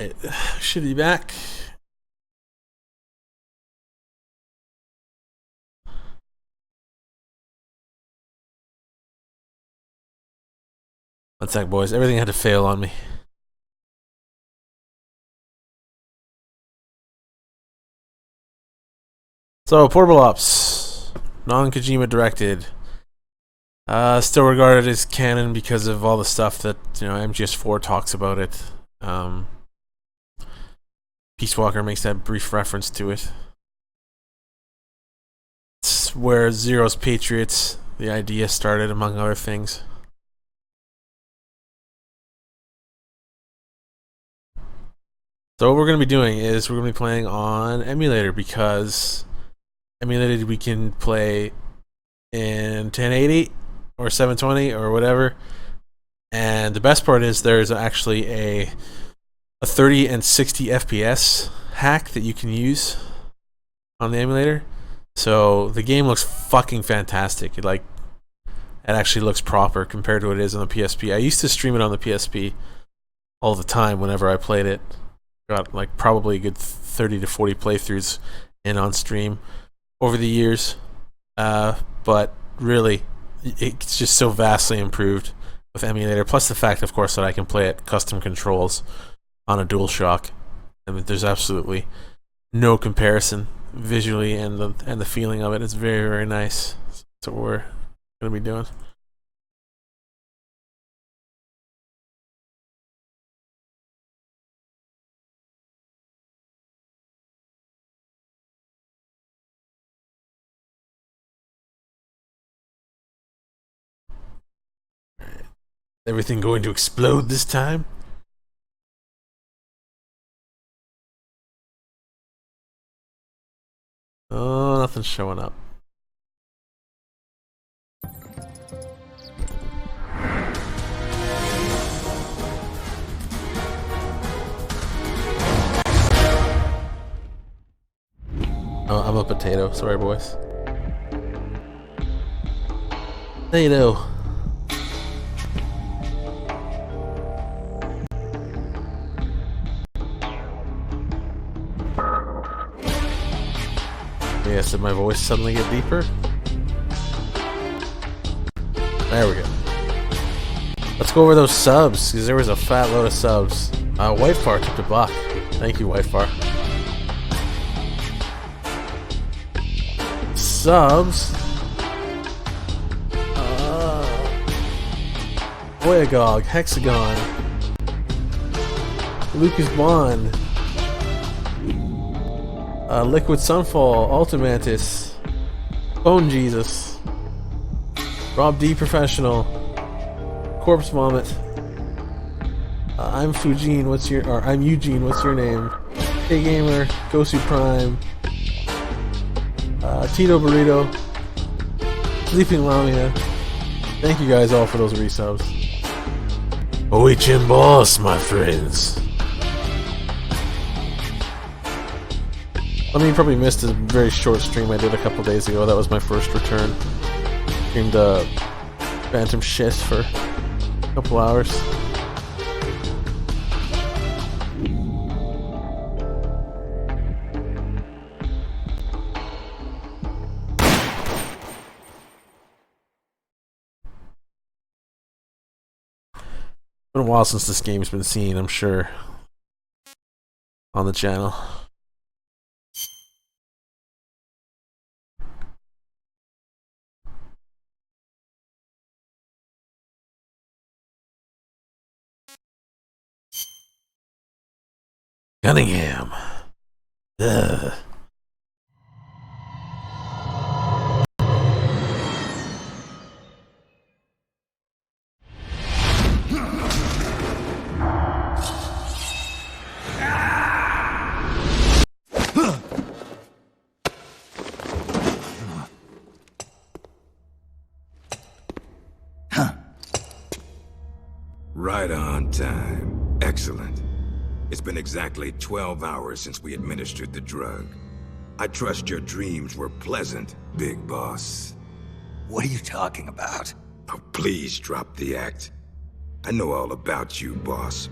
Alright, should be back. One sec, boys. Everything had to fail on me. So, Portable Ops. Non-Kojima directed. Still regarded as canon because of all the stuff that, MGS4 talks about it. Peace Walker makes that brief reference to it. It's where Zero's Patriots, the idea started, among other things. So what we're going to be doing is we're going to be playing on emulator, because emulated we can play in 1080 or 720 or whatever. And the best part is there's actually a 30 and 60 FPS hack that you can use on the emulator. So the game looks fucking fantastic. It actually looks proper compared to what it is on the PSP. I used to stream it on the PSP all the time whenever I played it. Got probably a good 30 to 40 playthroughs in on stream over the years. But really, it's just so vastly improved with emulator. Plus the fact, of course, that I can play it custom controls on a DualShock. I mean, there's absolutely no comparison visually and the feeling of it. It's very, very nice. That's what we're going to be doing. Everything going to explode this time? Oh, nothing's showing up. Oh, I'm a potato. Sorry, boys. Potato. Yes, did my voice suddenly get deeper? There we go. Let's go over those subs, because there was a fat load of subs. Wifefar took the buck. Thank you, Wifefar. Subs. Boyagog, Hexagon, Lucas Bond, Liquid Sunfall, Ultimantis, Bone Jesus, Rob D Professional, Corpse Vomit, I'm Eugene, what's your name? K Gamer, Gosu Prime, Tito Burrito, Sleeping Lamia. Thank you guys all for those resubs. OHM Boss, my friends. I mean, you probably missed a very short stream I did a couple days ago. That was my first return. Streamed Phantom Shit for a couple hours. It's been a while since this game's been seen, I'm sure, on the channel. Cunningham. Ugh. Right on time. Excellent. It's been exactly 12 hours since we administered the drug. I trust your dreams were pleasant, Big Boss. What are you talking about? Oh, please drop the act. I know all about you, boss.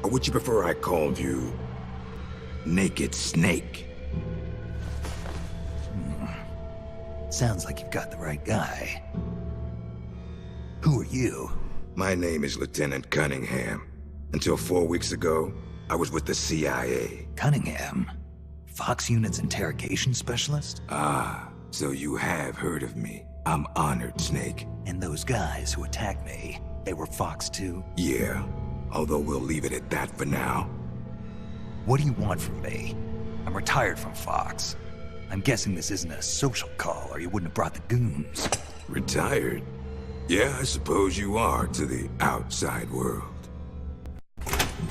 Or would you prefer I called you Naked Snake? Sounds like you've got the right guy. Who are you? My name is Lieutenant Cunningham. Until 4 weeks ago, I was with the CIA. Cunningham? Fox Unit's interrogation specialist? Ah, so you have heard of me. I'm honored, Snake. And those guys who attacked me, they were Fox too? Yeah, although we'll leave it at that for now. What do you want from me? I'm retired from Fox. I'm guessing this isn't a social call, or you wouldn't have brought the goons. Retired? Yeah, I suppose you are to the outside world.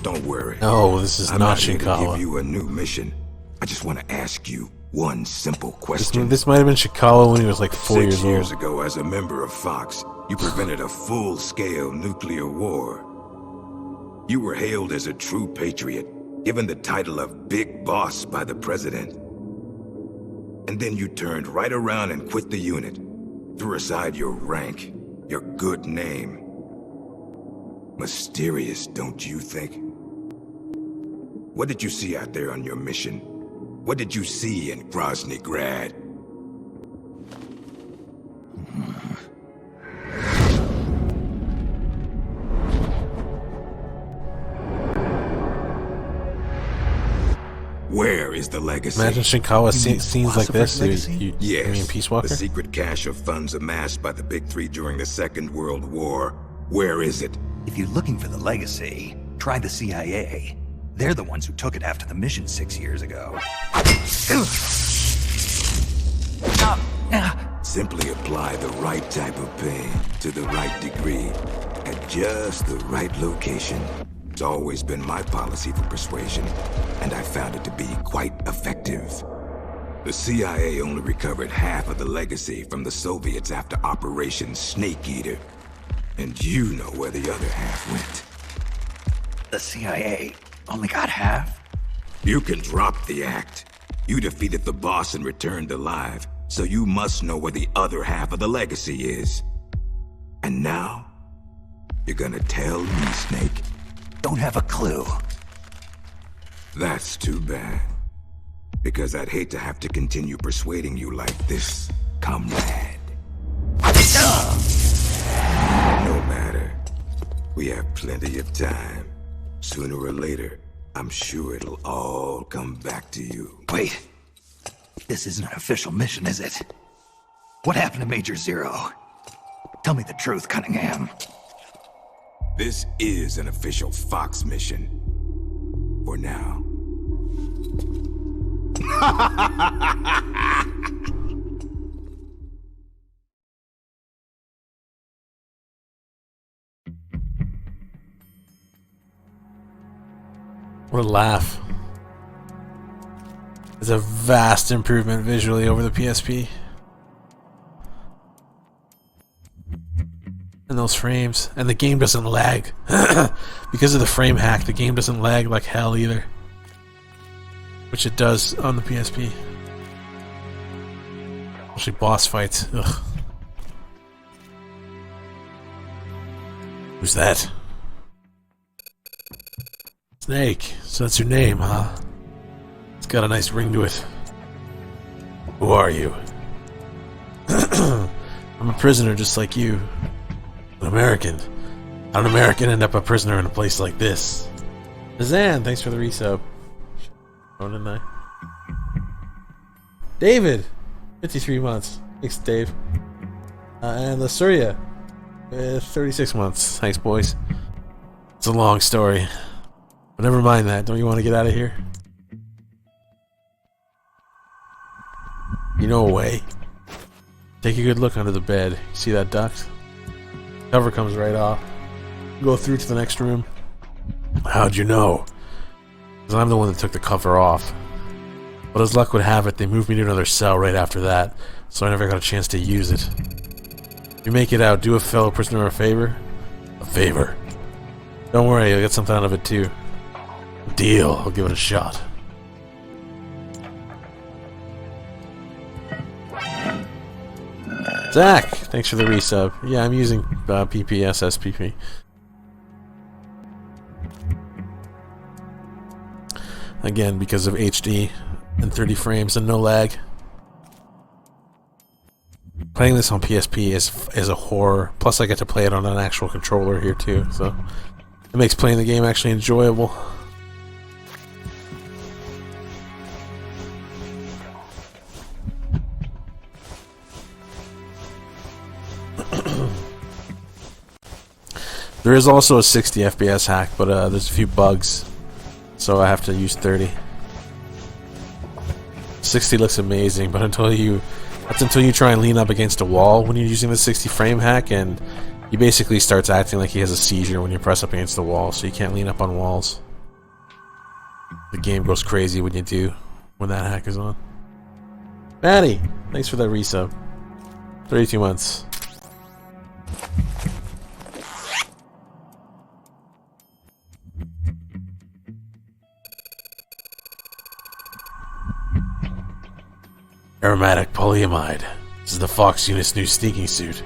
Don't worry. No, this is I'm not not here to Shinkawa. give you a new mission. I just want to ask you one simple question. This might have been Shinkawa when he was like 4 6 years years old. ago, as a member of Fox, you prevented a full-scale nuclear war. You were hailed as a true patriot, given the title of Big Boss by the President. And then you turned right around and quit the unit, threw aside your rank, your good name. Mysterious, don't you think? What did you see out there on your mission? What did you see in Grozny Grad? Where is the legacy? Imagine Shinkawa scenes like this. Legacy? Yes, I mean, Peace Walker? the secret cache of funds amassed by the Big Three during the Second World War. Where is it? If you're looking for the legacy, try the CIA. They're the ones who took it after the mission 6 years ago. Simply apply the right type of pain to the right degree at just the right location. It's always been my policy for persuasion, and I found it to be quite effective. The CIA only recovered half of the legacy from the Soviets after Operation Snake Eater. And you know where the other half went. The CIA only got half? You can drop the act. You defeated the boss and returned alive, so you must know where the other half of the legacy is. And now, you're gonna tell me, Snake? Don't have a clue. That's too bad. Because I'd hate to have to continue persuading you like this, comrade. No matter. We have plenty of time. Sooner or later, I'm sure it'll all come back to you. Wait. This isn't an official mission, is it? What happened to Major Zero? Tell me the truth, Cunningham. This is an official Fox mission. For now. What a laugh. It's a vast improvement visually over the PSP. And those frames. And the game doesn't lag. Because of the frame hack, the game doesn't lag like hell either. Which it does on the PSP. Especially boss fights. Ugh. Who's that? Snake. So that's your name, huh? It's got a nice ring to it. Who are you? I'm a prisoner just like you. An American. How did an American end up a prisoner in a place like this? Zan, thanks for the resub. Oh, didn't I? David! 53 months. Thanks, Dave. And Lasuria. 36 months. Thanks, boys. It's a long story. But never mind that. Don't you want to get out of here? You know a way. Take a good look under the bed. See that duct? Cover comes right off. Go through to the next room. How'd you know? Because I'm the one that took the cover off. But as luck would have it, they moved me to another cell right after that, so I never got a chance to use it. If you make it out, do a fellow prisoner a favor? A favor. Don't worry, you'll get something out of it too. Deal, I'll give it a shot. Zach, thanks for the resub. Yeah, I'm using PPSSPP. Again, because of HD and 30 frames and no lag. Playing this on PSP is a horror. Plus, I get to play it on an actual controller here too, so it makes playing the game actually enjoyable. There is also a 60 FPS hack, but there's a few bugs, so I have to use 30. 60 looks amazing, but until you try and lean up against a wall when you're using the 60 frame hack, and he basically starts acting like he has a seizure when you press up against the wall, so you can't lean up on walls. The game goes crazy when you do, when that hack is on. Maddie, thanks for that resub. 32 months. Aromatic polyamide. This is the Fox unit's new sneaking suit.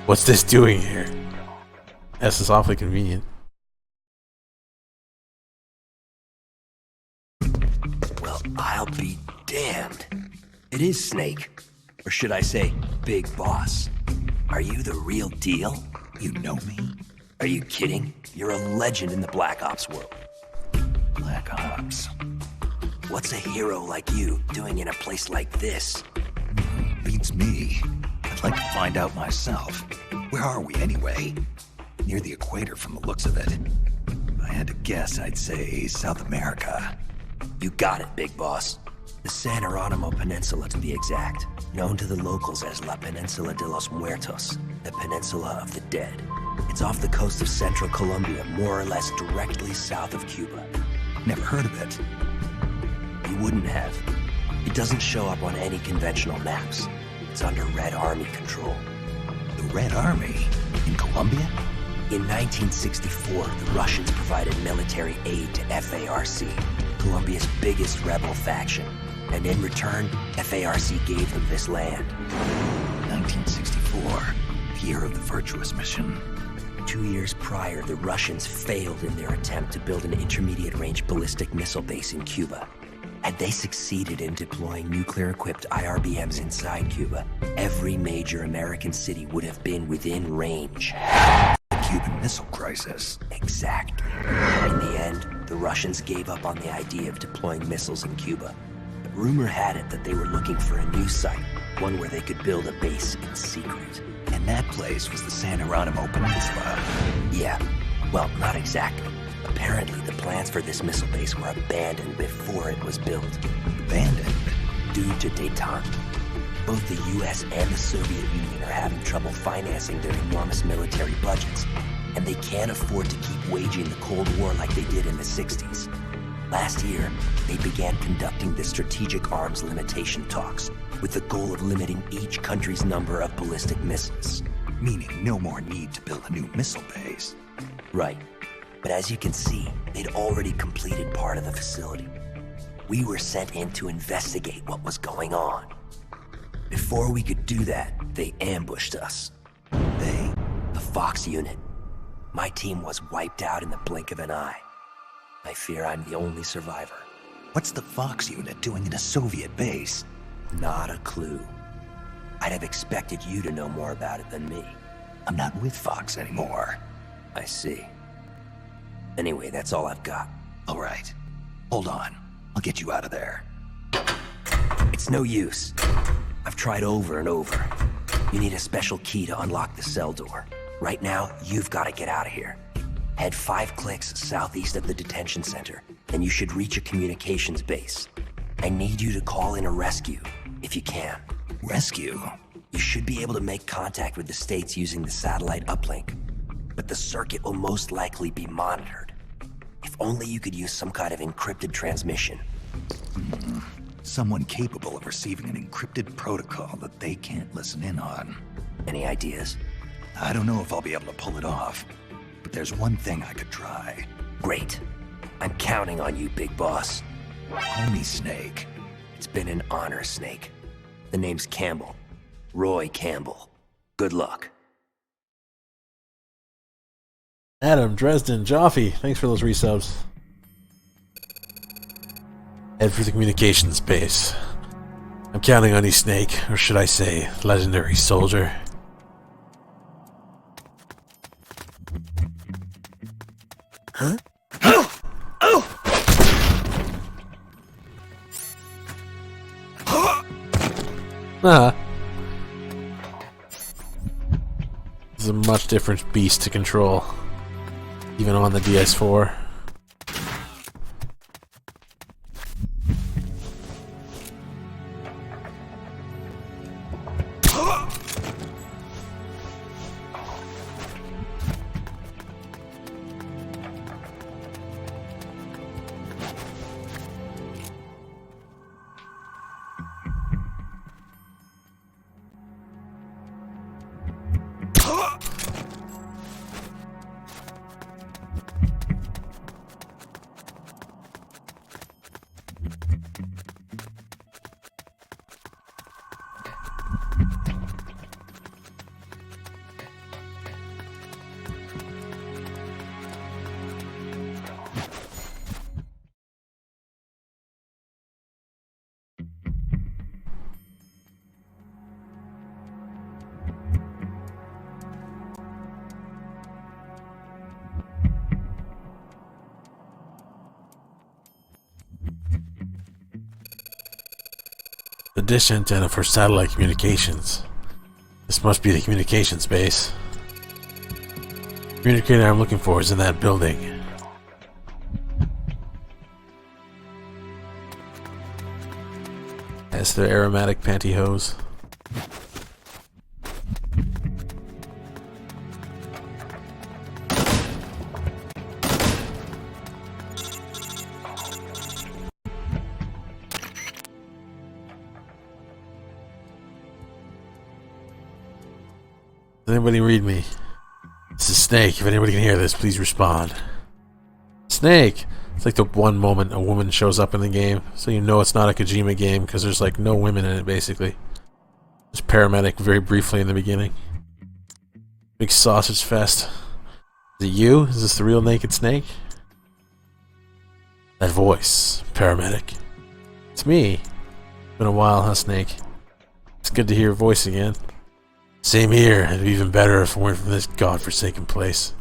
What's this doing here? This is awfully convenient. Well, I'll be damned. It is Snake. Or should I say, Big Boss. Are you the real deal? You know me? Are you kidding? You're a legend in the Black Ops world. Black Ops. What's a hero like you doing in a place like this? Beats me. I'd like to find out myself. Where are we anyway? Near the equator from the looks of it. If I had to guess, I'd say South America. You got it, Big Boss. The San Jeronimo Peninsula, to be exact. Known to the locals as La Peninsula de los Muertos, the Peninsula of the Dead. It's off the coast of central Colombia, more or less directly south of Cuba. Never heard of it. You wouldn't have. It doesn't show up on any conventional maps. It's under Red Army control. The Red Army? In Colombia? In 1964, the Russians provided military aid to FARC, Colombia's biggest rebel faction. And in return, FARC gave them this land. 1964, the year of the Virtuous Mission. 2 years prior, the Russians failed in their attempt to build an intermediate-range ballistic missile base in Cuba. Had they succeeded in deploying nuclear-equipped IRBMs inside Cuba, every major American city would have been within range. The Cuban Missile Crisis. Exactly. In the end, the Russians gave up on the idea of deploying missiles in Cuba. But rumor had it that they were looking for a new site, one where they could build a base in secret. And that place was the San Jeronimo Peninsula. Yeah. Well, not exactly. Apparently, the plans for this missile base were abandoned before it was built. Abandoned? Due to détente. Both the US and the Soviet Union are having trouble financing their enormous military budgets, and they can't afford to keep waging the Cold War like they did in the 60s. Last year, they began conducting the Strategic Arms Limitation talks, with the goal of limiting each country's number of ballistic missiles. Meaning no more need to build a new missile base. Right. But as you can see, they'd already completed part of the facility. We were sent in to investigate what was going on. Before we could do that, they ambushed us. They? The Fox unit. My team was wiped out in the blink of an eye. I fear I'm the only survivor. What's the Fox unit doing in a Soviet base? Not a clue. I'd have expected you to know more about it than me. I'm not with Fox anymore. I see. Anyway, that's all I've got. All right. Hold on. I'll get you out of there. It's no use. I've tried over and over. You need a special key to unlock the cell door. Right now, you've got to get out of here. Head 5 clicks southeast of the detention center, and you should reach a communications base. I need you to call in a rescue, if you can. Rescue? You should be able to make contact with the States using the satellite uplink, but the circuit will most likely be monitored. If only you could use some kind of encrypted transmission. Someone capable of receiving an encrypted protocol that they can't listen in on. Any ideas? I don't know if I'll be able to pull it off, but there's one thing I could try. Great. I'm counting on you, Big Boss. Call me Snake. It's been an honor, Snake. The name's Campbell. Roy Campbell. Good luck. Adam, Dresden, Joffe, thanks for those resubs. Head for the communications base. I'm counting on you, Snake, or should I say, legendary soldier. Huh? This is a much different beast to control, even on the DS4. The dish antenna for satellite communications. This must be the communications base. The communicator I'm looking for is in that building. That's their aromatic pantyhose. Does anybody read me? This is Snake. If anybody can hear this, please respond. Snake! It's like the one moment a woman shows up in the game, so you know it's not a Kojima game, because there's like no women in it, basically. There's paramedic very briefly in the beginning. Big sausage fest. Is it you? Is this the real Naked Snake? That voice. Paramedic. It's me. Been a while, huh, Snake? It's good to hear your voice again. Same here. It'd be even better if it weren't from this godforsaken place.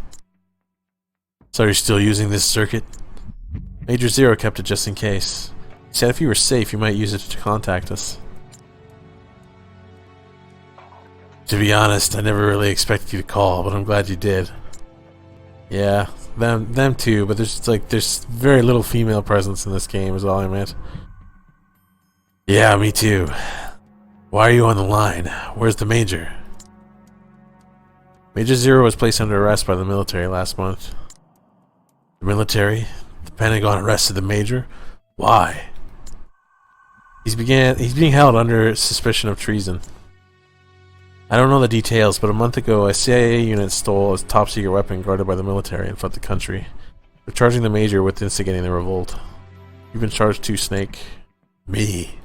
So you're still using this circuit? Major Zero kept it just in case. He said if you were safe, you might use it to contact us. To be honest, I never really expected you to call, but I'm glad you did. Yeah, them too, but there's very little female presence in this game is all I meant. Yeah, me too. Why are you on the line? Where's the Major? Major Zero was placed under arrest by the military last month. The military? The Pentagon arrested the Major? Why? He's being held under suspicion of treason. I don't know the details, but a month ago a CIA unit stole a top-secret weapon guarded by the military and fled the country. They're charging the Major with instigating the revolt. You've been charged too, Snake. Me?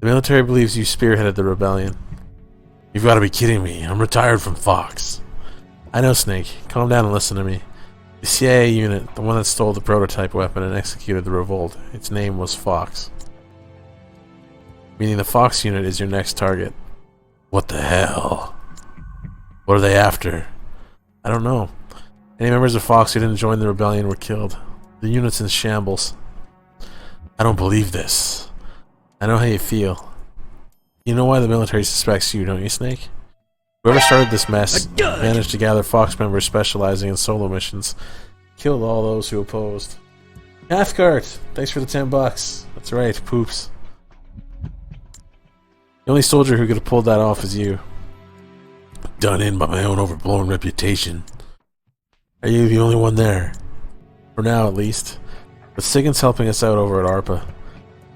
The military believes you spearheaded the rebellion. You've got to be kidding me. I'm retired from Fox. I know, Snake. Calm down and listen to me. The CIA unit, the one that stole the prototype weapon and executed the revolt, its name was Fox. Meaning the Fox unit is your next target. What the hell? What are they after? I don't know. Any members of Fox who didn't join the rebellion were killed. The unit's in shambles. I don't believe this. I know how you feel. You know why the military suspects you, don't you, Snake? Whoever started this mess managed to gather Fox members specializing in solo missions. Killed all those who opposed. Cathcart! Thanks for the $10. That's right, poops. The only soldier who could have pulled that off is you. Done in by my own overblown reputation. Are you the only one there? For now, at least. But Sigan's helping us out over at ARPA.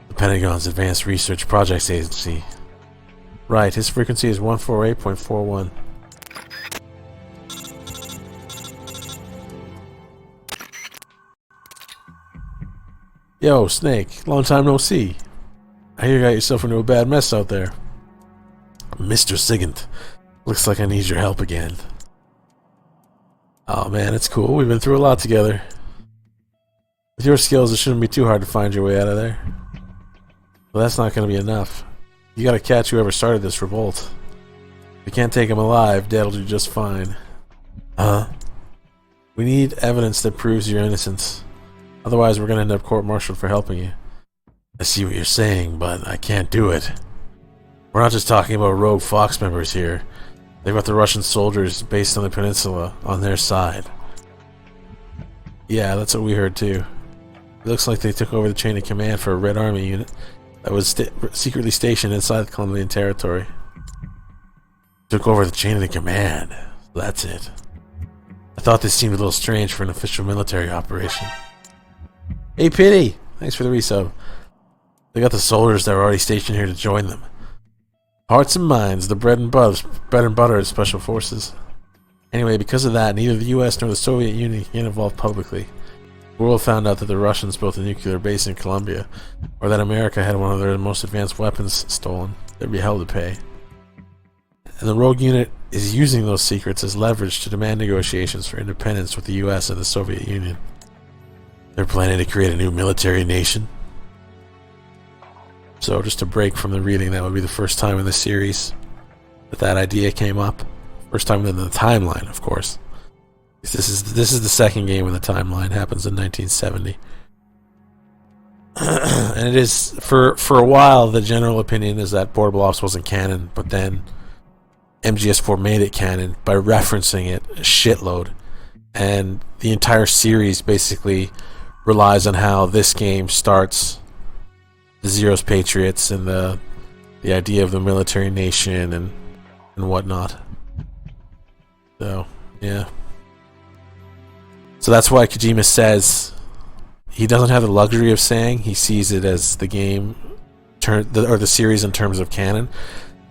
The Pentagon's Advanced Research Projects Agency. Right, his frequency is 148.41. Yo, Snake, long time no see. I hear you got yourself into a bad mess out there. Mr. Sigint, looks like I need your help again. Oh man, it's cool. We've been through a lot together. With your skills, it shouldn't be too hard to find your way out of there. Well, that's not going to be enough. You gotta catch whoever started this revolt. If you can't take him alive, Dad'll do just fine. We need evidence that proves your innocence. Otherwise, we're gonna end up court-martialed for helping you. I see what you're saying, but I can't do it. We're not just talking about rogue Fox members here. They've got the Russian soldiers based on the peninsula on their side. Yeah, that's what we heard too. It looks like they took over the chain of command for a Red Army unit that was secretly stationed inside the Colombian territory. Took over the chain of the command. That's it. I thought this seemed a little strange for an official military operation. Hey, Pity! Thanks for the resub. They got the soldiers that were already stationed here to join them. Hearts and minds, the bread and butter of special forces. Anyway, because of that, neither the US nor the Soviet Union can get involved publicly. The world found out that the Russians built a nuclear base in Colombia, or that America had one of their most advanced weapons stolen. They'd be held to pay. And the rogue unit is using those secrets as leverage to demand negotiations for independence with the US and the Soviet Union. They're planning to create a new military nation. So just to break from the reading, that would be the first time in the series that idea came up. First time in the timeline, of course. This is the second game in the timeline. Happens in 1970. And it is, for a while, the general opinion is that Portable Ops wasn't canon, but then MGS4 made it canon by referencing it a shitload. And the entire series basically relies on how this game starts the Zero's Patriots and the idea of the military nation and whatnot. So, yeah. So that's why Kojima says he doesn't have the luxury of saying he sees it as the game or the series in terms of canon.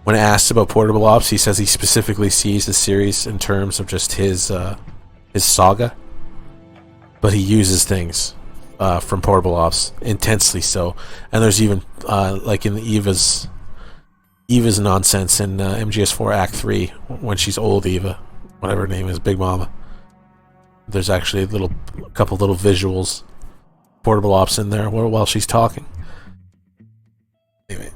When asked about Portable Ops, he says he specifically sees the series in terms of just his saga, but he uses things from Portable Ops intensely so. And there's even like in Eva's nonsense in MGS4 Act 3 when she's old Eva, whatever her name is, Big Mama. There's actually a couple little visuals, Portable Ops in there while she's talking. Anyway,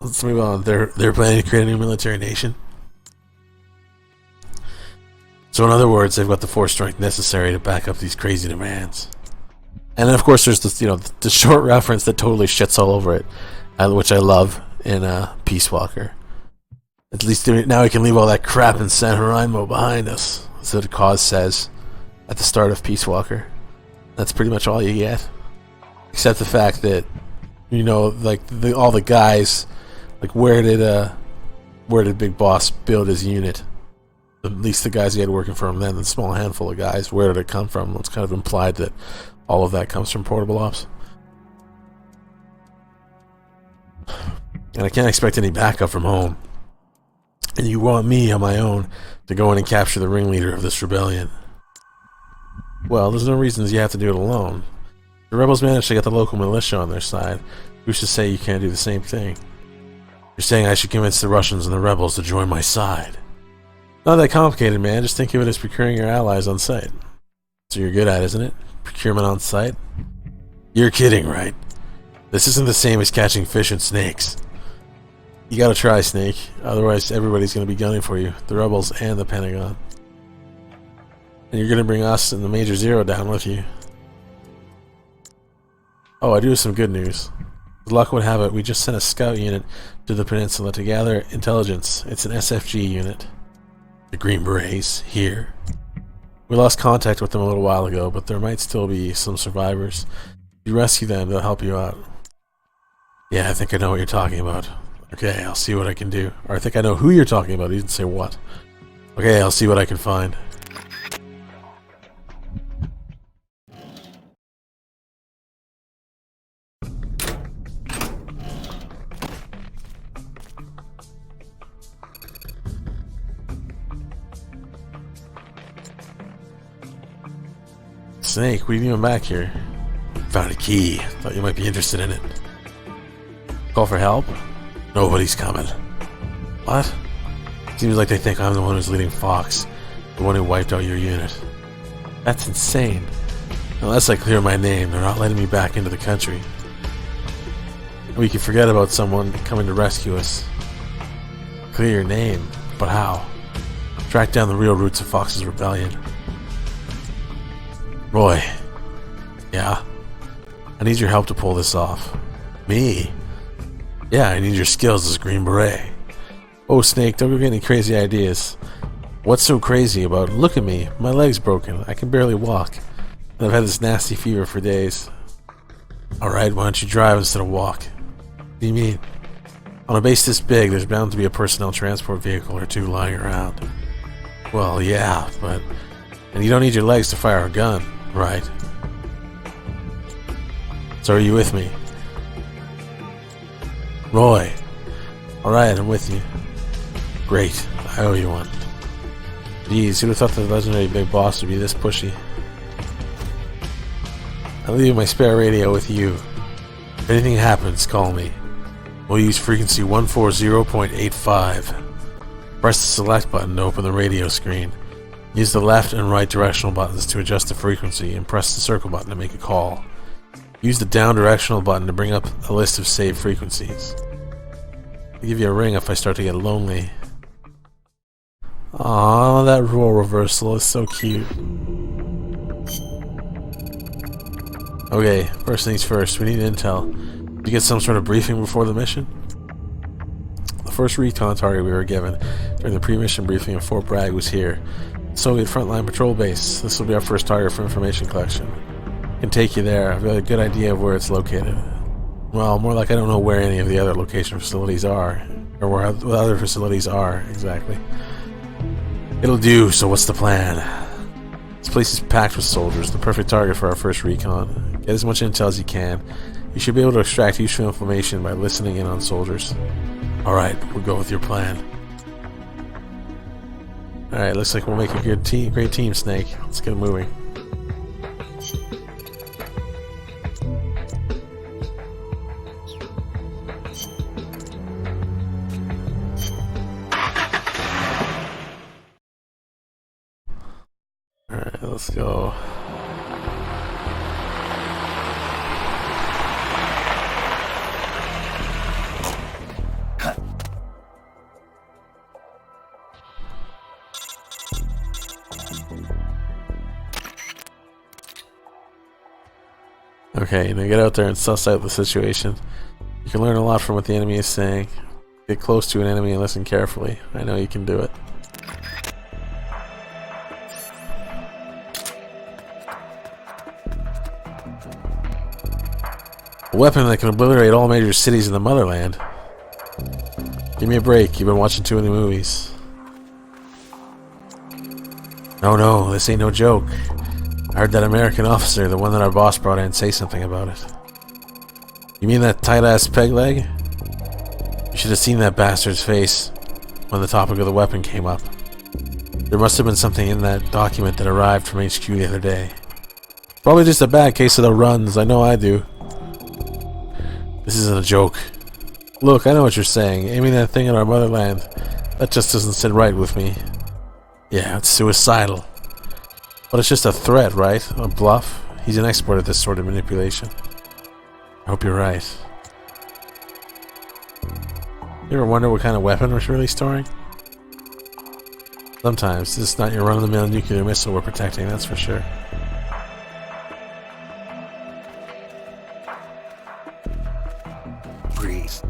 let's move on. They're planning to create a new military nation. So in other words, they've got the force strength necessary to back up these crazy demands. And then of course there's this, the short reference that totally shits all over it, which I love in Peace Walker. At least now we can leave all that crap in San Jeronimo behind us. That's what Cause says at the start of Peace Walker. That's pretty much all you get, except the fact that like all the guys, like where did Big Boss build his unit? At least the guys he had working for him then, the small handful of guys. Where did it come from? It's kind of implied that all of that comes from Portable Ops. And I can't expect any backup from home. And you want me on my own to go in and capture the ringleader of this rebellion. Well, there's no reasons you have to do it alone. The rebels managed to get the local militia on their side. Who's to say you can't do the same thing? You're saying I should convince the Russians and the rebels to join my side. Not that complicated, man. Just think of it as procuring your allies on site. So you're good at, isn't it? Procurement on site? You're kidding, right? This isn't the same as catching fish and snakes. You gotta try, Snake. Otherwise, everybody's gonna be gunning for you. The rebels and the Pentagon. And you're gonna bring us and the Major Zero down with you. Oh, I do have some good news. As luck would have it, we just sent a scout unit to the peninsula to gather intelligence. It's an SFG unit. The Green Berets, here. We lost contact with them a little while ago, but there might still be some survivors. If you rescue them, they'll help you out. Yeah, I think I know what you're talking about. Okay, I'll see what I can do. Or I think I know who you're talking about. You didn't say what. Okay, I'll see what I can find. Snake, what are you doing back here? Found a key. Thought you might be interested in it. Call for help? Nobody's coming. What? Seems like they think I'm the one who's leading Fox, the one who wiped out your unit. That's insane. Unless I clear my name, they're not letting me back into the country. We can forget about someone coming to rescue us. Clear your name, but how? Track down the real roots of Fox's rebellion. Roy. Yeah? I need your help to pull this off. Me? Yeah, I need your skills as Green Beret. Oh, Snake, don't go get any crazy ideas. What's so crazy about it? Look at me. My leg's broken. I can barely walk. And I've had this nasty fever for days. Alright, why don't you drive instead of walk? What do you mean? On a base this big, there's bound to be a personnel transport vehicle or two lying around. Well, yeah, but... And you don't need your legs to fire a gun, right? So are you with me? Roy. Alright, I'm with you. Great. I owe you one. Geez, who'd have thought the legendary big boss would be this pushy? I'll leave my spare radio with you. If anything happens, call me. We'll use frequency 140.85. Press the select button to open the radio screen. Use the left and right directional buttons to adjust the frequency, and press the circle button to make a call. Use the down directional button to bring up a list of saved frequencies. I'll give you a ring if I start to get lonely. Aww, that role reversal is so cute. Okay, first things first, we need intel. Did you get some sort of briefing before the mission? The first recon target we were given during the pre-mission briefing of Fort Bragg was here. Soviet Frontline Patrol Base. This will be our first target for information collection. I can take you there. I've got a good idea of where it's located. Well, more like I don't know where any of the other location facilities are. Or where other facilities are, exactly. It'll do, so what's the plan? This place is packed with soldiers, the perfect target for our first recon. Get as much intel as you can. You should be able to extract useful information by listening in on soldiers. Alright, we'll go with your plan. Alright, looks like we'll make a good team, great team, Snake. Let's get moving. Alright, let's go. Okay, now get out there and suss out the situation. You can learn a lot from what the enemy is saying. Get close to an enemy and listen carefully. I know you can do it. A weapon that can obliterate all major cities in the motherland. Give me a break, you've been watching too many movies. No, this ain't no joke. I heard that American officer, the one that our boss brought in, say something about it. You mean that tight-ass peg leg? You should have seen that bastard's face when the topic of the weapon came up. There must have been something in that document that arrived from HQ the other day. Probably just a bad case of the runs, I know I do. This isn't a joke. Look, I know what you're saying. Aiming that thing at our motherland, that just doesn't sit right with me. Yeah, it's suicidal. But it's just a threat, right? A bluff? He's an expert at this sort of manipulation. I hope you're right. You ever wonder what kind of weapon we're really storing? Sometimes. This is not your run-of-the-mill nuclear missile we're protecting, that's for sure. Freeze.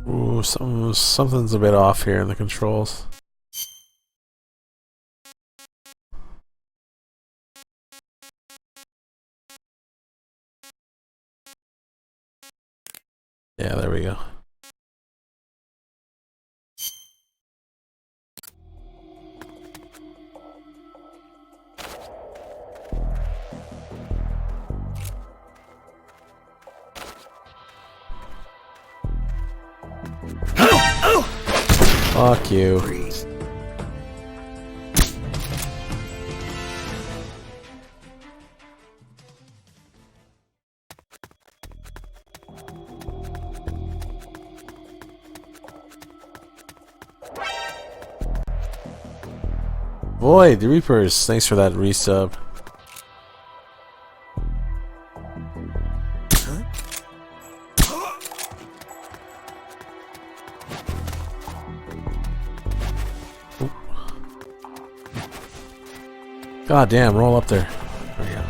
Ooh, something's a bit off here in the controls. Yeah, there we go. Fuck you. Freeze. Boy, the Reapers, thanks for that resub. God damn, roll up there. There we go.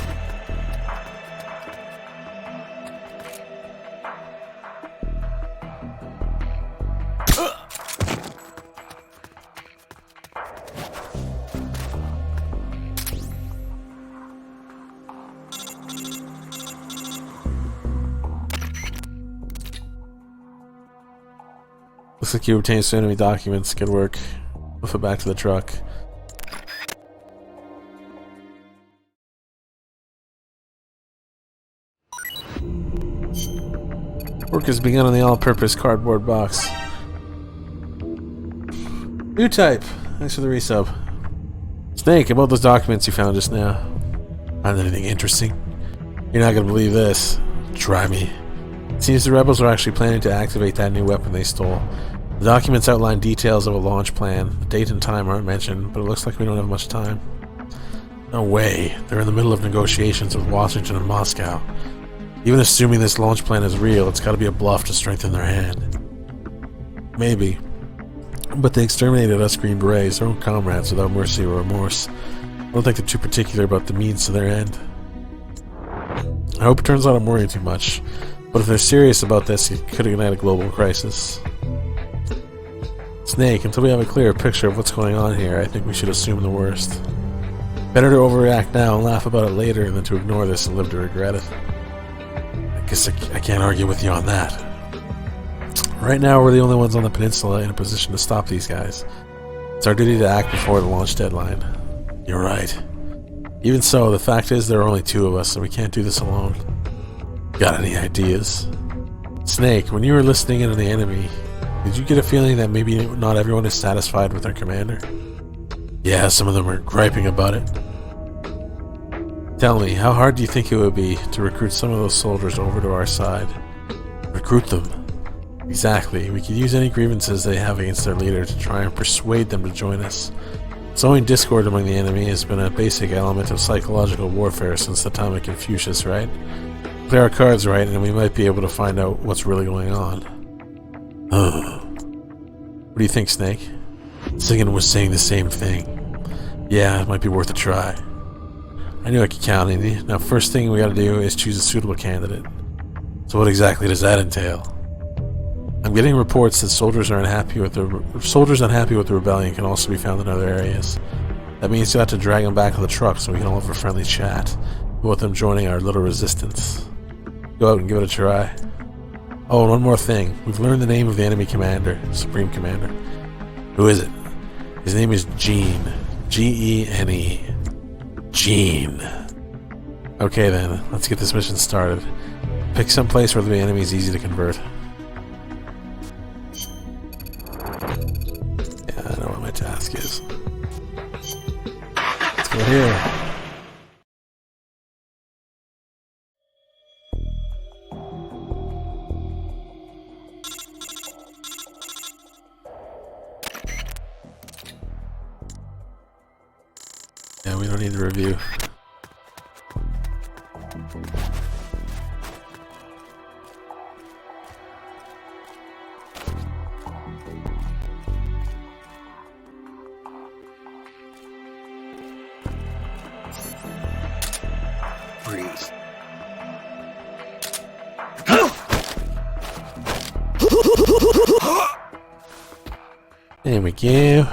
Looks like you obtained some enemy documents. Good work. Move it back to the truck. Work has begun on the all-purpose cardboard box. New type. Thanks for the resub. Snake, about those documents you found just now. Find anything interesting? You're not gonna believe this. Try me. It seems the rebels are actually planning to activate that new weapon they stole. The documents outline details of a launch plan. The date and time aren't mentioned, but it looks like we don't have much time. No way. They're in the middle of negotiations with Washington and Moscow. Even assuming this launch plan is real, it's gotta be a bluff to strengthen their hand. Maybe. But they exterminated us Green Berets, their own comrades, without mercy or remorse. I don't think they're too particular about the means to their end. I hope it turns out I'm worrying too much. But if they're serious about this, it could ignite a global crisis. Snake, until we have a clearer picture of what's going on here, I think we should assume the worst. Better to overreact now and laugh about it later than to ignore this and live to regret it. I guess I can't argue with you on that. Right now, we're the only ones on the peninsula in a position to stop these guys. It's our duty to act before the launch deadline. You're right. Even so, the fact is there are only two of us, and we can't do this alone. Got any ideas? Snake, when you were listening in on the enemy, did you get a feeling that maybe not everyone is satisfied with their commander? Yeah, some of them are griping about it. Tell me, how hard do you think it would be to recruit some of those soldiers over to our side? Recruit them? Exactly. We could use any grievances they have against their leader to try and persuade them to join us. Sowing discord among the enemy has been a basic element of psychological warfare since the time of Confucius, right? Play our cards right and we might be able to find out what's really going on. What do you think, Snake? Singin was saying the same thing. Yeah, it might be worth a try. I knew I could count on you. Now, first thing we gotta do is choose a suitable candidate. So what exactly does that entail? I'm getting reports that soldiers unhappy with the rebellion can also be found in other areas. That means you have to drag them back to the truck so we can all have a friendly chat about them joining our little resistance. Go out and give it a try. Oh, and one more thing. We've learned the name of the enemy commander, Supreme Commander. Who is it? His name is Gene. Gene. Gene. Okay then, let's get this mission started. Pick some place where the enemy is easy to convert. Yeah, I know what my task is. Let's go here. Yeah, we don't need the review. Freeze. There we go.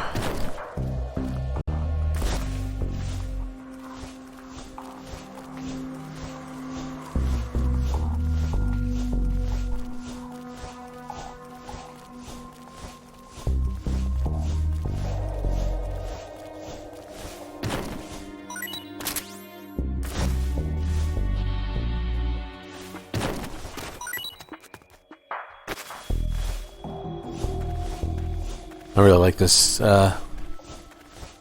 I really like this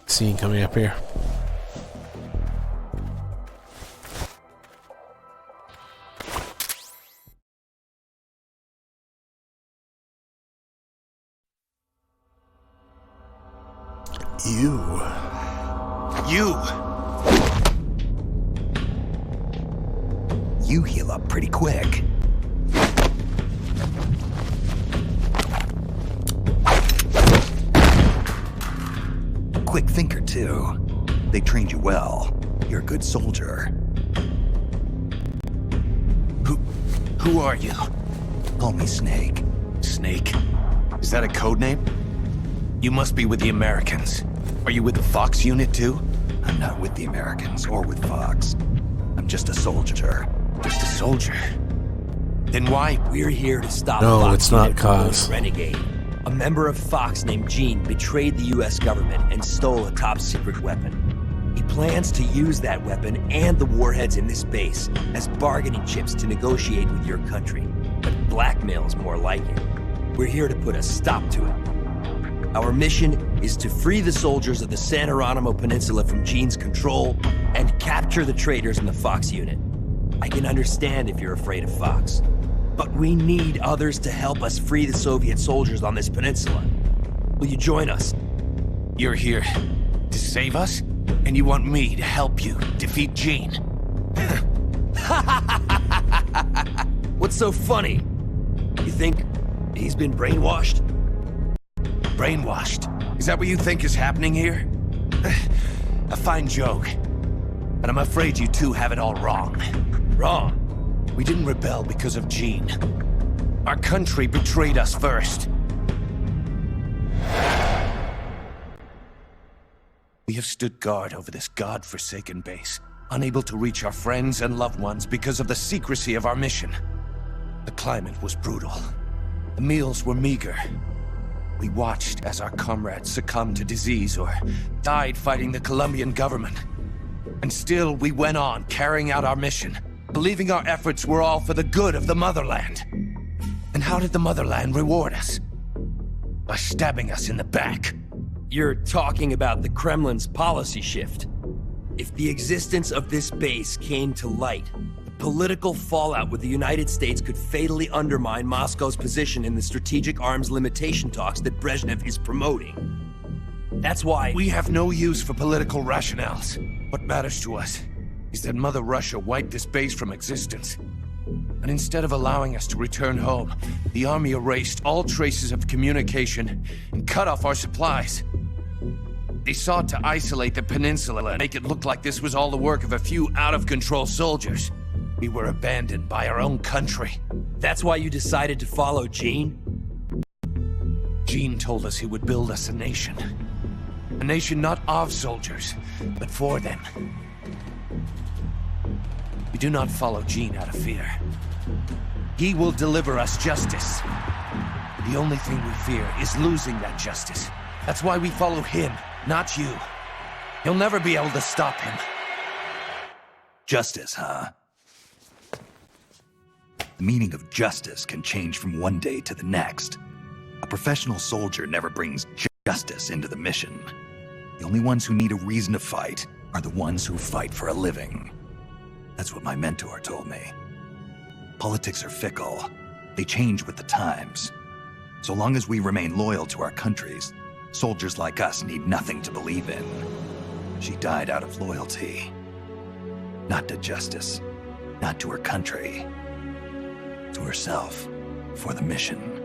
scene coming up here. You. You! You heal up pretty quick. Quick thinker, too. They trained you well. You're a good soldier. Who are you? Call me Snake. Snake? Is that a code name? You must be with the Americans. Are you with the Fox unit too? I'm not with the Americans or with Fox. I'm just a soldier. Just a soldier. Then why? We're here to stop No, Fox it's not Unit from going cause. renegade. A member of Fox named Gene betrayed the U.S. government and stole a top-secret weapon. He plans to use that weapon and the warheads in this base as bargaining chips to negotiate with your country. But blackmail is more like it. We're here to put a stop to it. Our mission is to free the soldiers of the San Geronimo Peninsula from Gene's control and capture the traitors in the Fox unit. I can understand if you're afraid of Fox, but we need others to help us free the Soviet soldiers on this peninsula. Will you join us? You're here to save us? And you want me to help you defeat Gene? What's so funny? You think he's been brainwashed? Brainwashed? Is that what you think is happening here? A fine joke. But I'm afraid you two have it all wrong. Wrong. We didn't rebel because of Gene. Our country betrayed us first. We have stood guard over this god-forsaken base, unable to reach our friends and loved ones because of the secrecy of our mission. The climate was brutal. The meals were meager. We watched as our comrades succumbed to disease or died fighting the Colombian government. And still, we went on carrying out our mission, believing our efforts were all for the good of the motherland. And how did the motherland reward us? By stabbing us in the back. You're talking about the Kremlin's policy shift. If the existence of this base came to light, the political fallout with the United States could fatally undermine Moscow's position in the strategic arms limitation talks that Brezhnev is promoting. That's why We have no use for political rationales. What matters to us is that Mother Russia wiped this base from existence. And instead of allowing us to return home, the army erased all traces of communication and cut off our supplies. They sought to isolate the peninsula and make it look like this was all the work of a few out-of-control soldiers. We were abandoned by our own country. That's why you decided to follow Gene? Gene told us he would build us a nation. A nation not of soldiers, but for them. We do not follow Gene out of fear. He will deliver us justice. The only thing we fear is losing that justice. That's why we follow him, not you. You'll never be able to stop him. Justice, huh? The meaning of justice can change from one day to the next. A professional soldier never brings justice into the mission. The only ones who need a reason to fight are the ones who fight for a living. That's what my mentor told me. Politics are fickle. They change with the times. So long as we remain loyal to our countries, soldiers like us need nothing to believe in. She died out of loyalty. Not to justice, not to her country. To herself, for the mission.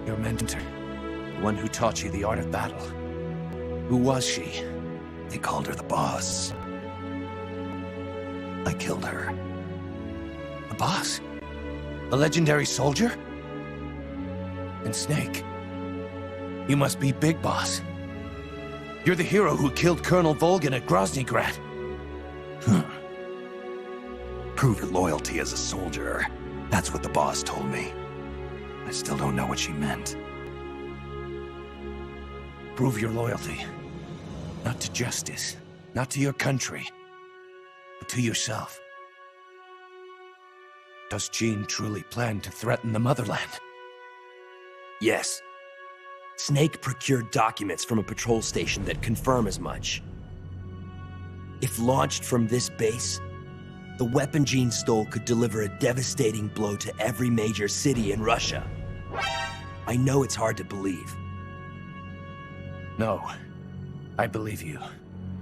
Your mentor, the one who taught you the art of battle. Who was she? They called her the boss. I killed her. The boss? A legendary soldier? And Snake, you must be Big Boss. You're the hero who killed Colonel Volgin at Groznygrad. Prove your loyalty as a soldier. That's what the boss told me. I still don't know what she meant. Prove your loyalty. Not to justice, not to your country, but to yourself. Does Gene truly plan to threaten the motherland? Yes. Snake procured documents from a patrol station that confirm as much. If launched from this base, the weapon Gene stole could deliver a devastating blow to every major city in Russia. I know it's hard to believe. No, I believe you.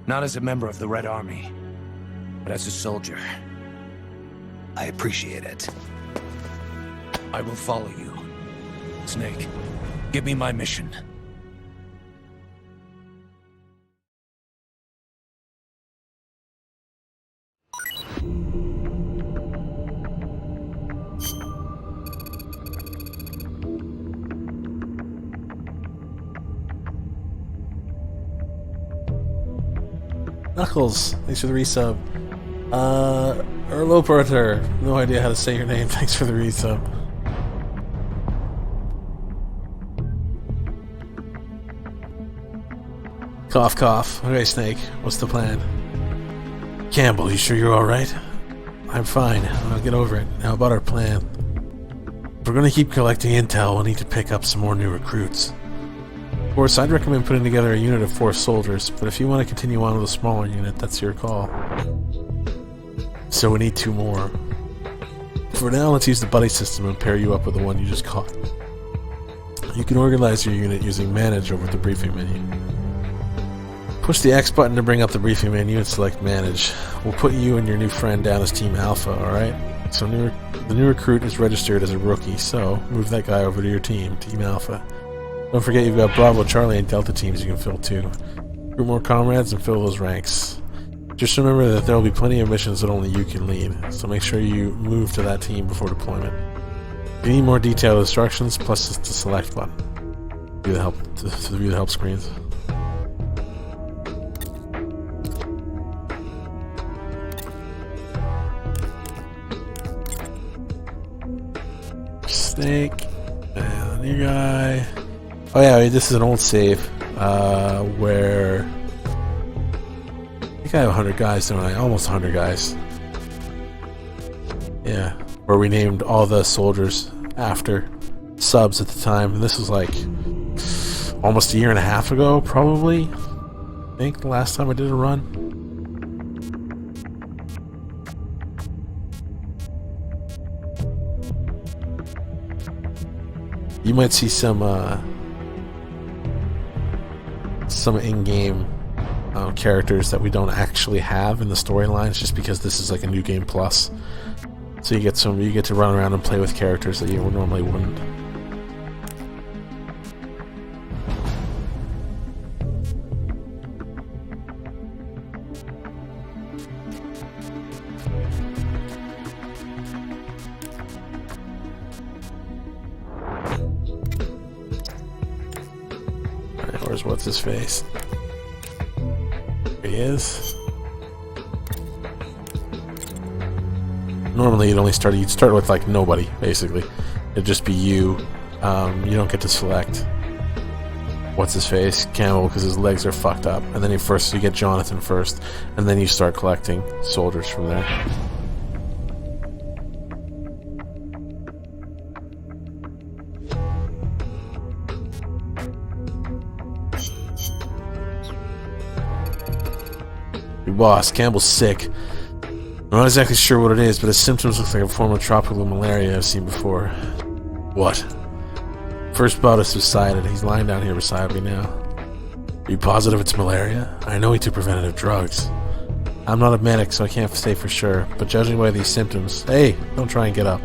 Not as a member of the Red Army, but as a soldier. I appreciate it. I will follow you. Snake, give me my mission. Knuckles, thanks for the resub. Erloporter, no idea how to say your name, thanks for the resub. Cough, cough. Okay, Snake, what's the plan? Campbell, you sure you're alright? I'm fine, I'll get over it. Now about our plan. If we're gonna keep collecting intel, we'll need to pick up some more new recruits. Of course, I'd recommend putting together a unit of 4 soldiers, but if you want to continue on with a smaller unit, that's your call. So we need 2 more. For now, let's use the buddy system and pair you up with the one you just caught. You can organize your unit using Manage over the briefing menu. Push the X button to bring up the briefing menu and select Manage. We'll put you and your new friend down as Team Alpha, alright? So the new recruit is registered as a rookie, so move that guy over to your team, Team Alpha. Don't forget you've got Bravo, Charlie, and Delta teams you can fill too. Recruit more comrades and fill those ranks. Just remember that there will be plenty of missions that only you can lead, so make sure you move to that team before deployment. If you need more detailed instructions, plus the select button. View the help screens. Snake and the new guy. Oh yeah, this is an old save, where I think I have 100 guys, don't I? Almost 100 guys. Yeah, where we named all the soldiers after subs at the time. And this was like almost a year and a half ago, probably. I think the last time I did a run. You might see some in-game characters that we don't actually have in the storylines, just because this is like a new game plus. So you get to run around and play with characters that you normally wouldn't. Alright, where's what's his face? There he is. Normally you'd start with like nobody, basically. It'd just be you. You don't get to select what's his face, Campbell, because his legs are fucked up. And then you get Jonathan first, and then you start collecting soldiers from there. Your boss, Campbell's sick. I'm not exactly sure what it is, but his symptoms look like a form of tropical malaria I've seen before. What? First bout has subsided. He's lying down here beside me now. Are you positive it's malaria? I know he took preventative drugs. I'm not a medic, so I can't say for sure, but judging by these symptoms... Hey, don't try and get up.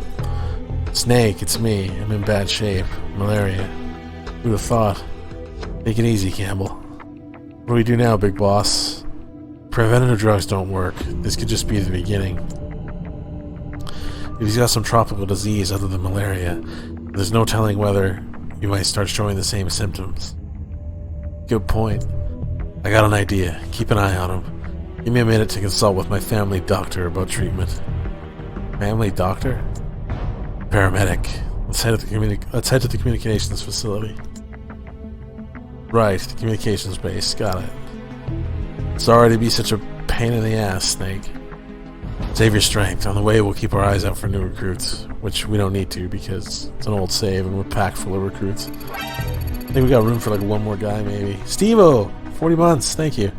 Snake, it's me. I'm in bad shape. Malaria. Who'd have thought? Take it easy, Campbell. What do we do now, big boss? Preventative drugs don't work. This could just be the beginning. If he's got some tropical disease other than malaria, there's no telling whether you might start showing the same symptoms. Good point. I got an idea. Keep an eye on him. Give me a minute to consult with my family doctor about treatment. Family doctor? Paramedic. Let's head to the communications facility. Right, the communications base. Got it. Sorry to be such a pain in the ass, Snake. Save your strength. On the way, we'll keep our eyes out for new recruits, which we don't need to because it's an old save and we're packed full of recruits. I think we got room for like one more guy, maybe. Steve-O! 40 months, thank you.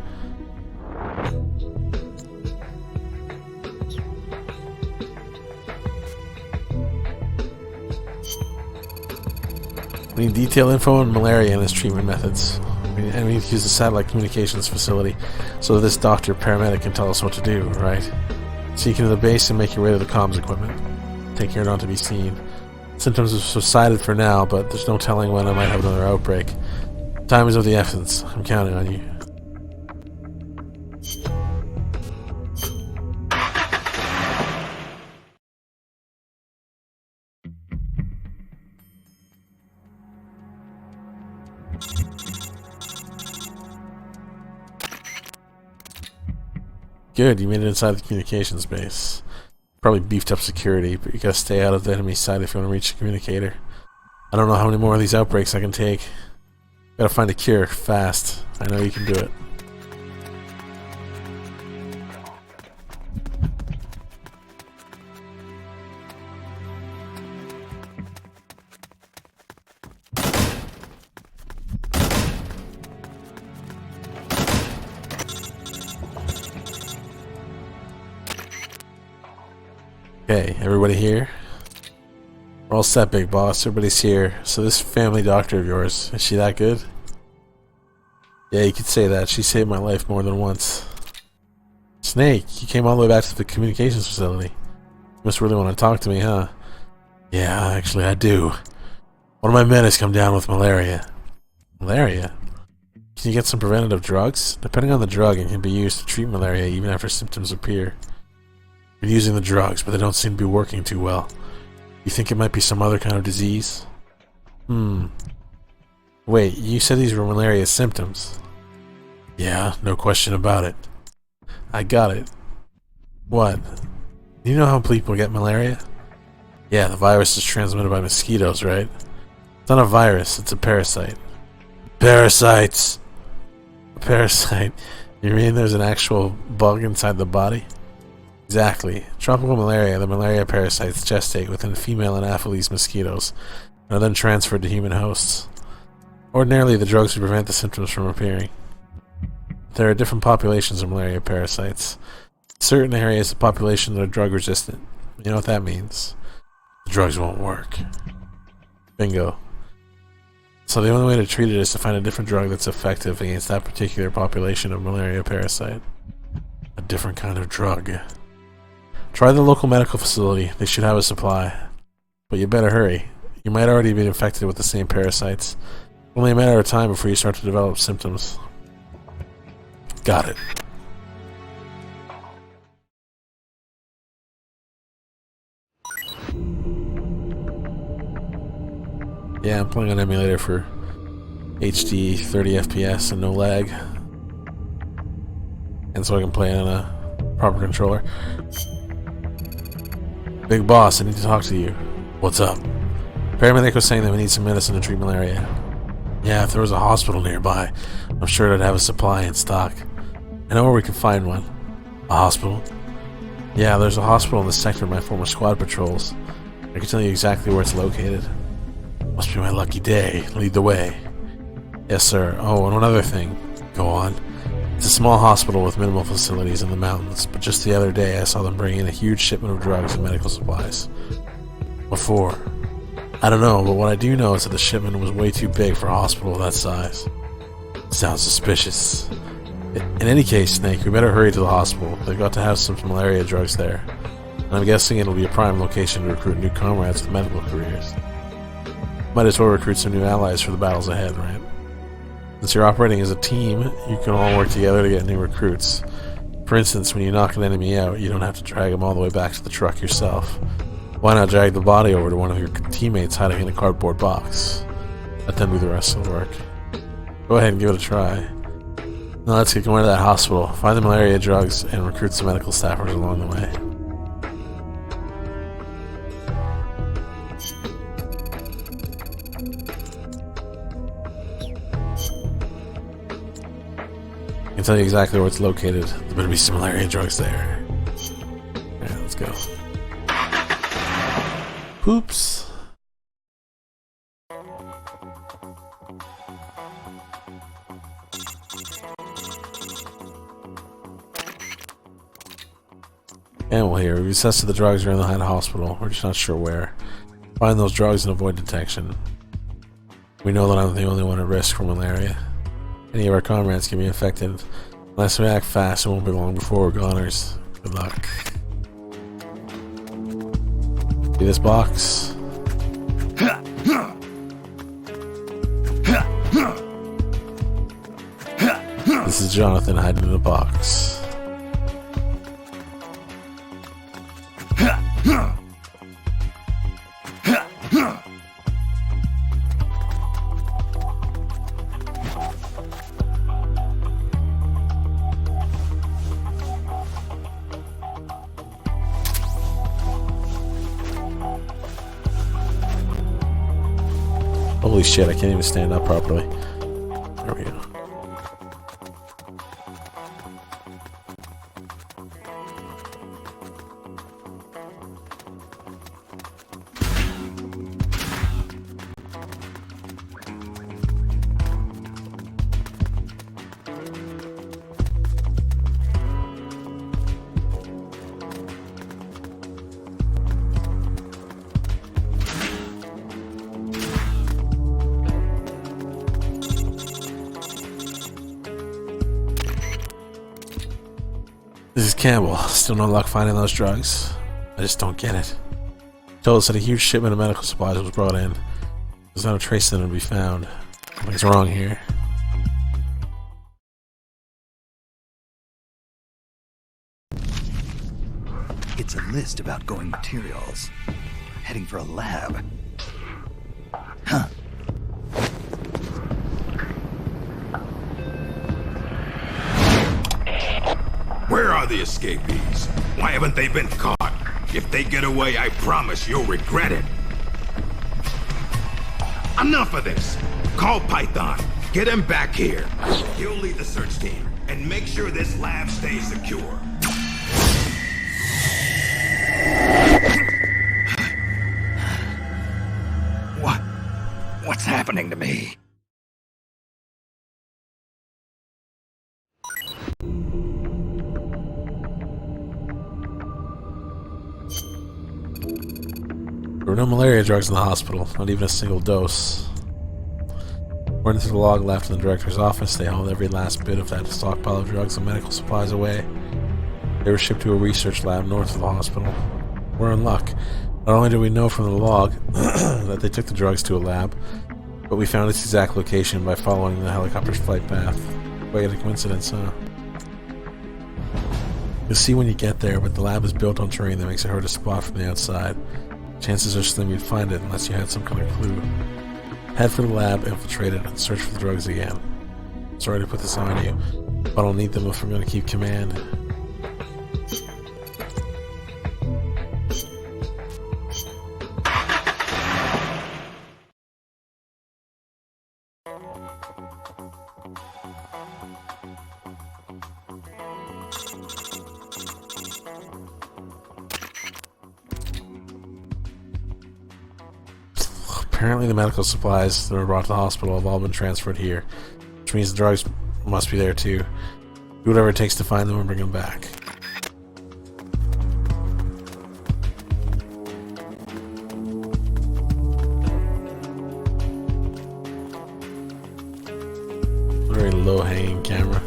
We need detailed info on malaria and its treatment methods. and we need to use the satellite communications facility so this doctor paramedic can tell us what to do, right? So you can to the base and make your way to the comms equipment. Take care not to be seen. Symptoms have subsided for now, but there's no telling when I might have another outbreak. Time is of the essence. I'm counting on you. Good, you made it inside the communications base. Probably beefed up security, but you gotta stay out of the enemy side if you want to reach the communicator. I don't know how many more of these outbreaks I can take. Gotta find a cure, fast. I know you can do it. Okay, everybody here? We're all set, big boss. Everybody's here. So this family doctor of yours, is she that good? Yeah, you could say that. She saved my life more than once. Snake, you came all the way back to the communications facility. You must really want to talk to me, huh? Yeah, actually I do. One of my men has come down with malaria. Malaria? Can you get some preventative drugs? Depending on the drug, it can be used to treat malaria even after symptoms appear. Been using the drugs, but they don't seem to be working too well. You think it might be some other kind of disease? Wait, you said these were malaria symptoms? Yeah, no question about it. I got it. What? Do you know how people get malaria? Yeah, the virus is transmitted by mosquitoes, right? It's not a virus, it's a parasite. Parasites! A parasite? You mean there's an actual bug inside the body? Exactly. Tropical malaria, the malaria parasites gestate within female Anopheles mosquitoes and are then transferred to human hosts. Ordinarily, the drugs would prevent the symptoms from appearing. There are different populations of malaria parasites. In certain areas, the populations are drug resistant. You know what that means? The drugs won't work. Bingo. So the only way to treat it is to find a different drug that's effective against that particular population of malaria parasite. A different kind of drug. Try the local medical facility. They should have a supply. But you better hurry. You might already be infected with the same parasites. Only a matter of time before you start to develop symptoms. Got it. Yeah, I'm playing on emulator for HD 30 FPS and no lag. And so I can play on a proper controller. Big boss, I need to talk to you. What's up? Paramedic was saying that we need some medicine to treat malaria. Yeah, if there was a hospital nearby, I'm sure it'd have a supply in stock. I know where we can find one. A hospital? Yeah, there's a hospital in the sector of my former squad patrols. I can tell you exactly where it's located. Must be my lucky day. Lead the way. Yes, sir. Oh, and one other thing. Go on. It's a small hospital with minimal facilities in the mountains, but just the other day I saw them bring in a huge shipment of drugs and medical supplies. What for? I don't know, but what I do know is that the shipment was way too big for a hospital of that size. Sounds suspicious. In any case, Snake, we better hurry to the hospital. They've got to have some malaria drugs there. And I'm guessing it'll be a prime location to recruit new comrades with medical careers. Might as well recruit some new allies for the battles ahead, right? Since you're operating as a team, you can all work together to get new recruits. For instance, when you knock an enemy out, you don't have to drag them all the way back to the truck yourself. Why not drag the body over to one of your teammates hiding in a cardboard box? Let them do the rest of the work. Go ahead and give it a try. Now let's get going to that hospital, find the malaria drugs, and recruit some medical staffers along the way. I can tell you exactly where it's located. There better be some malaria drugs there. Alright, let's go. Oops. And we'll hear. We've assessed the drugs are in the hospital. We're just not sure where. Find those drugs and avoid detection. We know that I'm the only one at risk for malaria. Any of our comrades can be infected. Unless we act fast, it won't be long before we're goners. Good luck. See this box? This is Jonathan hiding in a box. Holy shit, I can't even stand up properly. There we go. This is Campbell. Still no luck finding those drugs. I just don't get it. He told us that a huge shipment of medical supplies was brought in. There's no trace of them to be found. Something's wrong here. It's a list of outgoing materials. Heading for a lab. Huh. Where are the escapees? Why haven't they been caught? If they get away, I promise you'll regret it. Enough of this. Call Python. Get him back here. He'll lead the search team and make sure this lab stays secure. What's happening to me? There were no malaria drugs in the hospital, not even a single dose. According to the log left in the director's office, they hauled every last bit of that stockpile of drugs and medical supplies away. They were shipped to a research lab north of the hospital. We're in luck. Not only did we know from the log that they took the drugs to a lab, but we found its exact location by following the helicopter's flight path. Quite a coincidence, huh? You'll see when you get there, but the lab is built on terrain that makes it hard to spot from the outside. Chances are slim you'd find it unless you had some kind of clue. Head for the lab, infiltrate it, and search for the drugs again. Sorry to put this on you, but I'll need them if I'm going to keep command. Apparently the medical supplies that were brought to the hospital have all been transferred here, which means the drugs must be there too. Do whatever it takes to find them and bring them back. Very low-hanging camera.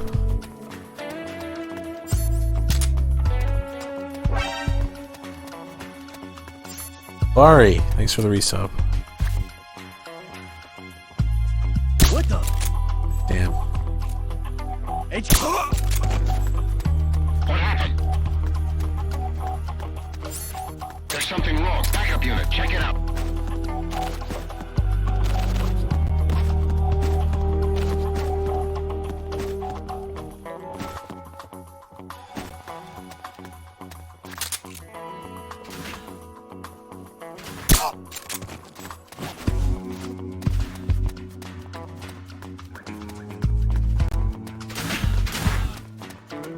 Bari, thanks for the resub. What the? Damn. What happened? There's something wrong. Backup unit, check it out.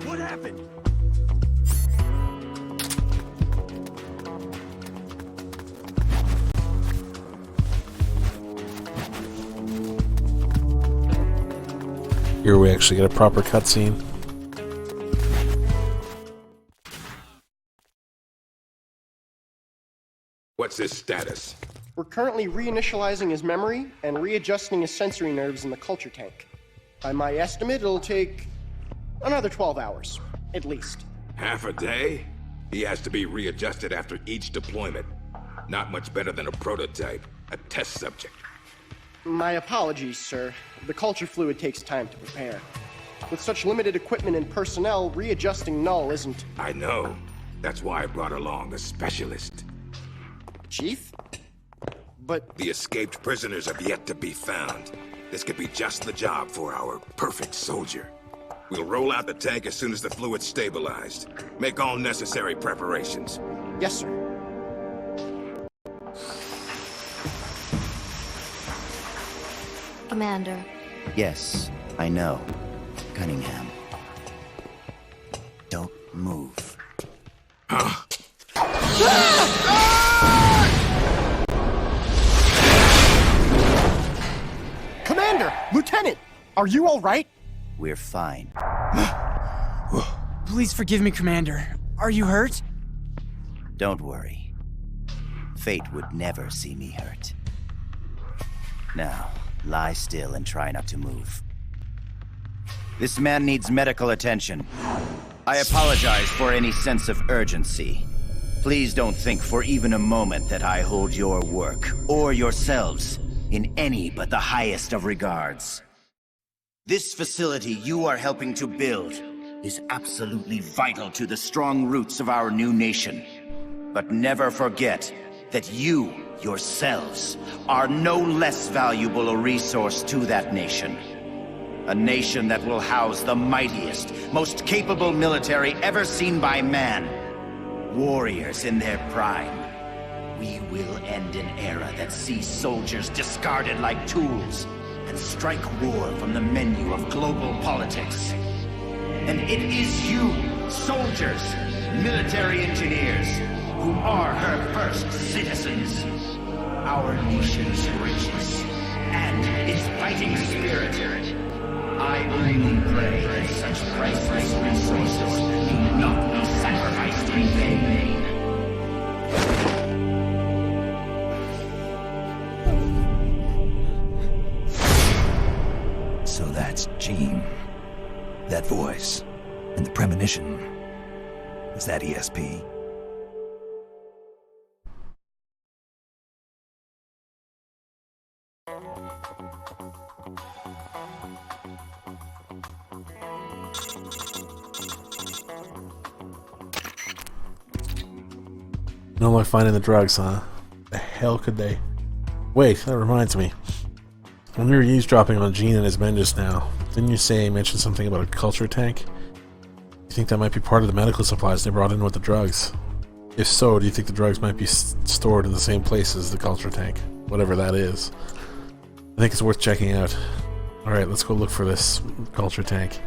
What happened? Here we actually get a proper cutscene. What's his status? We're currently reinitializing his memory and readjusting his sensory nerves in the culture tank. By my estimate, it'll take another 12 hours, at least. Half a day? He has to be readjusted after each deployment. Not much better than a prototype, a test subject. My apologies, sir. The culture fluid takes time to prepare. With such limited equipment and personnel, readjusting Null isn't... I know. That's why I brought along a specialist. Chief? But... The escaped prisoners have yet to be found. This could be just the job for our perfect soldier. We'll roll out the tank as soon as the fluid's stabilized. Make all necessary preparations. Yes, sir. Commander. Yes, I know. Cunningham. Don't move. Commander! Lieutenant! Are you all right? We're fine. Please forgive me, Commander. Are you hurt? Don't worry. Fate would never see me hurt. Now, lie still and try not to move. This man needs medical attention. I apologize for any sense of urgency. Please don't think for even a moment that I hold your work, or yourselves, in any but the highest of regards. This facility you are helping to build is absolutely vital to the strong roots of our new nation. But never forget that you, yourselves, are no less valuable a resource to that nation. A nation that will house the mightiest, most capable military ever seen by man. Warriors in their prime. We will end an era that sees soldiers discarded like tools and strike war from the menu of global politics. And it is you, soldiers, military engineers, who are her first citizens. Our nation's riches and its fighting spirit. I only pray that such priceless resources do not be sacrificed in vain. So that's Jean. That voice. And the premonition. Is that ESP? No luck finding the drugs, huh? The hell could they? Wait, that reminds me. When we were eavesdropping on Gene and his men just now, didn't you say you mentioned something about a culture tank? You think that might be part of the medical supplies they brought in with the drugs? If so, do you think the drugs might be stored in the same place as the culture tank? Whatever that is. I think it's worth checking out. Alright, let's go look for this culture tank.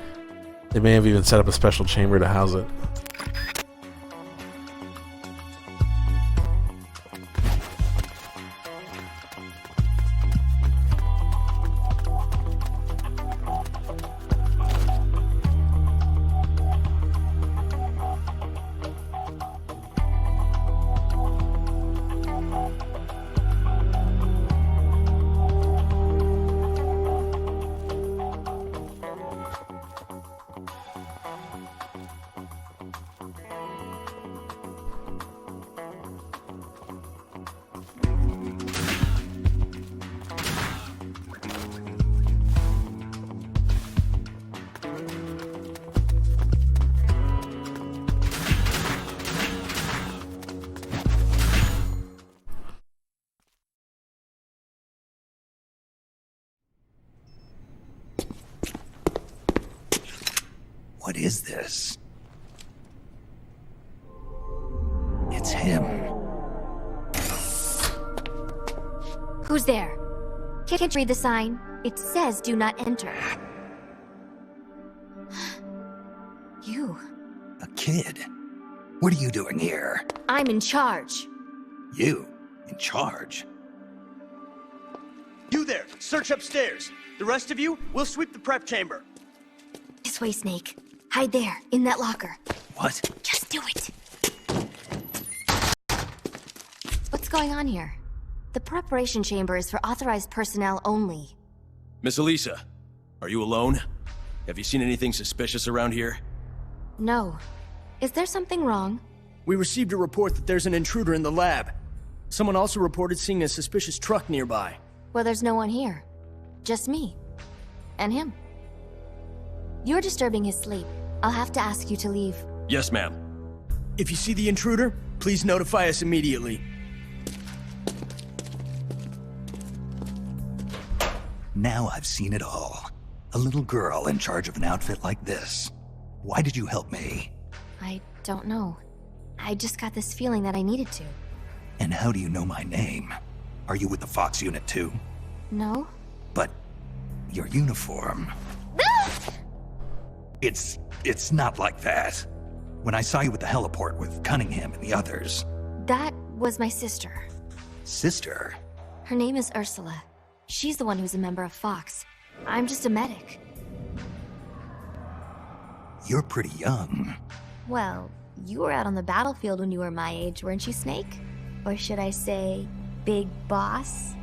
They may have even set up a special chamber to house it. What is this? It's him. Who's there? Can't you read the sign? It says do not enter. You. A kid? What are you doing here? I'm in charge. You? In charge? You there! Search upstairs! The rest of you, we'll sweep the prep chamber. This way, Snake. Hide there, in that locker. What? Just do it. What's going on here? The preparation chamber is for authorized personnel only. Miss Elisa, Are you alone? Have you seen anything suspicious around here? No. Is there something wrong? We received a report that there's an intruder in the lab. Someone also reported seeing a suspicious truck nearby. Well, there's no one here. Just me. And him. You're disturbing his sleep. I'll have to ask you to leave. Yes, ma'am. If you see the intruder, please notify us immediately. Now I've seen it all. A little girl in charge of an outfit like this. Why did you help me? I don't know. I just got this feeling that I needed to. And how do you know my name? Are you with the Fox unit too? No? But your uniform... It's not like that. When I saw you at the heliport with Cunningham and the others... That was my sister. Sister? Her name is Ursula. She's the one who's a member of Fox. I'm just a medic. You're pretty young. Well, you were out on the battlefield when you were my age, weren't you, Snake? Or should I say, Big Boss?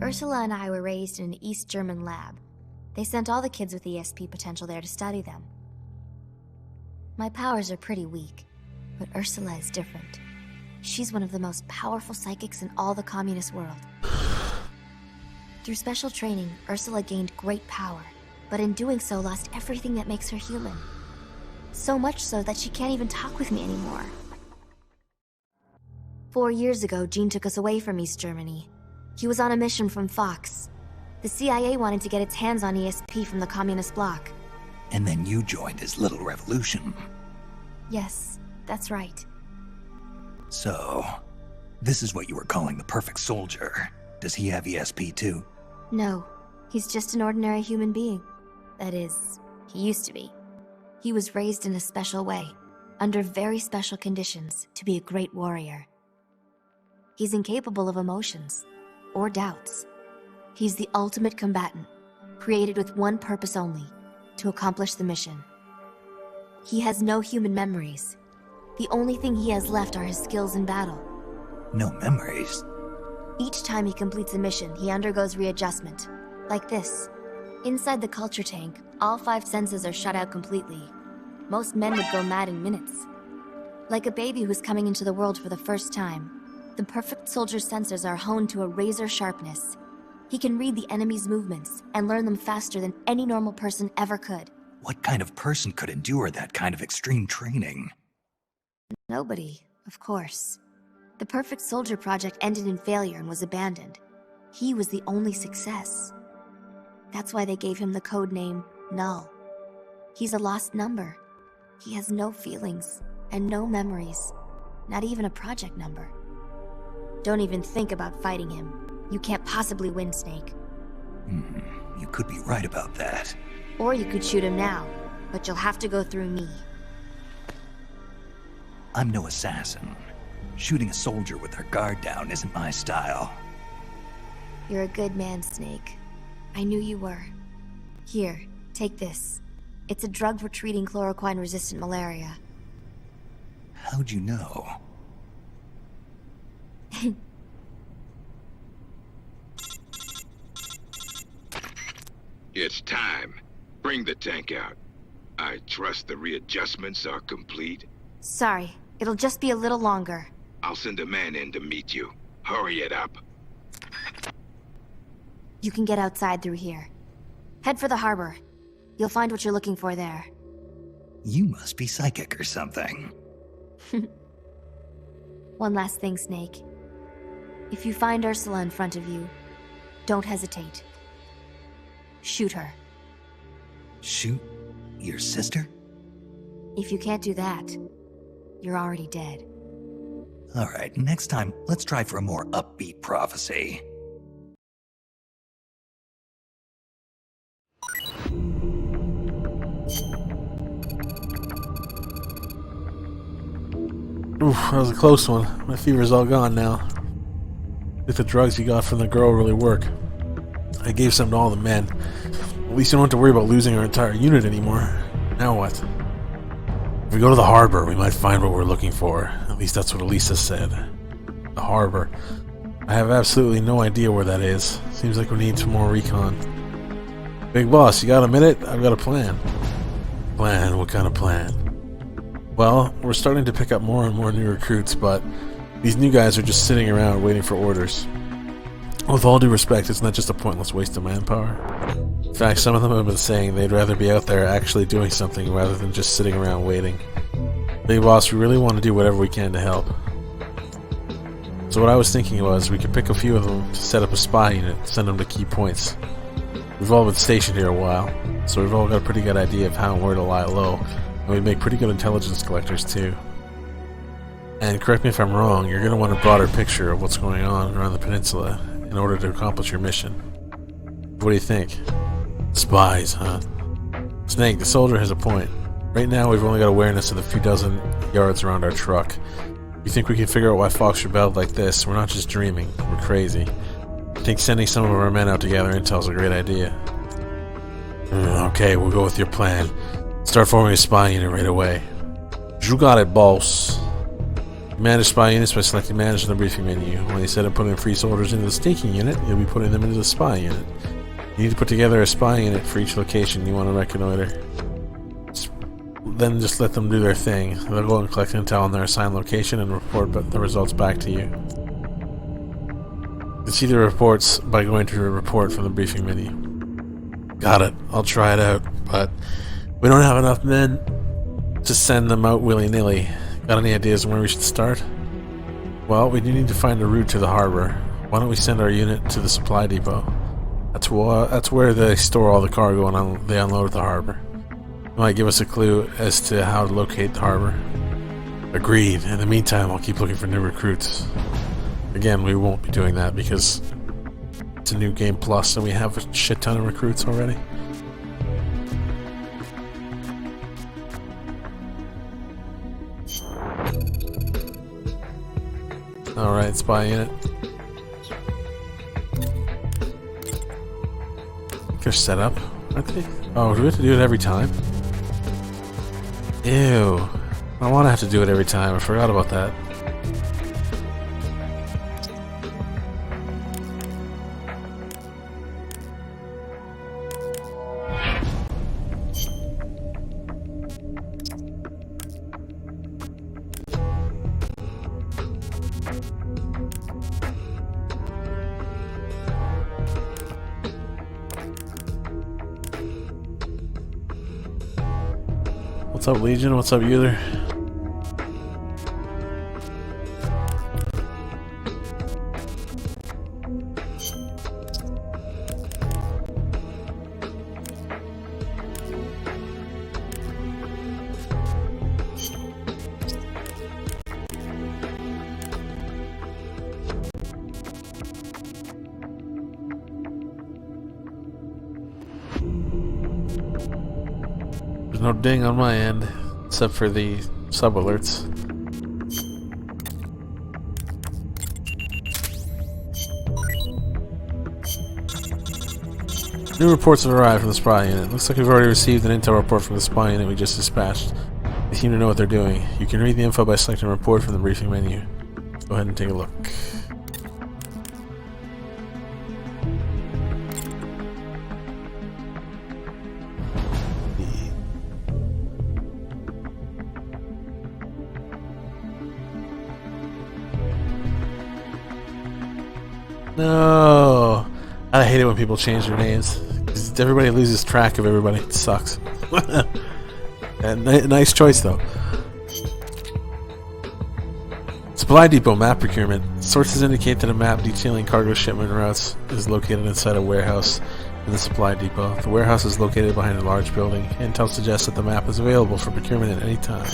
Ursula and I were raised in an East German lab. They sent all the kids with ESP potential there to study them. My powers are pretty weak, but Ursula is different. She's one of the most powerful psychics in all the communist world. Through special training, Ursula gained great power, but in doing so lost everything that makes her human. So much so that she can't even talk with me anymore. 4 years ago, Gene took us away from East Germany. He was on a mission from Fox. The CIA wanted to get its hands on ESP from the communist bloc. And then you joined his little revolution. Yes, that's right. So, this is what you were calling the perfect soldier. Does he have ESP too? No, he's just an ordinary human being. That is, he used to be. He was raised in a special way, under very special conditions, to be a great warrior. He's incapable of emotions, or doubts. He's the ultimate combatant, created with one purpose only, to accomplish the mission. He has no human memories. The only thing he has left are his skills in battle. No memories? Each time he completes a mission, he undergoes readjustment. Like this. Inside the culture tank, all 5 senses are shut out completely. Most men would go mad in minutes. Like a baby who's coming into the world for the first time, the perfect soldier's sensors are honed to a razor sharpness. He can read the enemy's movements and learn them faster than any normal person ever could. What kind of person could endure that kind of extreme training? Nobody, of course. The Perfect Soldier project ended in failure and was abandoned. He was the only success. That's why they gave him the code name Null. He's a lost number. He has no feelings and no memories, not even a project number. Don't even think about fighting him. You can't possibly win, Snake. You could be right about that. Or you could shoot him now, but you'll have to go through me. I'm no assassin. Shooting a soldier with their guard down isn't my style. You're a good man, Snake. I knew you were. Here, take this. It's a drug for treating chloroquine-resistant malaria. How'd you know? It's time. Bring the tank out. I trust the readjustments are complete. Sorry, it'll just be a little longer. I'll send a man in to meet you. Hurry it up. You can get outside through here. Head for the harbor. You'll find what you're looking for there. You must be psychic or something. One last thing, Snake. If you find Ursula in front of you, don't hesitate. Shoot her. Shoot your sister? If you can't do that, you're already dead. Alright, next time, let's try for a more upbeat prophecy. Oof, that was a close one. My fever's all gone now. If the drugs you got from the girl really work. I gave some to all the men. At least you don't have to worry about losing our entire unit anymore. Now what? If we go to the harbor, we might find what we're looking for. At least that's what Elisa said. The harbor. I have absolutely no idea where that is. Seems like we need some more recon. Big boss, you got a minute? I've got a plan. Plan? What kind of plan? Well, we're starting to pick up more and more new recruits, but these new guys are just sitting around waiting for orders. With all due respect, it's not just a pointless waste of manpower. In fact, some of them have been saying they'd rather be out there actually doing something rather than just sitting around waiting. Big boss, we really want to do whatever we can to help. So what I was thinking was we could pick a few of them to set up a spy unit, send them to key points. We've all been stationed here a while, so we've all got a pretty good idea of how and where to lie low, and we make pretty good intelligence collectors too. And correct me if I'm wrong, you're going to want a broader picture of what's going on around the peninsula in order to accomplish your mission. What do you think? Spies, huh? Snake, the soldier has a point. Right now we've only got awareness of the few dozen yards around our truck. You think we can figure out why Fox rebelled like this? We're not just dreaming, we're crazy. I think sending some of our men out to gather intel is a great idea. Okay, we'll go with your plan. Start forming a spy unit right away. You got it, boss. Manage spy units by selecting manage in the briefing menu. When you set up putting free soldiers into the staking unit, you'll be putting them into the spy unit. You need to put together a spy unit for each location you want to reconnoiter. Then just let them do their thing. They'll go and collect intel on their assigned location and report the results back to you. You can see the reports by going to the report from the briefing menu. Got it. I'll try it out, but we don't have enough men to send them out willy-nilly. Got any ideas on where we should start? Well, we do need to find a route to the harbor. Why don't we send our unit to the supply depot? That's where they store all the cargo and they unload at the harbor. It might give us a clue as to how to locate the harbor. Agreed. In the meantime, I'll keep looking for new recruits. Again, we won't be doing that because it's a new game plus and we have a shit ton of recruits already. Alright, spy unit. They're set up, aren't they? Oh, do we have to do it every time? Ew. I don't want to have to do it every time. I forgot about that. What's up, Legion? What's up, user? There's no ding on my end, except for the sub alerts. New reports have arrived from the spy unit. Looks like we've already received an intel report from the spy unit we just dispatched. They seem to know what they're doing. You can read the info by selecting a report from the briefing menu. Go ahead and take a look. No, I hate it when people change their names. Everybody loses track of everybody. It sucks. Nice choice though. Supply depot map procurement. Sources indicate that a map detailing cargo shipment routes is located inside a warehouse in the supply depot. The warehouse is located behind a large building. Intel suggests that the map is available for procurement at any time.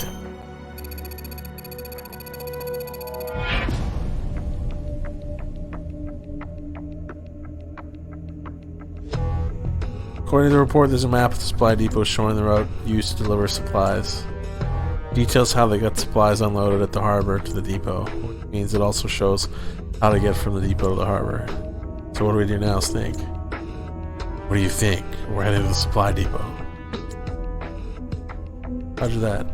According to the report, there's a map of the supply depot showing the route used to deliver supplies. Details how they got supplies unloaded at the harbor to the depot, which means it also shows how to get from the depot to the harbor. So what do we do now, Snake? What do you think? We're heading to the supply depot. Roger that.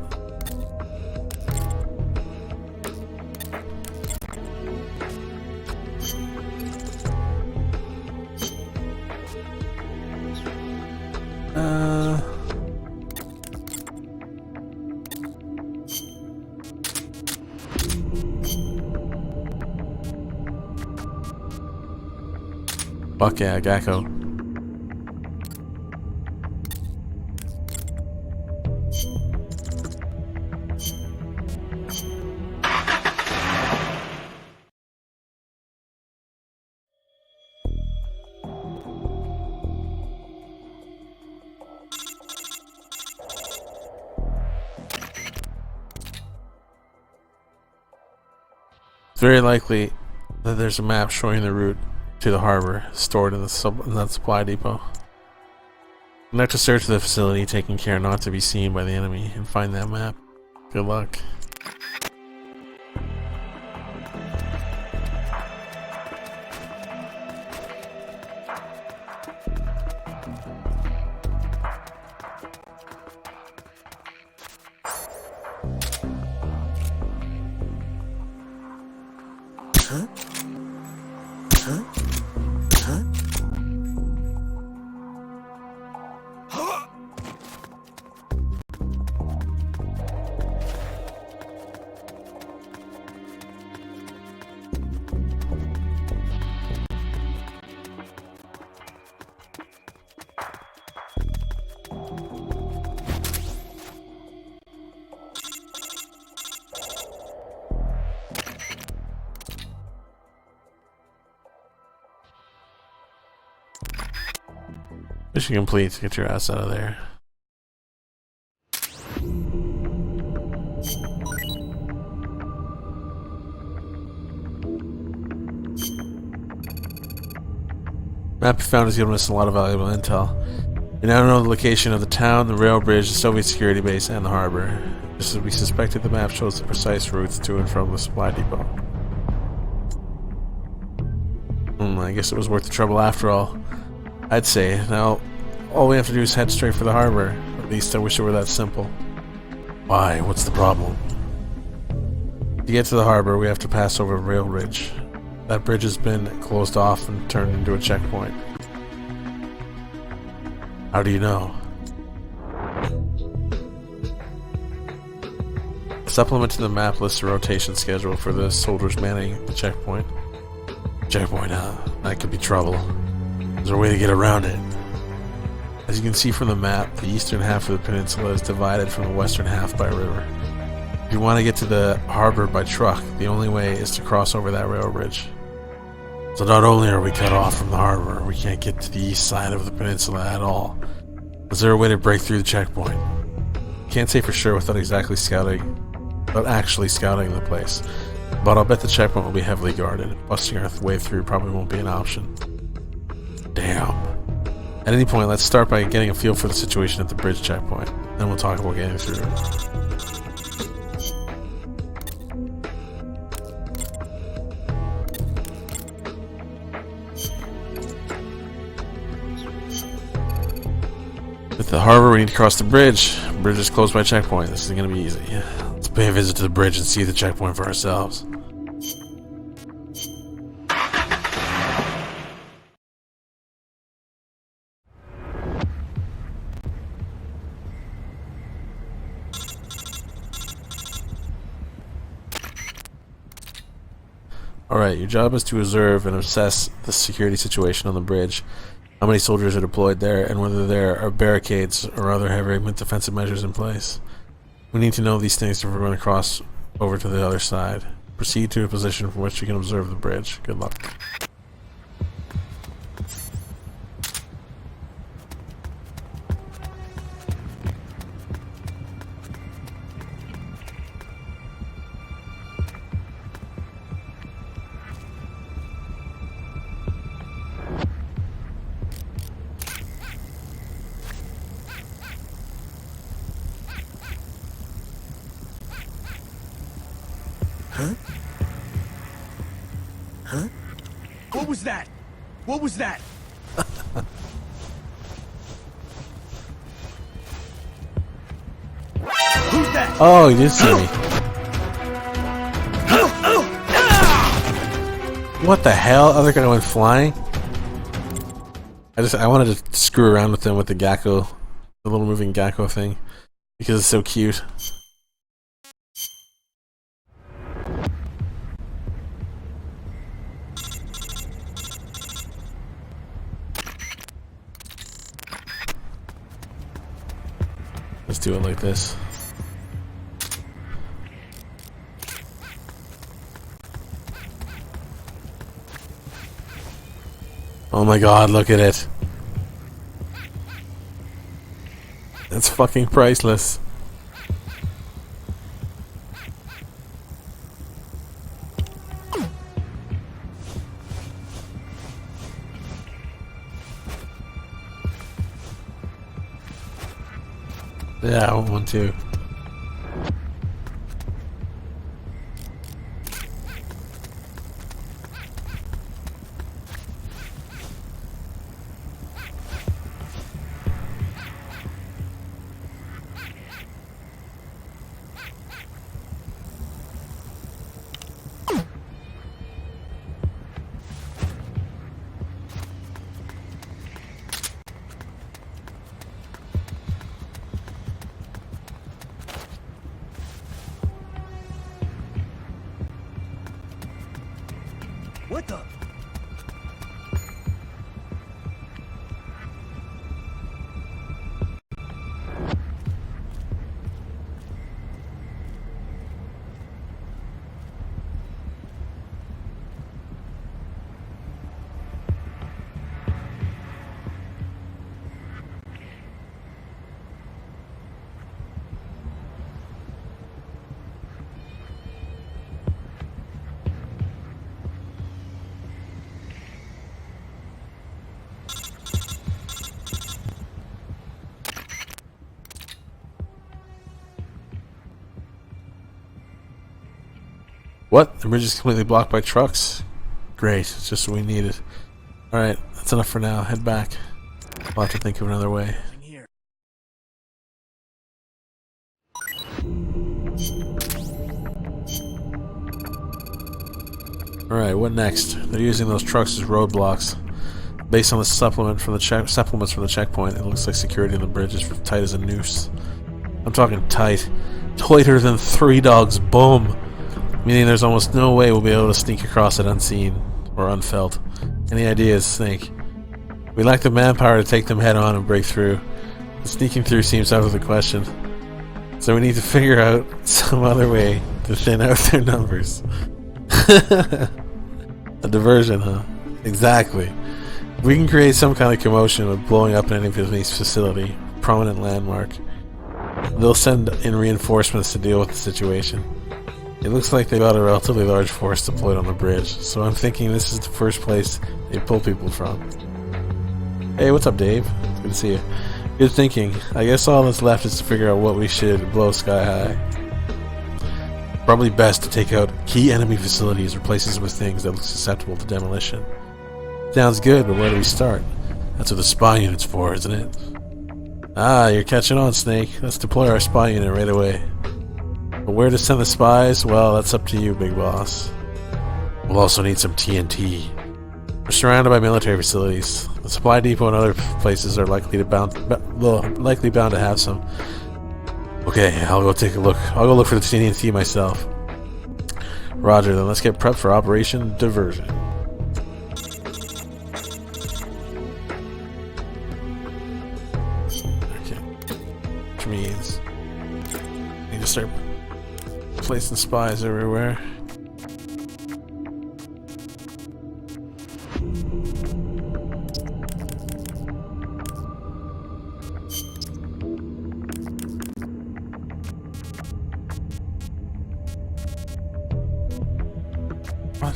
Fuck yeah, Gecko. It's very likely that there's a map showing the route to the harbor stored in that supply depot. Conduct a search of the facility, taking care not to be seen by the enemy, and find that map. Good luck. Mission complete. Get your ass out of there. Map you found has given us a lot of valuable intel. We now know the location of the town, the rail bridge, the Soviet security base, and the harbor. Just as we suspected, the map shows the precise routes to and from the supply depot. I guess it was worth the trouble after all. I'd say. Now, all we have to do is head straight for the harbor. At least I wish it were that simple. Why? What's the problem? To get to the harbor, we have to pass over a rail bridge. That bridge has been closed off and turned into a checkpoint. How do you know? A supplement to the map lists a rotation schedule for the soldiers manning the checkpoint. Checkpoint, huh? That could be trouble. Is there a way to get around it? As you can see from the map, the eastern half of the peninsula is divided from the western half by a river. If you want to get to the harbor by truck, the only way is to cross over that rail bridge. So not only are we cut off from the harbor, we can't get to the east side of the peninsula at all. Is there a way to break through the checkpoint? Can't say for sure without actually scouting the place. But I'll bet the checkpoint will be heavily guarded. Busting our way through probably won't be an option. Damn. At any point, let's start by getting a feel for the situation at the bridge checkpoint. Then we'll talk about getting through. At the harbor, we need to cross the bridge. The bridge is closed by checkpoint. This is going to be easy. Let's pay a visit to the bridge and see the checkpoint for ourselves. Alright, your job is to observe and assess the security situation on the bridge, how many soldiers are deployed there, and whether there are barricades or other heavy defensive measures in place. We need to know these things if we're going to cross over to the other side. Proceed to a position from which you can observe the bridge. Good luck. Huh? What was that? What was that? Who's that? Oh, you did see me. What the hell? Other guy went flying? I wanted to screw around with him with the Gecko the little moving gecko thing, because it's so cute. Let's do it like this. Oh my god, look at it. That's fucking priceless. Yeah, I want one too. What the? What? The bridge is completely blocked by trucks. Great, it's just what we needed. Alright, that's enough for now. Head back. We'll have to think of another way. Alright, what next? They're using those trucks as roadblocks. Based on the supplements from the checkpoint, it looks like security on the bridge is tight as a noose. I'm talking tight. Tighter than Three Dogs' bum. Meaning there's almost no way we'll be able to sneak across it unseen or unfelt. Any ideas, Snake? We lack the manpower to take them head on and break through. Sneaking through seems out of the question. So we need to figure out some other way to thin out their numbers. A diversion, huh? Exactly. If we can create some kind of commotion with blowing up an enemy's facility, prominent landmark, they'll send in reinforcements to deal with the situation. It looks like they've got a relatively large force deployed on the bridge, so I'm thinking this is the first place they pull people from. Hey, what's up, Dave? Good to see you. Good thinking. I guess all that's left is to figure out what we should blow sky high. Probably best to take out key enemy facilities or places with things that look susceptible to demolition. Sounds good, but where do we start? That's what the spy unit's for, isn't it? Ah, you're catching on, Snake. Let's deploy our spy unit right away. But where to send the spies? Well, that's up to you, Big Boss. We'll also need some TNT. We're surrounded by military facilities. The supply depot and other places are likely bound to have some. Okay, I'll go take a look. I'll go look for the TNT myself. Roger, then let's get prepped for Operation Diversion. Okay. Which means I need to start placing spies everywhere. What?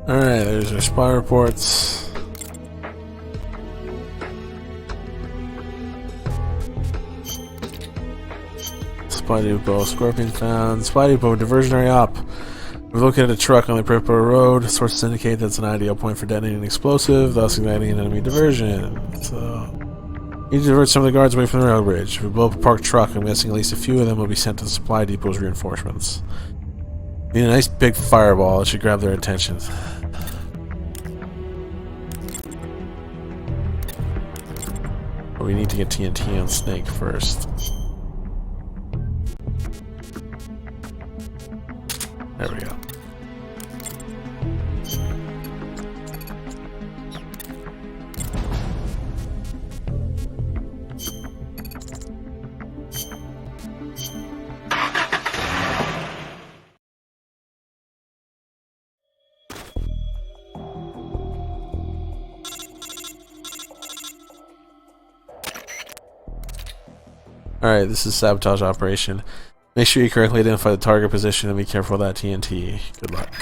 Alright, there's our spy reports. Spy depot, Scorpion found. Spy depot, diversionary op. We've located a truck on the Prippo Road. Sources indicate that's an ideal point for detonating an explosive, thus igniting an enemy diversion. So, need to divert some of the guards away from the rail bridge. If we blow up a parked truck, I'm guessing at least a few of them will be sent to the supply depot's reinforcements. Need a nice big fireball that should grab their attention. But we need to get TNT on Snake first. There we go. Alright, this is sabotage operation. Make sure you correctly identify the target position and be careful of that TNT. Good luck.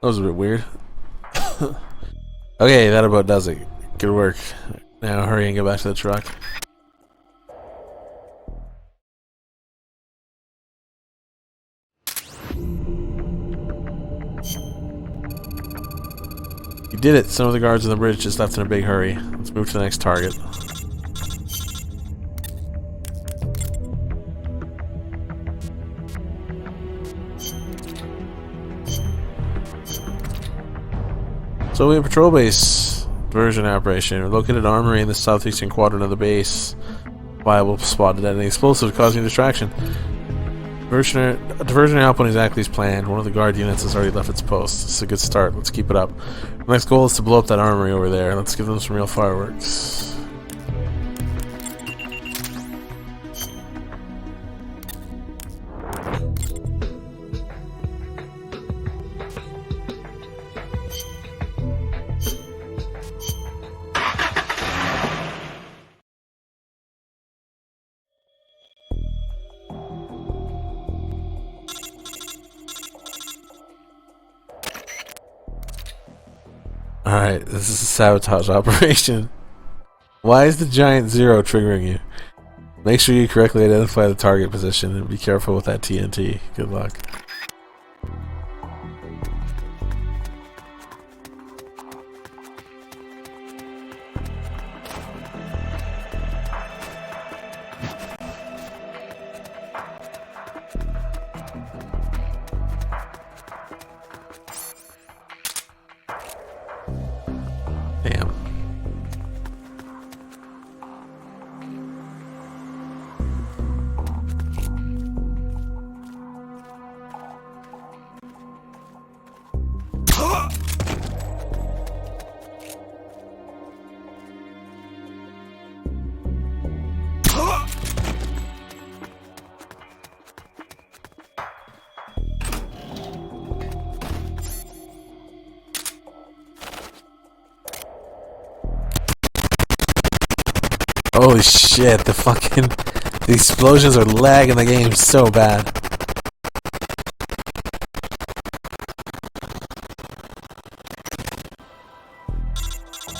That was a bit weird. Okay, that about does it. Good work. Now hurry and get back to the truck. You did it. Some of the guards on the bridge just left in a big hurry. Let's move to the next target. Soviet patrol base diversion operation. We located armory in the southeastern quadrant of the base. Viable spot to detonate explosive, causing distraction. Diversionary output exactly as planned. One of the guard units has already left its post. This is a good start. Let's keep it up. Our next goal is to blow up that armory over there. Let's give them some real fireworks. Alright, this is a sabotage operation. Why is the giant zero triggering you? Make sure you correctly identify the target position and be careful with that TNT. Good luck. Damn. Holy shit, the explosions are lagging the game so bad.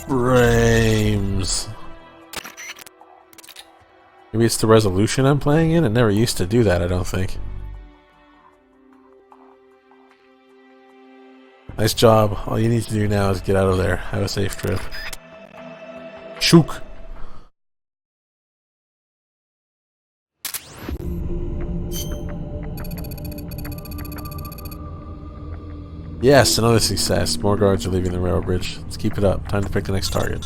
Frames. Maybe it's the resolution I'm playing in? It never used to do that, I don't think. Nice job. All you need to do now is get out of there. Have a safe trip. Shook. Yes, another success. More guards are leaving the railroad bridge. Let's keep it up. Time to pick the next target.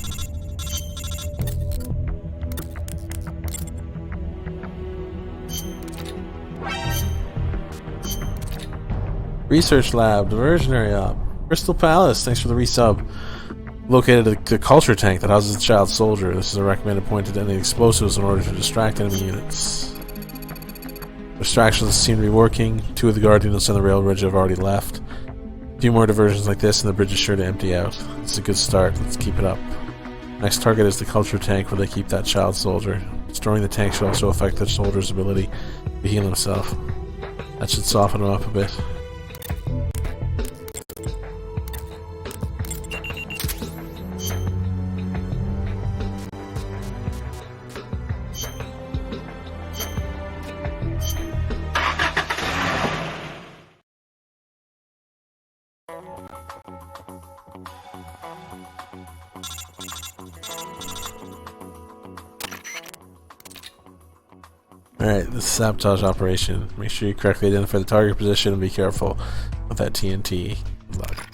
Research lab, diversionary op. Crystal Palace, thanks for the resub. Located the culture tank that houses the child soldier. This is a recommended point to detonate explosives in order to distract enemy units. Distractions seem to be working. 2 of the guard units on the rail bridge have already left. A few more diversions like this and the bridge is sure to empty out. This is a good start. Let's keep it up. Next target is the culture tank where they keep that child soldier. Destroying the tank should also affect the soldier's ability to heal himself. That should soften him up a bit. Alright, this is sabotage operation. Make sure you correctly identify the target position and be careful with that TNT. Good luck.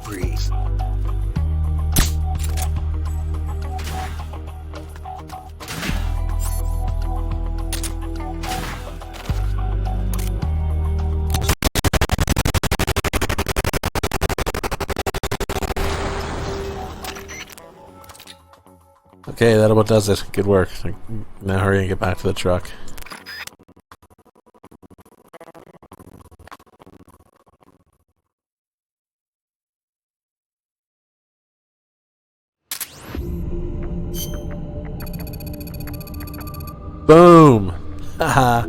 Breathe. Okay, that about does it. Good work. Now hurry and get back to the truck. Boom! Haha.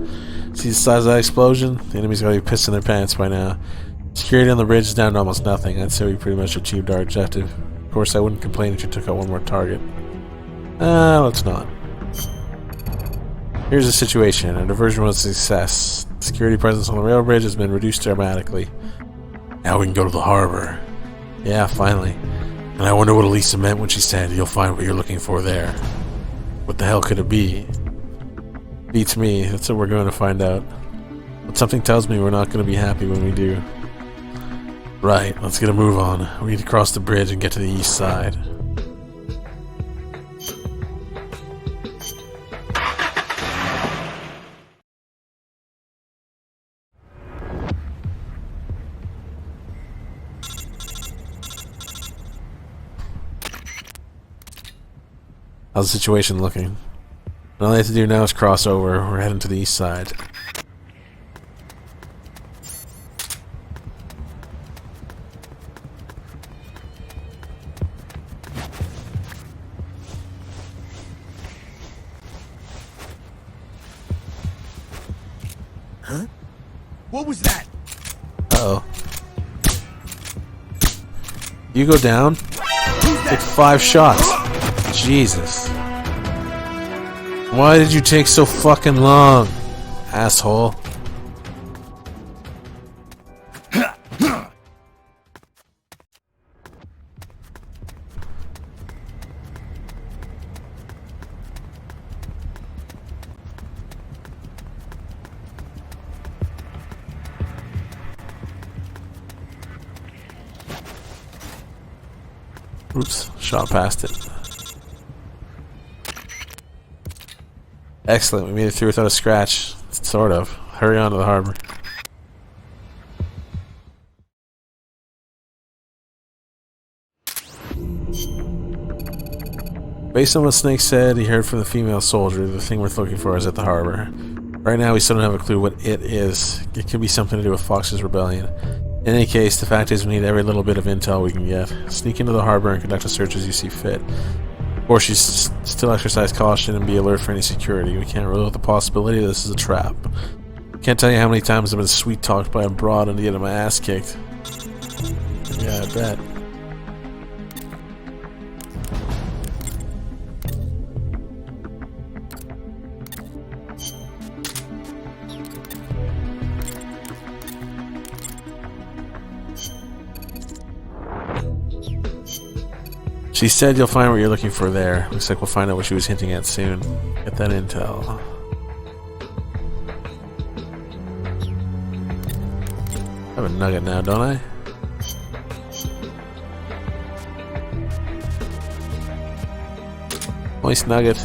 See the size of that explosion? The enemy's gotta be pissing their pants by now. Security on the bridge is down to almost nothing. I'd say we pretty much achieved our objective. Of course, I wouldn't complain if you took out one more target. Let's not. Here's the situation. A diversion was a success. Security presence on the rail bridge has been reduced dramatically. Now we can go to the harbor. Yeah, finally. And I wonder what Elisa meant when she said, "You'll find what you're looking for there." What the hell could it be? Beats me. That's what we're going to find out. But something tells me we're not going to be happy when we do. Right, let's get a move on. We need to cross the bridge and get to the east side. How's the situation looking? All I have to do now is cross over. We're heading to the east side. Huh? What was that? Uh-oh. You go down? Take 5 shots. Jesus. Why did you take so fucking long, asshole? Oops, shot past it. Excellent, we made it through without a scratch. Sort of. Hurry on to the harbor. Based on what Snake said, he heard from the female soldier. The thing we're looking for is at the harbor. Right now we still don't have a clue what it is. It could be something to do with Fox's rebellion. In any case, the fact is we need every little bit of intel we can get. Sneak into the harbor and conduct a search as you see fit. Or she's still exercise caution and be alert for any security. We can't rule out the possibility that this is a trap. We Can't tell you how many times I've been sweet talked by a broad into getting my ass kicked. Yeah, I bet. She said you'll find what you're looking for there. Looks like we'll find out what she was hinting at soon. Get that intel. I have a nugget now, don't I? Nice nugget.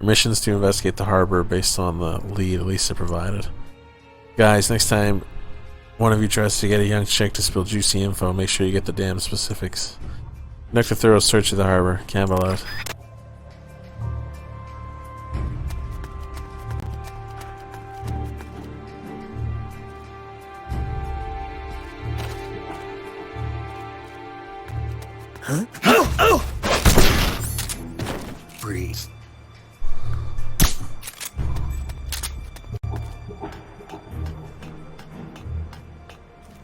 Missions to investigate the harbor based on the lead Lisa provided. Guys, next time one of you tries to get a young chick to spill juicy info, make sure you get the damn specifics. Conduct a thorough search of the harbor. Campbell out. Huh? Breathe.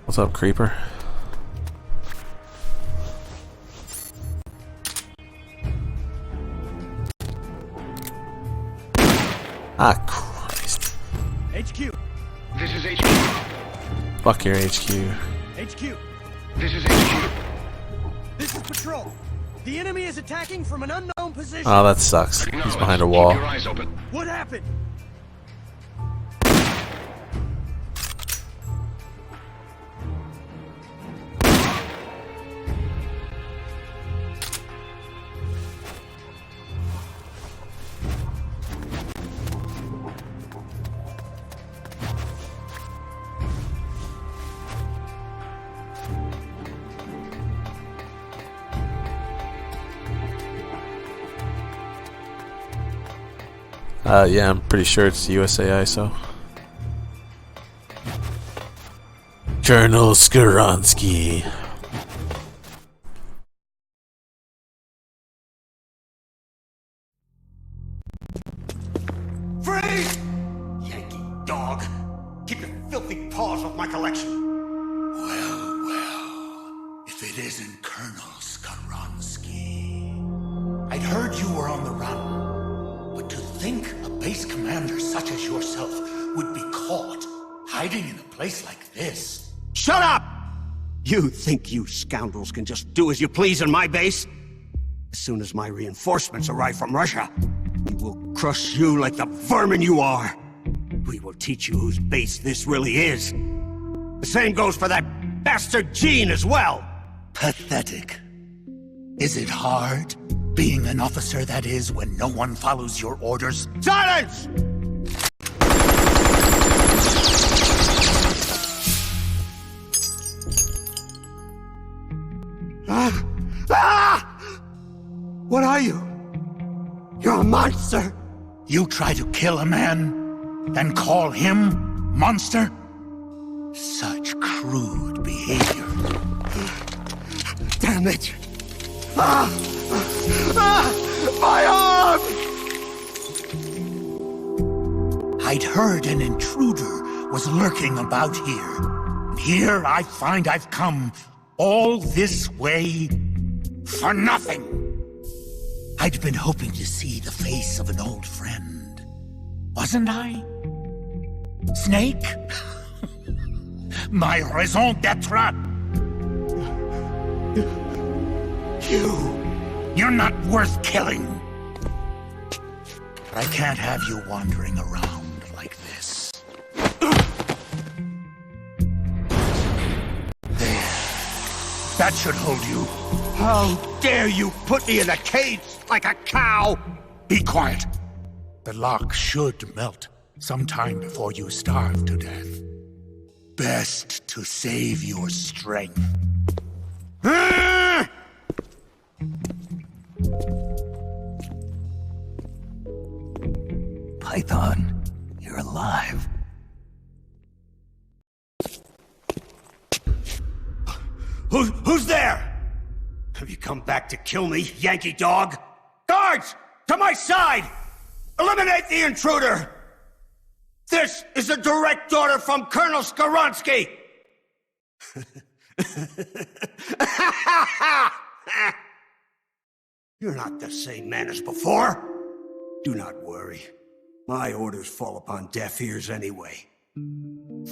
What's up, creeper? Ah, Christ. HQ. This is HQ. Fuck your HQ. HQ. This is HQ. This is patrol. The enemy is attacking from an unknown position. Oh, that sucks. He's behind a wall. Keep your eyes open. What happened? Yeah, I'm pretty sure it's USA ISO. Colonel Skoronsky. Freeze! Yankee dog. Keep your filthy paws off my collection. Well, if it isn't Colonel Skoronsky. I'd heard you were on the run. But to think a base commander such as yourself would be caught hiding in a place like this. Shut up! You think you scoundrels can just do as you please on my base? As soon as my reinforcements arrive from Russia, we will crush you like the vermin you are. We will teach you whose base this really is. The same goes for that bastard Gene as well. Pathetic. Is it hard being an officer, that is, when no one follows your orders? Silence! What are you? You're a monster! You try to kill a man, and call him monster? Such crude behavior. Damn it! My arm! I'd heard an intruder was lurking about here. And here I find I've come all this way for nothing. I'd been hoping to see the face of an old friend. Wasn't I? Snake? My raison d'etre? You're not worth killing. But I can't have you wandering around like this. There. That should hold you. How dare you put me in a cage like a cow! Be quiet. The lock should melt sometime before you starve to death. Best to save your strength. Python, you're alive. Who's there? Have you come back to kill me, Yankee dog? Guards! To my side! Eliminate the intruder! This is a direct order from Colonel Skoronsky! You're not the same man as before. Do not worry. My orders fall upon deaf ears anyway.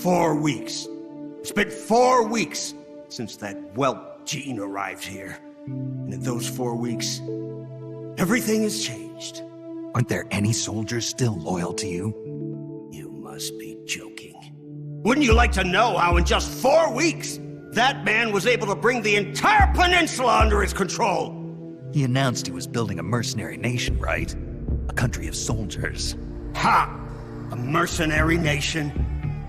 4 weeks. It's been 4 weeks since that whelp Jean arrived here. And in those 4 weeks, everything has changed. Aren't there any soldiers still loyal to you? You must be joking. Wouldn't you like to know how in just 4 weeks, that man was able to bring the entire peninsula under his control? He announced he was building a mercenary nation, right? A country of soldiers. Ha! A mercenary nation?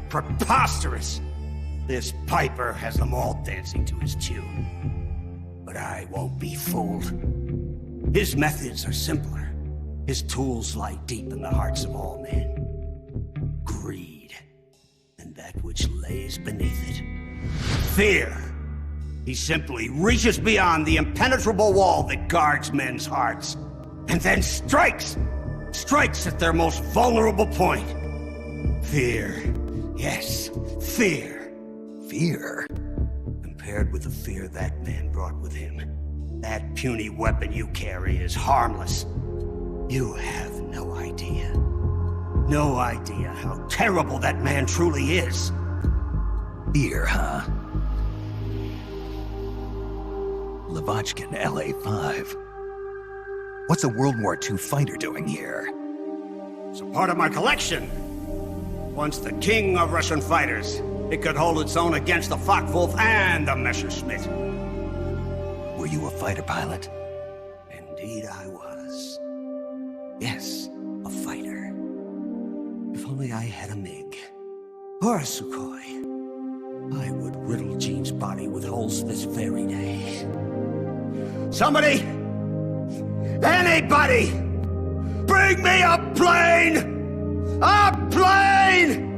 Preposterous! This piper has them all dancing to his tune. But I won't be fooled. His methods are simpler. His tools lie deep in the hearts of all men. Greed. And that which lays beneath it. Fear. He simply reaches beyond the impenetrable wall that guards men's hearts. And then strikes! Strikes at their most vulnerable point. Fear. Yes, fear. Fear? Compared with the fear that man brought with him, that puny weapon you carry is harmless. You have no idea. No idea how terrible that man truly is. Fear, huh? Lavochkin, LA-5. What's a World War II fighter doing here? It's a part of my collection. Once the king of Russian fighters, it could hold its own against the Focke-Wulf and the Messerschmitt. Were you a fighter pilot? Indeed I was. Yes, a fighter. If only I had a MiG. Or a Sukhoi. I would riddle Jean's body with holes this very day. Somebody! Anybody! Bring me a plane! A plane!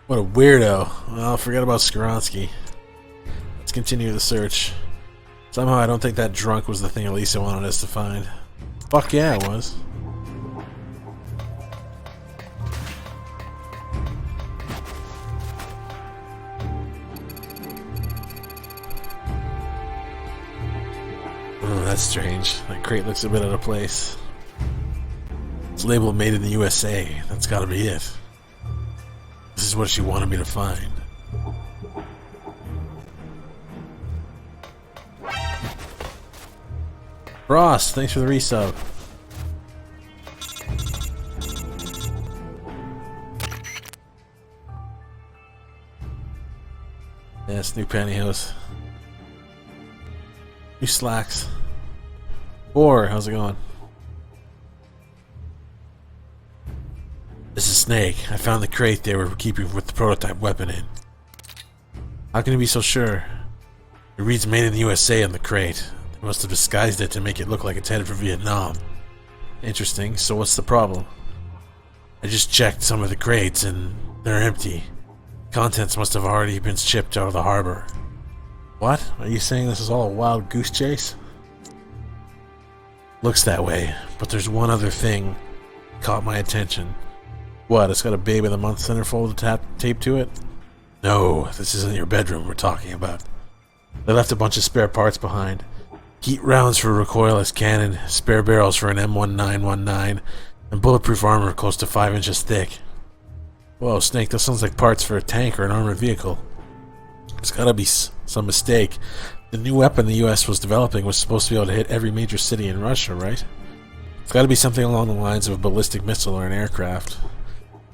What a weirdo. Well, forget about Skoronsky. Let's continue the search. Somehow I don't think that drunk was the thing Elisa wanted us to find. Fuck yeah, it was. Oh, that's strange. That crate looks a bit out of place. It's labeled Made in the USA. That's gotta be it. This is what she wanted me to find. Ross, thanks for the resub. Yes, new pantyhose. New slacks. How's it going? This is Snake. I found the crate they were keeping with the prototype weapon in. How can you be so sure? It reads Made in the USA on the crate. They must have disguised it to make it look like it's headed for Vietnam. Interesting. So what's the problem? I just checked some of the crates and they're empty. Contents must have already been shipped out of the harbor. What? Are you saying this is all a wild goose chase? Looks that way, but there's one other thing that caught my attention. What, it's got a Babe of the Month centerfold taped to it? No, this isn't your bedroom we're talking about. They left a bunch of spare parts behind. Heat rounds for a recoilless cannon, spare barrels for an M1919, and bulletproof armor close to 5 inches thick. Whoa, Snake, that sounds like parts for a tank or an armored vehicle. There's gotta be some mistake. The new weapon the US was developing was supposed to be able to hit every major city in Russia, right? It's gotta be something along the lines of a ballistic missile or an aircraft.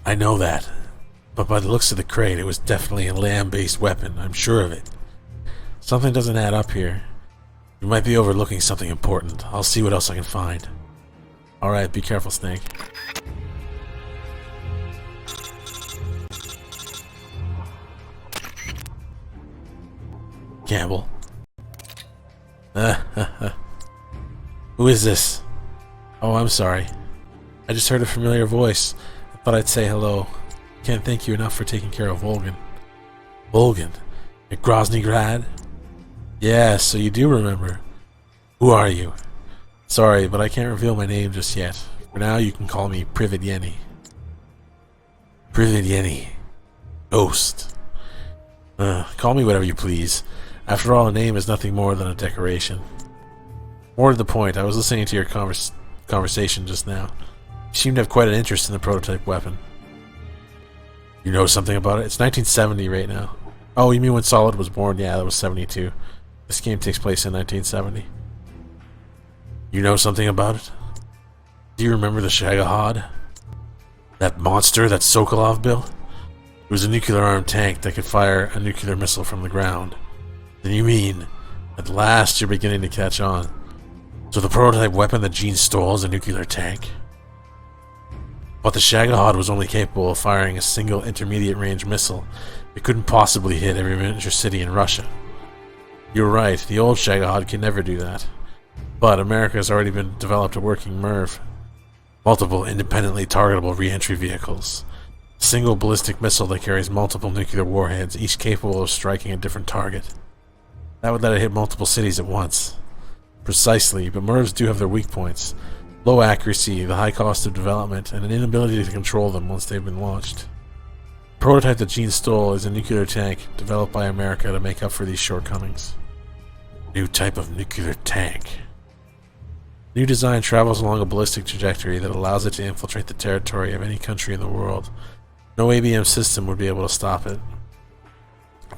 I know that, but by the looks of the crate, it was definitely a land-based weapon. I'm sure of it. Something doesn't add up here. You might be overlooking something important. I'll see what else I can find. Alright, be careful, Snake. Campbell. Who is this? Oh, I'm sorry. I just heard a familiar voice. I thought I'd say hello. Can't thank you enough for taking care of Volgan. Volgan? At Groznygrad? Yeah, so you do remember. Who are you? Sorry, but I can't reveal my name just yet. For now, you can call me Privet Yenny. Privet Yenny. Ghost. Call me whatever you please. After all, a name is nothing more than a decoration. More to the point, I was listening to your conversation just now. You seem to have quite an interest in the prototype weapon. You know something about it? It's 1970 right now. Oh, you mean when Solid was born? Yeah, that was 72. This game takes place in 1970. You know something about it? Do you remember the Shagohod? That monster that Sokolov built? It was a nuclear-armed tank that could fire a nuclear missile from the ground. Then you mean, at last you're beginning to catch on. So the prototype weapon that Gene stole is a nuclear tank? But the Shagohod was only capable of firing a single intermediate-range missile. It couldn't possibly hit every major city in Russia. You're right, the old Shagohod can never do that. But America has already been developed a working MIRV. Multiple independently targetable re-entry vehicles. A single ballistic missile that carries multiple nuclear warheads, each capable of striking a different target. That would let it hit multiple cities at once. Precisely, but MIRVs do have their weak points. Low accuracy, the high cost of development, and an inability to control them once they've been launched. The prototype that Gene stole is a nuclear tank developed by America to make up for these shortcomings. New type of nuclear tank. New design travels along a ballistic trajectory that allows it to infiltrate the territory of any country in the world. No ABM system would be able to stop it.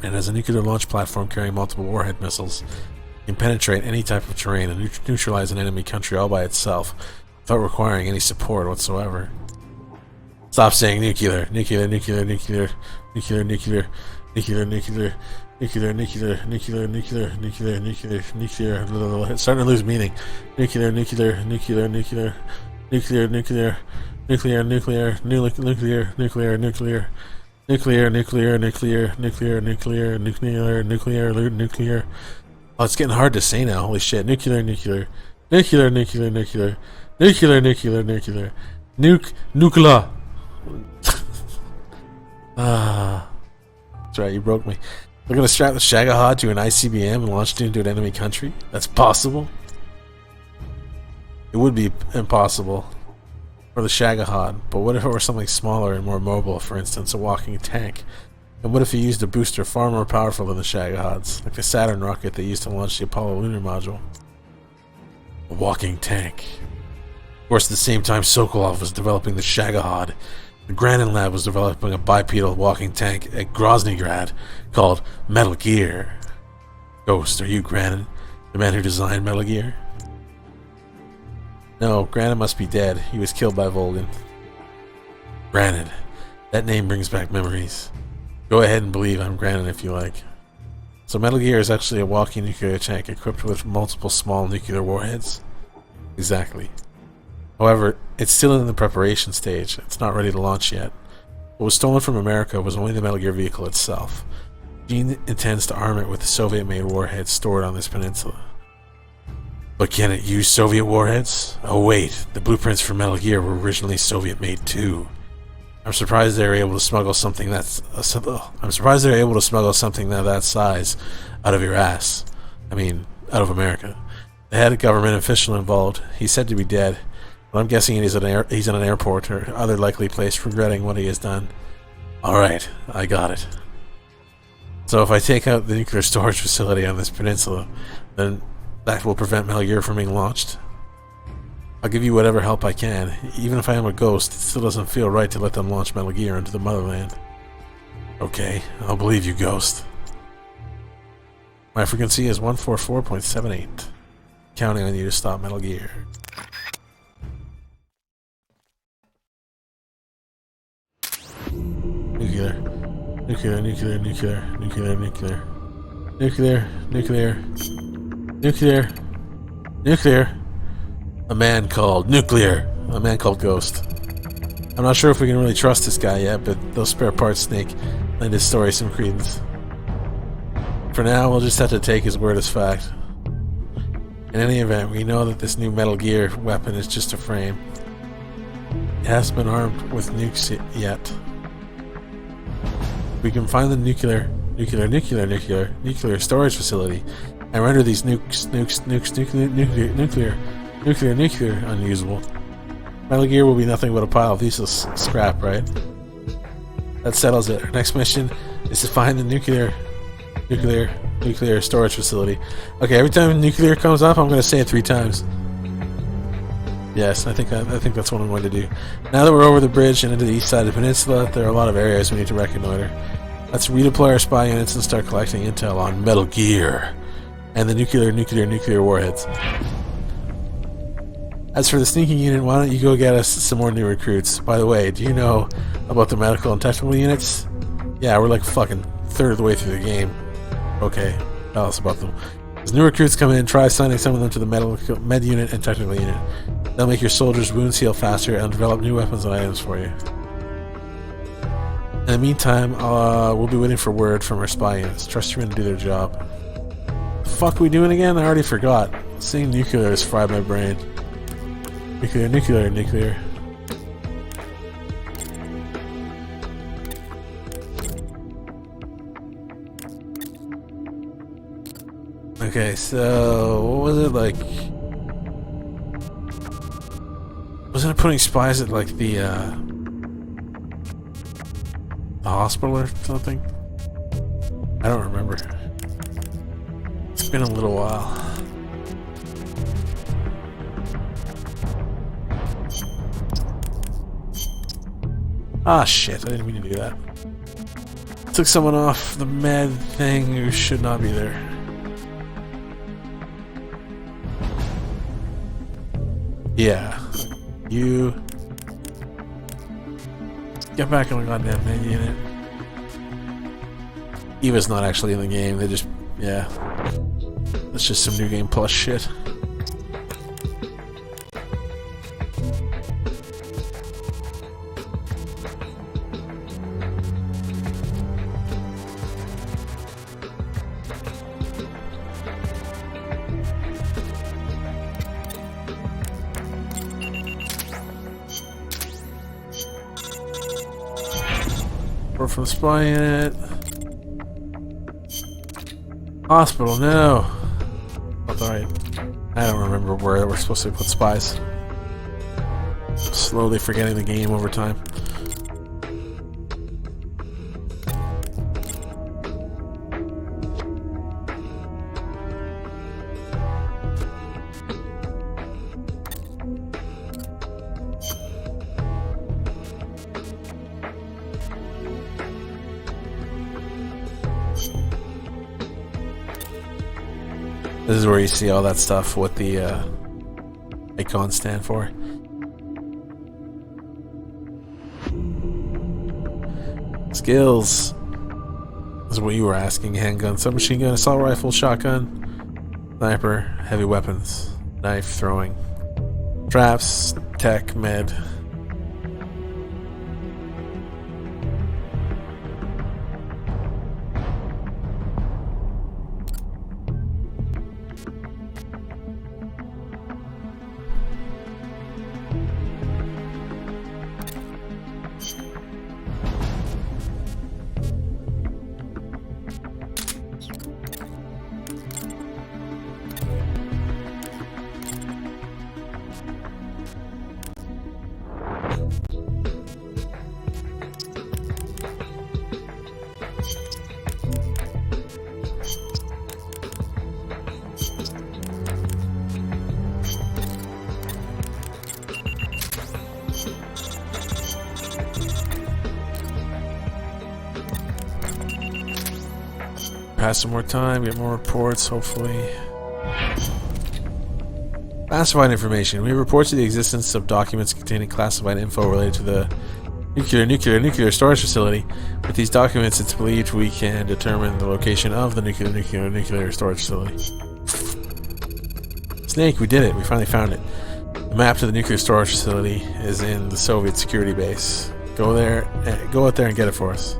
And as a nuclear launch platform carrying multiple warhead missiles, it can penetrate any type of terrain and neutralize an enemy country all by itself, without requiring any support whatsoever. Stop saying nuclear, nuclear, nuclear, nuclear, nuclear, nuclear, nuclear, nuclear, nuclear, nuclear, nuclear, nuclear, nuclear, nuclear, nuclear. It's starting to lose meaning. Nuclear, nuclear, nuclear, nuclear, nuclear, nuclear, nuclear, nuclear, nuclear, nuclear, nuclear. Nuclear, nuclear, nuclear, nuclear, nuclear, nuclear, nuclear, nuclear. Oh, it's getting hard to say now. Holy shit. Nuclear, nuclear. Nuclear, nuclear, nuclear. Nuclear, nuclear, nuclear. Nuclear. That's right, you broke me. They're gonna strap the Shagohod to an ICBM and launch it into an enemy country? That's possible? It would be impossible for the Shagohod, but what if it were something smaller and more mobile, for instance, a walking tank? And what if you used a booster far more powerful than the Shagohods, like the Saturn rocket they used to launch the Apollo lunar module? A walking tank. Of course, at the same time Sokolov was developing the Shagohod, the Granin Lab was developing a bipedal walking tank at Groznygrad called Metal Gear. Ghost, are you Granin, the man who designed Metal Gear? No, Granin must be dead. He was killed by Volgan. Granin. That name brings back memories. Go ahead and believe I'm Granin if you like. So Metal Gear is actually a walking nuclear tank equipped with multiple small nuclear warheads? Exactly. However, it's still in the preparation stage. It's not ready to launch yet. What was stolen from America was only the Metal Gear vehicle itself. Gene intends to arm it with Soviet-made warheads stored on this peninsula. But can it use Soviet warheads? Oh wait, the blueprints for Metal Gear were originally Soviet-made too. I'm surprised they were able to smuggle something that size out of your ass. I mean, out of America. They had a government official involved. He's said to be dead, but I'm guessing he's in an airport or other likely place regretting what he has done. Alright, I got it. So if I take out the nuclear storage facility on this peninsula, then that will prevent Metal Gear from being launched. I'll give you whatever help I can. Even if I am a ghost, it still doesn't feel right to let them launch Metal Gear into the motherland. Okay, I'll believe you, Ghost. My frequency is 144.78. Counting on you to stop Metal Gear. Nuclear. Nuclear, nuclear, nuclear, nuclear, nuclear. Nuclear, nuclear. Nuclear. A man called Nuclear. A man called Ghost. I'm not sure if we can really trust this guy yet, but those spare parts snake lend his story some credence. For now, we'll just have to take his word as fact. In any event, we know that this new Metal Gear weapon is just a frame. It hasn't been armed with nukes yet. We can find the nuclear storage facility and render these nuclear unusable. Metal Gear will be nothing but a pile of useless scrap, right? That settles it. Our next mission is to find the nuclear storage facility. Okay, every time nuclear comes up, I'm going to say it 3 times. Yes, I think that's what I'm going to do. Now that we're over the bridge and into the east side of the peninsula, there are a lot of areas we need to reconnoiter. Let's redeploy our spy units and start collecting intel on Metal Gear and the nuclear warheads. As for the sneaking unit, why don't you go get us some more new recruits? By the way, do you know about the medical and technical units? Yeah, we're like fucking third of the way through the game. Okay, tell us about them. As new recruits come in, try assigning some of them to the med unit and technical unit. They'll make your soldiers' wounds heal faster and develop new weapons and items for you. In the meantime, we'll be waiting for word from our spy units. Trust your men to do their job. The fuck are we doing again? I already forgot. Seeing nuclear has fried my brain. Nuclear. Okay, so what was it like? Wasn't it putting spies at like the hospital or something? I don't remember. It's been a little while. Ah, shit, I didn't mean to do that. Took someone off the med thing who should not be there. Yeah. You... get back on the goddamn med unit. Eva's not actually in the game, they just... yeah. That's just some New Game Plus shit. From the spy unit. Hospital, no. That's alright. I don't remember where we're supposed to put spies. Slowly forgetting the game over time. This is where you see all that stuff, what the icons stand for. Skills is what you were asking. Handgun, submachine gun, assault rifle, shotgun, sniper, heavy weapons, knife throwing, traps, tech, med. Pass some more time, get more reports, hopefully. Classified information. We have reports of the existence of documents containing classified info related to the nuclear storage facility. With these documents, it's believed we can determine the location of the nuclear storage facility. Snake, we did it. We finally found it. The map to the nuclear storage facility is in the Soviet security base. Go out there and get it for us.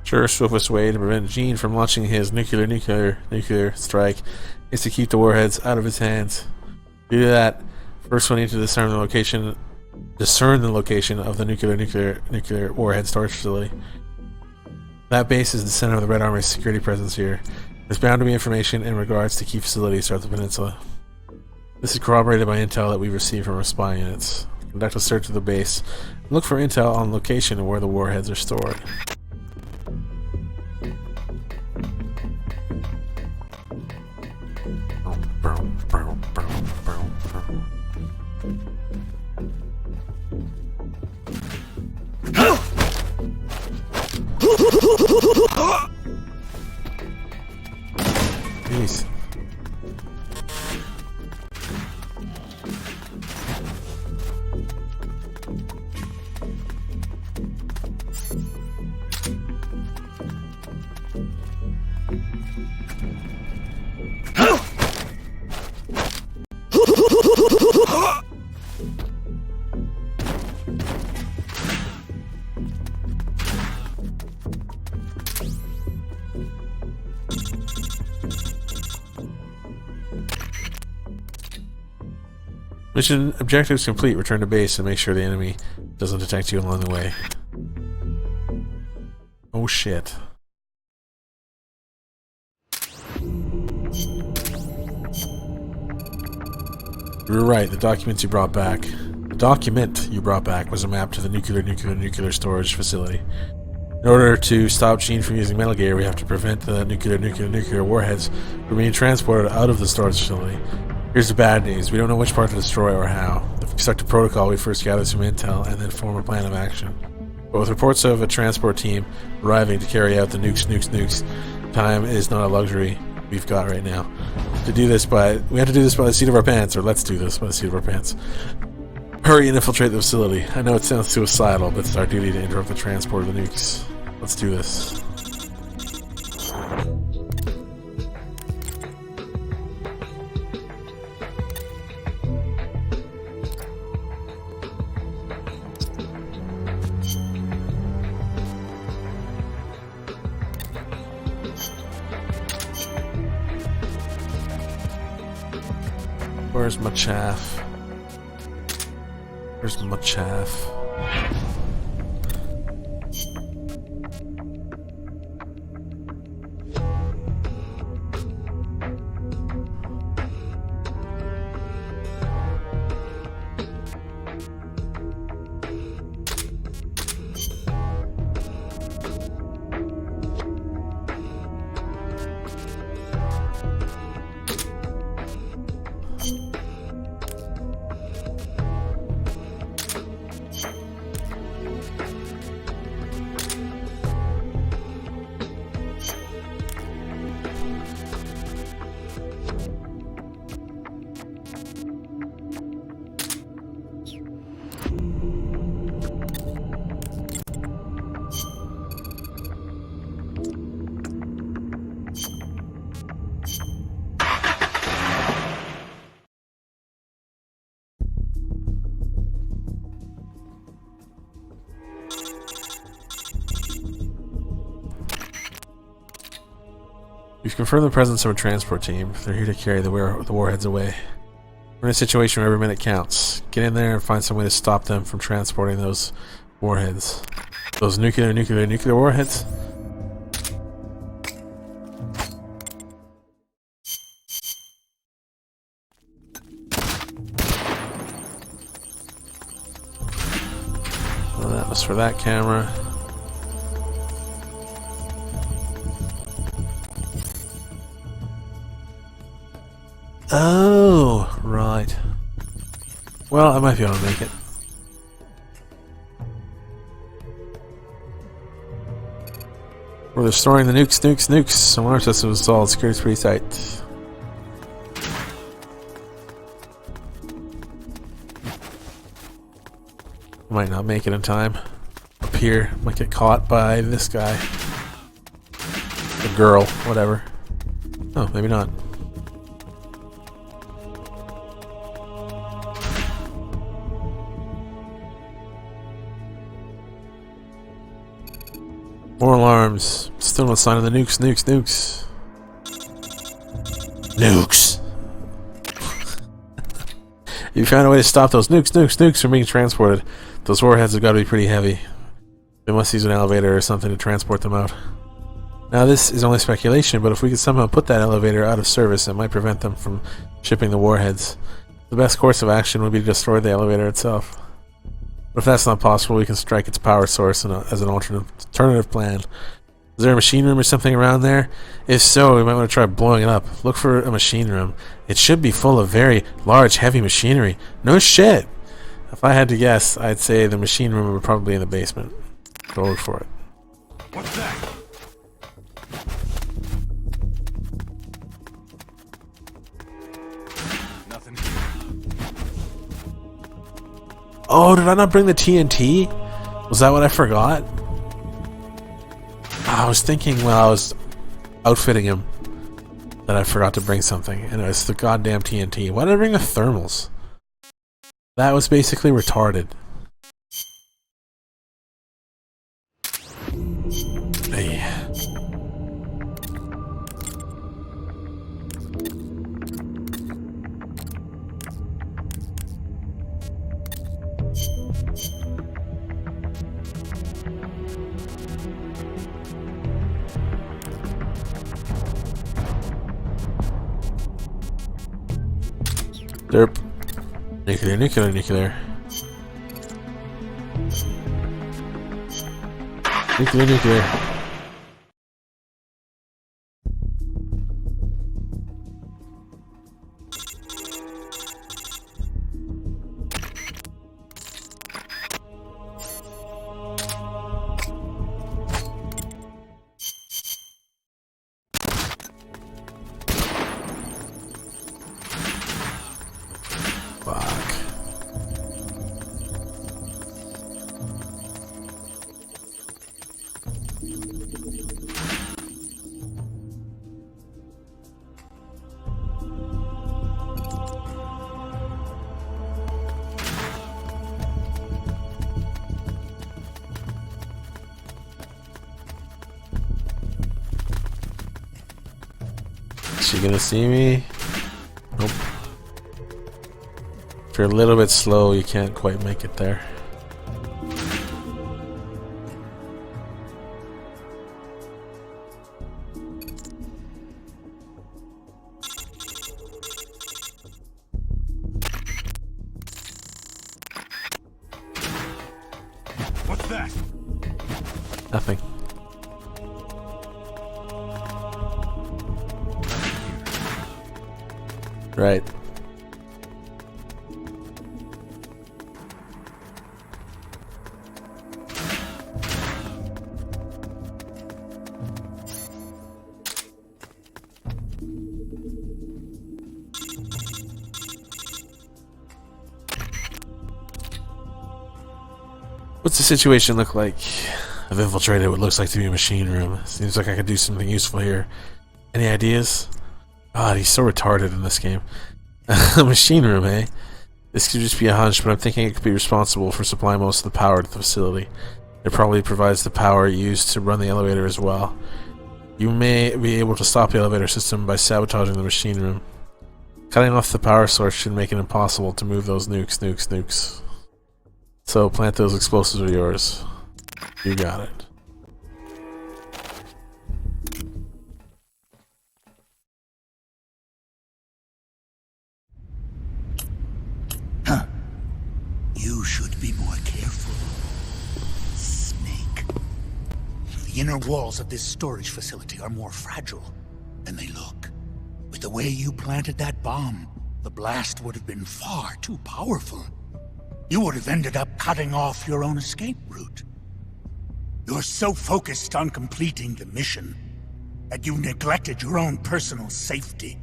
Sure, swiftest way to prevent Gene from launching his nuclear strike is to keep the warheads out of his hands. To do that, first we need to discern the location of the nuclear warhead storage facility. That base is the center of the Red Army's security presence here. There's bound to be information in regards to key facilities throughout the peninsula. This is corroborated by intel that we've received from our spy units. Conduct a search of the base and look for intel on location of where the warheads are stored. Jeez. Mission objectives complete. Return to base and make sure the enemy doesn't detect you along the way. Oh shit. You were right, the document you brought back was a map to the nuclear storage facility. In order to stop Gene from using Metal Gear, we have to prevent the nuclear warheads from being transported out of the storage facility. Here's the bad news. We don't know which part to destroy or how. If we construct a protocol, we first gather some intel and then form a plan of action. But with reports of a transport team arriving to carry out the nukes, time is not a luxury we've got right now. We have to do this by the seat of our pants, or let's do this by the seat of our pants. Hurry and infiltrate the facility. I know it sounds suicidal, but it's our duty to interrupt the transport of the nukes. Let's do this. Where's my chaff? Where's my chaff? We've confirmed the presence of a transport team. They're here to carry the warheads away. We're in a situation where every minute counts. Get in there and find some way to stop them from transporting those warheads. Those nuclear warheads? That was for that camera. Oh, right. Well, I might be able to make it. We're destroying the nukes. Some alarm system installed. Security's pretty tight. Might not make it in time. Up here, might get caught by this guy. The girl, whatever. Oh, maybe not. More alarms. Still no sign of the nukes. Nukes! You found a way to stop those nukes from being transported. Those warheads have got to be pretty heavy. They must use an elevator or something to transport them out. Now this is only speculation, but if we could somehow put that elevator out of service, it might prevent them from shipping the warheads. The best course of action would be to destroy the elevator itself. But if that's not possible, we can strike its power source as an alternative plan. Is there a machine room or something around there? If so, we might want to try blowing it up. Look for a machine room. It should be full of very large, heavy machinery. No shit! If I had to guess, I'd say the machine room would probably be in the basement. Go look for it. What's that? Nothing. Oh, did I not bring the TNT? Was that what I forgot? I was thinking while I was outfitting him that I forgot to bring something, and it was the goddamn TNT. Why did I bring the thermals? That was basically retarded. Hey. Derp. Nuclear. Nuclear. Is she gonna see me? Nope. If you're a little bit slow, you can't quite make it there. What's that? Nothing. Right. What's the situation look like? I've infiltrated what looks like to be a machine room. Seems like I could do something useful here. Any ideas? God, he's so retarded in this game. A machine room, eh? This could just be a hunch, but I'm thinking it could be responsible for supplying most of the power to the facility. It probably provides the power used to run the elevator as well. You may be able to stop the elevator system by sabotaging the machine room. Cutting off the power source should make it impossible to move those nukes. So plant those explosives of yours. You got it. You should be more careful. The inner walls of this storage facility are more fragile than they look. With the way you planted that bomb, the blast would have been far too powerful. You would have ended up cutting off your own escape route. You're so focused on completing the mission that you neglected your own personal safety.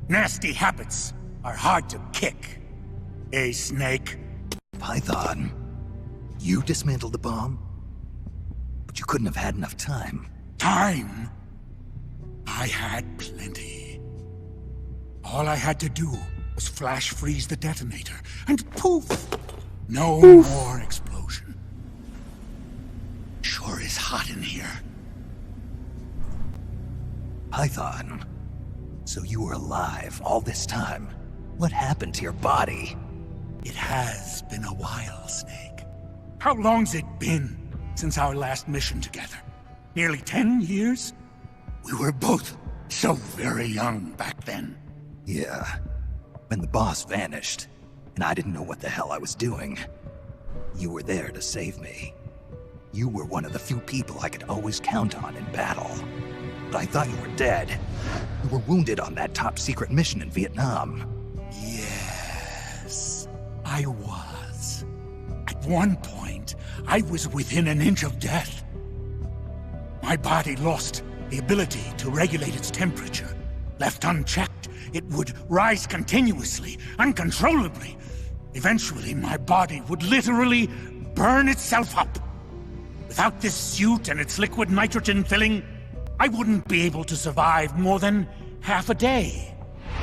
Nasty habits are hard to kick. Eh, Snake? Python, you dismantled the bomb? But you couldn't have had enough time. Time? I had plenty. All I had to do was flash freeze the detonator, and poof! No more explosion. Sure is hot in here. Python, so you were alive all this time. What happened to your body? It has been a while, Snake. How long's it been since our last mission together? Nearly 10 years? We were both so very young back then. Yeah. When the boss vanished, and I didn't know what the hell I was doing, you were there to save me. You were one of the few people I could always count on in battle. But I thought you were dead. You were wounded on that top-secret mission in Vietnam. Yes, I was. At one point, I was within an inch of death. My body lost the ability to regulate its temperature. Left unchecked, it would rise continuously, uncontrollably. Eventually, my body would literally burn itself up. Without this suit and its liquid nitrogen filling, I wouldn't be able to survive more than half a day.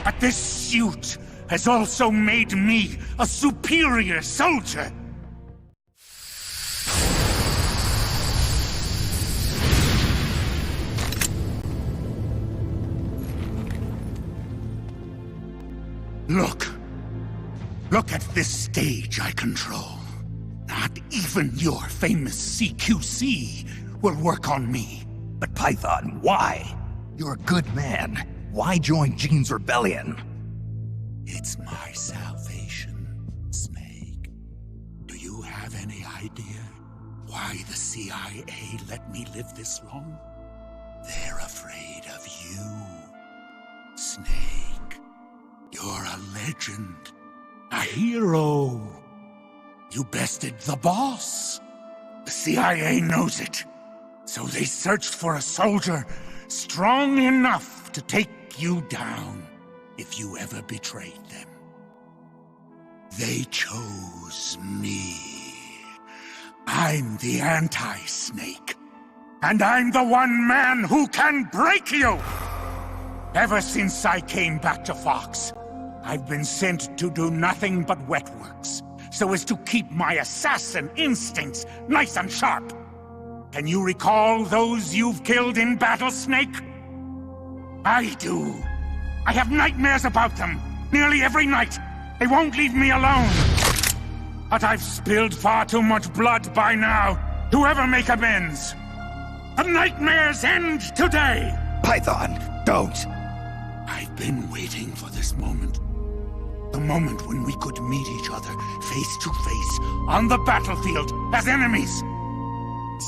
But this suit has also made me a superior soldier. Look at this stage I control. Not even your famous CQC will work on me. But Python, why? You're a good man. Why join Gene's rebellion? It's my salvation, Snake. Do you have any idea why the CIA let me live this long? They're afraid of you, Snake. You're a legend. A hero. You bested the boss. The CIA knows it. So they searched for a soldier strong enough to take you down if you ever betrayed them. They chose me. I'm the anti-Snake. And I'm the one man who can break you! Ever since I came back to Fox, I've been sent to do nothing but wet works, so as to keep my assassin instincts nice and sharp. Can you recall those you've killed in battle, Snake? I do. I have nightmares about them, nearly every night. They won't leave me alone. But I've spilled far too much blood by now to ever make amends. The nightmares end today! Python, don't! I've been waiting for this moment. The moment when we could meet each other face to face on the battlefield as enemies.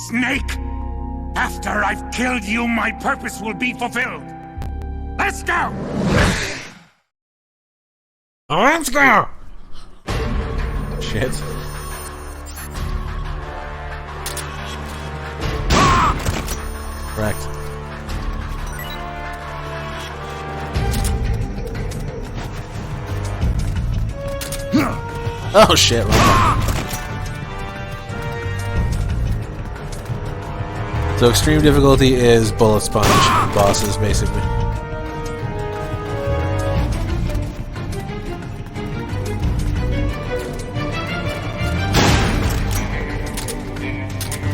Snake, after I've killed you, my purpose will be fulfilled. Let's go! Let's go! Shit. Correct. Oh shit, So extreme difficulty is bullet sponge bosses, basically.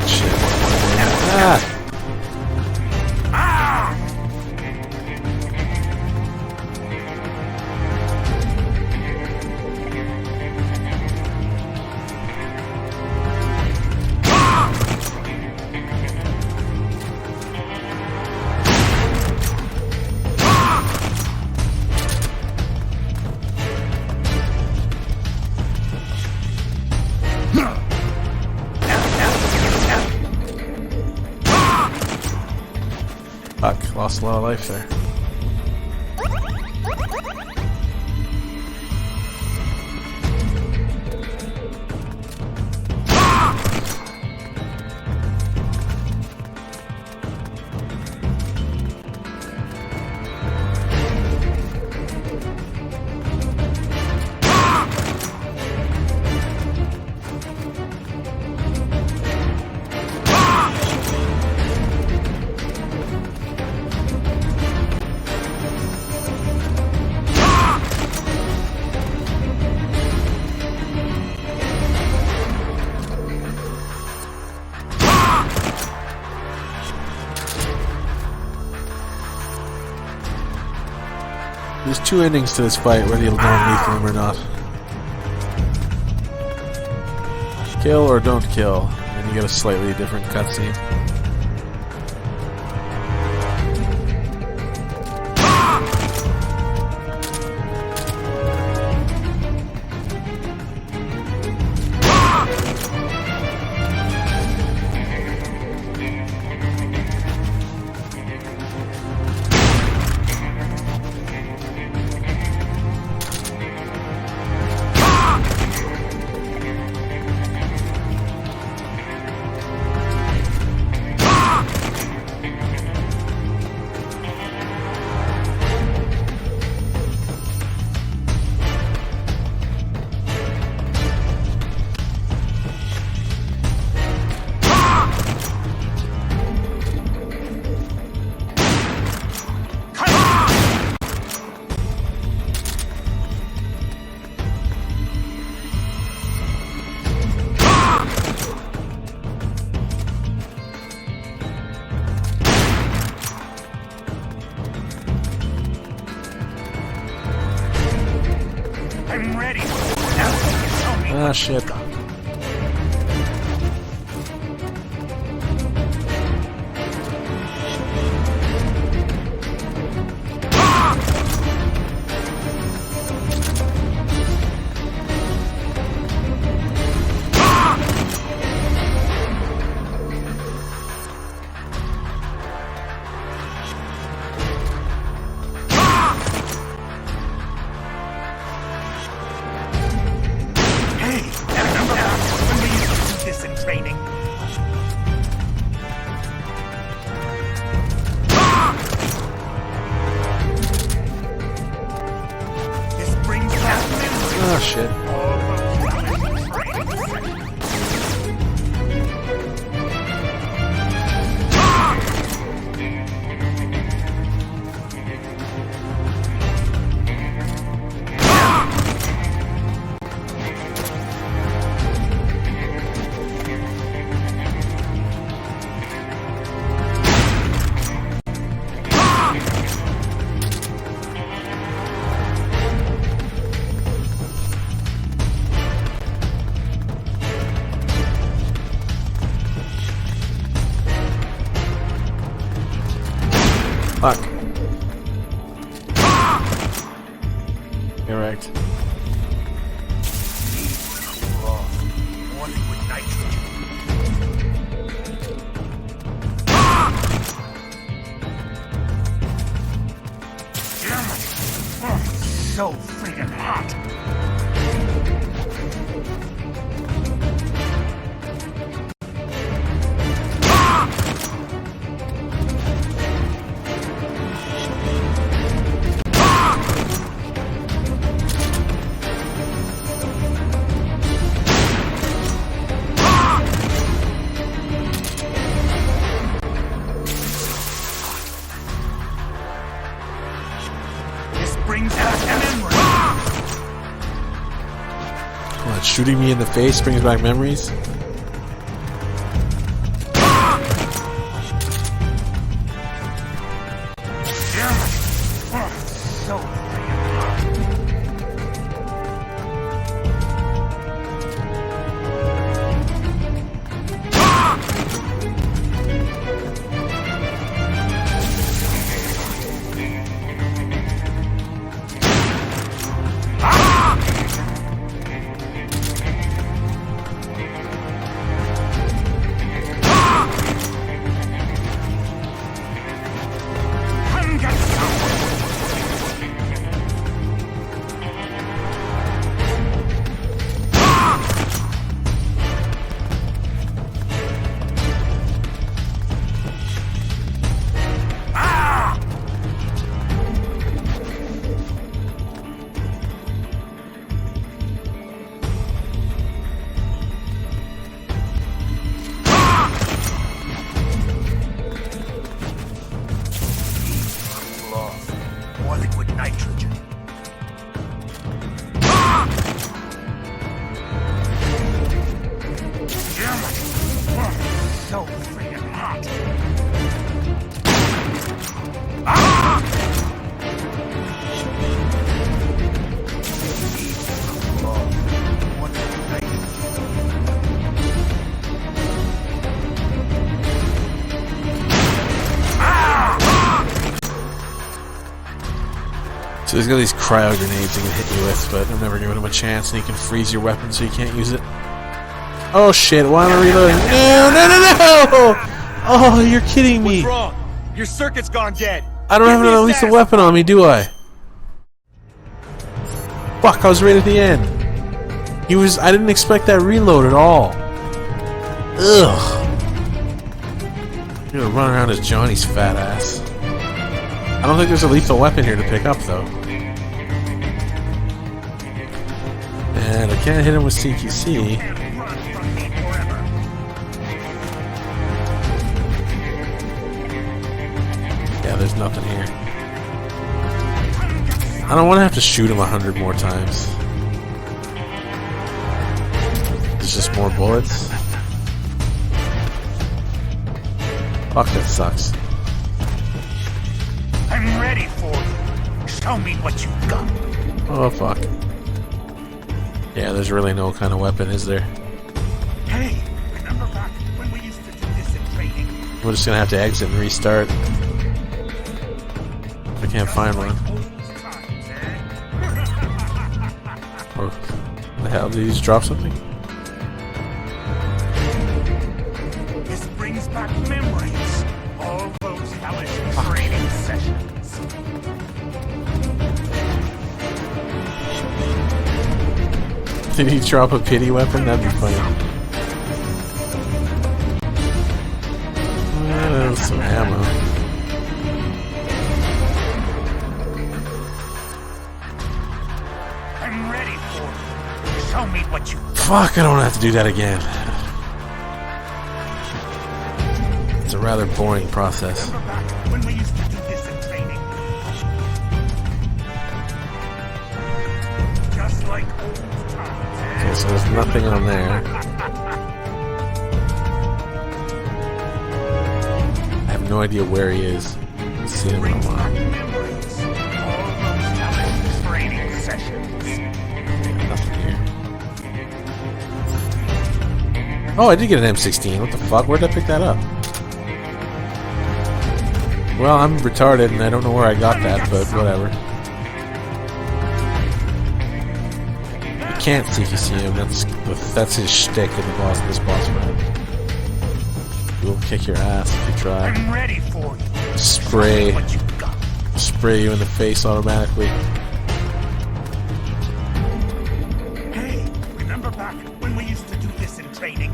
Shit. Ah! Lost a lot of life there. There's two endings to this fight, whether you'll go underneath them or not. Kill or don't kill, and you get a slightly different cutscene. I'm ready. Now tell me. Ah, shit. Oh shit. Fuck. You're right. Warning with nitrogen. Damn it! Oh, so freaking hot. Brings back memories. What, shooting me in the face brings back memories? Damn it! Oh, so So he's got these cryo grenades he can hit you with, but I'm never giving him a chance, and he can freeze your weapon so you can't use it. Oh shit, why am I reloading? No! Oh, you're kidding me. What's wrong? Your circuit's gone dead. I don't have another lethal weapon on me, do I? Fuck, I was right at the end. I didn't expect that reload at all. Ugh. I'm gonna run around as Johnny's fat ass. I don't think there's a lethal weapon here to pick up, though. And I can't hit him with CQC. Yeah, there's nothing here. I don't want to have to shoot him 100 more times. There's just more bullets. Fuck, that sucks. I'm ready for you. Show me what you got. Oh, fuck. Yeah, there's really no kind of weapon, is there? Hey, remember back when we used to do this in training? We're just gonna have to exit and restart. I can't find one. Or the hell, did he just drop something? This brings back memories. All those hellish training sessions. Did he drop a pity weapon? That'd be funny. Some ammo. I'm ready for you. Show me what you got. Fuck, I don't have to do that again. It's a rather boring process. Remember back when we used to do this in training? Just like old times. Okay, so there's nothing on there. I have no idea where he is. I haven't seen him in a while. Training sessions. Nothing here. Oh, I did get an M16. What the fuck? Where'd I pick that up? Well, I'm retarded and I don't know where I got that, but whatever. You can't CQC him. That's his shtick in this boss fight. He'll kick your ass if you try. I'm ready for you. Spray you in the face automatically. Hey, remember back when we used to do this in training?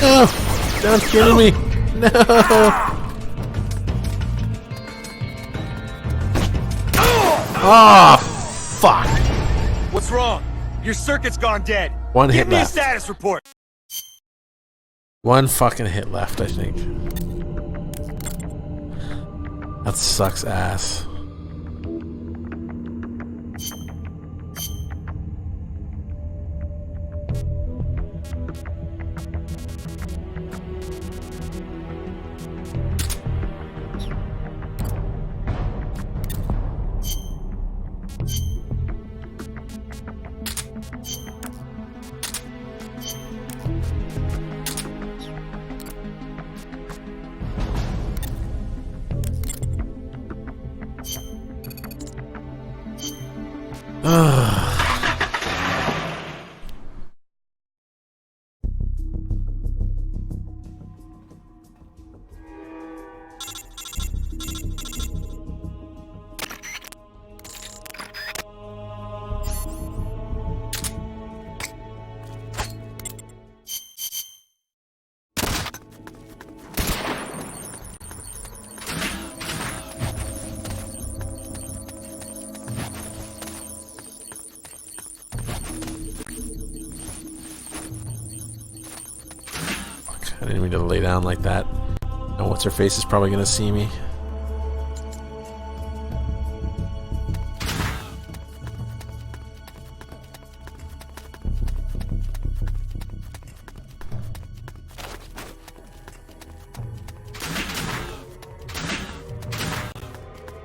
No! Don't kill me! No! Oh, fuck! What's wrong? Your circuit's gone dead. One hit Give me a left. status report. One fucking hit left, I think. That sucks ass. I didn't mean to lay down like that. And what's her face is probably gonna see me.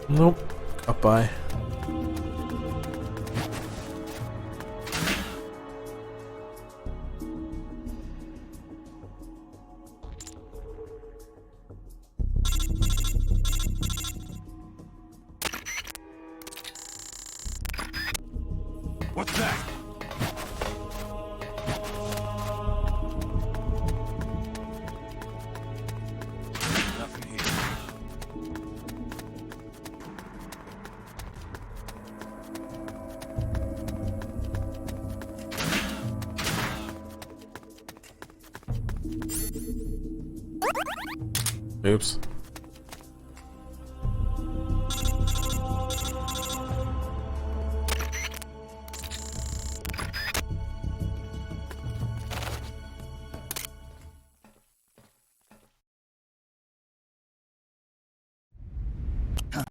Nope. Up by. What's that? Nothing here. Oops.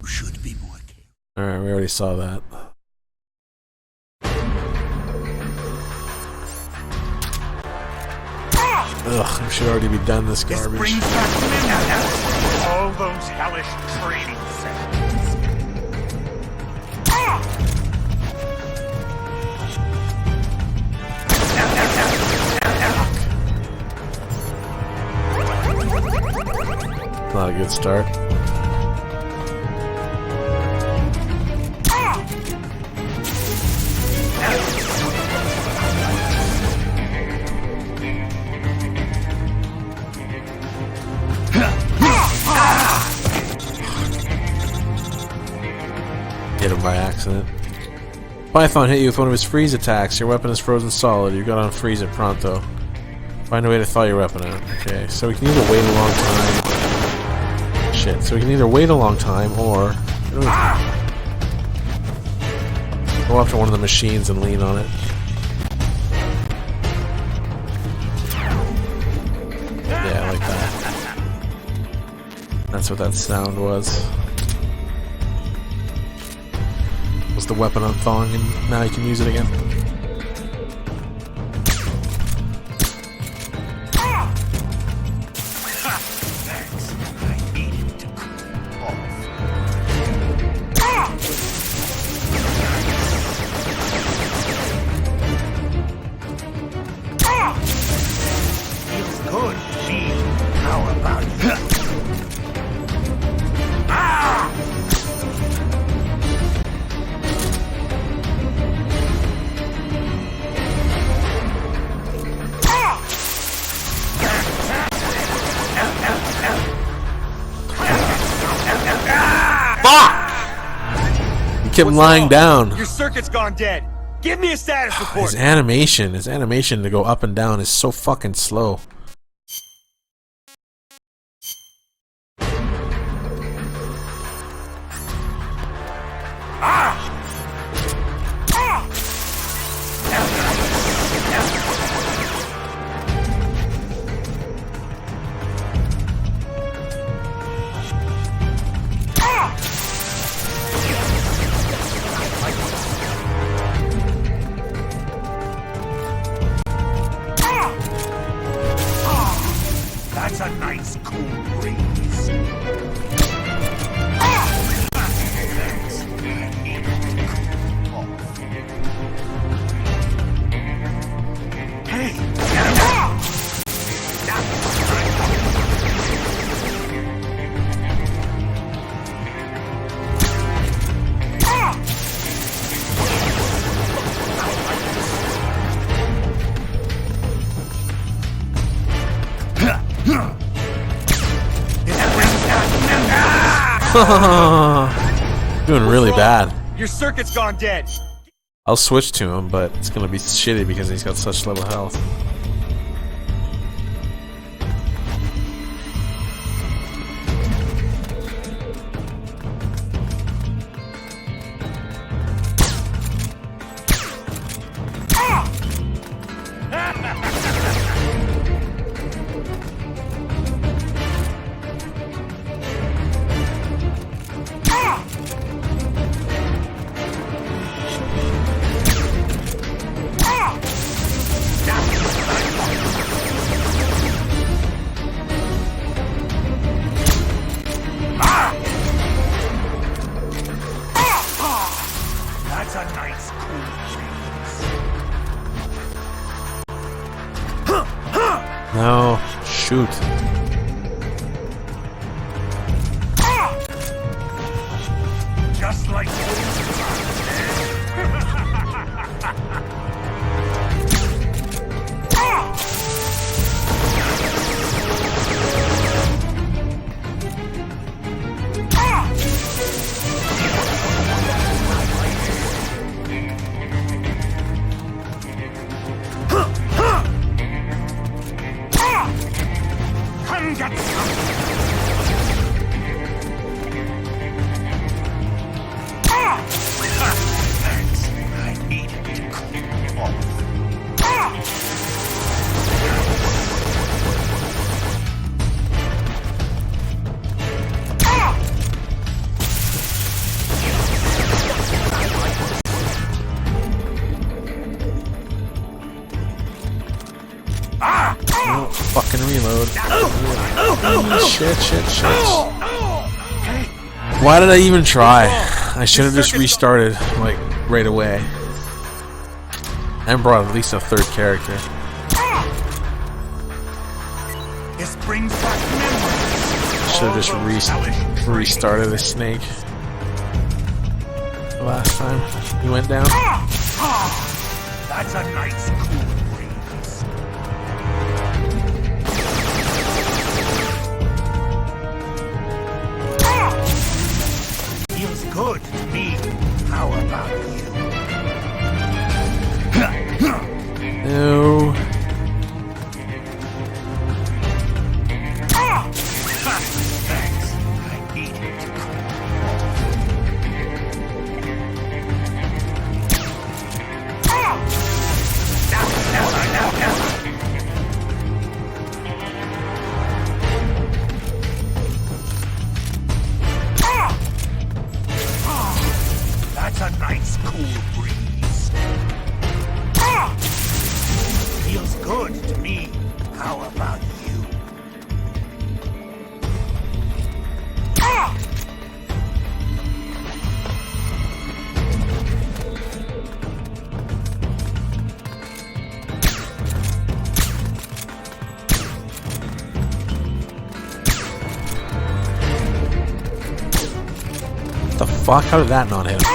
Should be more careful. Alright, we already saw that. Ugh, we should already be done this garbage. Brings back memories. All those hellish training sessions. Not a good start. Hit him by accident. Python hit you with one of his freeze attacks. Your weapon is frozen solid. You got on freeze it pronto. Find a way to thaw your weapon out. Okay, so we can either wait a long time. Shit, so we can either wait a long time or go up to one of the machines and lean on it. Yeah, like that. That's what that sound was. Was the weapon unthawing and now you can use it again. Kept lying down. Your circuit's gone dead. Give me a status report. His animation to go up and down is so fucking slow. That's a nice cool breeze. Doing really bad. Your circuit's gone dead. I'll switch to him, but it's gonna be shitty because he's got such little health. That's a nice cool breeze. No, shoot. Just like reload. Shit. Why did I even try? I should have just restarted, like, right away. And brought at least a third character. This brings back memories. Should have just restarted the snake. The last time he went down. That's a nice cool breeze. Feels good to me. How about you? No. Thanks. I need it. That's a nice cool breeze. Feels good to me. How about you? The fuck? How did that not hit him?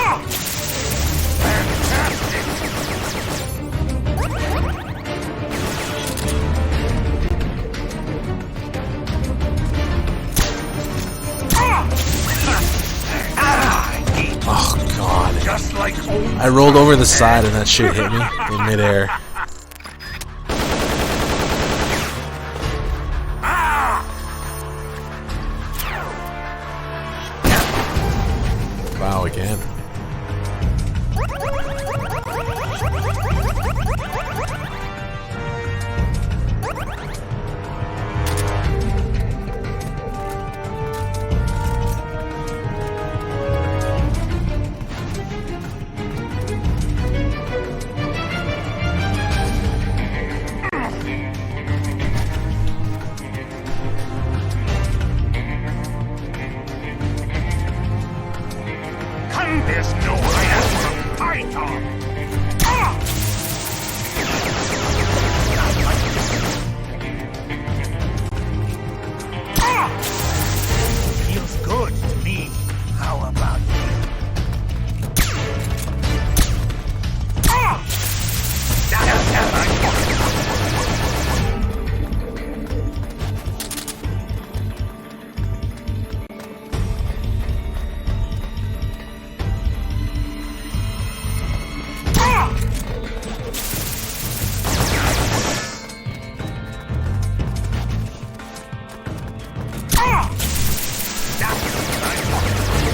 Oh god. Just like old I rolled over the side and that shit hit me in midair. Wow, again. There's no hiding from Python. Feels good to me. How about you?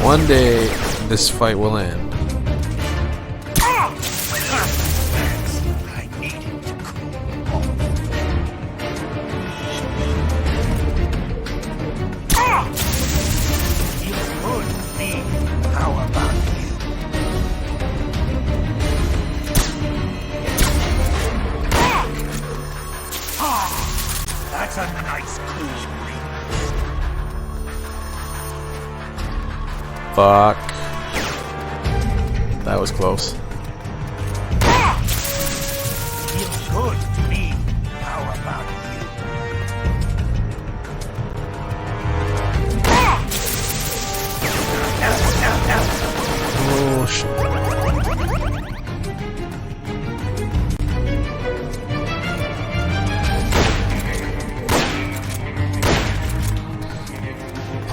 One day, this fight will end. I need it to cool off. Feels good to me. How about you? That's a nice cool breeze. Fuck. That was close. Feels good to me. How about you? Oh shit.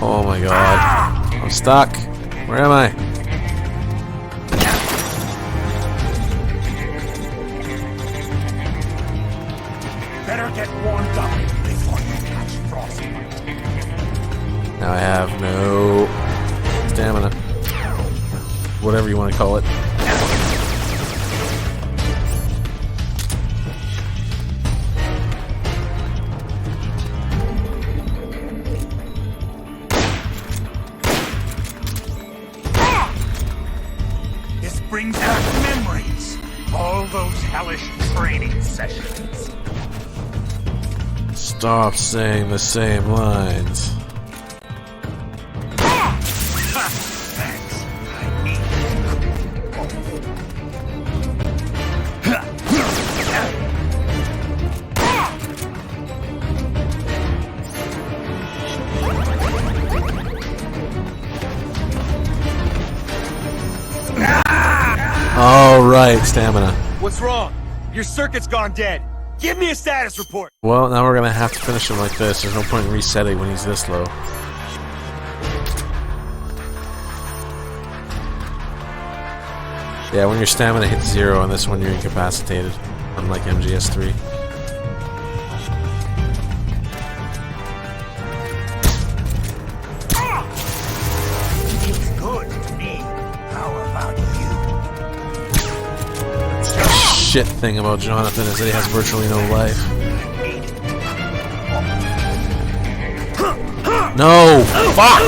Oh my god. I'm stuck. Where am I? Better get warmed up before you catch frostbite. Now I have no stamina. Whatever you want to call it. This brings back memories. All those hellish training sessions. Stop saying the same lines. All right, stamina. What's wrong? Your circuit's gone dead. Give me a status report. Well, now we're gonna have to finish him like this. There's no point in resetting when he's this low. Yeah, when your stamina hits 0, and this one you're incapacitated, unlike MGS3. It's good to me. How about you? Shit thing about Jonathan is that he has virtually no life. No! Fuck!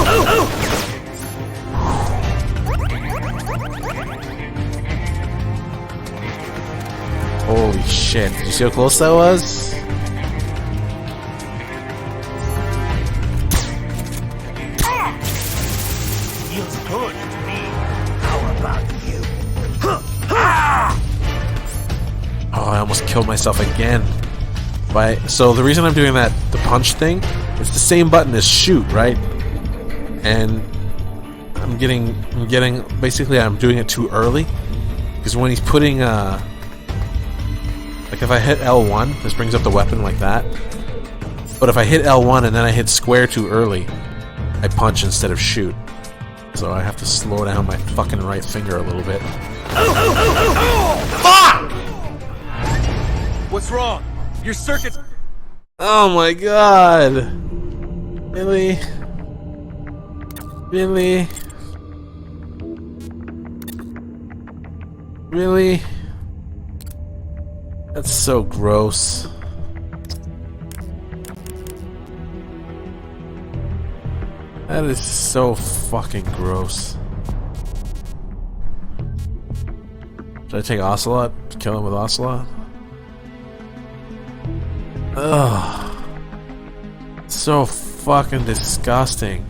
Holy shit. Did you see how close that was? Feels good to me. How about you? Oh, I almost killed myself again. So the reason I'm doing that, the punch thing, it's the same button as shoot, right? And I'm basically I'm doing it too early. Because when he's putting, like if I hit L1, this brings up the weapon like that. But if I hit L1 and then I hit square too early, I punch instead of shoot. So I have to slow down my fucking right finger a little bit. Fuck! What's wrong? Your circuit's... Oh my god! Really? Really? Really? That's so gross. That is so fucking gross. Should I take Ocelot? Kill him with Ocelot? Ugh. So fucking disgusting.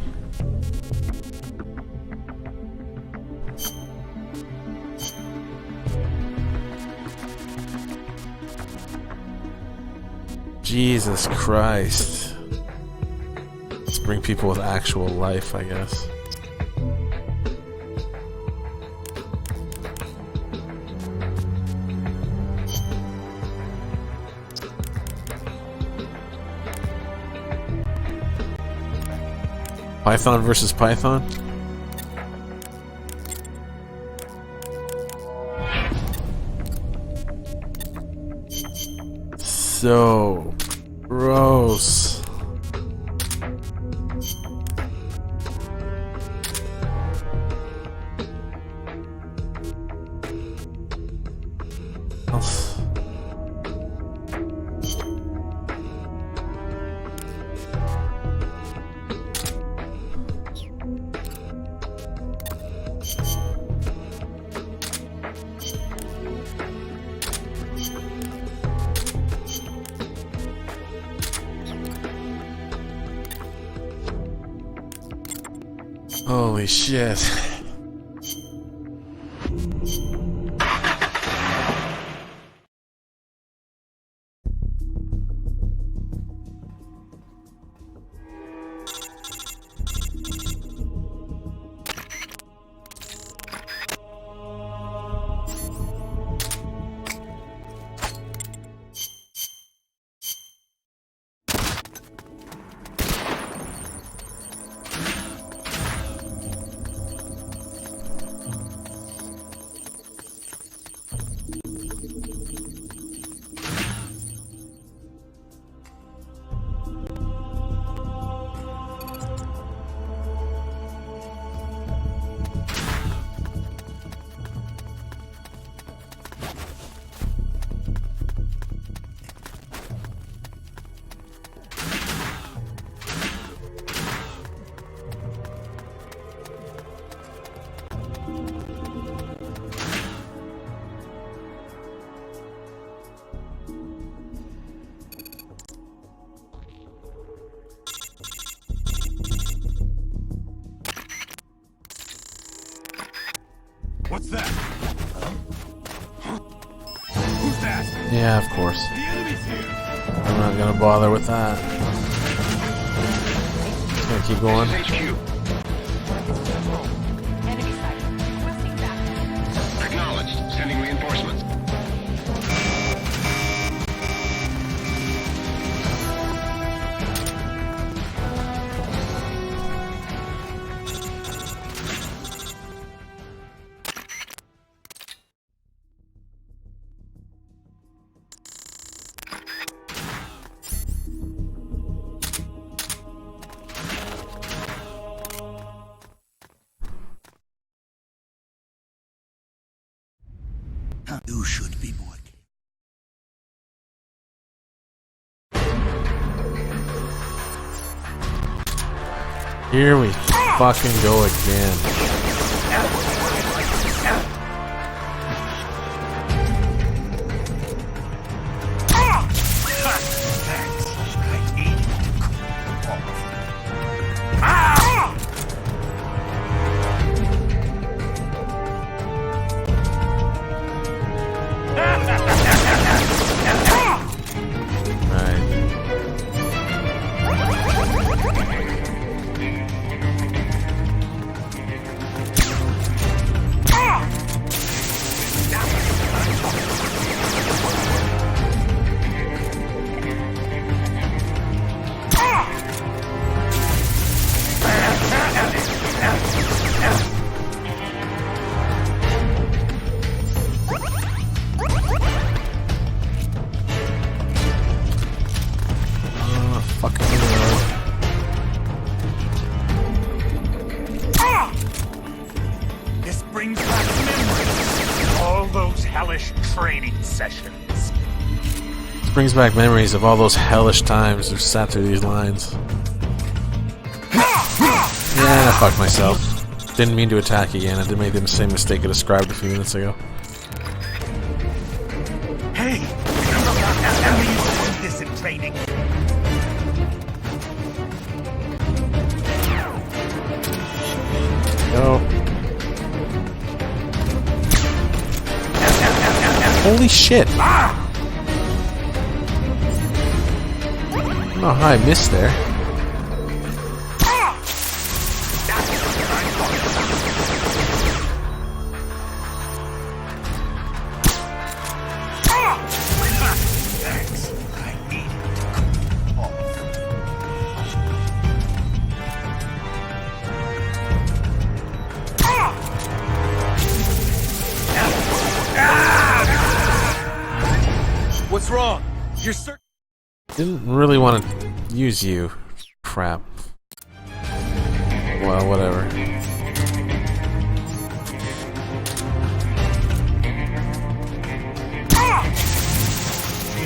Jesus Christ. Let's bring people with actual life, I guess. Python versus Python? So gross. Holy shit. What's that? Who's that? Yeah, of course. The enemy's here. I'm not gonna bother with that. Just gonna keep going. HQ. Acknowledged. Sending reinforcements. You should be more. Here we fucking go again. This brings back memories. All those hellish training sessions. This brings back memories of all those hellish times we've sat through these lines. Yeah, I fucked myself. Didn't mean to attack again. I did make the same mistake I described a few minutes ago. Hey, remember how we used to do this in training? No. Holy shit! I don't know how I missed there. What's wrong? You're certain. Didn't really want to use you. Crap. Well, whatever.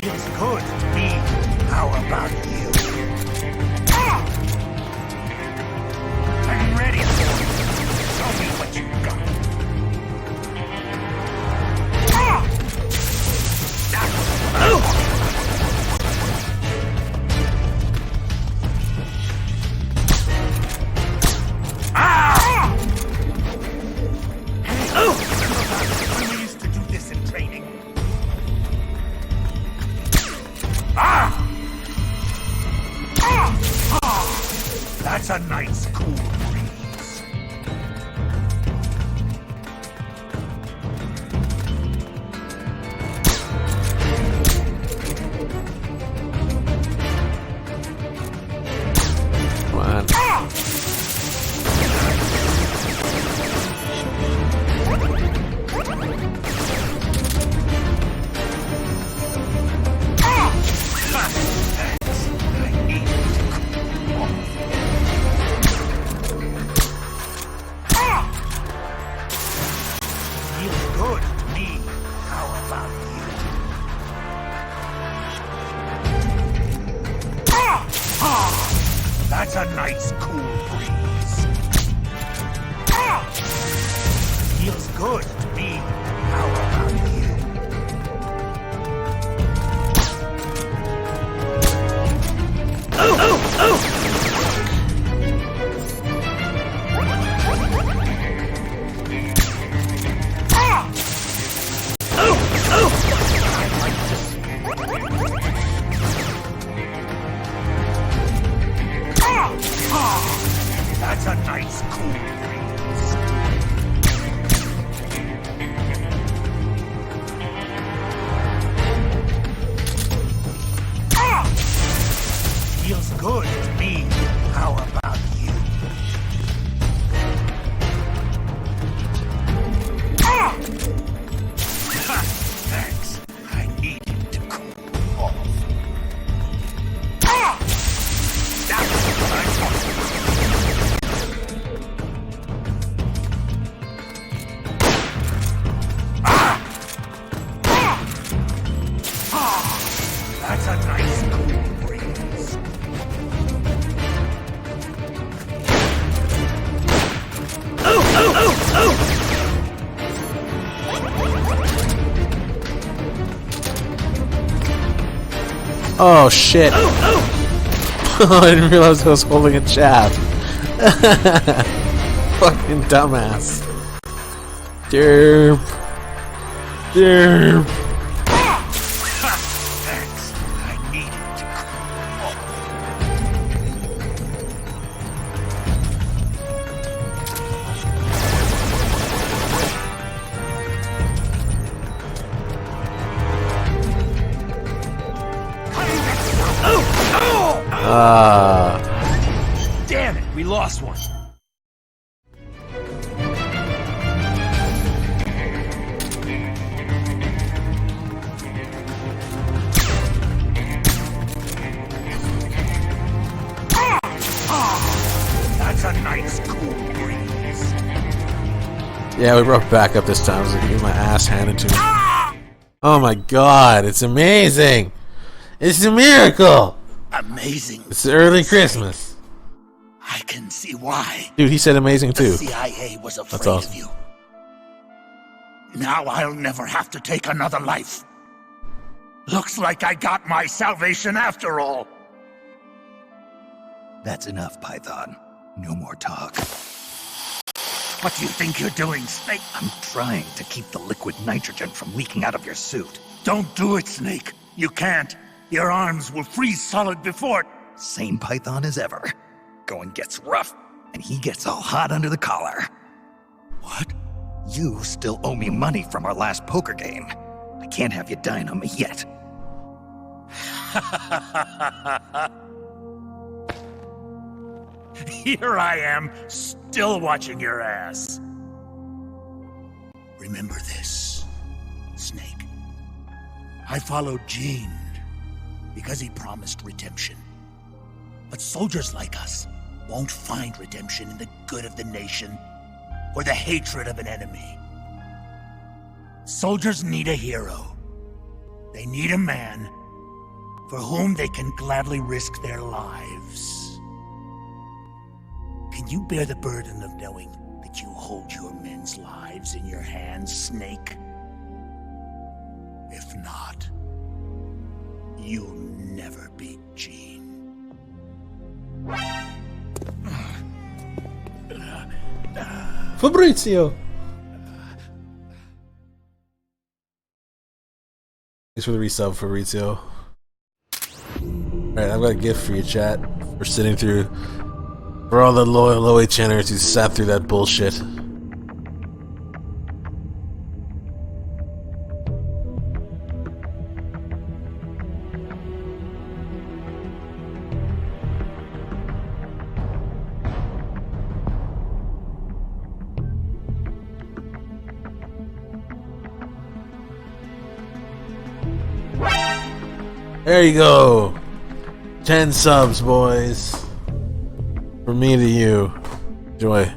Feels good to me. How about you? I'm ready for you. Show me what you got. We used to do this in training. That's a nice cool breeze. Come on. Feels good to me. How about you? That's a nice cool breeze. Feels good to me. How about you? Oh shit! I didn't realize I was holding a jab. Fucking dumbass. Derp. Derp. Thanks. I needed to Damn it, we lost one. That's a nice cool breeze. Yeah, we broke back up this time. I was like, getting my ass handed to me. Oh my god, it's amazing! It's a miracle! Amazing. It's early Christmas. I can see why. Dude, he said amazing too. The CIA was afraid That's awesome. of you. Now I'll never have to take another life. Looks like I got my salvation after all. That's enough, Python. No more talk. What do you think you're doing, Snake? I'm trying to keep the liquid nitrogen from leaking out of your suit. Don't do it, Snake. You can't. Your arms will freeze solid before it. Same Python as ever. Going gets rough, and he gets all hot under the collar. What? You still owe me money from our last poker game. I can't have you dying on me yet. Here I am, still watching your ass. Remember this, Snake. I followed Gene because he promised redemption. But soldiers like us won't find redemption in the good of the nation or the hatred of an enemy. Soldiers need a hero. They need a man for whom they can gladly risk their lives. Can you bear the burden of knowing that you hold your men's lives in your hands, Snake? If not, you'll never beat Gene. Fabrizio! Thanks for the resub, Fabrizio. Alright, I've got a gift for you, chat, for sitting through. For all the loyal Loe channers who sat through that bullshit. There you go. 10 subs, boys. From me to you. Enjoy.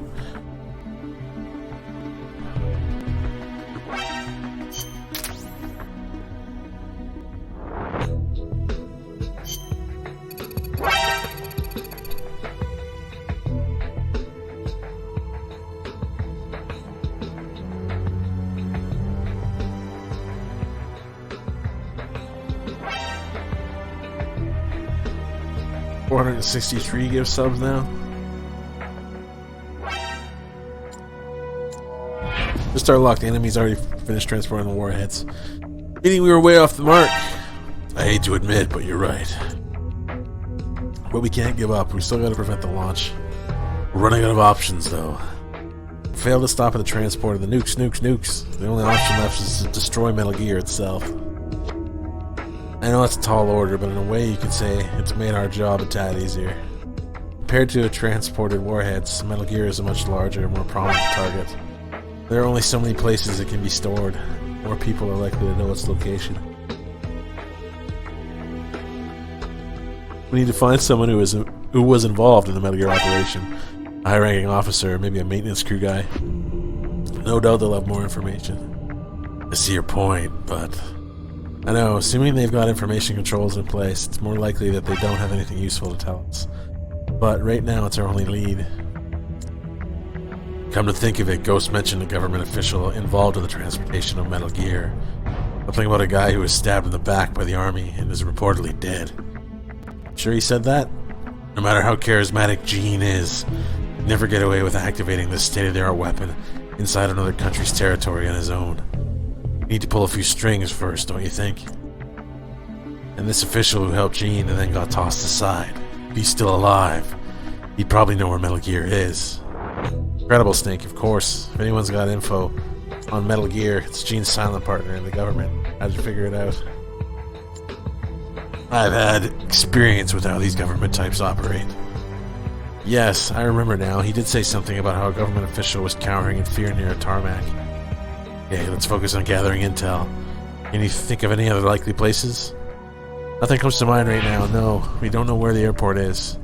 $463 gift subs now. Just our luck, the enemy's already finished transporting the warheads. Meaning we were way off the mark. I hate to admit, but you're right. But we can't give up. We still gotta prevent the launch. We're running out of options, though. Failed to stop at the transport of the nukes. The only option left is to destroy Metal Gear itself. I know it's a tall order, but in a way you could say it's made our job a tad easier. Compared to transported warheads, Metal Gear is a much larger, more prominent target. There are only so many places it can be stored. More people are likely to know its location. We need to find someone who was involved in the Metal Gear operation. A high-ranking officer, maybe a maintenance crew guy. No doubt they'll have more information. I see your point, but I know, assuming they've got information controls in place, it's more likely that they don't have anything useful to tell us. But right now, it's our only lead. Come to think of it, Ghost mentioned a government official involved in the transportation of Metal Gear. Something about a guy who was stabbed in the back by the army and is reportedly dead. Sure he said that? No matter how charismatic Gene is, he'd never get away with activating this state-of-the-art weapon inside another country's territory on his own. You need to pull a few strings first, don't you think? And this official who helped Gene and then got tossed aside, if he's still alive, he'd probably know where Metal Gear is. Incredible Snake, of course. If anyone's got info on Metal Gear, it's Gene's silent partner in the government. How'd you figure it out? I've had experience with how these government types operate. Yes, I remember now. He did say something about how a government official was cowering in fear near a tarmac. Okay, let's focus on gathering intel. Can you think of any other likely places? Nothing comes to mind right now, no. We don't know where the airport is.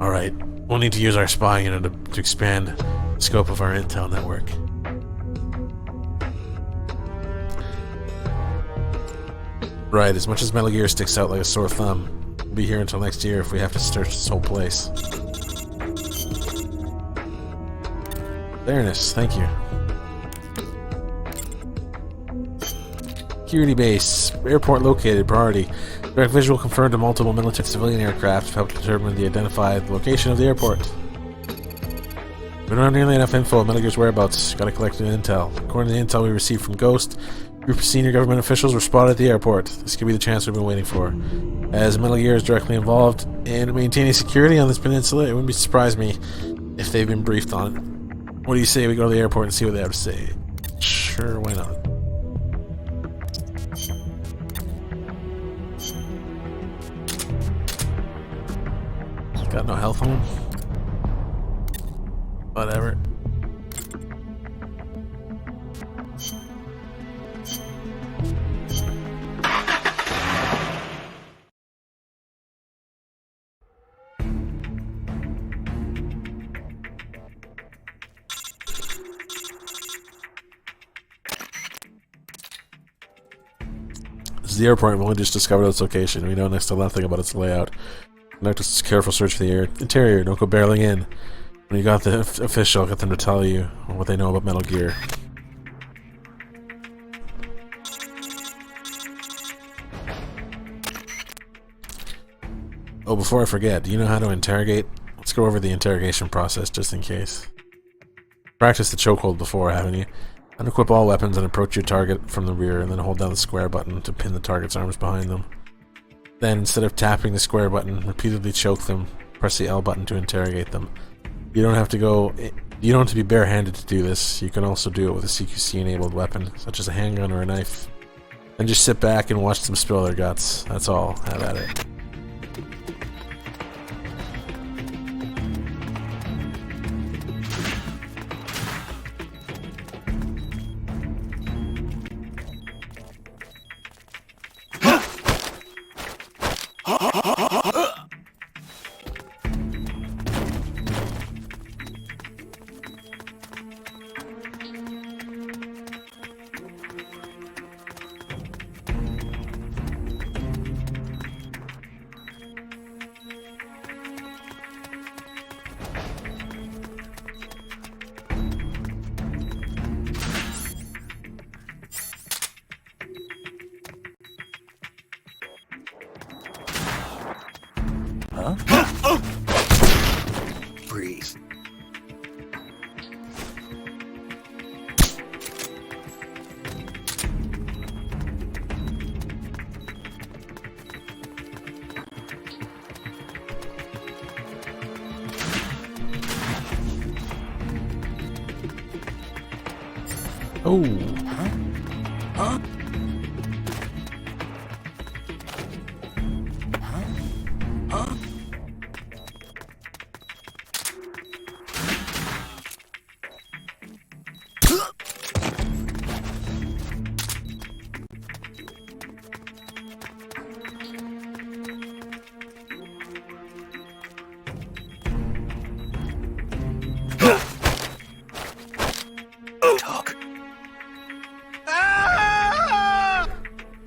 Alright, we'll need to use our spying unit to expand the scope of our intel network. Right, as much as Metal Gear sticks out like a sore thumb, we'll be here until next year if we have to search this whole place. Fairness, thank you. Security base. Airport located. Priority. Direct visual confirmed to multiple military civilian aircraft to help determine the identified location of the airport. We don't have nearly enough info on Metal Gear's whereabouts. Gotta collect the intel. According to the intel we received from Ghost, a group of senior government officials were spotted at the airport. This could be the chance we've been waiting for. As Metal Gear is directly involved in maintaining security on this peninsula, it wouldn't surprise me if they've been briefed on it. What do you say we go to the airport and see what they have to say? Sure, why not? Got no health on him? Whatever. This is the airport. We've only just discovered its location. We know next to nothing about its layout. Conduct a careful search for the interior. Don't go barreling in. When you got the official, get them to tell you what they know about Metal Gear. Oh, before I forget, do you know how to interrogate? Let's go over the interrogation process just in case. Practice the chokehold before, haven't you? Unequip all weapons and approach your target from the rear, and then hold down the square button to pin the target's arms behind them. Then, instead of tapping the square button, repeatedly choke them. Press the L button to interrogate them. You don't have to be barehanded to do this. You can also do it with a CQC-enabled weapon, such as a handgun or a knife. Then just sit back and watch them spill their guts. That's all. Have at it. Breathe. Oh. Huh?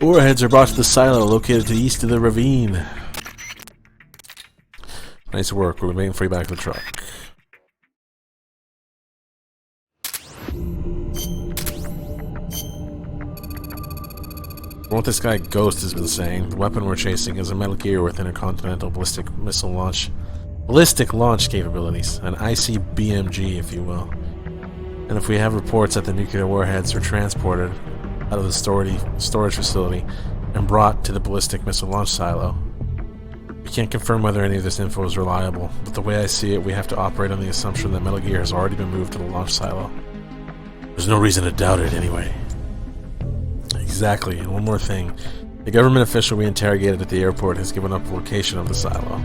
Warheads are brought to the silo located to the east of the ravine. Nice work. We're waiting for you back in the truck. From what this guy Ghost has been saying, the weapon we're chasing is a Metal Gear with intercontinental ballistic launch capabilities, an ICBMG, if you will. And if we have reports that the nuclear warheads were transported out of the storage facility and brought to the ballistic missile launch silo, we can't confirm whether any of this info is reliable, but the way I see it, we have to operate on the assumption that Metal Gear has already been moved to the launch silo. There's no reason to doubt it anyway. Exactly, and one more thing. The government official we interrogated at the airport has given up the location of the silo.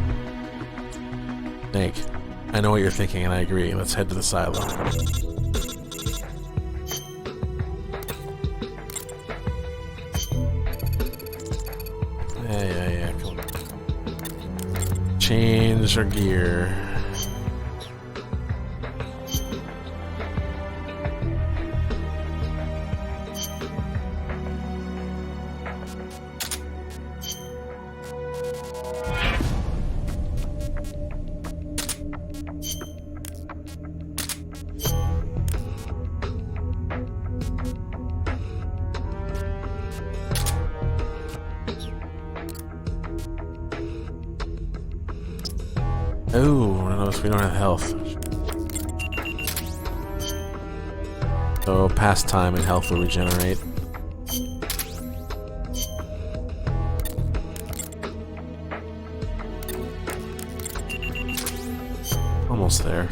Hank, I know what you're thinking, and I agree. Let's head to the silo. Yeah, come on. Change our gear. Oh, I notice we don't have health. So past time and health will regenerate. Almost there.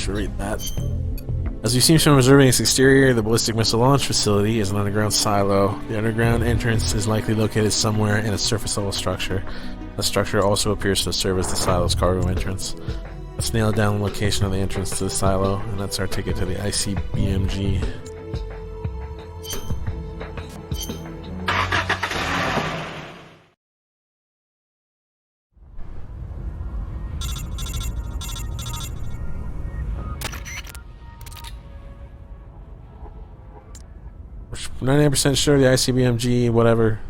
Read that. As we seem from observing its exterior, the ballistic missile launch facility is an underground silo. The underground entrance is likely located somewhere in a surface level structure. The structure also appears to serve as the silo's cargo entrance. Let's nail down the location of the entrance to the silo, and that's our ticket to the ICBMG. I'm 99% sure the ICBMG, whatever.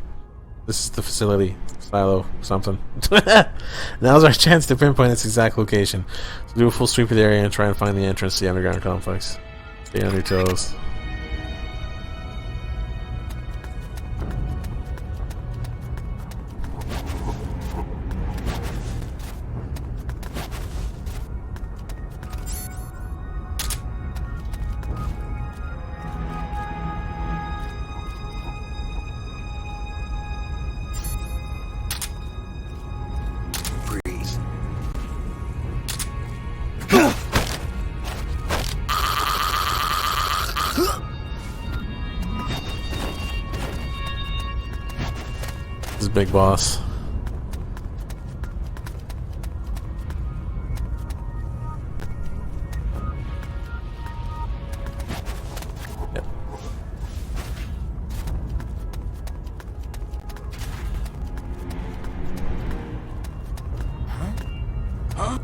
This is the facility. Silo, something. Now's our chance to pinpoint its exact location. So do a full sweep of the area and try and find the entrance to the underground complex. Stay on your toes. Big boss. Yep. Huh?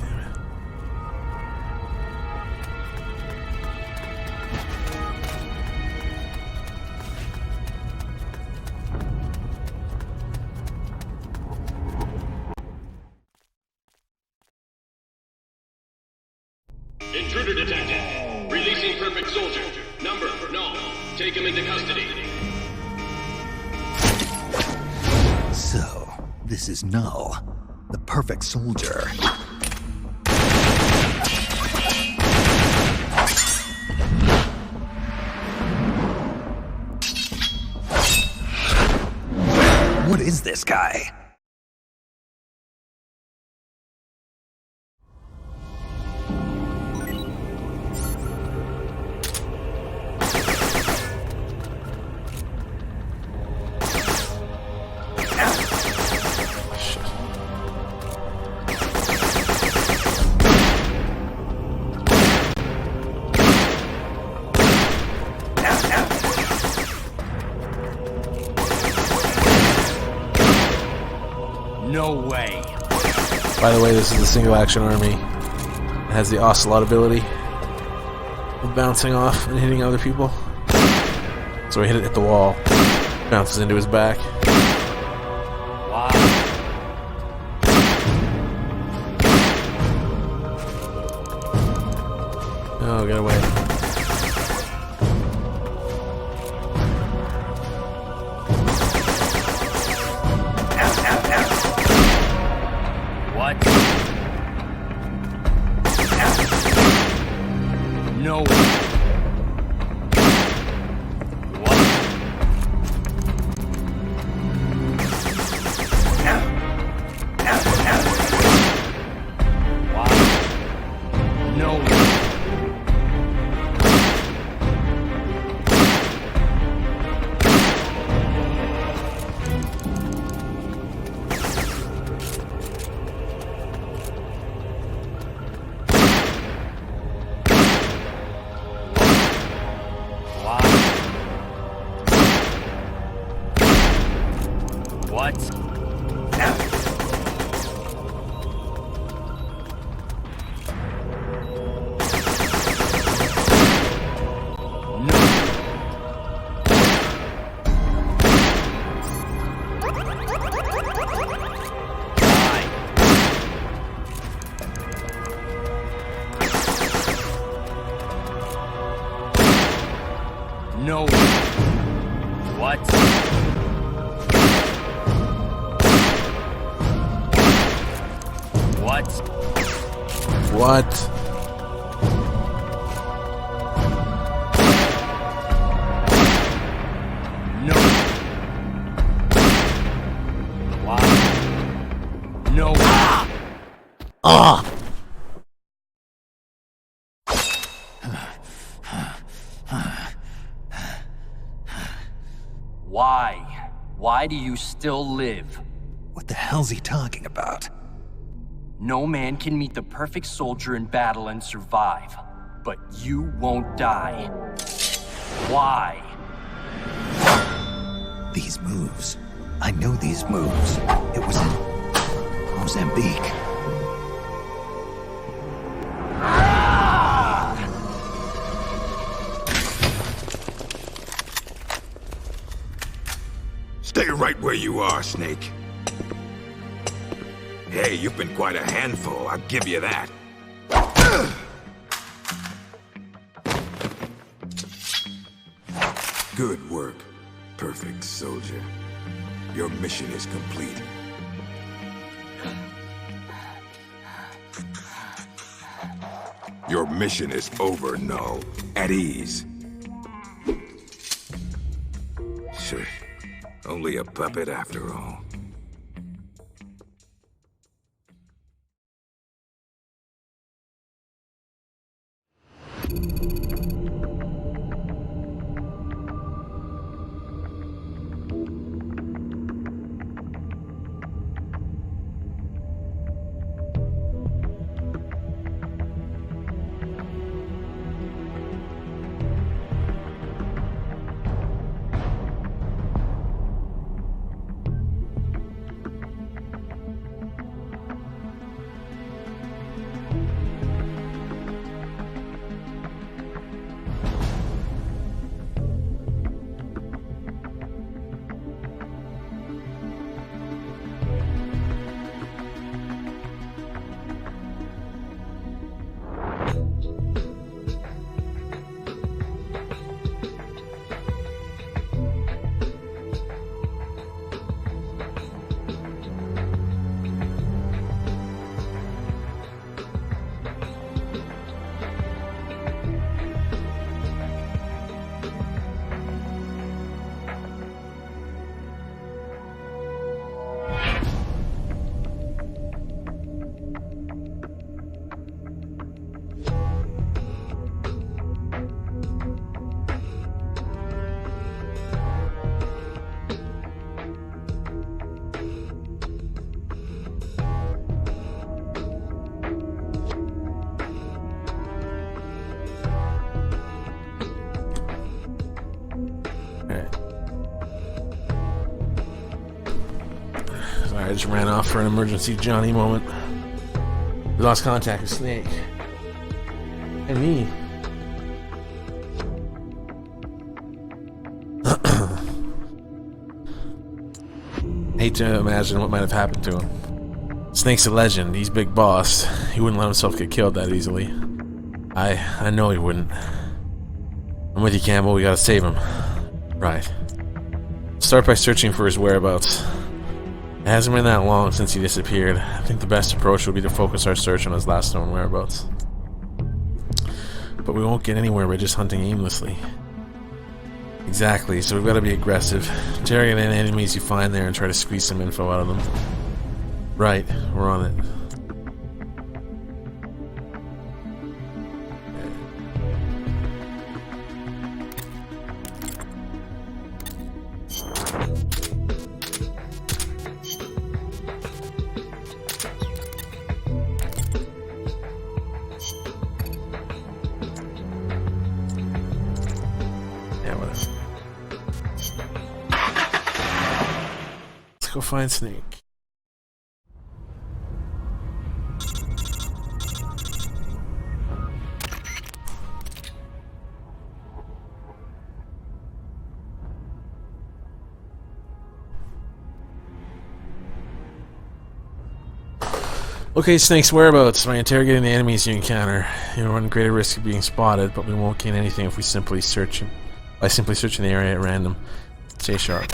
Intruder detected. Releasing perfect soldier. Number, no. Take him into custody. So, this is Null, the perfect soldier. What is this guy? No way. By the way, this is a single action army. It has the Ocelot ability of bouncing off and hitting other people. So he hit it at the wall, bounces into his back. Wow. Oh, get away. What? No. No. What? What? What? No. Wow. No. Ah! Why? Why do you still live? What the hell's he talking about? No man can meet the perfect soldier in battle and survive. But you won't die. Why? These moves. I know these moves. It was in Mozambique. Stay right where you are, Snake. Hey, you've been quite a handful, I'll give you that. Good work, perfect soldier. Your mission is complete. Your mission is over, Null. At ease. Sure. Only a puppet after all. Sorry, I just ran off for an emergency Johnny moment. We lost contact with Snake. And me. Hate to imagine what might have happened to him. Snake's a legend. He's big boss. He wouldn't let himself get killed that easily. I know he wouldn't. I'm with you, Campbell. We gotta save him. Right. Start by searching for his whereabouts. It hasn't been that long since he disappeared. I think the best approach would be to focus our search on his last known whereabouts. But we won't get anywhere by just hunting aimlessly. Exactly, so we've got to be aggressive. Interrogate any enemies you find there and try to squeeze some info out of them. Right, we're on it. Go find Snake. Okay, Snake's whereabouts. By interrogating the enemies you encounter, you run greater risk of being spotted, but we won't gain anything if we simply search him. By simply searching the area at random. Stay sharp.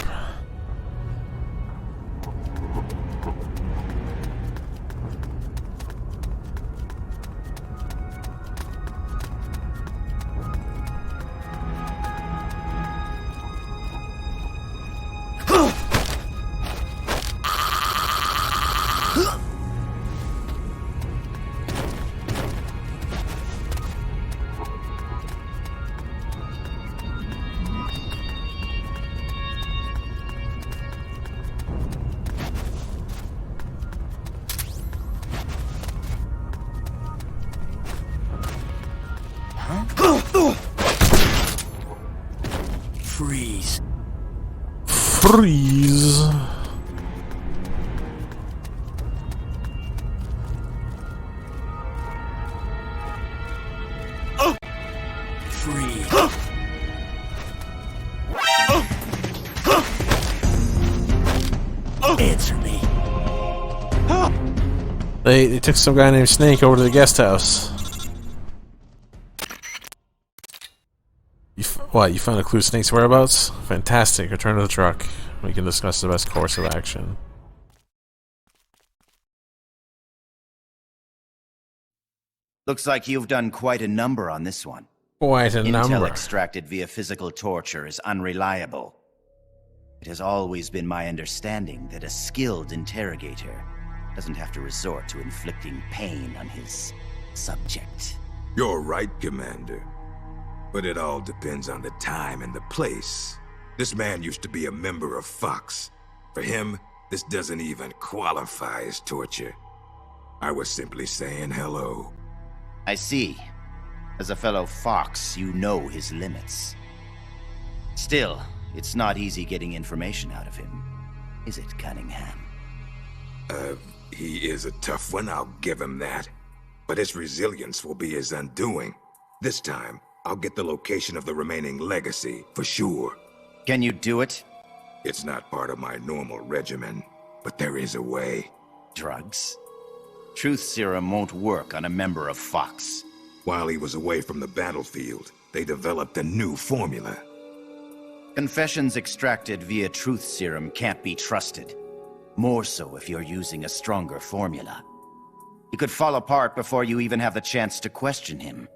Freeze. Freeze. Freeze. Answer me. They took some guy named Snake over to the guest house. What, you found a clue to Snake's whereabouts? Fantastic. Return to the truck. We can discuss the best course of action. Looks like you've done quite a number on this one. Quite a Intel number. extracted via physical torture is unreliable. It has always been my understanding that a skilled interrogator doesn't have to resort to inflicting pain on his subject. You're right, Commander. But it all depends on the time and the place. This man used to be a member of Fox. For him, this doesn't even qualify as torture. I was simply saying hello. I see. As a fellow Fox, you know his limits. Still, it's not easy getting information out of him, is it, Cunningham? He is a tough one, I'll give him that. But his resilience will be his undoing. This time, I'll get the location of the remaining legacy, for sure. Can you do it? It's not part of my normal regimen, but there is a way. Drugs? Truth serum won't work on a member of Fox. While he was away from the battlefield, they developed a new formula. Confessions extracted via truth serum can't be trusted. More so if you're using a stronger formula. He could fall apart before you even have the chance to question him.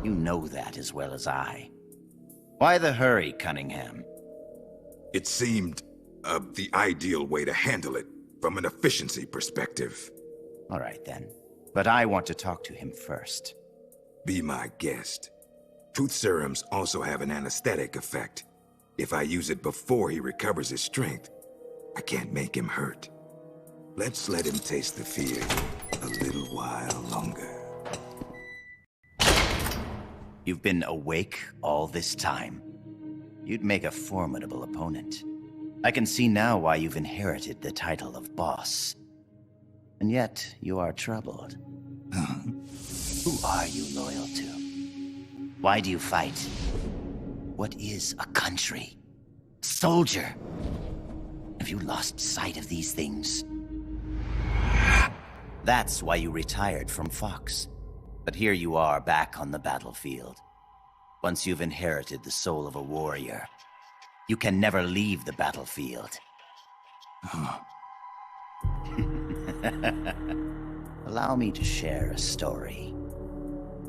You know that as well as I. Why the hurry, Cunningham? It seemed the ideal way to handle it, from an efficiency perspective. All right then. But I want to talk to him first. Be my guest. Truth serums also have an anesthetic effect. If I use it before he recovers his strength, I can't make him hurt. Let's let him taste the fear a little while longer. You've been awake all this time. You'd make a formidable opponent. I can see now why you've inherited the title of boss. And yet, you are troubled. Who are you loyal to? Why do you fight? What is a country? Soldier? Have you lost sight of these things? That's why you retired from Fox. But here you are back on the battlefield. Once you've inherited the soul of a warrior, you can never leave the battlefield. Allow me to share a story.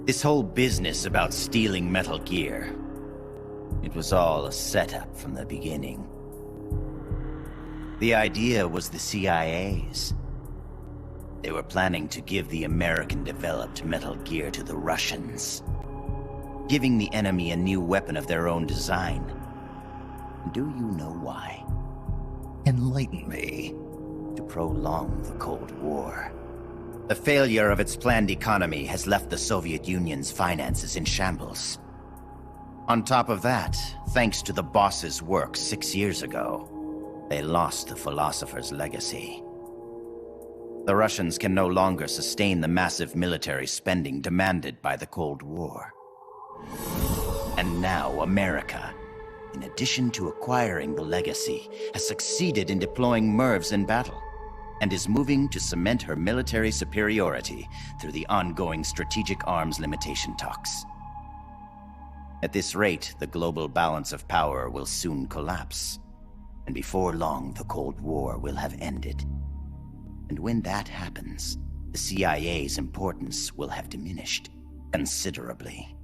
This whole business about stealing Metal Gear, it was all a setup from the beginning. The idea was the CIA's. They were planning to give the American-developed Metal Gear to the Russians, giving the enemy a new weapon of their own design. Do you know why? Enlighten me. To prolong the Cold War. The failure of its planned economy has left the Soviet Union's finances in shambles. On top of that, thanks to the boss's work 6 years ago, they lost the philosopher's legacy. The Russians can no longer sustain the massive military spending demanded by the Cold War. And now America, in addition to acquiring the legacy, has succeeded in deploying MIRVs in battle, and is moving to cement her military superiority through the ongoing strategic arms limitation talks. At this rate, the global balance of power will soon collapse, and before long the Cold War will have ended. And when that happens, the CIA's importance will have diminished considerably.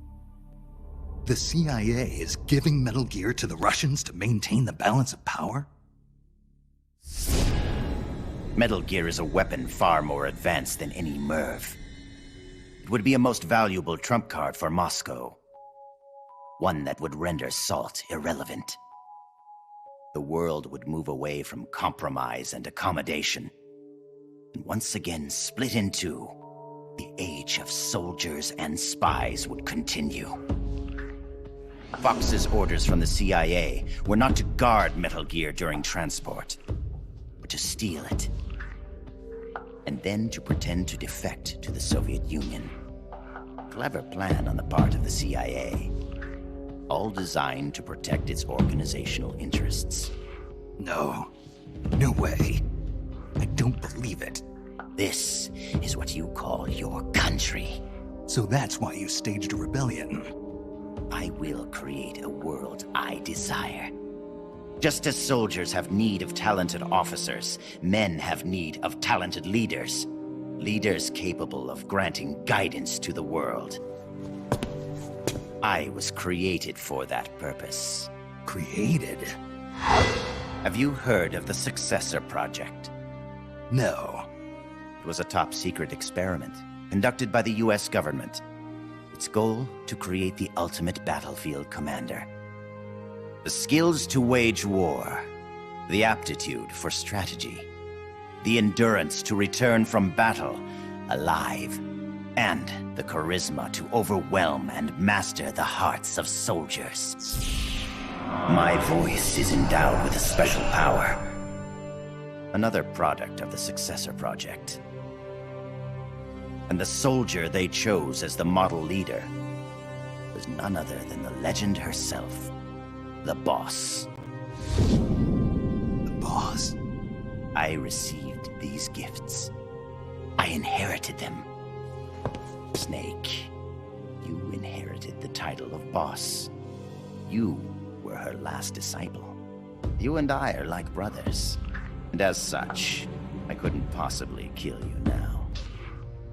The CIA is giving Metal Gear to the Russians to maintain the balance of power? Metal Gear is a weapon far more advanced than any MIRV. It would be a most valuable trump card for Moscow. One that would render SALT irrelevant. The world would move away from compromise and accommodation, and once again split in two. The age of soldiers and spies would continue. Fox's orders from the CIA were not to guard Metal Gear during transport, but to steal it, and then to pretend to defect to the Soviet Union. Clever plan on the part of the CIA, all designed to protect its organizational interests. No. No way. I don't believe it. This is what you call your country. So that's why you staged a rebellion. I will create a world I desire. Just as soldiers have need of talented officers, men have need of talented leaders. Leaders capable of granting guidance to the world. I was created for that purpose. Created? Have you heard of the Successor Project? No. It was a top-secret experiment conducted by the US government. Its goal, to create the ultimate battlefield commander. The skills to wage war, the aptitude for strategy, the endurance to return from battle alive, and the charisma to overwhelm and master the hearts of soldiers. My voice is endowed with a special power. Another product of the Successor Project. And the soldier they chose as the model leader was none other than the legend herself, the Boss. The Boss? I received these gifts. I inherited them. Snake, you inherited the title of Boss. You were her last disciple. You and I are like brothers. And as such, I couldn't possibly kill you now.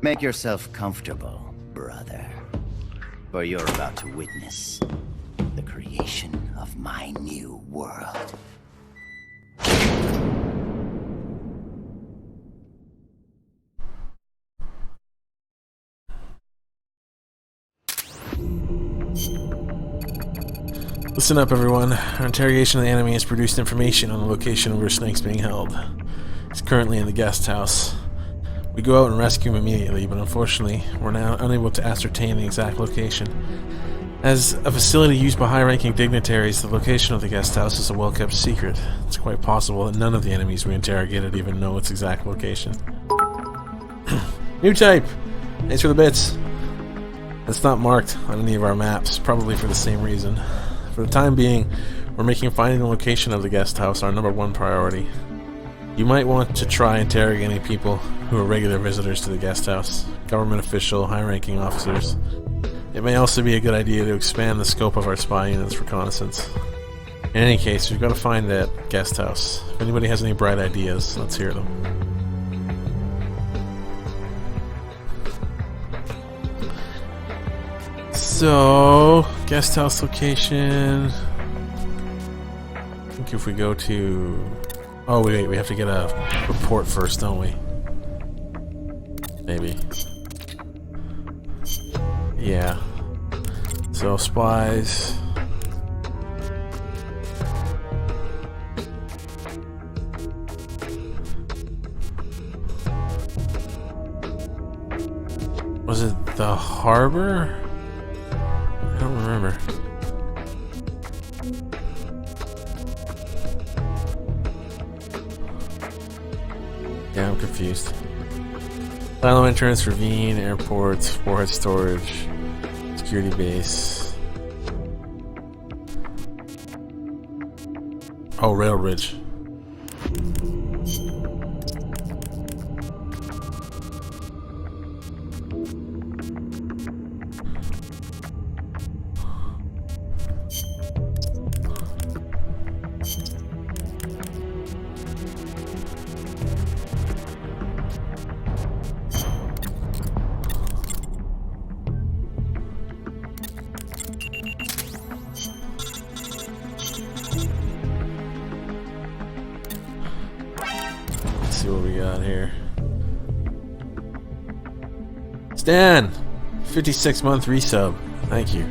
Make yourself comfortable, brother. For you're about to witness the creation of my new world. Listen up, everyone. Our interrogation of the enemy has produced information on the location where Snake's being held. He's currently in the guest house. We go out and rescue him immediately, but unfortunately, we're now unable to ascertain the exact location. As a facility used by high-ranking dignitaries, the location of the guest house is a well-kept secret. It's quite possible that none of the enemies we interrogated even know its exact location. New type! Thanks for the bits. It's not marked on any of our maps, probably for the same reason. For the time being, we're making finding the location of the guest house our #1 priority. You might want to try interrogating people who are regular visitors to the guest house, government official, high-ranking officers. It may also be a good idea to expand the scope of our spy unit's reconnaissance. In any case, we've got to find that guest house. If anybody has any bright ideas, let's hear them. So, guest house location. I think if we go to... Oh, wait, we have to get a report first, don't we? Maybe. Yeah. So, spies. Was it the harbor? I don't remember. Yeah, I'm confused. Silo entrance, ravine, airports, warhead storage, security base. Oh, rail bridge. See what we got here. Stan! 56-month resub. Thank you.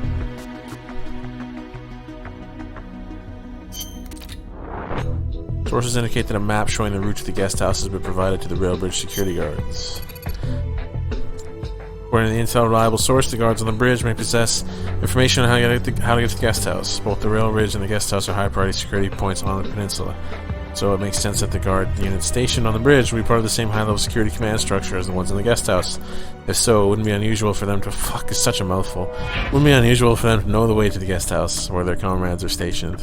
Sources indicate that a map showing the route to the guest house has been provided to the rail bridge security guards. According to the intel reliable source, the guards on the bridge may possess information on how to get to the guest house. Both the rail bridge and the guest house are high priority security points on the peninsula. So it makes sense that the guard units stationed on the bridge will be part of the same high-level security command structure as the ones in the guest house. If so, it wouldn't be unusual for them to... Fuck, is such a mouthful. Wouldn't be unusual for them to know the way to the guest house, where their comrades are stationed.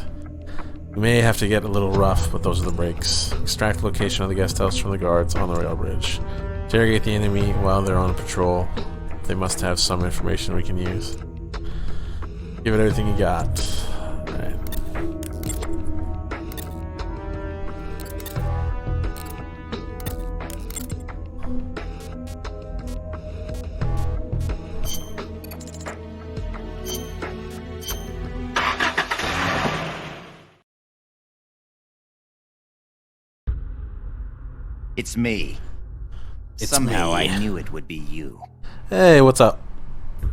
We may have to get a little rough, but those are the breaks. Extract the location of the guest house from the guards on the rail bridge. Interrogate the enemy while they're on patrol. They must have some information we can use. Give it everything you got. Alright. It's me. It's Somehow me. I knew it would be you. Hey, what's up?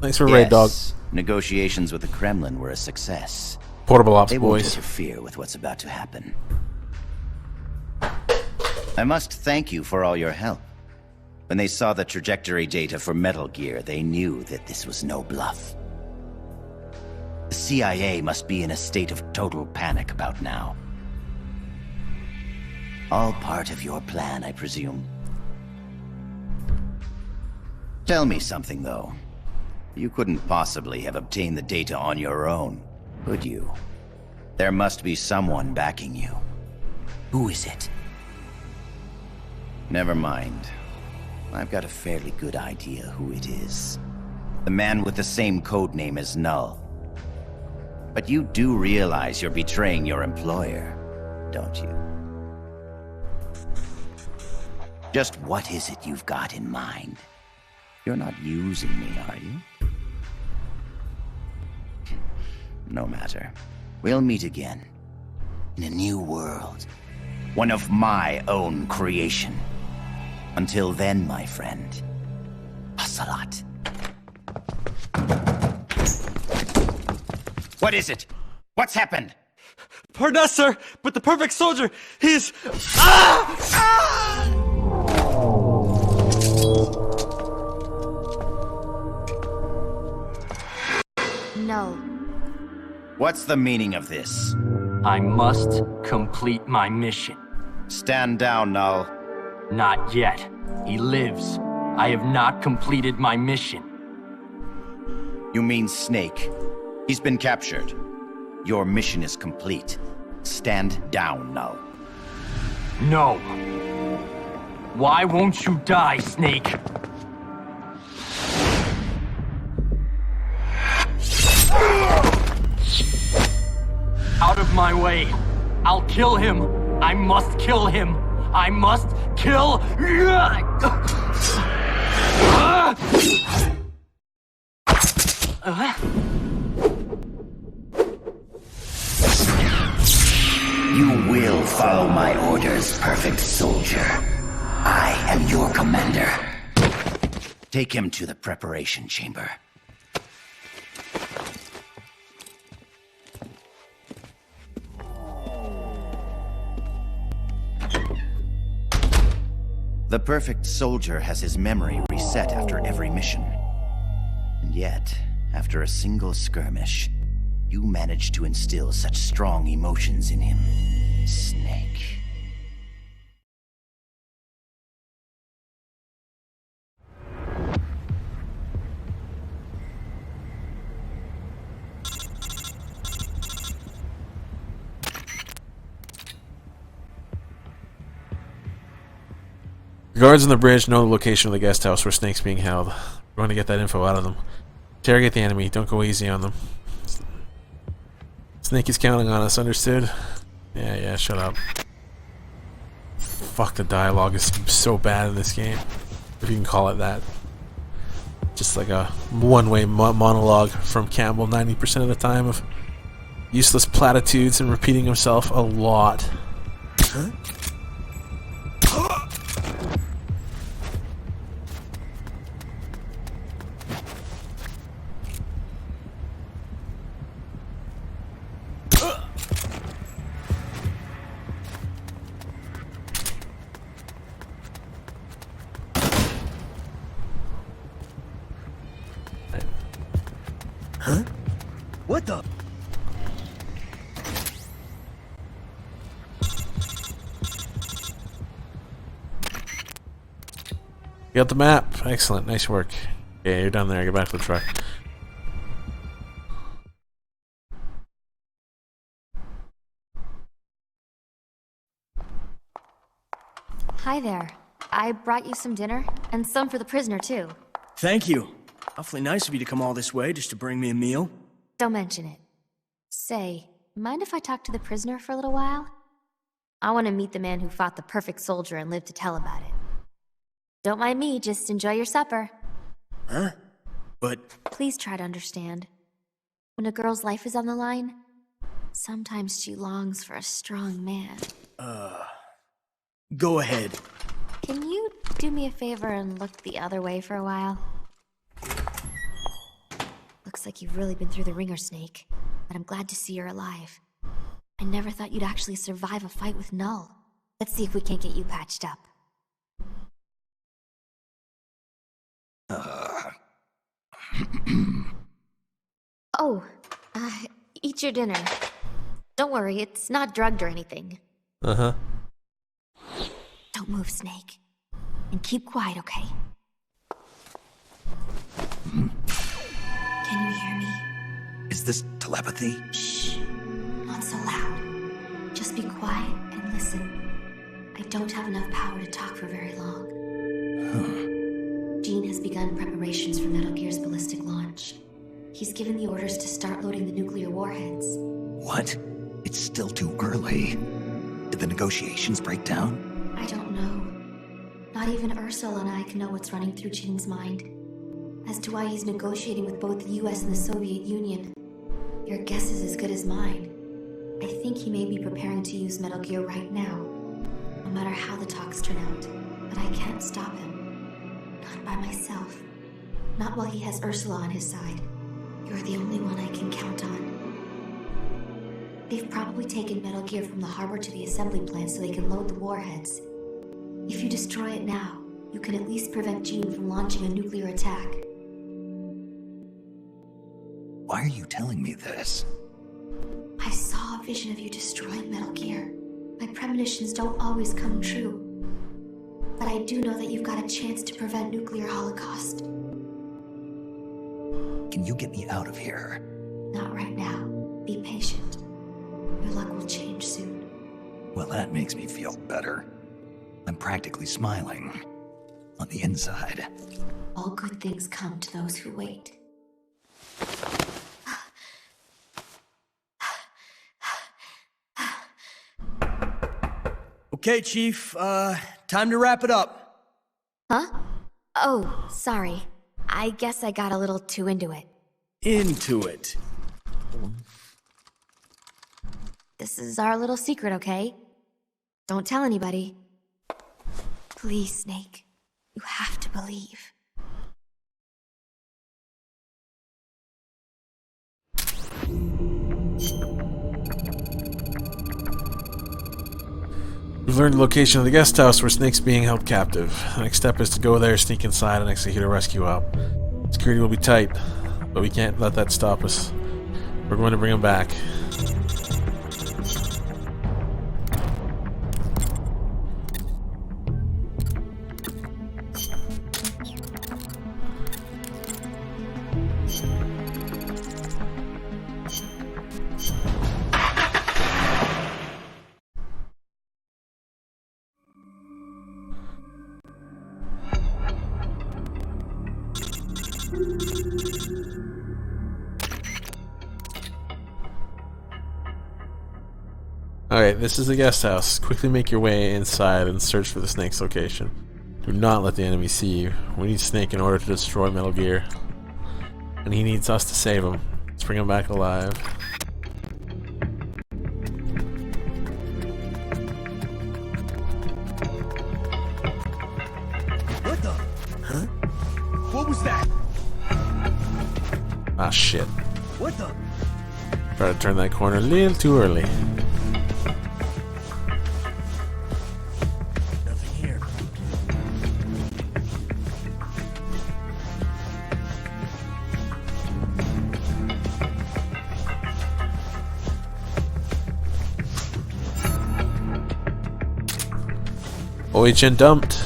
Thanks for raid, dog. Negotiations with the Kremlin were a success. Portable ops, they won't boys. interfere with what's about to happen. I must thank you for all your help. When they saw the trajectory data for Metal Gear, they knew that this was no bluff. The CIA must be in a state of total panic about now. All part of your plan, I presume. Tell me something, though. You couldn't possibly have obtained the data on your own, could you? There must be someone backing you. Who is it? Never mind. I've got a fairly good idea who it is. The man with the same codename as Null. But you do realize you're betraying your employer, don't you? Just what is it you've got in mind? You're not using me, are you? No matter. We'll meet again. In a new world. One of my own creation. Until then, my friend. Ocelot. What is it? What's happened? Pardon us, sir, but the perfect soldier, he's... Ah! Ah! No. What's the meaning of this? I must complete my mission. Stand down, Null. Not yet. He lives. I have not completed my mission. You mean Snake? He's been captured. Your mission is complete. Stand down, Null. No. Why won't you die, Snake? Out of my way. I'll kill him. I must kill him. I must kill... You will follow my orders, perfect soldier. I am your commander. Take him to the preparation chamber. The perfect soldier has his memory reset after every mission. And yet, after a single skirmish, you managed to instill such strong emotions in him, Snake. The guards on the bridge know the location of the guest house where Snake's being held. We're going to get that info out of them. Interrogate the enemy. Don't go easy on them. Snake is counting on us, understood? Yeah, shut up. Fuck, the dialogue is so bad in this game. If you can call it that. Just like a one-way monologue from Campbell 90% of the time of useless platitudes and repeating himself a lot. Huh? Huh? What the? You got the map. Excellent. Nice work. Yeah, you're down there. Get back to the truck. Hi there. I brought you some dinner, and some for the prisoner, too. Thank you. Awfully nice of you to come all this way just to bring me a meal. Don't mention it. Say, mind if I talk to the prisoner for a little while? I want to meet the man who fought the perfect soldier and live to tell about it. Don't mind me, just enjoy your supper. Huh? But... Please try to understand. When a girl's life is on the line, sometimes she longs for a strong man. Go ahead. Can you do me a favor and look the other way for a while? Looks like you've really been through the ringer, Snake, but I'm glad to see you're alive. I never thought you'd actually survive a fight with Null. Let's see if we can't get you patched up. Eat your dinner. Don't worry, it's not drugged or anything. Uh-huh. Don't move, Snake. And keep quiet, okay? Can you hear me? Is this telepathy? Shh. Not so loud. Just be quiet and listen. I don't have enough power to talk for very long. Gene has begun preparations for Metal Gear's ballistic launch. He's given the orders to start loading the nuclear warheads. What? It's still too early. Did the negotiations break down? I don't know. Not even Ursula and I can know what's running through Gene's mind. As to why he's negotiating with both the US and the Soviet Union, your guess is as good as mine. I think he may be preparing to use Metal Gear right now, no matter how the talks turn out. But I can't stop him. Not by myself. Not while he has Ursula on his side. You're the only one I can count on. They've probably taken Metal Gear from the harbor to the assembly plant so they can load the warheads. If you destroy it now, you can at least prevent Gene from launching a nuclear attack. Why are you telling me this? I saw a vision of you destroying Metal Gear. My premonitions don't always come true. But I do know that you've got a chance to prevent nuclear holocaust. Can you get me out of here? Not right now. Be patient. Your luck will change soon. Well, that makes me feel better. I'm practically smiling. On the inside. All good things come to those who wait. Okay, Chief, time to wrap it up. Huh? Oh, sorry. I guess I got a little too into it. Into it. This is our little secret, okay? Don't tell anybody. Please, Snake. You have to believe. We've learned the location of the guest house where Snake's being held captive. The next step is to go there, sneak inside, and execute a rescue op. Security will be tight, but we can't let that stop us. We're going to bring him back. Alright, this is the guest house. Quickly make your way inside and search for the Snake's location. Do not let the enemy see you. We need Snake in order to destroy Metal Gear. And he needs us to save him. Let's bring him back alive. What the? Huh? What was that? Ah, shit. What the? Try to turn that corner a little too early. Nothing here. OHN dumped.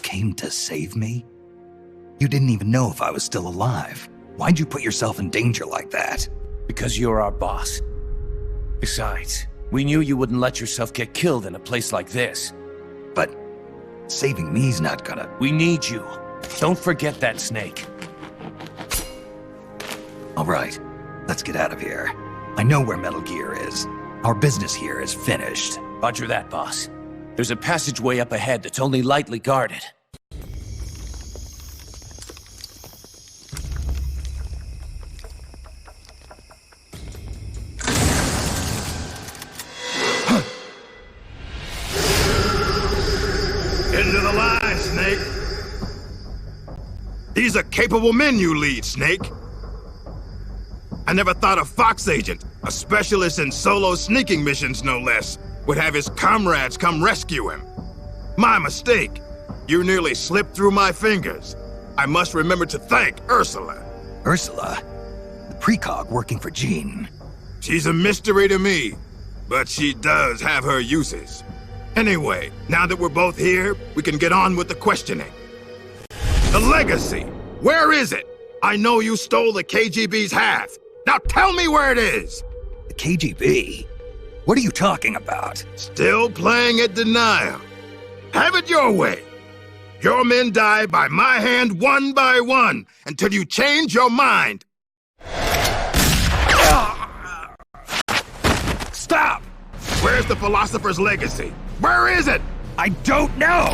Came to save me? You didn't even know if I was still alive. Why'd you put yourself in danger like that? Because you're our boss. Besides, we knew you wouldn't let yourself get killed in a place like this. But saving me's not gonna... We need you. Don't forget that, Snake. All right, let's get out of here. I know where Metal Gear is. Our business here is finished. Roger that, boss. There's a passageway up ahead that's only lightly guarded. Into the line, Snake. These are capable men you lead, Snake. I never thought a Fox agent, a specialist in solo sneaking missions no less, would have his comrades come rescue him. My mistake. You nearly slipped through my fingers. I must remember to thank Ursula. Ursula? The precog working for Jean. She's a mystery to me, but she does have her uses. Anyway, now that we're both here, we can get on with the questioning. The legacy! Where is it? I know you stole the KGB's half. Now tell me where it is! The KGB? What are you talking about? Still playing at denial. Have it your way. Your men die by my hand one by one until you change your mind. Stop! Where's the philosopher's legacy? Where is it? I don't know!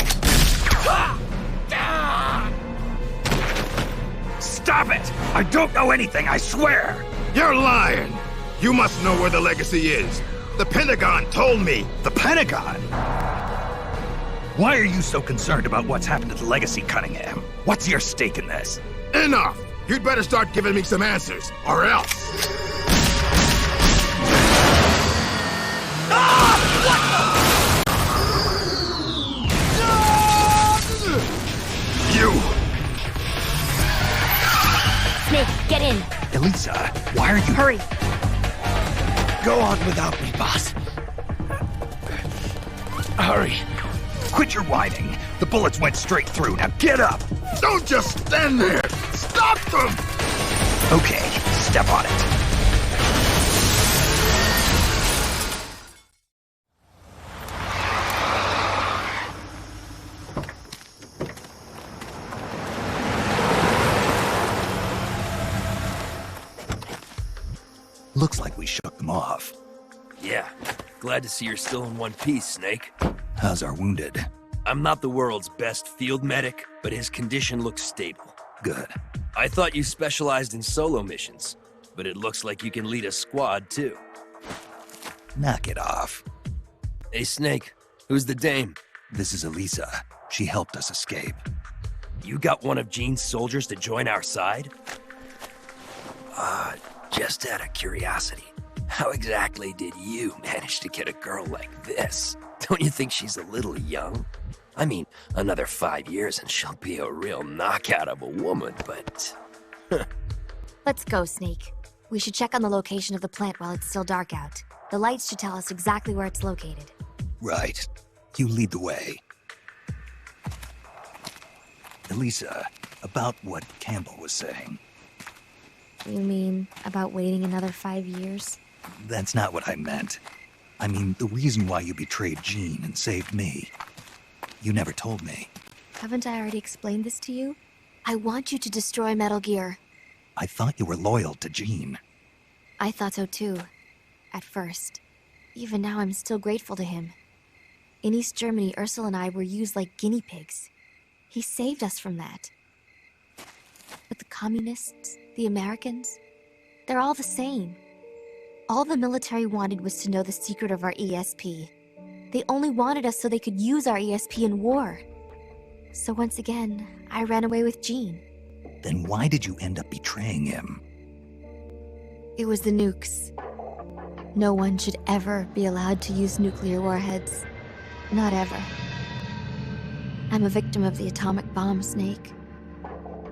Stop it! I don't know anything, I swear! You're lying! You must know where the legacy is. The Pentagon told me. The Pentagon? Why are you so concerned about what's happened to the legacy, Cunningham? What's your stake in this? Enough! You'd better start giving me some answers, or else. You! Snake, get in! Elisa, why are you— Hurry! Go on without me, boss. Hurry. Quit your whining. The bullets went straight through. Now get up! Don't just stand there! Stop them! Okay, step on it. Looks like we shook them off. Yeah, glad to see you're still in one piece, Snake. How's our wounded? I'm not the world's best field medic, but his condition looks stable. Good. I thought you specialized in solo missions, but it looks like you can lead a squad, too. Knock it off. Hey, Snake, who's the dame? This is Elisa. She helped us escape. You got one of Jean's soldiers to join our side? Just out of curiosity, how exactly did you manage to get a girl like this? Don't you think she's a little young? I mean, another 5 years and she'll be a real knockout of a woman, but... Let's go, Snake. We should check on the location of the plant while it's still dark out. The lights should tell us exactly where it's located. Right. You lead the way. Elisa, about what Campbell was saying. You mean about waiting another 5 years? That's not what I meant. I mean, the reason why you betrayed Jean and saved me. You never told me. Haven't I already explained this to you? I want you to destroy Metal Gear. I thought you were loyal to Jean. I thought so too. At first. Even now, I'm still grateful to him. In East Germany, Ursula and I were used like guinea pigs. He saved us from that. But the communists, the Americans, they're all the same. All the military wanted was to know the secret of our ESP. They only wanted us so they could use our ESP in war. So once again, I ran away with Jean. Then why did you end up betraying him? It was the nukes. No one should ever be allowed to use nuclear warheads. Not ever. I'm a victim of the atomic bomb, Snake.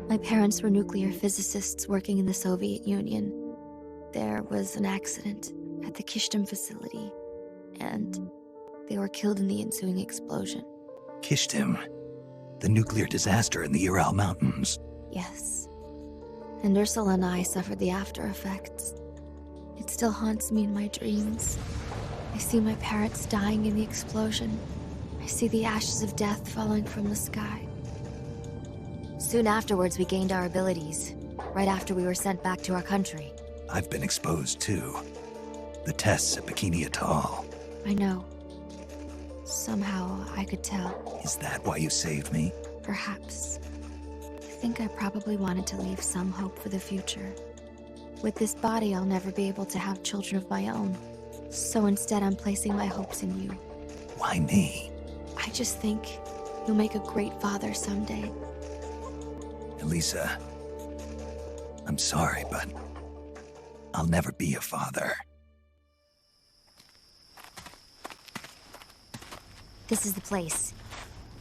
My parents were nuclear physicists working in the Soviet Union. There was an accident at the Kishtim facility, and they were killed in the ensuing explosion. Kishtim? The nuclear disaster in the Ural Mountains. Yes. And Ursula and I suffered the after effects. It still haunts me in my dreams. I see my parents dying in the explosion. I see the ashes of death falling from the sky. Soon afterwards, we gained our abilities, right after we were sent back to our country. I've been exposed too. The tests at Bikini Atoll. I know. Somehow, I could tell. Is that why you saved me? Perhaps. I think I probably wanted to leave some hope for the future. With this body, I'll never be able to have children of my own. So instead, I'm placing my hopes in you. Why me? I just think you'll make a great father someday. Elisa, I'm sorry, but I'll never be a father. This is the place.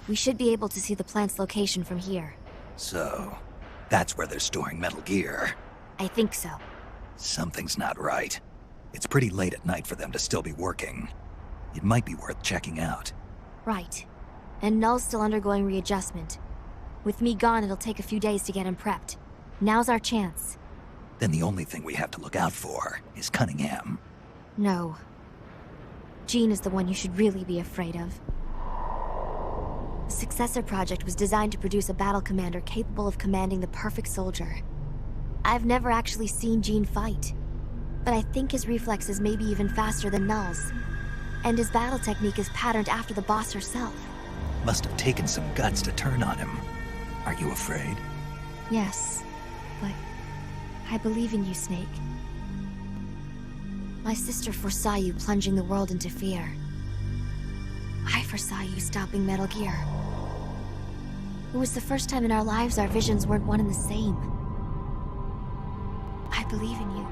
We should be able to see the plant's location from here. So, that's where they're storing Metal Gear. I think so. Something's not right. It's pretty late at night for them to still be working. It might be worth checking out. Right. And Null's still undergoing readjustment. With me gone, it'll take a few days to get him prepped. Now's our chance. Then the only thing we have to look out for is Cunningham. No. Jean is the one you should really be afraid of. The Successor Project was designed to produce a battle commander capable of commanding the perfect soldier. I've never actually seen Jean fight, but I think his reflexes may be even faster than Null's. And his battle technique is patterned after the boss herself. Must have taken some guts to turn on him. Are you afraid? Yes, but I believe in you, Snake. My sister foresaw you plunging the world into fear. I foresaw you stopping Metal Gear. It was the first time in our lives our visions weren't one and the same. I believe in you.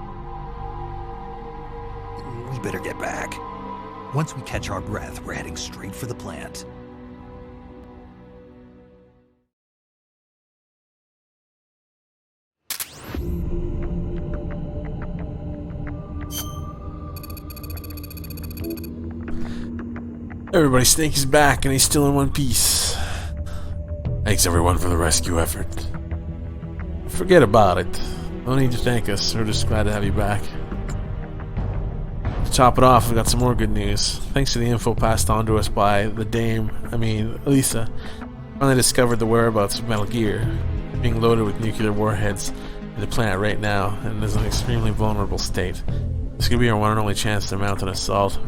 We better get back. Once we catch our breath, we're heading straight for the plant. Everybody, Snake is back and he's still in one piece. Thanks everyone for the rescue effort. Forget about it. No need to thank us. We're just glad to have you back. To top it off, we got some more good news. Thanks to the info passed on to us by the Lisa, finally discovered the whereabouts of Metal Gear, being loaded with nuclear warheads in the plant right now, and is in an extremely vulnerable state. This could be our one and only chance to mount an assault.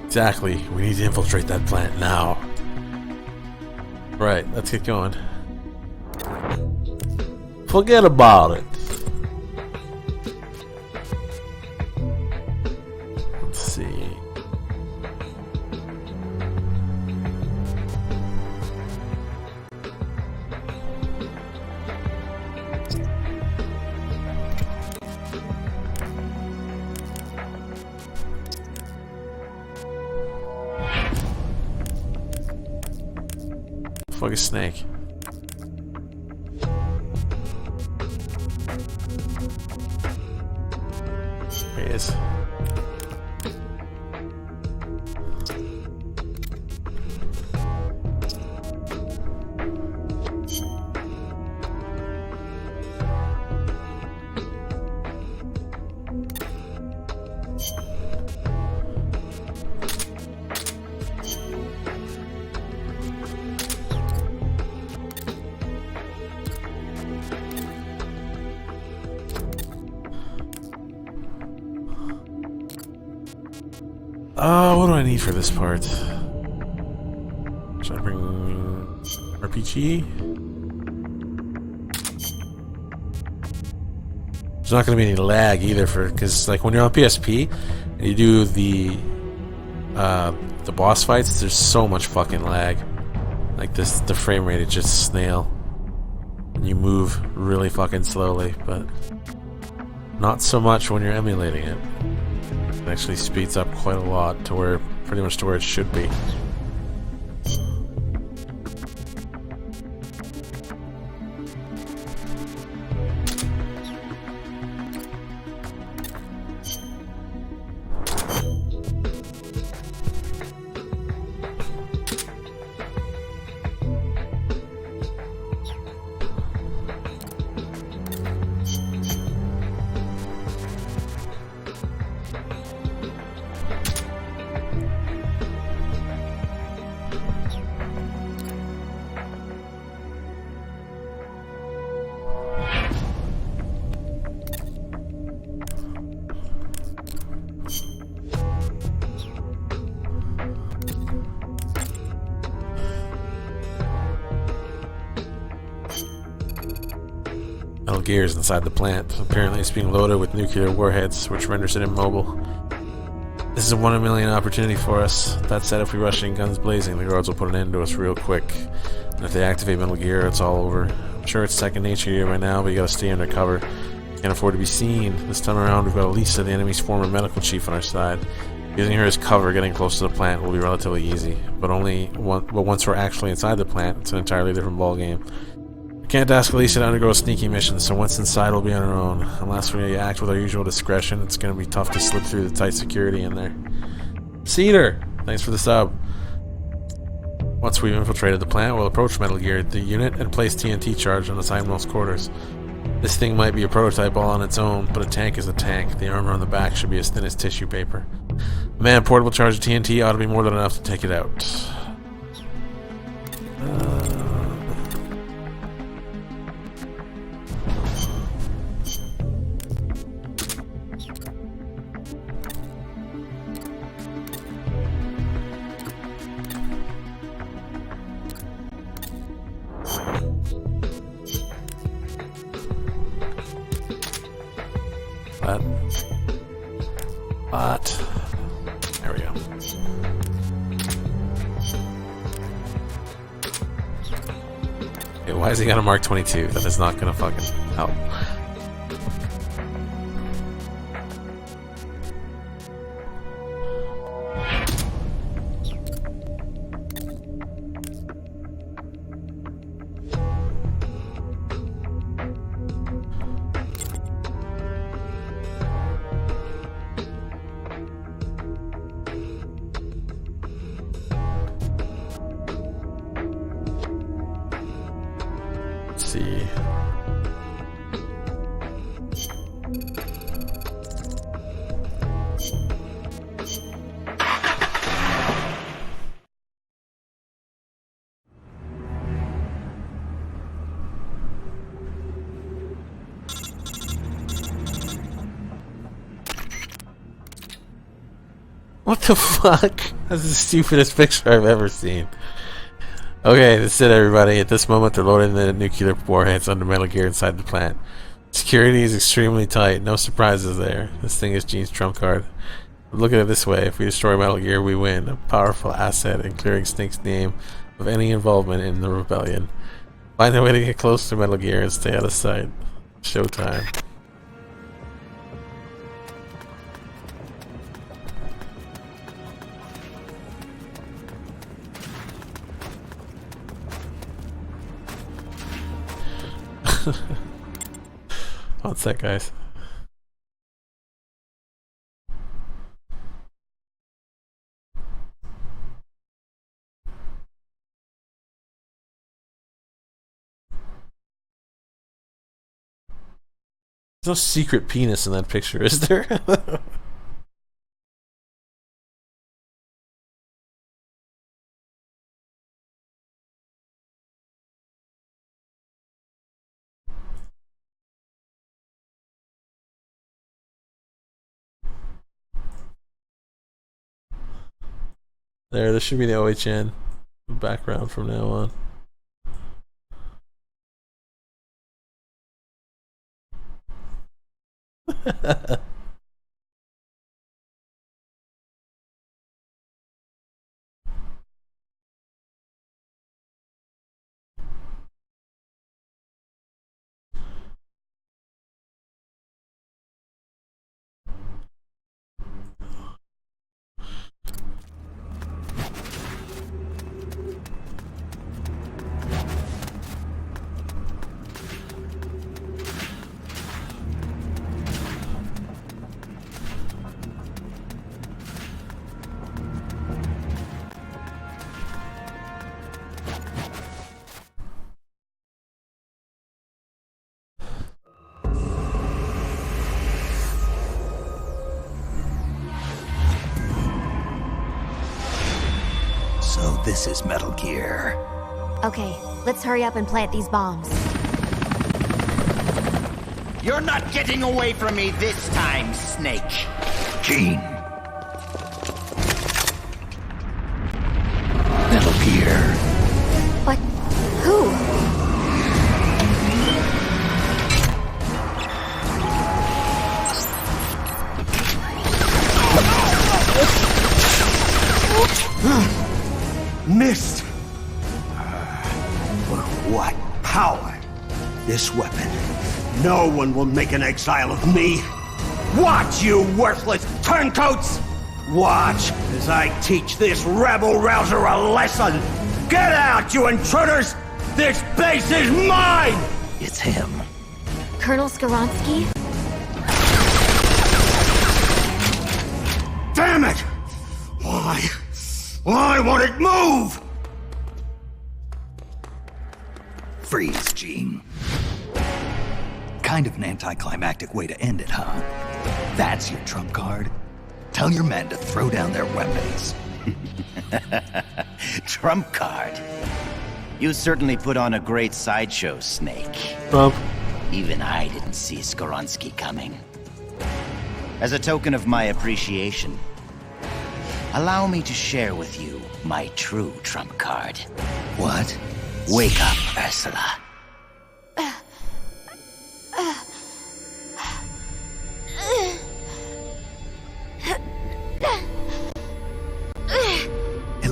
Exactly, we need to infiltrate that plant now. Right, let's get going. Forget about it. Let's see. Fuck a snake. There he is. What do I need for this part? Should I bring RPG? There's not going to be any lag either because like when you're on PSP and you do the boss fights, there's so much fucking lag. Like the frame rate is just snail. And you move really fucking slowly, but not so much when you're emulating it. It actually speeds up quite a lot to where pretty much to where it should be. Metal Gear is inside the plant. Apparently it's being loaded with nuclear warheads, which renders it immobile. This is a 1 in a million opportunity for us. That said, if we rush in guns blazing, the guards will put an end to us real quick. And if they activate Metal Gear, it's all over. I'm sure it's second nature here by now, but you gotta stay undercover. Can't afford to be seen. This time around, we've got Lisa, the enemy's former medical chief, on our side. Using her as cover, getting close to the plant will be relatively easy. But once we're actually inside the plant, it's an entirely different ballgame. We can't ask Lisa to undergo a sneaky mission, so once inside we'll be on our own. Unless we act with our usual discretion, it's going to be tough to slip through the tight security in there. Cedar! Thanks for the sub. Once we've infiltrated the plant, we'll approach Metal Gear, the unit, and place TNT charge on its highmost quarters. This thing might be a prototype all on its own, but a tank is a tank. The armor on the back should be as thin as tissue paper. A man-portable charge of TNT ought to be more than enough to take it out. that. But there we go. Okay, why is he got a Mark 22? That is not gonna fucking help. See. What the fuck? That's the stupidest picture I've ever seen. Okay, that's it, everybody. At this moment, they're loading the nuclear warheads under Metal Gear inside the plant. Security is extremely tight. No surprises there. This thing is Gene's trump card. But look at it this way. If we destroy Metal Gear, we win. A powerful asset in clearing Snake's name of any involvement in the rebellion. Find a way to get close to Metal Gear and stay out of sight. Showtime. One sec, guys. There's no secret penis in that picture, is there? There should be the OHN background from now on. So this is Metal Gear. Okay, let's hurry up and plant these bombs. You're not getting away from me this time, Snake. Gene. Metal Gear. What? Who? Missed! What power! This weapon. No one will make an exile of me. Watch, you worthless turncoats! Watch as I teach this rebel-rouser a lesson! Get out, you intruders! This base is mine! It's him. Colonel Skoronsky? Damn it! Why won't it move? Freeze, Gene. Kind of an anticlimactic way to end it, huh? That's your trump card? Tell your men to throw down their weapons. Trump card. You certainly put on a great sideshow, Snake. Bump. Even I didn't see Skoronsky coming. As a token of my appreciation, allow me to share with you my true trump card. What? Wake up, Ursula.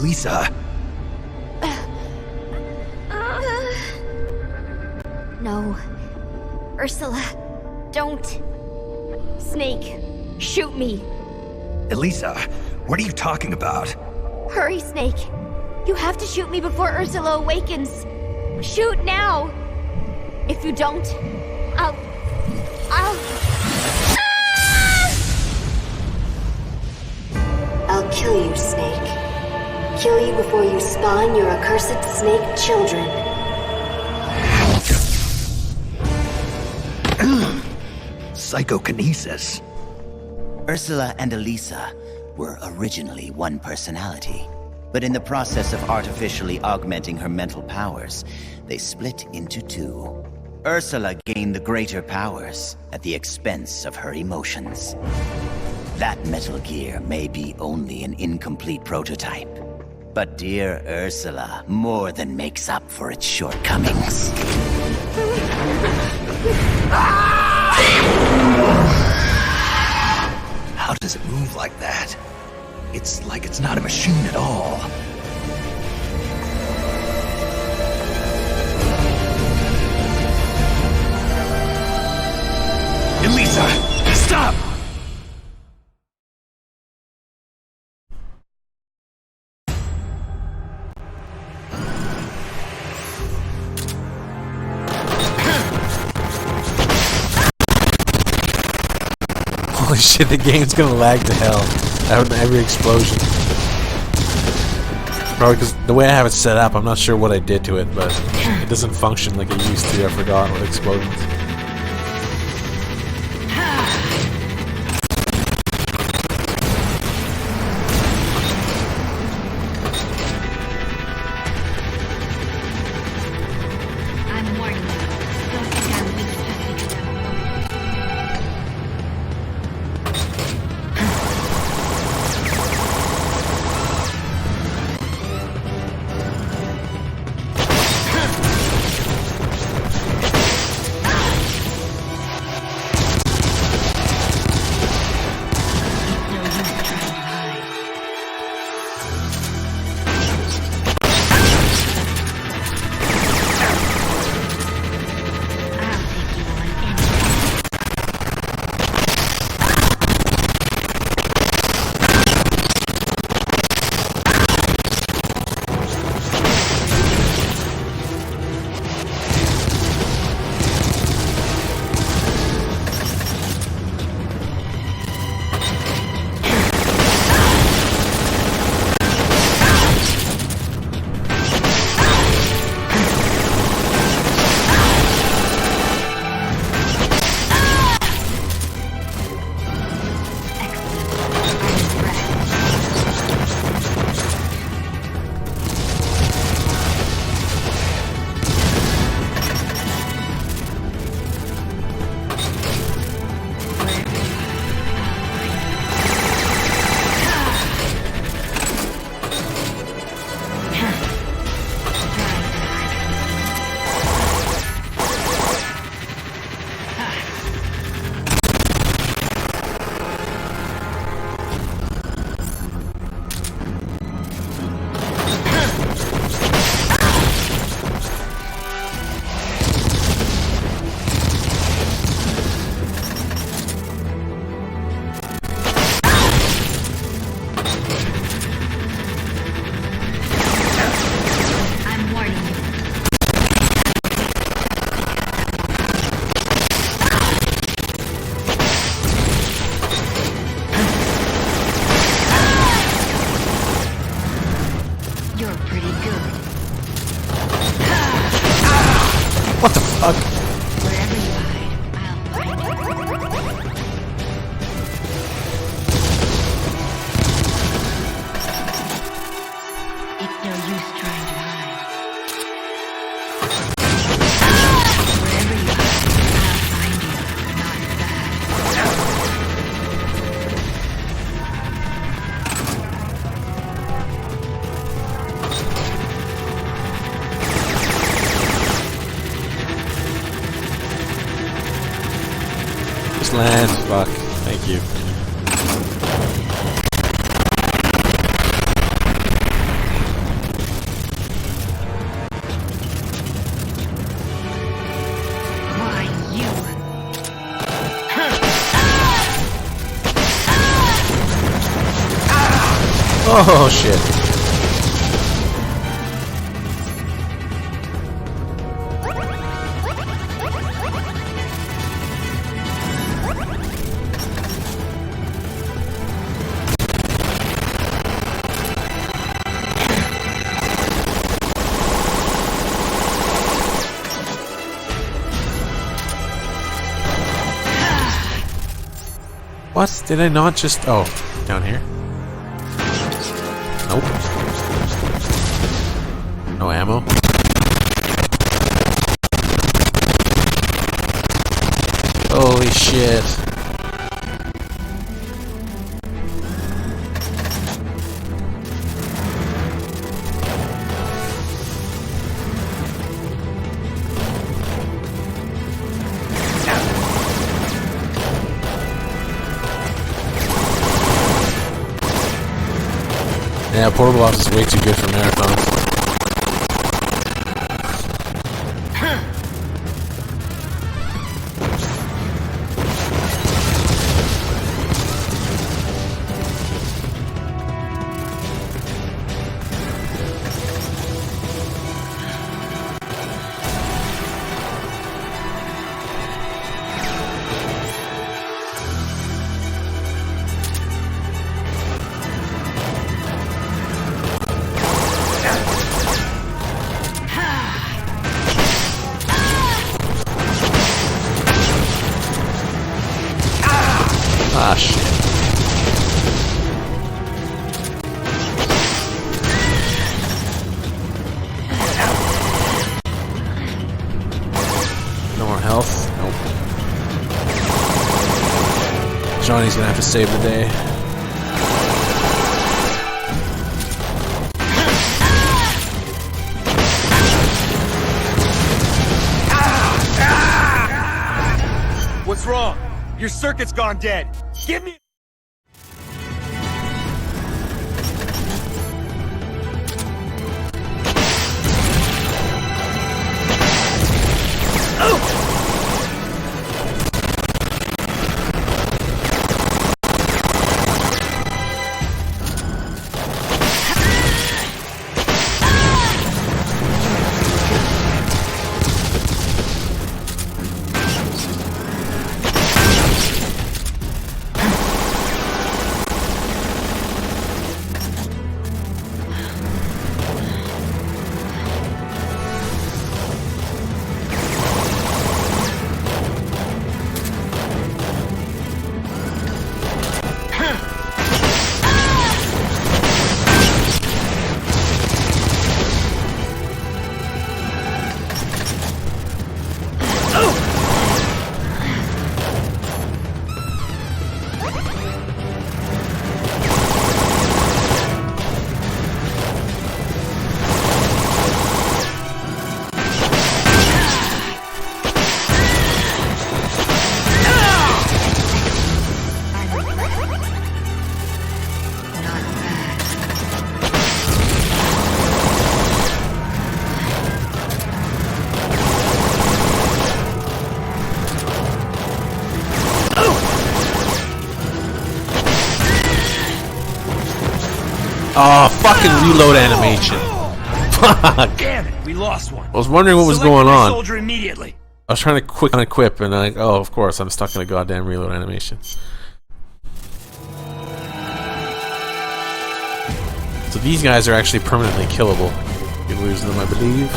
Elisa. No. Ursula, don't. Snake, shoot me. Elisa, what are you talking about? Hurry, Snake. You have to shoot me before Ursula awakens. Shoot now. If you don't, I'll... I'll kill you, Snake. Kill you before you spawn your accursed snake children. Psychokinesis. Ursula and Elisa were originally one personality, but in the process of artificially augmenting her mental powers, they split into two. Ursula gained the greater powers at the expense of her emotions. That Metal Gear may be only an incomplete prototype, but dear Ursula more than makes up for its shortcomings. How does it move like that? It's like it's not a machine at all. Elisa, stop! Holy shit, the game's gonna lag to hell out in every explosion. Probably because the way I have it set up, I'm not sure what I did to it, but it doesn't function like it used to. I forgot what explosions. I'm warning you. Don't think I'm weak just because I'm alone. What the fuck? Wherever you hide, I'll find you. It's no use trying to hide. Wherever you hide, I'll find you. Not Just land, fuck. Thank you. Oh shit. What? Did I not just... Oh, down here? Nope. No ammo. Holy shit. Yeah, portable ops is way too good for marathons. Ah, shit. No more health? Nope. Johnny's gonna have to save the day. What's wrong? Your circuit's gone dead. Give me... Oh, fucking reload animation. Fuck. Damn it, we lost one. I was wondering what was Select going my on. soldier immediately. I was trying to quick unequip and like, oh, of course, I'm stuck in a goddamn reload animation. So these guys are actually permanently killable. You lose them, I believe.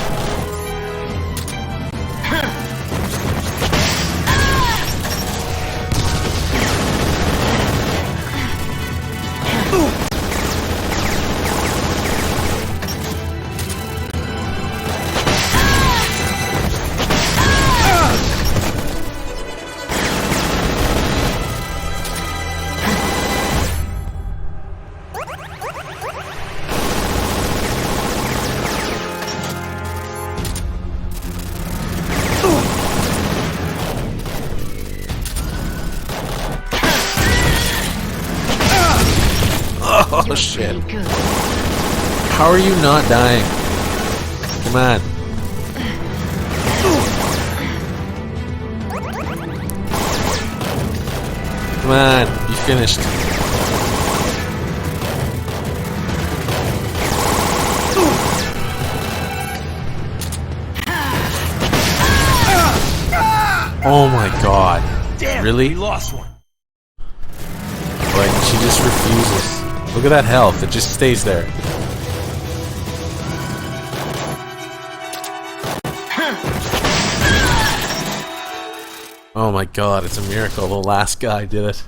Oh shit. How are you not dying? Come on. Come on, you finished. Oh my god. Damn, really? we lost one. Like, she just refuses. Look at that health. It just stays there. Oh my god, it's a miracle. The last guy did it.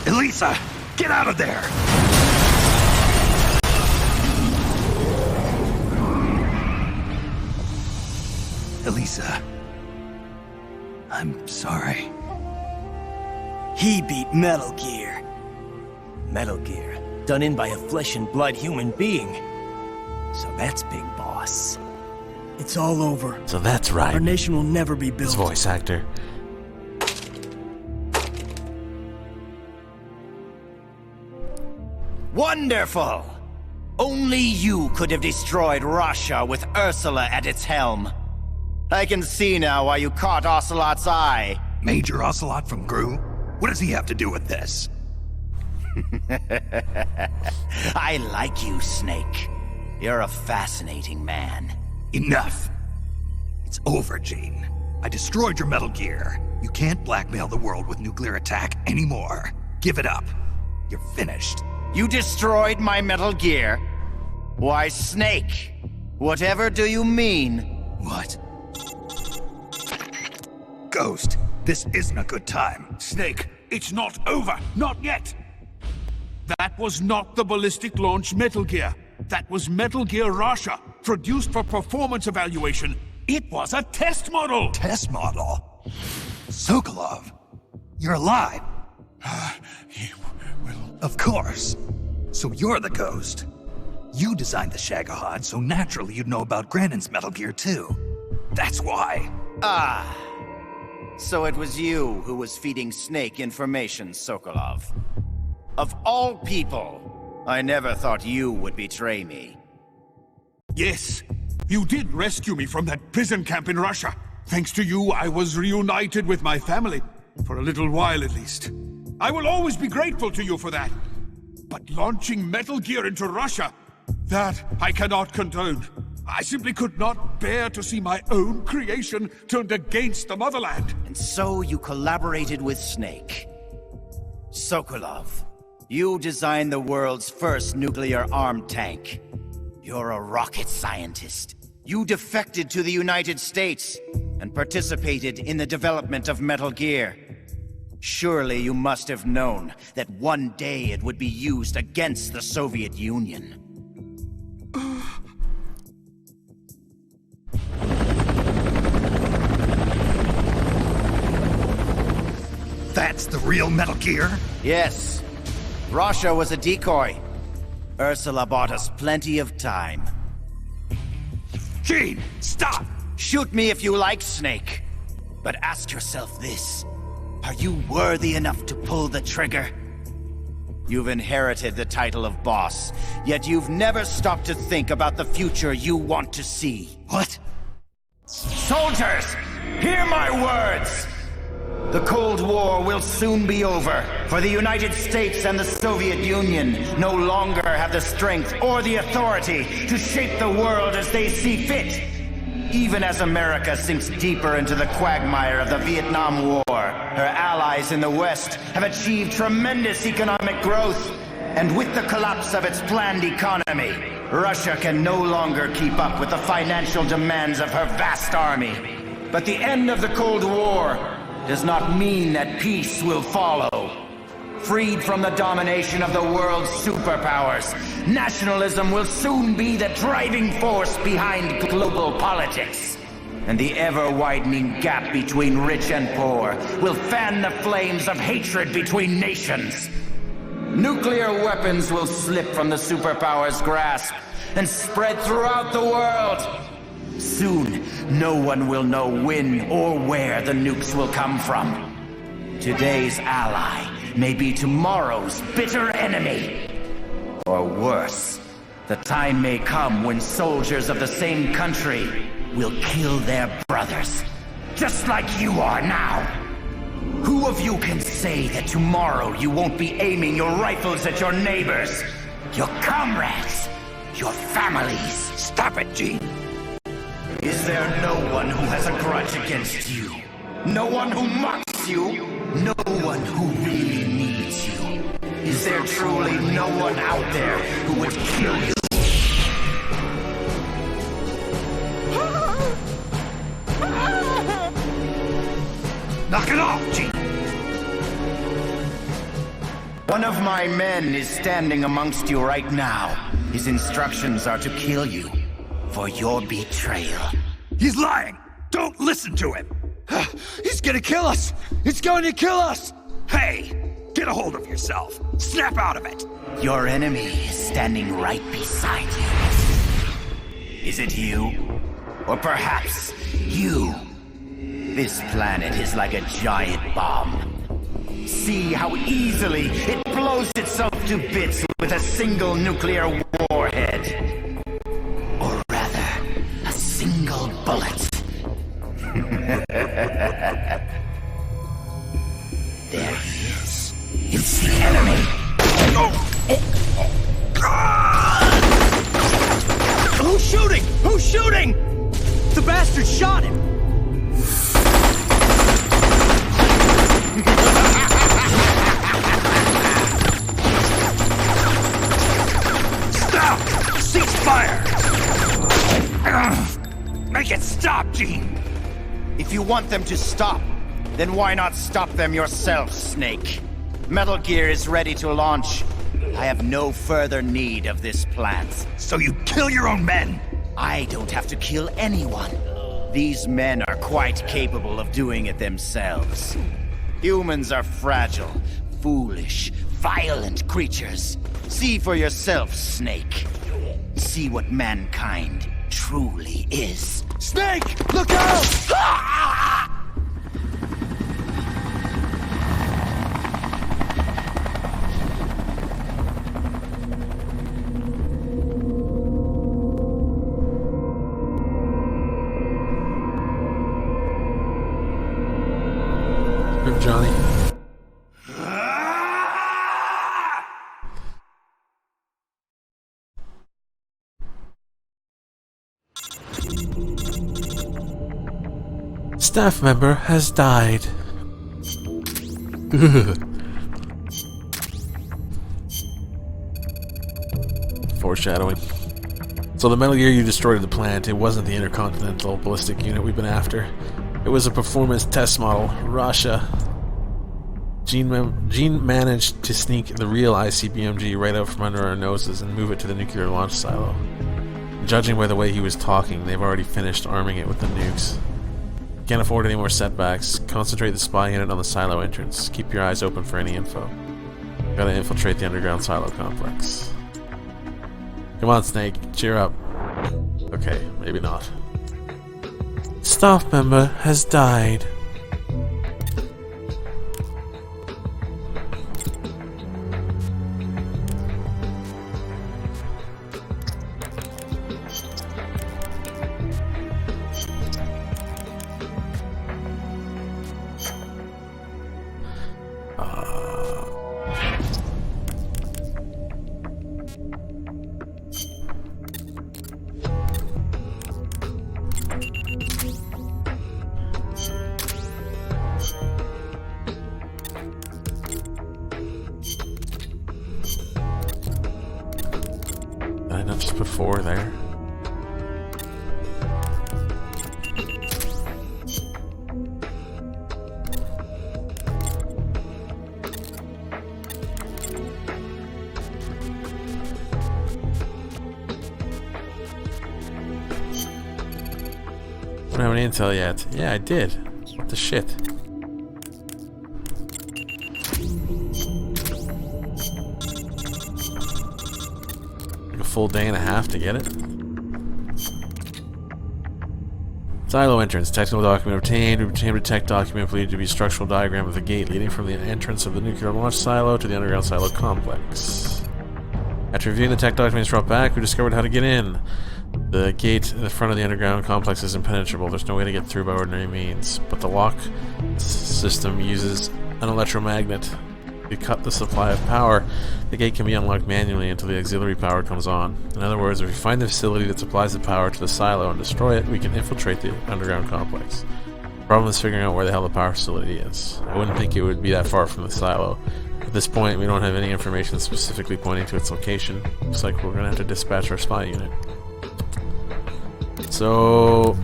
Elisa, get out of there! Elisa, I'm sorry. He beat Metal Gear. Metal Gear, done in by a flesh and blood human being. So that's Big Boss. It's all over. So that's right. Our nation will never be built. His voice actor. Wonderful! Only you could have destroyed Russia with Ursula at its helm. I can see now why you caught Ocelot's eye. Major Ocelot from Gru? What does he have to do with this? I like you, Snake. You're a fascinating man. Enough. It's over, Gene. I destroyed your Metal Gear. You can't blackmail the world with nuclear attack anymore. Give it up. You're finished. You destroyed my Metal Gear? Why, Snake, whatever do you mean? What? Ghost, this isn't a good time. Snake, it's not over. Not yet. That was not the ballistic launch Metal Gear. That was Metal Gear Russia, produced for performance evaluation. It was a test model. Test model? Sokolov, you're alive. Of course. So you're the Ghost. You designed the Shagohod, so naturally you'd know about Granin's Metal Gear too. That's why. Ah. So it was you who was feeding Snake information, Sokolov. Of all people, I never thought you would betray me. Yes, you did rescue me from that prison camp in Russia. Thanks to you, I was reunited with my family. For a little while at least. I will always be grateful to you for that. But launching Metal Gear into Russia, that I cannot condone. I simply could not bear to see my own creation turned against the motherland. And so you collaborated with Snake. Sokolov, you designed the world's first nuclear-armed tank. You're a rocket scientist. You defected to the United States and participated in the development of Metal Gear. Surely you must have known that one day it would be used against the Soviet Union. That's the real Metal Gear? Yes. Russia was a decoy. Ursula bought us plenty of time. Gene, stop! Shoot me if you like, Snake. But ask yourself this. Are you worthy enough to pull the trigger? You've inherited the title of boss, yet you've never stopped to think about the future you want to see. What? Soldiers, hear my words! The Cold War will soon be over, for the United States and the Soviet Union no longer have the strength or the authority to shape the world as they see fit. Even as America sinks deeper into the quagmire of the Vietnam War, her allies in the West have achieved tremendous economic growth. And with the collapse of its planned economy, Russia can no longer keep up with the financial demands of her vast army. But the end of the Cold War does not mean that peace will follow. Freed from the domination of the world's superpowers, nationalism will soon be the driving force behind global politics. And the ever-widening gap between rich and poor will fan the flames of hatred between nations. Nuclear weapons will slip from the superpowers' grasp and spread throughout the world. Soon, no one will know when or where the nukes will come from. Today's ally may be tomorrow's bitter enemy. Or worse, the time may come when soldiers of the same country will kill their brothers, just like you are now. Who of you can say that tomorrow you won't be aiming your rifles at your neighbors? your comrades, your families. Stop it, Gene. Is there no one who has a grudge against you? No one who mocks you? No one who really needs you? Is there truly no one out there who would kill you? Knock it off, Gene! One of my men is standing amongst you right now. His instructions are to kill you for your betrayal. He's lying! Don't listen to him! He's gonna kill us! He's going to kill us! Hey! Get a hold of yourself! Snap out of it! Your enemy is standing right beside you. Is it you? Or perhaps you? This planet is like a giant bomb. See how easily it blows itself to bits with a single nuclear warhead. Or rather, a single bullet. There he is. It's the enemy. Who's shooting? Who's shooting? The bastard shot him. Stop! Cease fire! Make it stop, Gene! If you want them to stop, then why not stop them yourself, Snake? Metal Gear is ready to launch. I have no further need of this plant. So you kill your own men? I don't have to kill anyone. These men are quite capable of doing it themselves. Humans are fragile, foolish, violent creatures. See for yourself, Snake. See what mankind truly is. Snake! Look out! Rip Johnny. Staff member has died. Foreshadowing. So the Metal Gear you destroyed at the plant, it wasn't the intercontinental ballistic unit we've been after. It was a performance test model. Russia. Gene managed to sneak the real ICBMG right out from under our noses and move it to the nuclear launch silo. Judging by the way he was talking, they've already finished arming it with the nukes. Can't afford any more setbacks. Concentrate the spy unit on the silo entrance. Keep your eyes open for any info. Gotta infiltrate the underground silo complex. Come on, Snake. Cheer up. Okay, maybe not. Staff member has died. Not just before there. Don't have any intel yet. Yeah, I did. What the shit? Full day and a half to get it. Silo entrance. Technical document obtained. Obtained a tech document believed to be a structural diagram of the gate leading from the entrance of the nuclear launch silo to the underground silo complex. After reviewing the tech documents brought back, we discovered how to get in. The gate in the front of the underground complex is impenetrable. There's no way to get through by ordinary means, but the lock system uses an electromagnet. you cut the supply of power, the gate can be unlocked manually until the auxiliary power comes on. In other words, if we find the facility that supplies the power to the silo and destroy it, we can infiltrate the underground complex. The problem is figuring out where the hell the power facility is. I wouldn't think it would be that far from the silo. At this point, we don't have any information specifically pointing to its location. Looks like we're gonna have to dispatch our spy unit. So,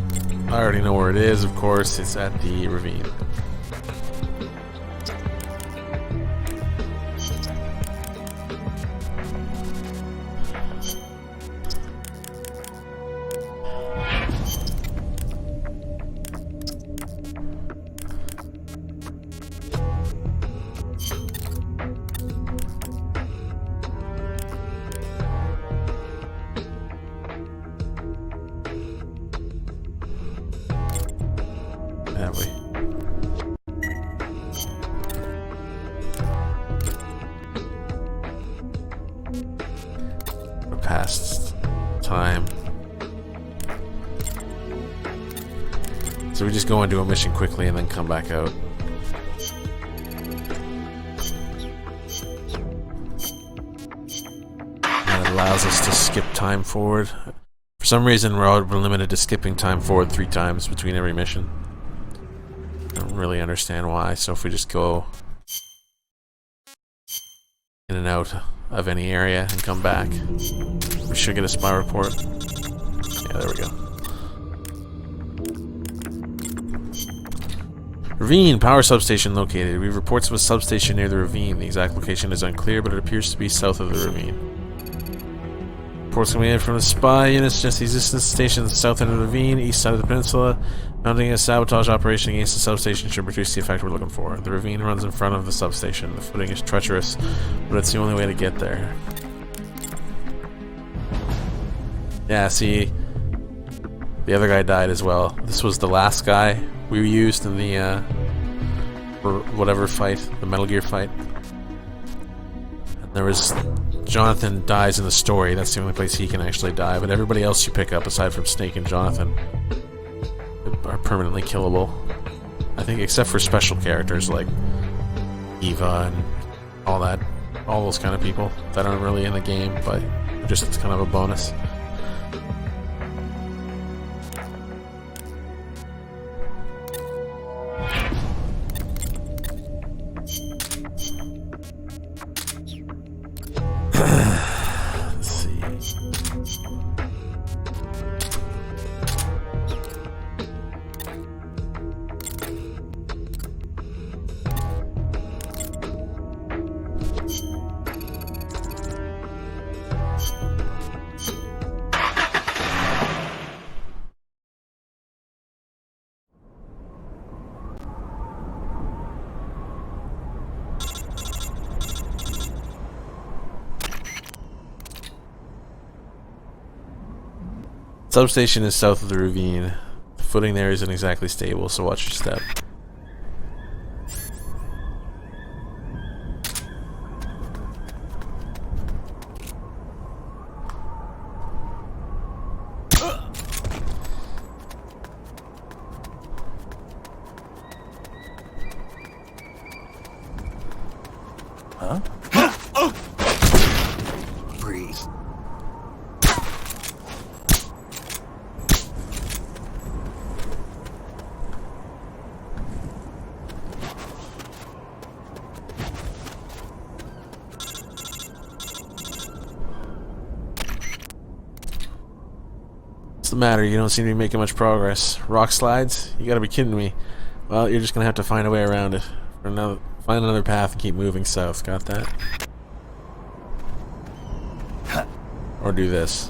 I already know where it is, of course. It's at the ravine. Have we? We're past time. So we just go and do a mission quickly and then come back out. And it allows us to skip time forward. For some reason, we're limited to skipping time forward 3 times between every mission. I don't really understand why, so if we just go in and out of any area and come back, we should get a spy report. Yeah, there we go. Ravine, power substation located. We have reports of a substation near the ravine. The exact location is unclear, but it appears to be south of the ravine. Reports coming in from the spy units suggest the existence station south end of the ravine, east side of the peninsula. Mounting a sabotage operation against the substation should produce the effect we're looking for. The ravine runs in front of the substation. The footing is treacherous, but it's the only way to get there. Yeah, see, the other guy died as well. This was the last guy we used in the for whatever fight, the Metal Gear fight. And there was Jonathan dies in the story. That's the only place he can actually die. But everybody else you pick up, aside from Snake and Jonathan, are permanently killable. I think except for special characters like Eva and all that, all those kind of people that aren't really in the game, but just it's kind of a bonus. Let's see. Substation is south of the ravine. The footing there isn't exactly stable, so watch your step. Huh? Breathe. What's the matter? You don't seem to be making much progress. Rock slides? You gotta be kidding me. Well, you're just gonna have to find a way around it. Find another path and keep moving south. Got that? Or do this.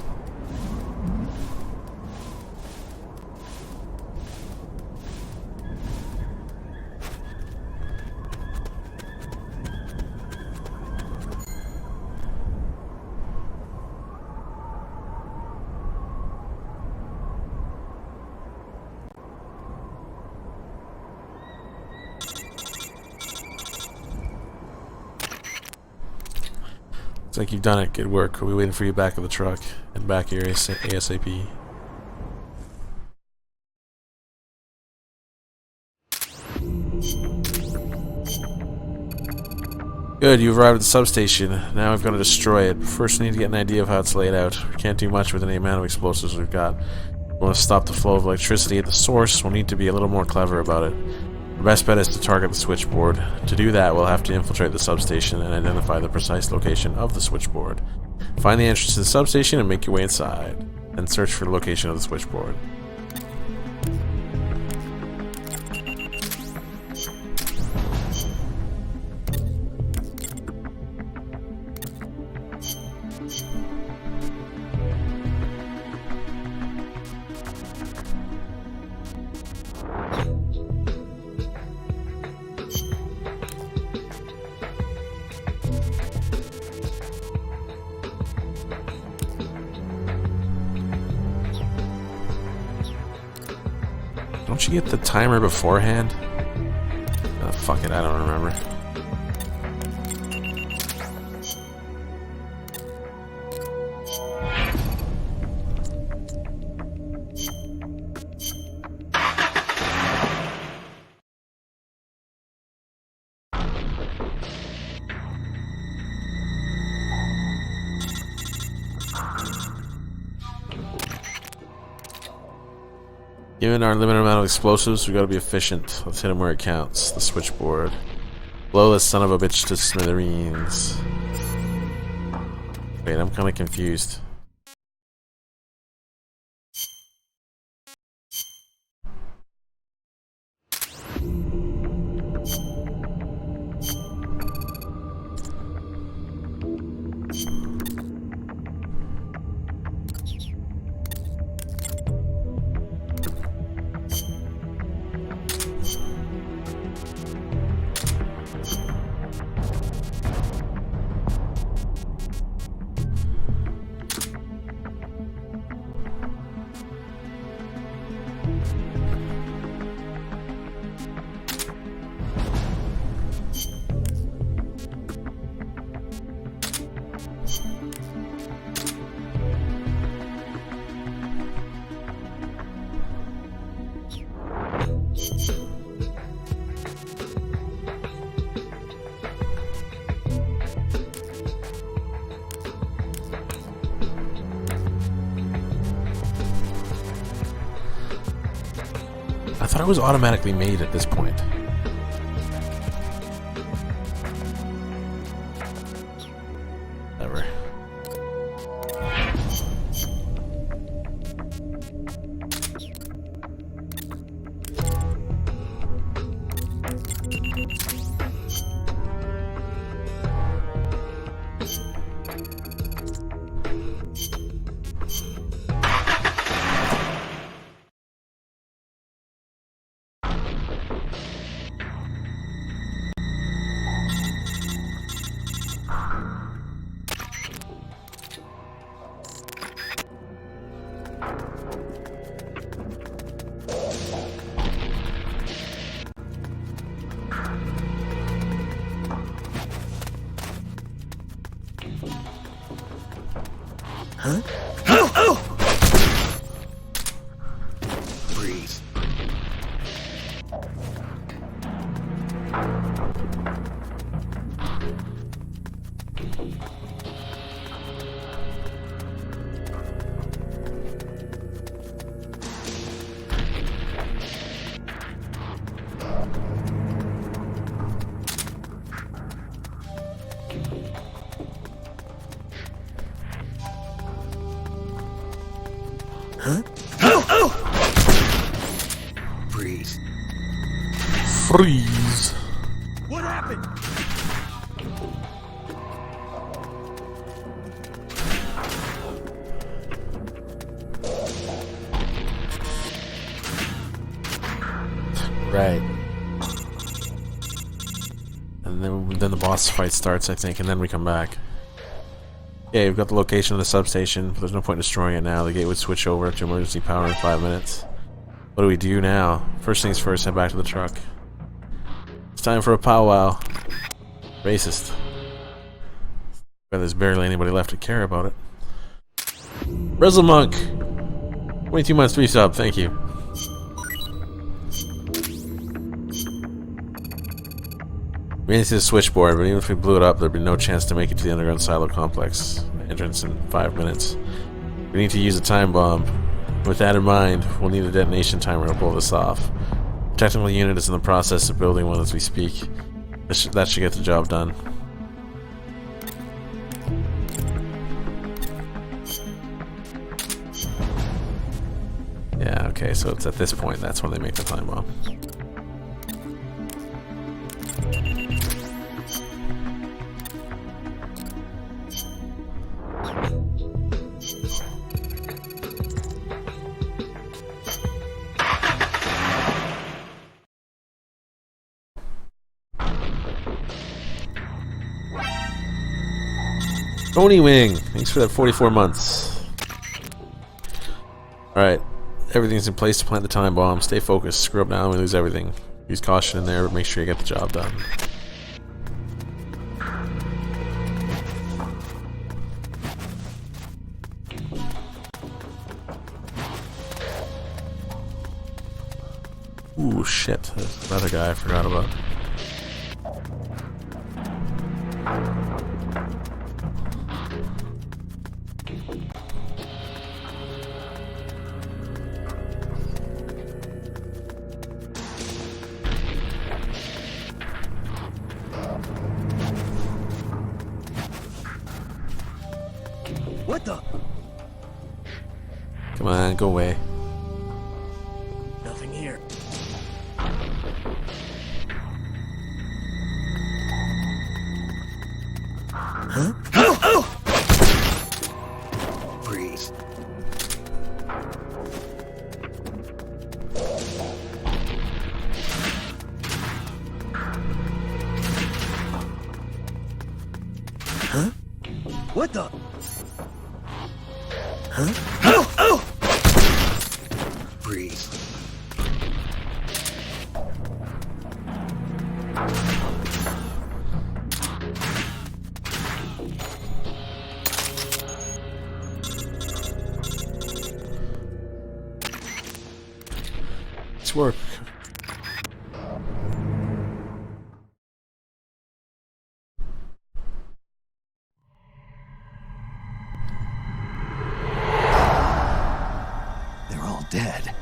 Looks like you've done it. Good work. We'll be waiting for you back at the truck and back here ASAP. Good, you've arrived at the substation. Now we've got to destroy it. First, we need to get an idea of how it's laid out. We can't do much with the amount of explosives we've got. We want to stop the flow of electricity at the source. We'll need to be a little more clever about it. Our best bet is to target the switchboard. To do that, we'll have to infiltrate the substation and identify the precise location of the switchboard. Find the entrance to the substation and make your way inside. Then search for the location of the switchboard. Don't you get the timer beforehand? Oh, fuck it, I don't remember. Given our limited amount of explosives, we gotta be efficient. Let's hit them where it counts. The switchboard. Blow this son of a bitch to smithereens. Wait, I'm kinda confused. I thought it was automatically made at this point. Never. Huh? Breathe. Huh? Breathe. Freeze. What happened? Right. And then the boss fight starts, I think, and then we come back. Yeah, we've got the location of the substation, but there's no point in destroying it now. The gate would switch over to emergency power in 5 minutes. What do we do now? First things first, head back to the truck. It's time for a powwow. Racist. But there's barely anybody left to care about it. Brizzle Monk! 22 months, 3 sub, thank you. We need to see the switchboard, but even if we blew it up, there'd be no chance to make it to the underground silo complex entrance in 5 minutes. We need to use a time bomb. With that in mind, we'll need a detonation timer to pull this off. The technical unit is in the process of building one as we speak. That should get the job done. Yeah, okay, so it's at this point, that's when they make the time bomb. Tony Wing, thanks for that 44 months. Alright, everything's in place to plant the time bomb. Stay focused, screw up now and we lose everything. Use caution in there, but make sure you get the job done. Ooh, shit, there's another guy I forgot about. What the? Come on, go away. Nothing here. Huh? Oh! Oh! Breathe. Huh? What the? Huh? Oh! Oh! Breathe. Nice work. Dead.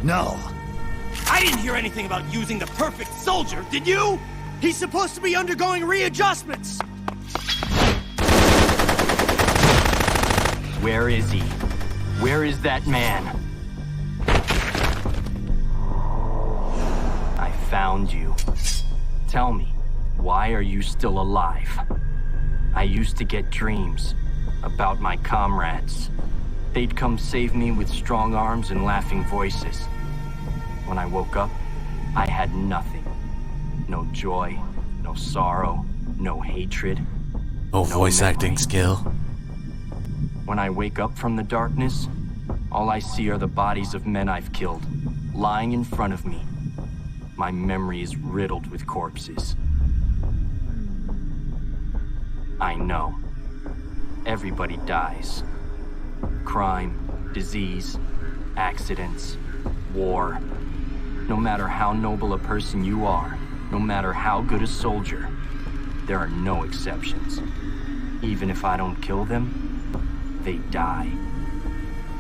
No. I didn't hear anything about using the perfect soldier, did you? He's supposed to be undergoing readjustments. Where is he? Where is that man? I found you. Tell me, why are you still alive? I used to get dreams about my comrades. They'd come save me with strong arms and laughing voices. When I woke up, I had nothing. No joy, no sorrow, no hatred. No voice acting skill. When I wake up from the darkness, all I see are the bodies of men I've killed, lying in front of me. My memory is riddled with corpses. I know. Everybody dies. Crime, disease, accidents, war. No matter how noble a person you are, no matter how good a soldier, there are no exceptions. Even if I don't kill them, they die.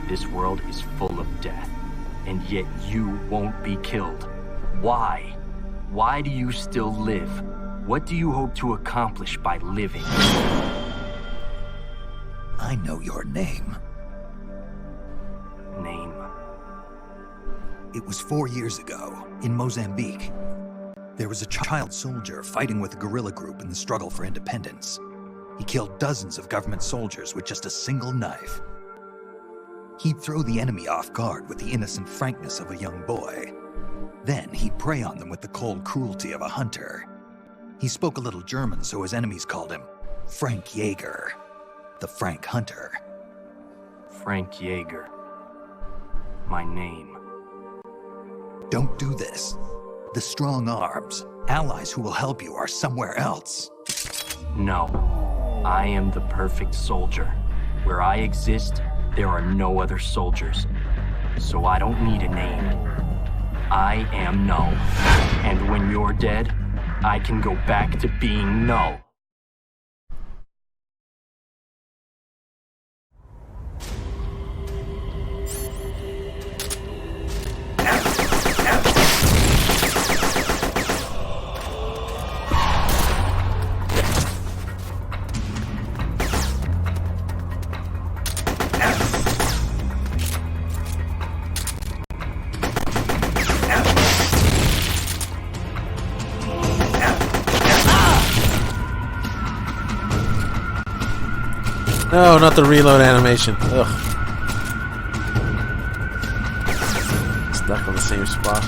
This world is full of death, and yet you won't be killed. Why? Why do you still live? What do you hope to accomplish by living? I know your name. Name? It was 4 years ago, in Mozambique. There was a child soldier fighting with a guerrilla group in the struggle for independence. He killed dozens of government soldiers with just a single knife. He'd throw the enemy off guard with the innocent frankness of a young boy. Then he'd prey on them with the cold cruelty of a hunter. He spoke a little German, so his enemies called him Frank Jaeger, the Frank Hunter. Frank Jaeger. My name. Don't do this. The strong arms, allies who will help you, are somewhere else. No. I am the perfect soldier. Where I exist, there are no other soldiers. So I don't need a name. I am Null. And when you're you're dead, I can go back to being null. No, not the reload animation. Ugh. Stuck on the same spot.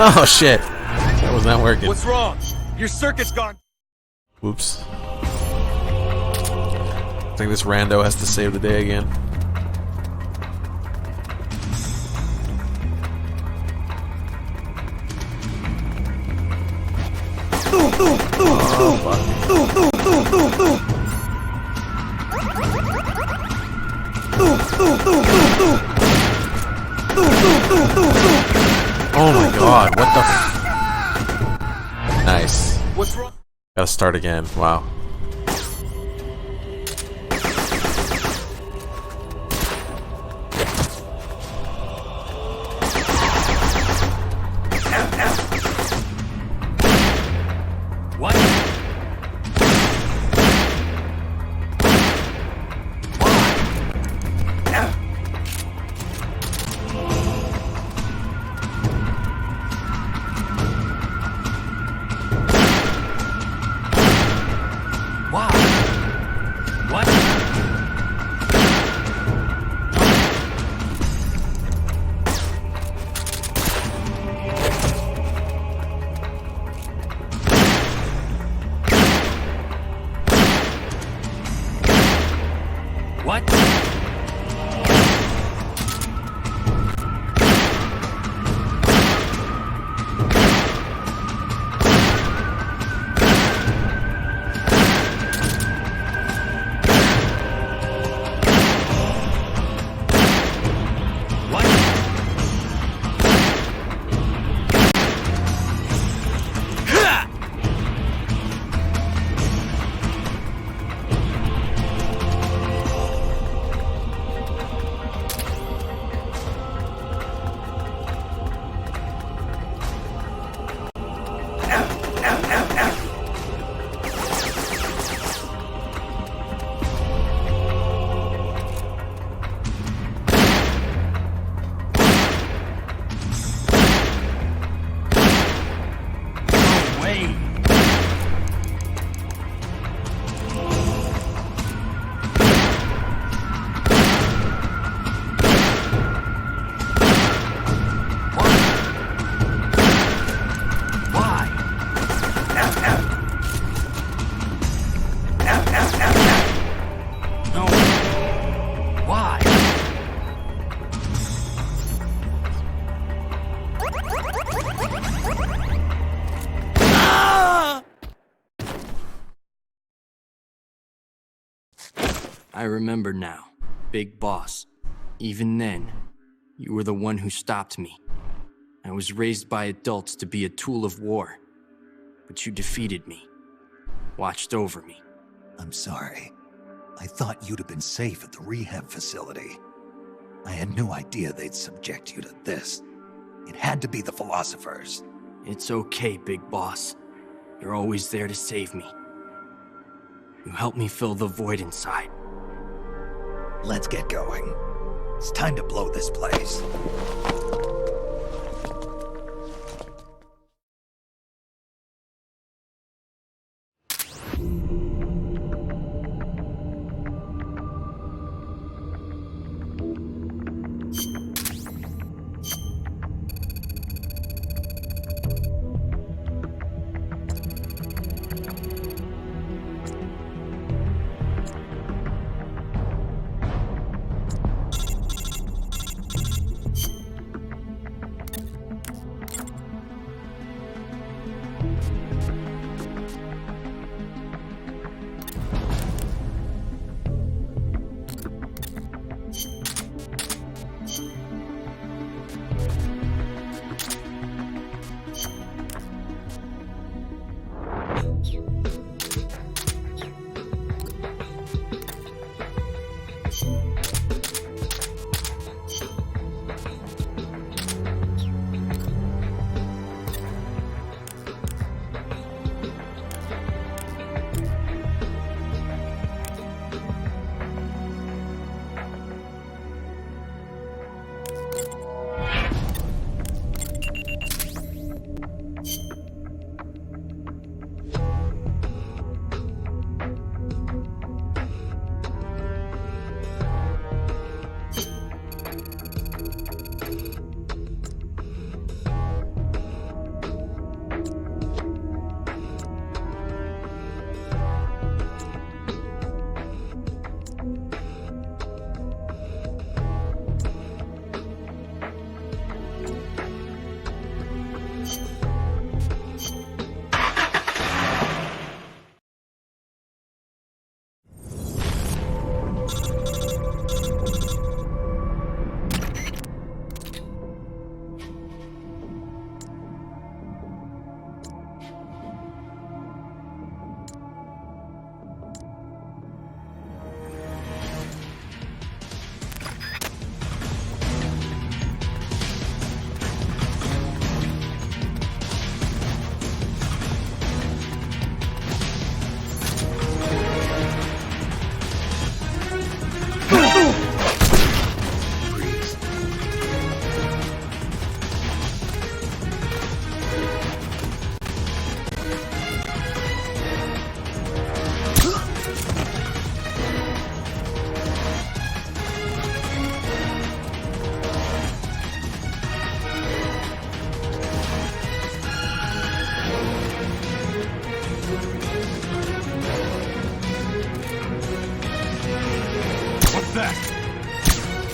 Oh shit. That was not working. What's wrong? Your circuit's gone. Whoops. I think this rando has to save the day again. Oh my god, what the Nice. What's wrong? Gotta start again. Wow. I remember now, Big Boss. Even then, you were the one who stopped me. I was raised by adults to be a tool of war, but you defeated me, watched over me. I'm sorry. I thought you'd have been safe at the rehab facility. I had no idea they'd subject you to this. It had to be the philosophers. It's okay, Big Boss. You're always there to save me. You helped me fill the void inside. Let's get going. It's time to blow this place.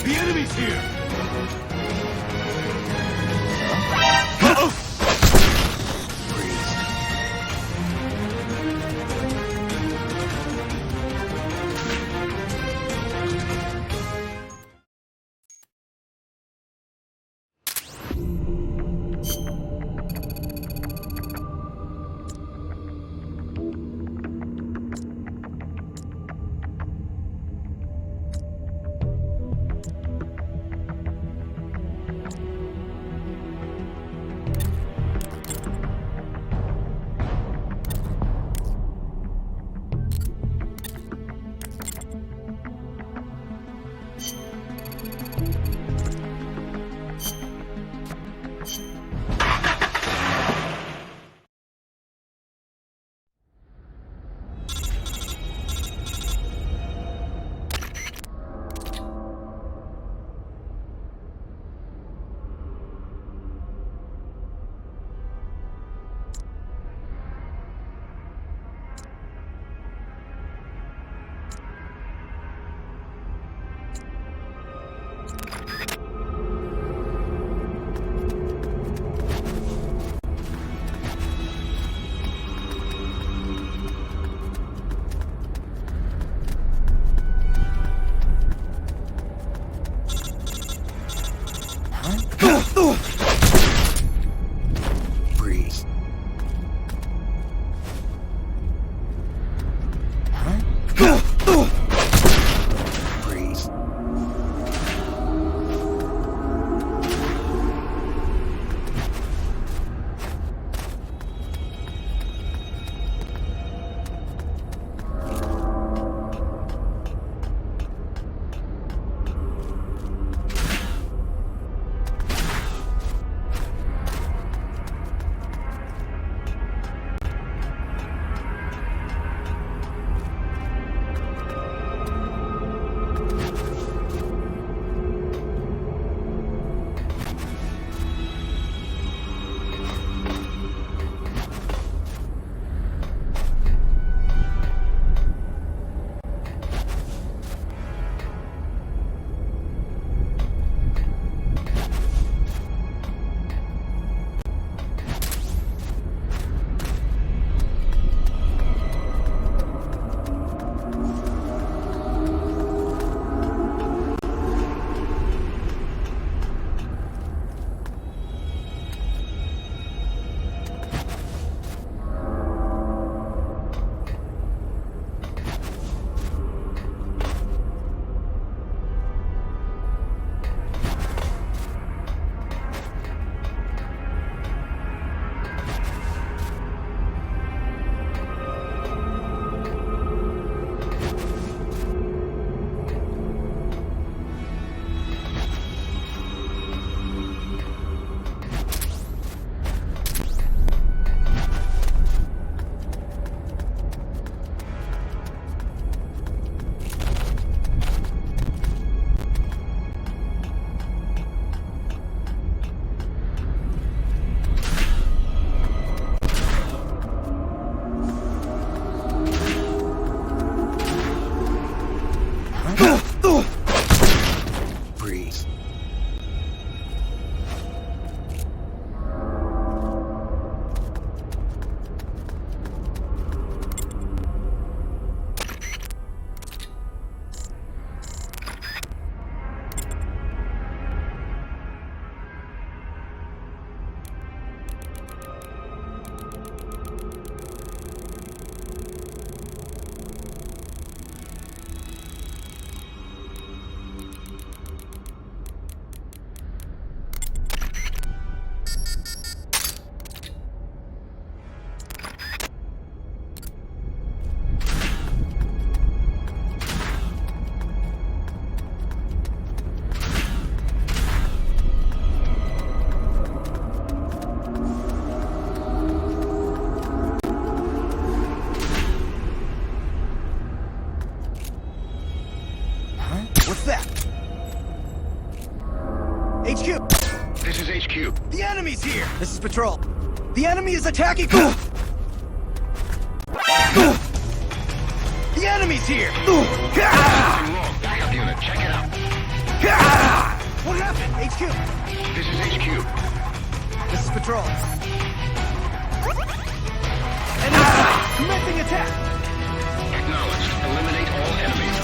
The enemy's here! Breathe. What's that? HQ! This is HQ. The enemy's here! This is Patrol. The enemy is attacking... The enemy's here! Something wrong. Backup unit, check it out. What happened? HQ! This is HQ. This is Patrol. Enemy sight! Commencing attack! Acknowledged. Eliminate all enemies.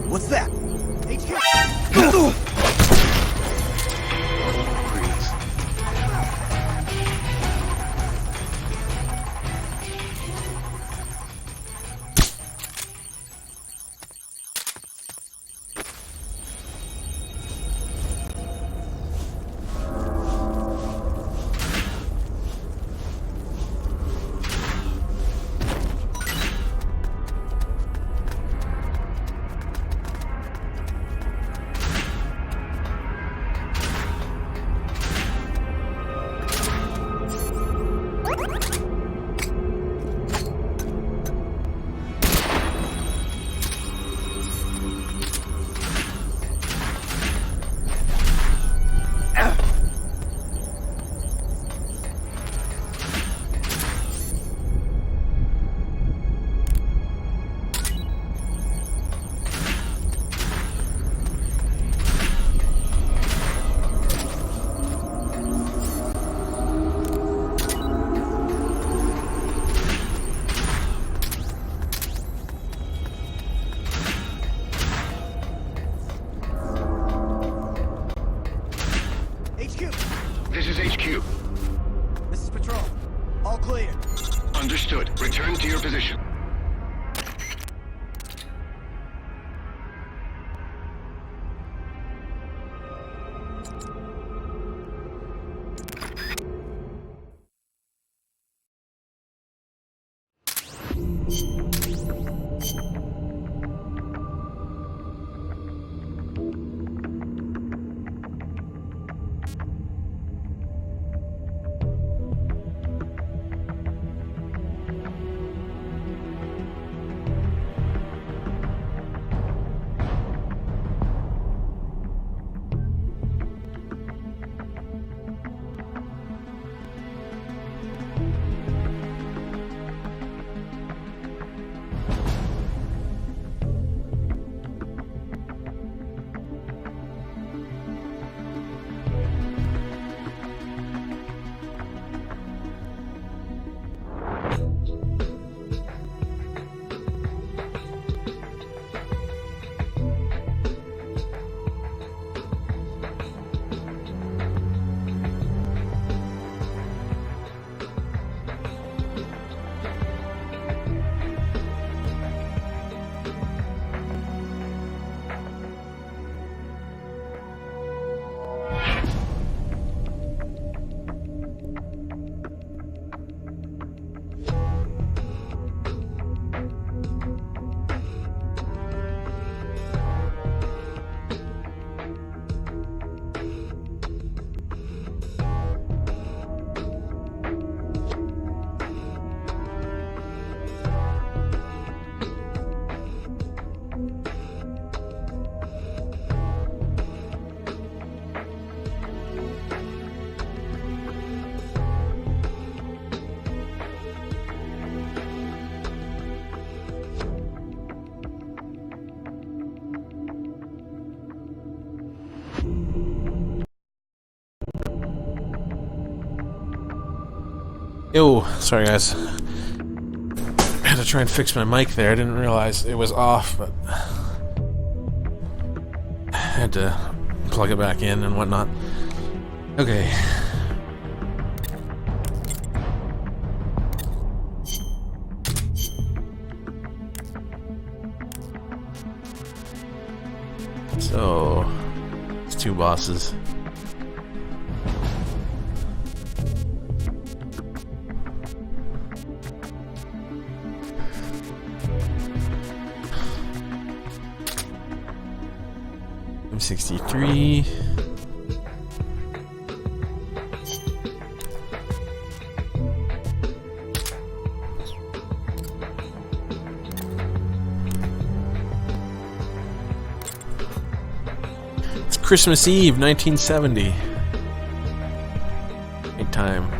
What's that? HQ! HQ. This is Patrol. All clear. Understood. Return to your position. Ew, sorry guys. I had to try and fix my mic there. I didn't realize it was off, but I had to plug it back in and whatnot. Okay. So, it's two bosses. M63. It's Christmas Eve, 1970. Great time.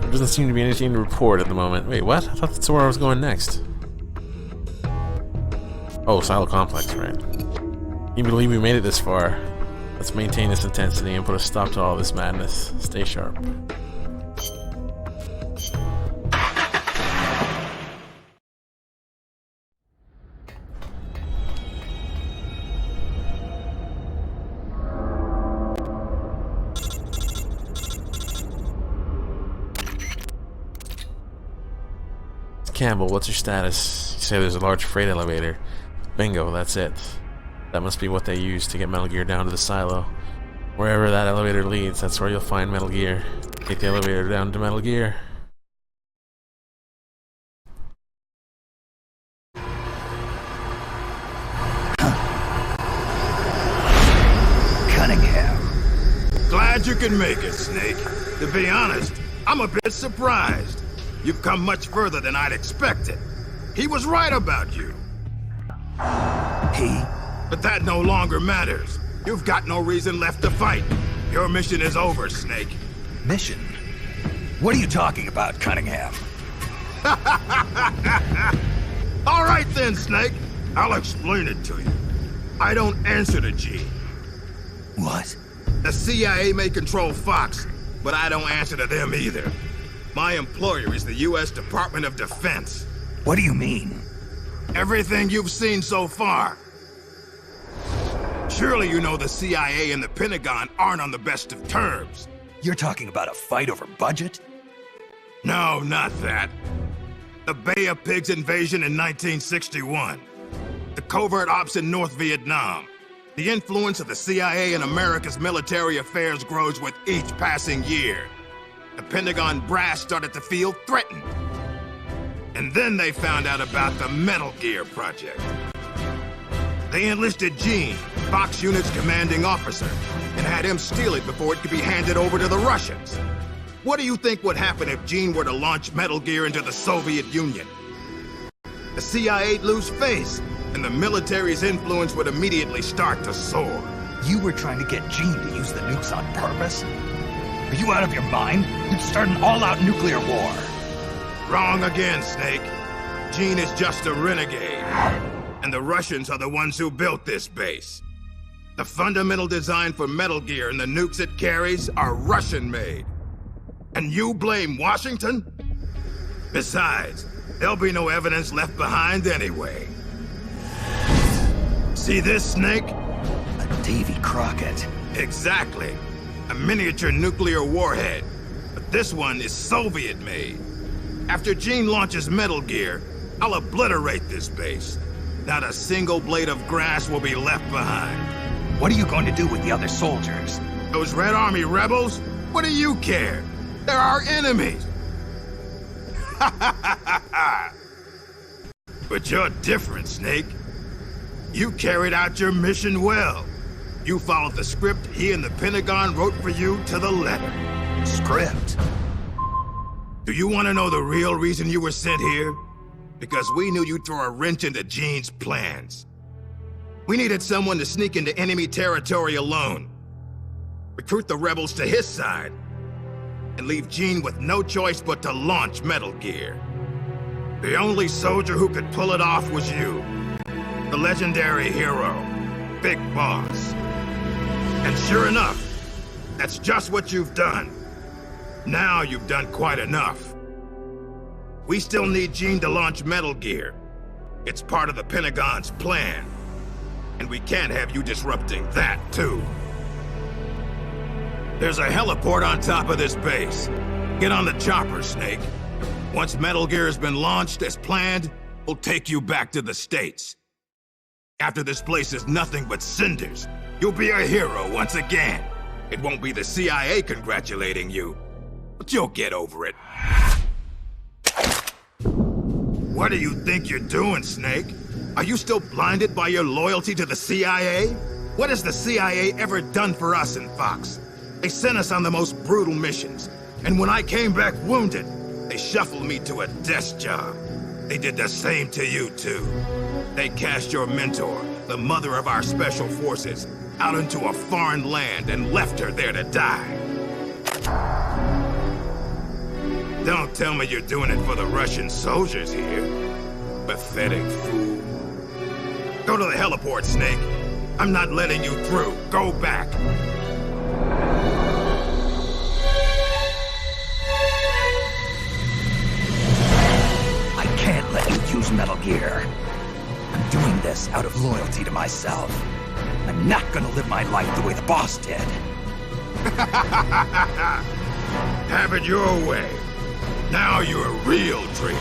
There doesn't seem to be anything to report at the moment. Wait, what? I thought that's where I was going next. Oh, Silo Complex, right. Can you believe we made it this far? Let's maintain this intensity and put a stop to all this madness. Stay sharp. Campbell, what's your status? You say there's a large freight elevator. Bingo, that's it. That must be what they use to get Metal Gear down to the silo. Wherever that elevator leads, that's where you'll find Metal Gear. Take the elevator down to Metal Gear. Cunningham. Glad you can make it, Snake. To be honest, I'm a bit surprised. You've come much further than I'd expected. He was right about you. He? But that no longer matters. You've got no reason left to fight. Your mission is over, Snake. Mission? What are you talking about, Cunningham? All right then, Snake. I'll explain it to you. I don't answer to G. What? The CIA may control Fox, but I don't answer to them either. My employer is the U.S. Department of Defense. What do you mean? Everything you've seen so far. Surely you know the CIA and the Pentagon aren't on the best of terms. You're talking about a fight over budget? No, not that. The Bay of Pigs invasion in 1961. The covert ops in North Vietnam. The influence of the CIA in America's military affairs grows with each passing year. The Pentagon brass started to feel threatened. And then they found out about the Metal Gear project. They enlisted Gene, Fox Unit's commanding officer, and had him steal it before it could be handed over to the Russians. What do you think would happen if Gene were to launch Metal Gear into the Soviet Union? The CIA'd lose face, and the military's influence would immediately start to soar. You were trying to get Gene to use the nukes on purpose? Are you out of your mind? You'd start an all-out nuclear war. Wrong again, Snake. Gene is just a renegade. And the Russians are the ones who built this base. The fundamental design for Metal Gear and the nukes it carries are Russian-made. And you blame Washington? Besides, there'll be no evidence left behind anyway. See this, Snake? A Davy Crockett. Exactly. A miniature nuclear warhead. But this one is Soviet-made. After Gene launches Metal Gear, I'll obliterate this base. Not a single blade of grass will be left behind. What are you going to do with the other soldiers? Those Red Army rebels? What do you care? They're our enemies. But you're different, Snake. You carried out your mission well. You followed the script he and the Pentagon wrote for you to the letter. Script? Do you want to know the real reason you were sent here? Because we knew you'd throw a wrench into Gene's plans. We needed someone to sneak into enemy territory alone, recruit the rebels to his side, and leave Gene with no choice but to launch Metal Gear. The only soldier who could pull it off was you, the legendary hero, Big Boss. And sure enough, that's just what you've done. Now you've done quite enough. We still need Gene to launch Metal Gear. It's part of the Pentagon's plan. And we can't have you disrupting that, too. There's a heliport on top of this base. Get on the chopper, Snake. Once Metal Gear has been launched as planned, we'll take you back to the States. After this place is nothing but cinders, you'll be a hero once again. It won't be the CIA congratulating you, but you'll get over it. What do you think you're doing, Snake? Are you still blinded by your loyalty to the CIA? What has the CIA ever done for us in Fox? They sent us on the most brutal missions, and when I came back wounded, they shuffled me to a desk job. They did the same to you, too. They cast your mentor, the mother of our special forces, out into a foreign land and left her there to die. Don't tell me you're doing it for the Russian soldiers here. Pathetic fool. Go to the heliport, Snake. I'm not letting you through. Go back. I can't let you use Metal Gear. I'm doing this out of loyalty to myself. I'm not gonna live my life the way the boss did. Have it your way. Now you're a real traitor.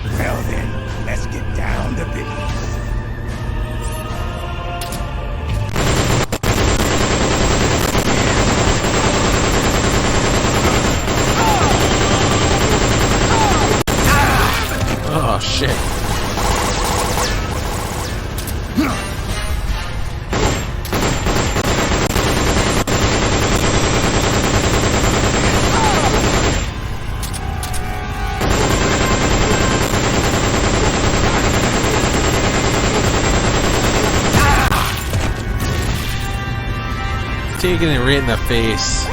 Well then, let's get down to business. Oh, shit. Taking it right in the face.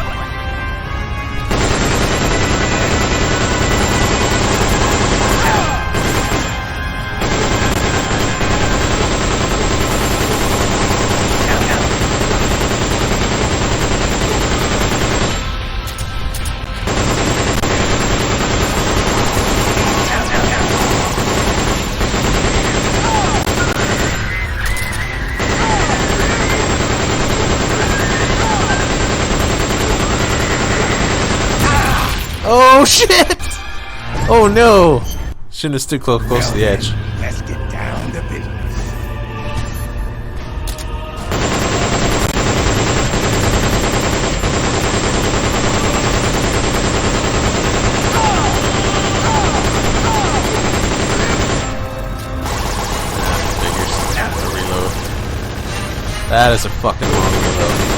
shit! Oh no! Shouldn't have stood close to the edge. Let's get down to business. That is a fucking long reload.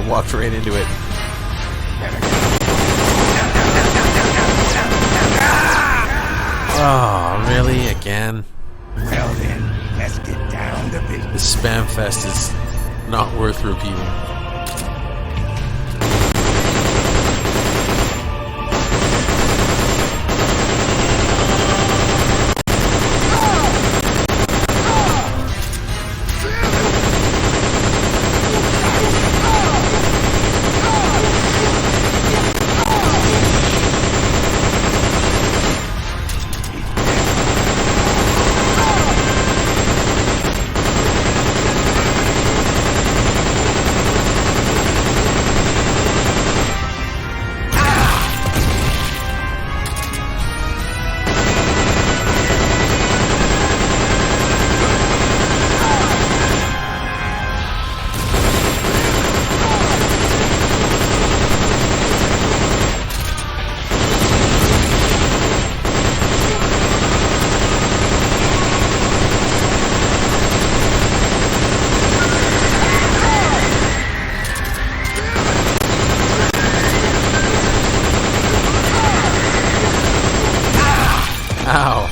Walked right into it. Oh, really? Again? Well then, let's get down to business. This spam fest is not worth repeating. Ow.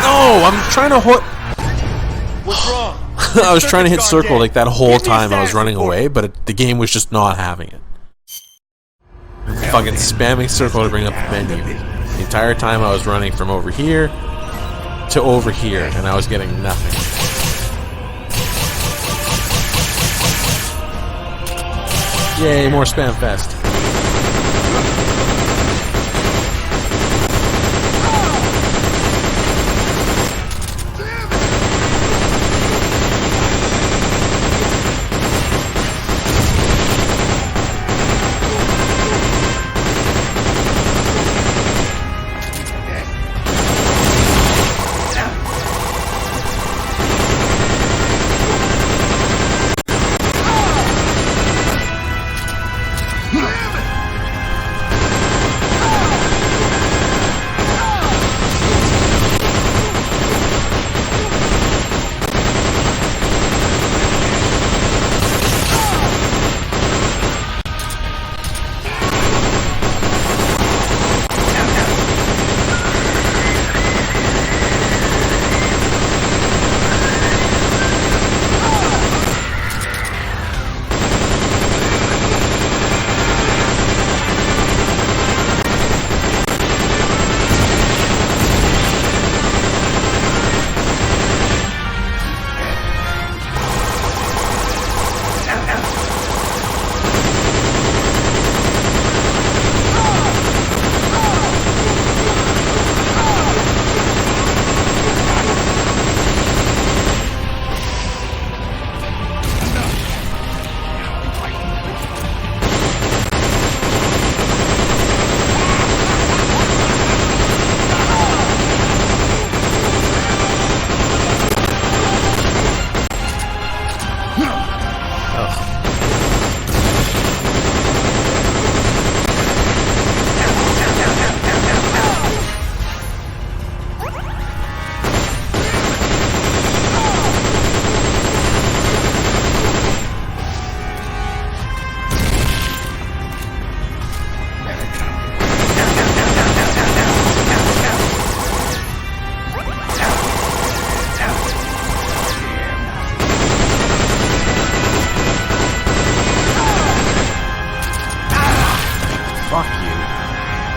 No, I'm trying to hit. What's wrong? I was trying to hit circle like that whole time I was running away, but the game was just not having it. Fucking spamming circle to bring up the menu. The entire time I was running from over here to over here, and I was getting nothing. Yay, more spam fest.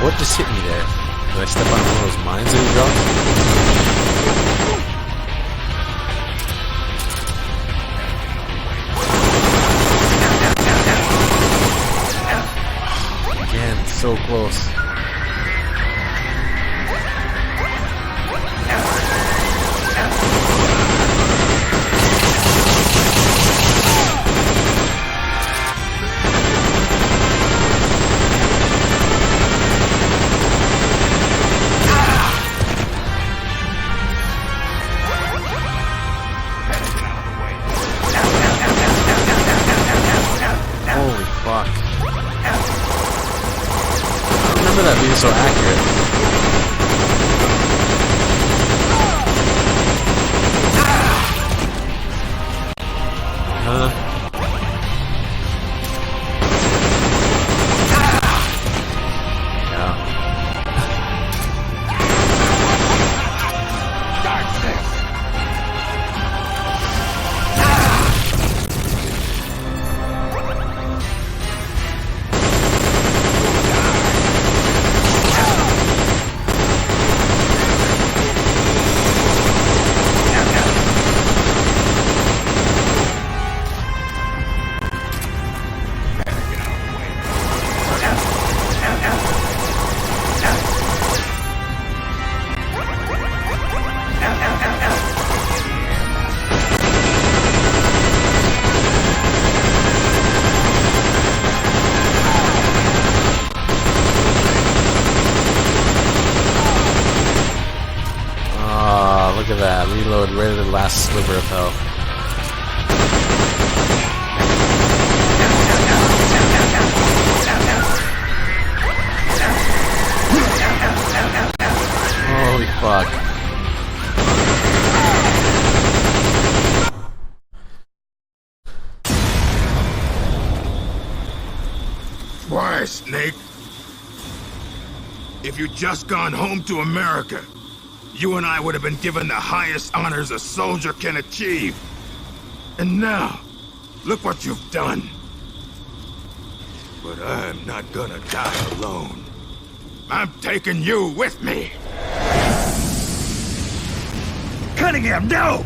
What just hit me there? Did I step on one of those mines that he dropped? Again, so close. Holy fuck. I remember that being so accurate. Huh? Yeah. Look at that. Reload right at the last sliver of health. Holy fuck. Why, Snake? If you'd just gone home to America, you and I would have been given the highest honors a soldier can achieve. And now, look what you've done. But I'm not gonna die alone. I'm taking you with me. Cunningham, no!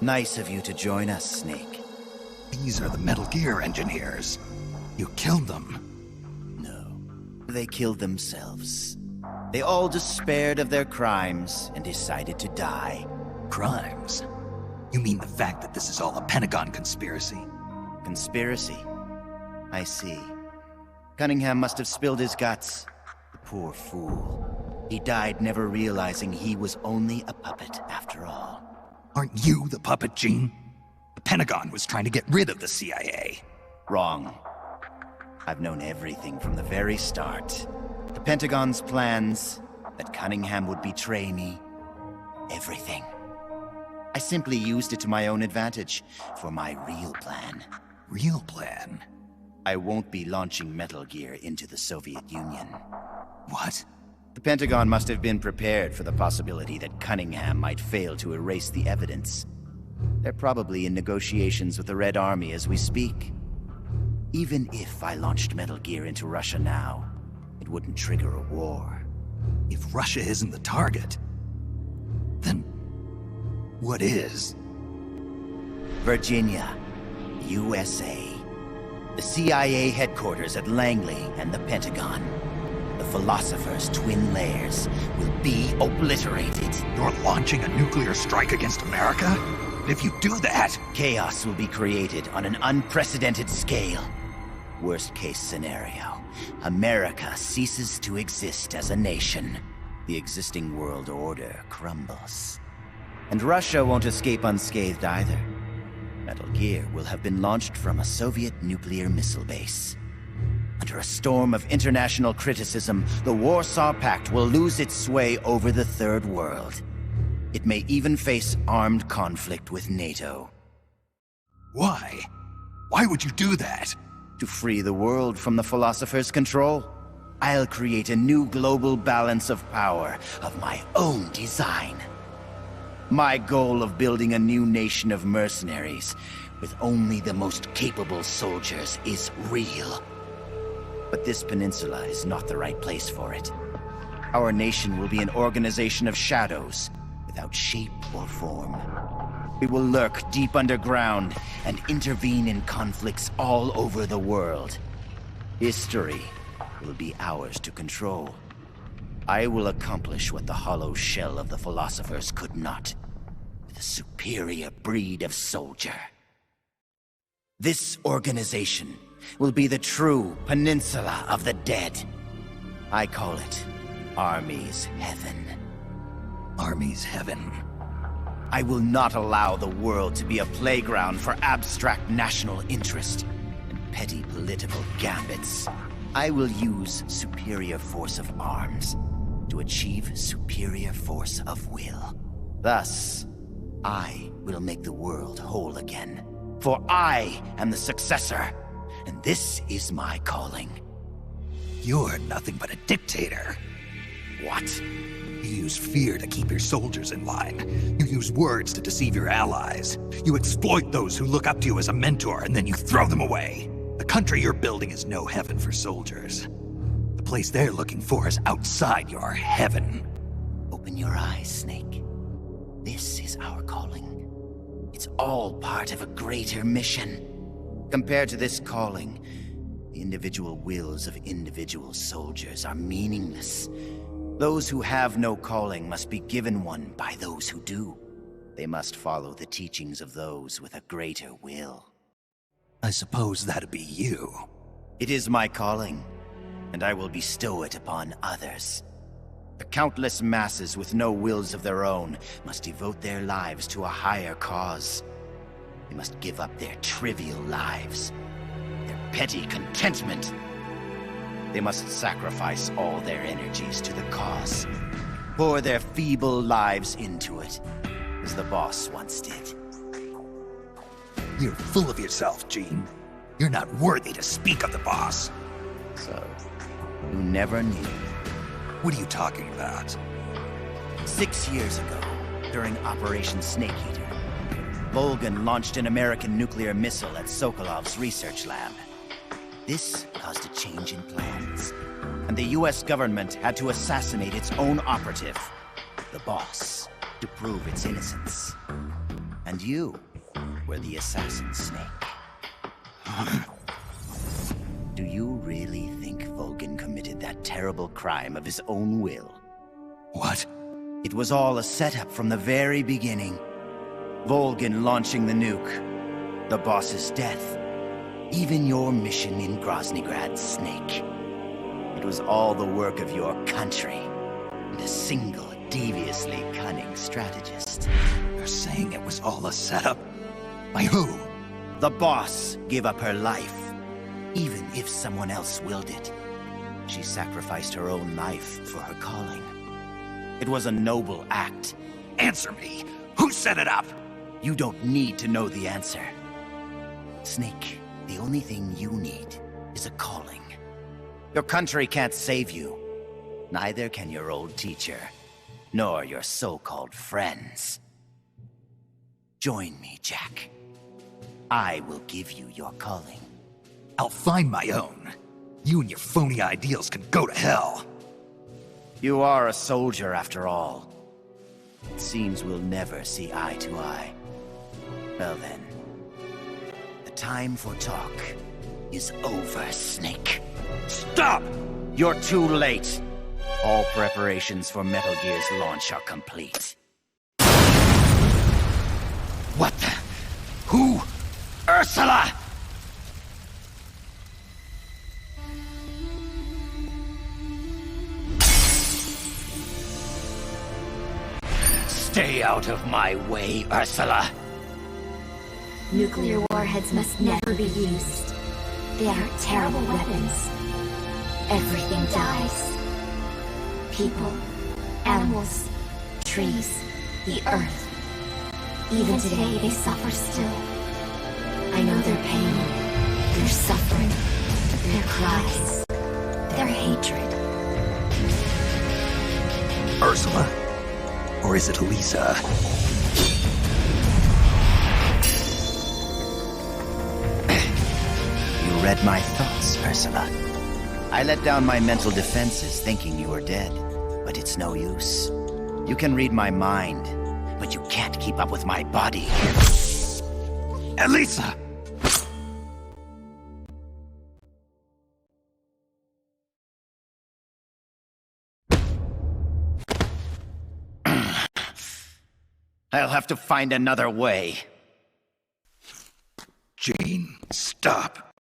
Nice of you to join us, Snake. These are the Metal Gear engineers. You killed them. No, they killed themselves. They all despaired of their crimes and decided to die. Crimes? You mean the fact that this is all a Pentagon conspiracy? Conspiracy? I see. Cunningham must have spilled his guts. The poor fool. He died never realizing he was only a puppet after all. Aren't you the puppet, Gene? The Pentagon was trying to get rid of the CIA. Wrong. I've known everything from the very start. The Pentagon's plans, that Cunningham would betray me. Everything. I simply used it to my own advantage, for my real plan. Real plan? I won't be launching Metal Gear into the Soviet Union. What? The Pentagon must have been prepared for the possibility that Cunningham might fail to erase the evidence. They're probably in negotiations with the Red Army as we speak. Even if I launched Metal Gear into Russia now, it wouldn't trigger a war. If Russia isn't the target, then what is? Virginia, USA. The CIA headquarters at Langley and the Pentagon. The Philosopher's twin layers will be obliterated. You're launching a nuclear strike against America? If you do that, chaos will be created on an unprecedented scale. Worst case scenario, America ceases to exist as a nation. The existing world order crumbles. And Russia won't escape unscathed either. Metal Gear will have been launched from a Soviet nuclear missile base. Under a storm of international criticism, the Warsaw Pact will lose its sway over the Third World. It may even face armed conflict with NATO. Why? Why would you do that? To free the world from the Philosopher's control. I'll create a new global balance of power of my own design. My goal of building a new nation of mercenaries with only the most capable soldiers is real. But this peninsula is not the right place for it. Our nation will be an organization of shadows, without shape or form. We will lurk deep underground and intervene in conflicts all over the world. History will be ours to control. I will accomplish what the hollow shell of the Philosophers could not, with a superior breed of soldier. This organization will be the true Peninsula of the Dead. I call it Army's Heaven. Army's Heaven. I will not allow the world to be a playground for abstract national interest and petty political gambits. I will use superior force of arms to achieve superior force of will. Thus, I will make the world whole again. For I am the successor, and this is my calling. You're nothing but a dictator. What? You use fear to keep your soldiers in line. You use words to deceive your allies. You exploit those who look up to you as a mentor, and then you throw them away. The country you're building is no heaven for soldiers. The place they're looking for is outside your heaven. Open your eyes, Snake. This is our calling. It's all part of a greater mission. Compared to this calling, the individual wills of individual soldiers are meaningless. Those who have no calling must be given one by those who do. They must follow the teachings of those with a greater will. I suppose that'd be you. It is my calling, and I will bestow it upon others. The countless masses with no wills of their own must devote their lives to a higher cause. They must give up their trivial lives, their petty contentment. They must sacrifice all their energies to the cause, pour their feeble lives into it, as the boss once did. You're full of yourself, Gene. You're not worthy to speak of the boss. So, you never knew. What are you talking about? 6 years ago, during Operation Snake Eater, Volgan launched an American nuclear missile at Sokolov's research lab. This caused a change in plans, and the US government had to assassinate its own operative, the boss, to prove its innocence. And you were the assassin, Snake. Do you really think Volgan committed that terrible crime of his own will? What? It was all a setup from the very beginning. Volgin launching the nuke, the boss's death, even your mission in Groznygrad, Snake. It was all the work of your country, and a single, deviously cunning strategist. You're saying it was all a setup? By who? The boss gave up her life, even if someone else willed it. She sacrificed her own life for her calling. It was a noble act. Answer me! Who set it up? You don't need to know the answer. Snake, the only thing you need is a calling. Your country can't save you. Neither can your old teacher, nor your so-called friends. Join me, Jack. I will give you your calling. I'll find my own. You and your phony ideals can go to hell. You are a soldier after all. It seems we'll never see eye to eye. Well then, the time for talk is over, Snake. Stop! You're too late. All preparations for Metal Gear's launch are complete. What the? Who? Ursula! Stay out of my way, Ursula. Nuclear warheads must never be used. They are terrible weapons. Everything dies. People, animals, trees, the earth. Even today, they suffer still. I know their pain, their suffering, their cries, their hatred. Ursula? Or is it Elisa? You read my thoughts, Ursula. I let down my mental defenses thinking you were dead, but it's no use. You can read my mind, but you can't keep up with my body. Elisa! I'll have to find another way. Jane, stop.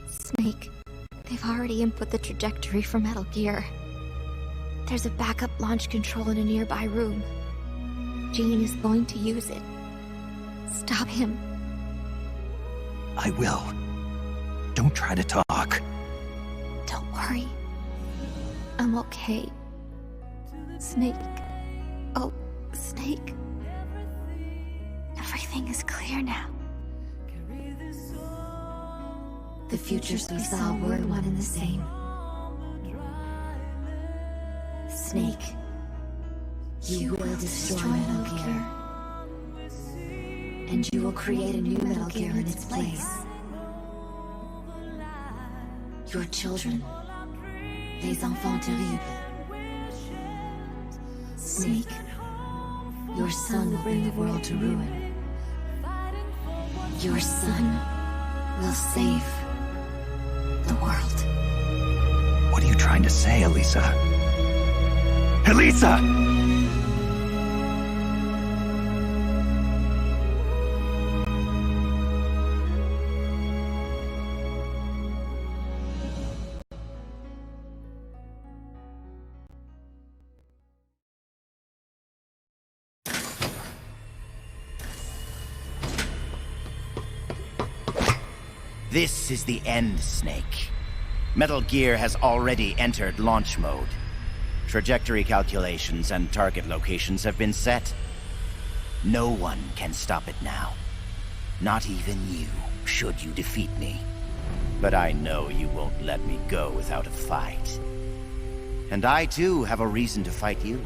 Snake, they've already input the trajectory for Metal Gear. There's a backup launch control in a nearby room. Gene is going to use it. Stop him. I will. Don't try to talk. Don't worry. I'm okay. Snake. Oh, Snake. Everything is clear now. The futures we saw were one and the same. Snake, you will destroy Metal Gear. And you will create a new Metal Gear in its place. Your children, les enfants terribles. Snake, your son will bring the world to ruin. Your son will save the world. What are you trying to say, Elisa? Elisa! This is the end, Snake. Metal Gear has already entered launch mode. Trajectory calculations and target locations have been set. No one can stop it now. Not even you, should you defeat me. But I know you won't let me go without a fight. And I too have a reason to fight you.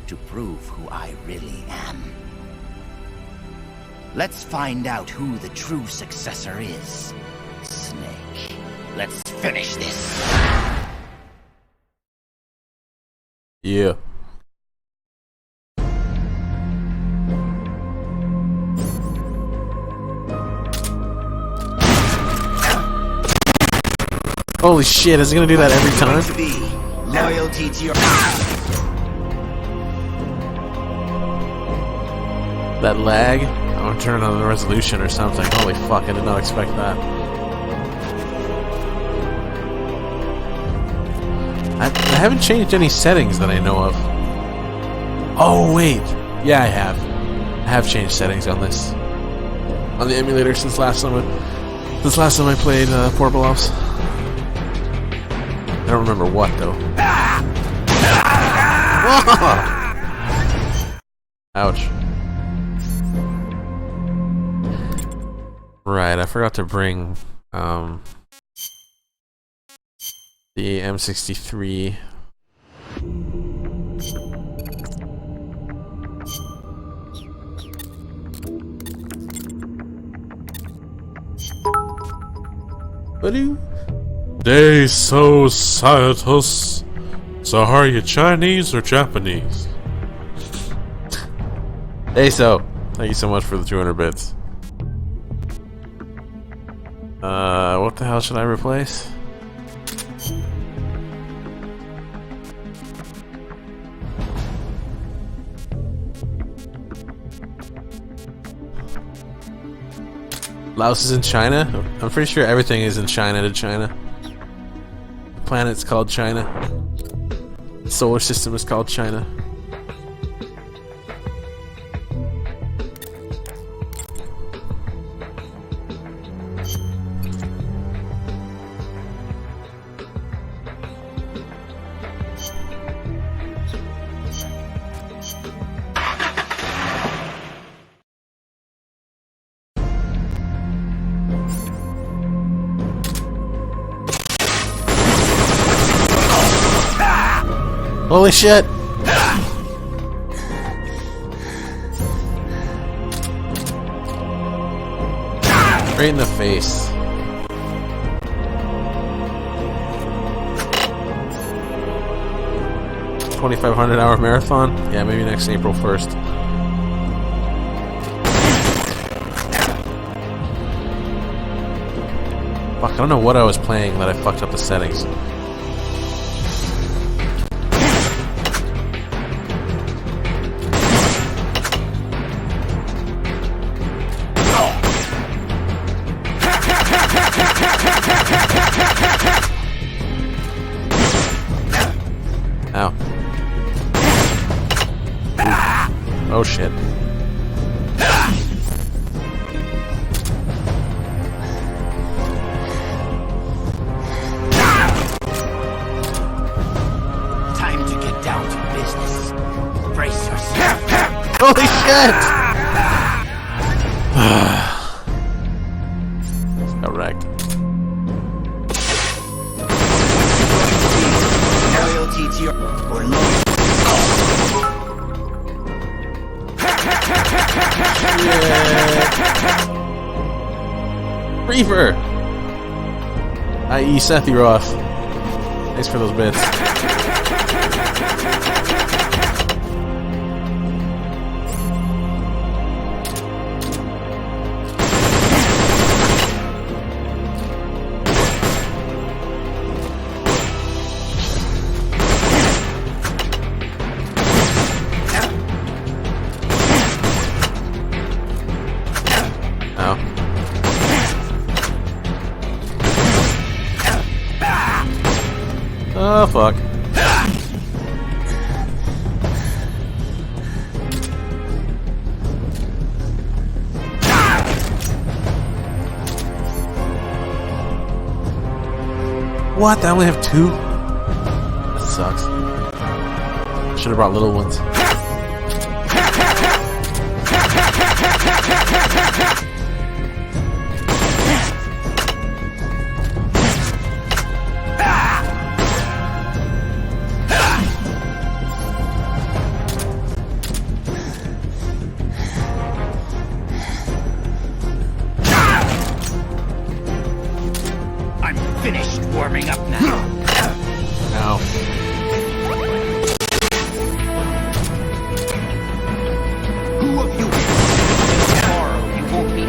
To prove who I really am. Let's find out who the true successor is. Snake, let's finish this. Yeah. Oh Holy shit, is it gonna do that every time? Loyalty to your... That lag? I'm gonna turn on the resolution or something. Holy fuck, I did not expect that. I haven't changed any settings that I know of. Oh, wait. Yeah, I have. I have changed settings on this. On the emulator since last time I played Portable Ops. I don't remember what, though. Ouch. Right, I forgot to bring the M63. They so Sayatos. So are you Chinese or Japanese? Hey, so thank you so much for the 200 bits. What the hell should I replace? Laos is in China? I'm pretty sure everything is in China to China. The planet's called China. The solar system is called China. Holy shit! Right in the face. $2,500 marathon? Yeah, maybe next April 1st. Fuck, I don't know what I was playing that I fucked up the settings. Ow. Oh shit. Time to get down to business. Brace yourself. Holy shit! Got wrecked. Loyalty to your... or Reaper! I.e. Sethiroth. Thanks for those bits. Oh, fuck. What? I only have 2? That sucks. Should have brought little ones. finished warming up now. Ow. Who of you? Tomorrow you won't be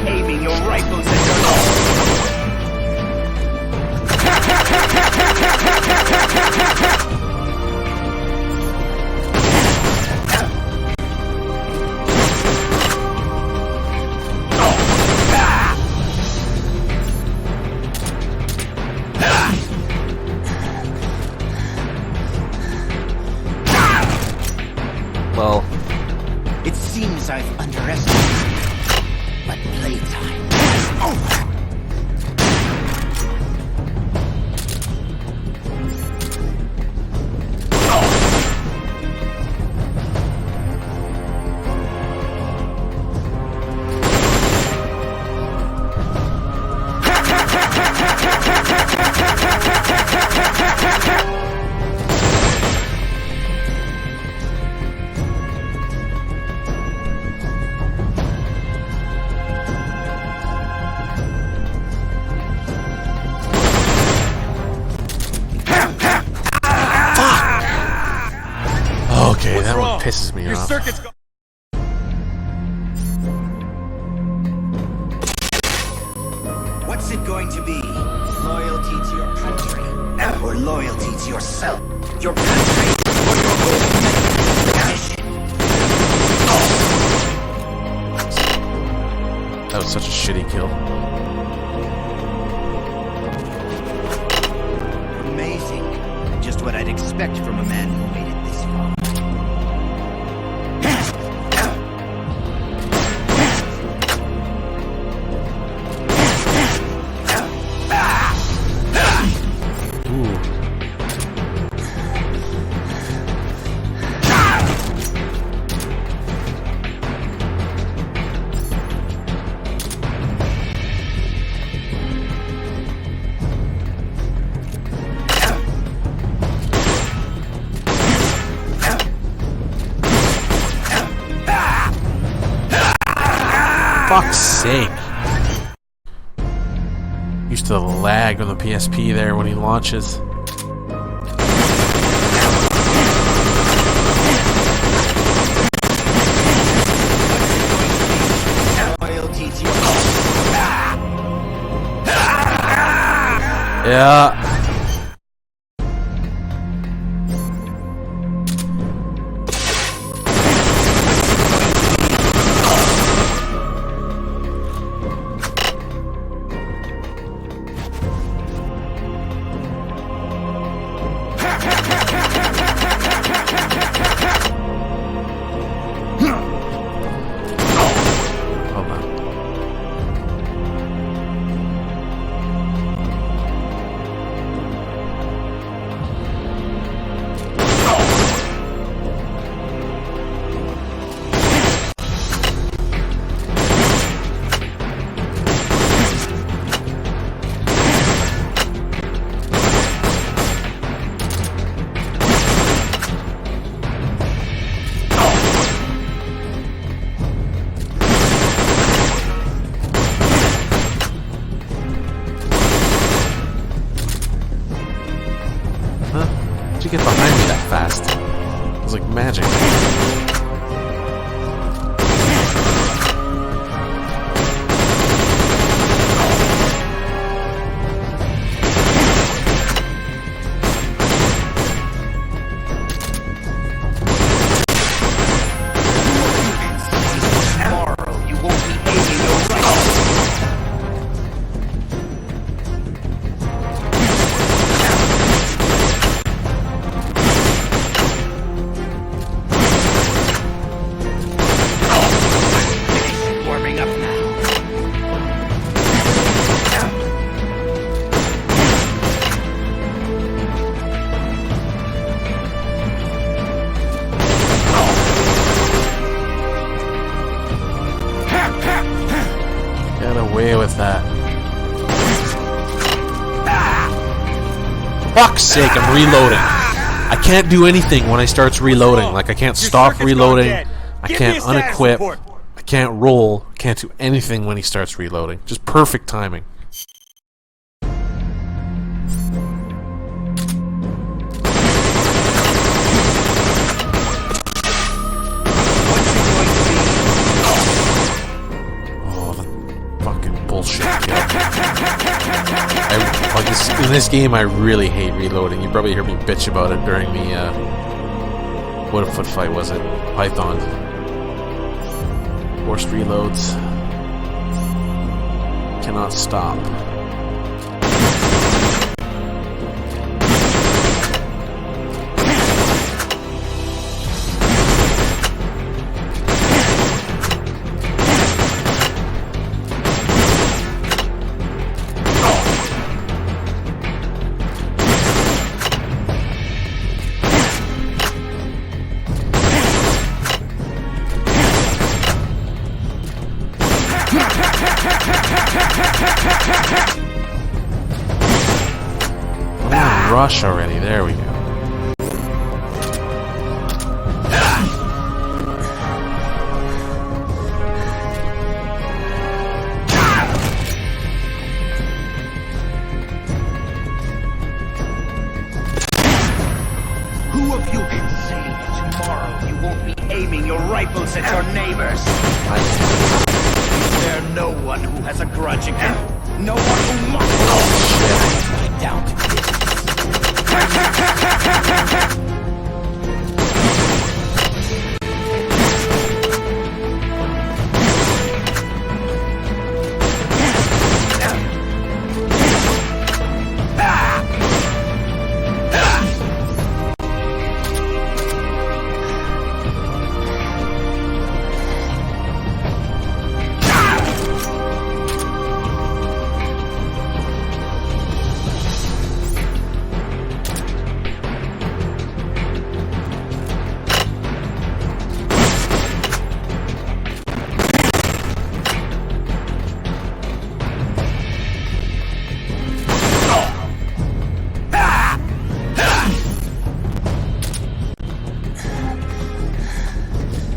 Well, it seems I've underestimated you, but playtime is over. okay, that one pisses me off. What's it going to be? Loyalty to your country? Or loyalty to yourself? Your country or your ultimate mission? That was such a shitty kill. Amazing. Just what I'd expect from a man who made it this far. Fuck's sake. Used to lag on the PSP there when he launches. Yeah. How'd you get behind me that fast? It was like magic. Away with that. Fuck's sake, I'm reloading. I can't do anything when I starts reloading. Like, I can't stop reloading. I can't unequip. I can't roll. I can't do anything when he starts reloading. Just perfect timing. Bullshit kill. In this game, I really hate reloading. You probably heard me bitch about it during the what foot fight was it? Python. Forced reloads. Cannot stop. rush already. There we go. Who of you can say tomorrow you won't be aiming your rifles at your neighbors? Is there no one who has a grudge against? No one who must get down to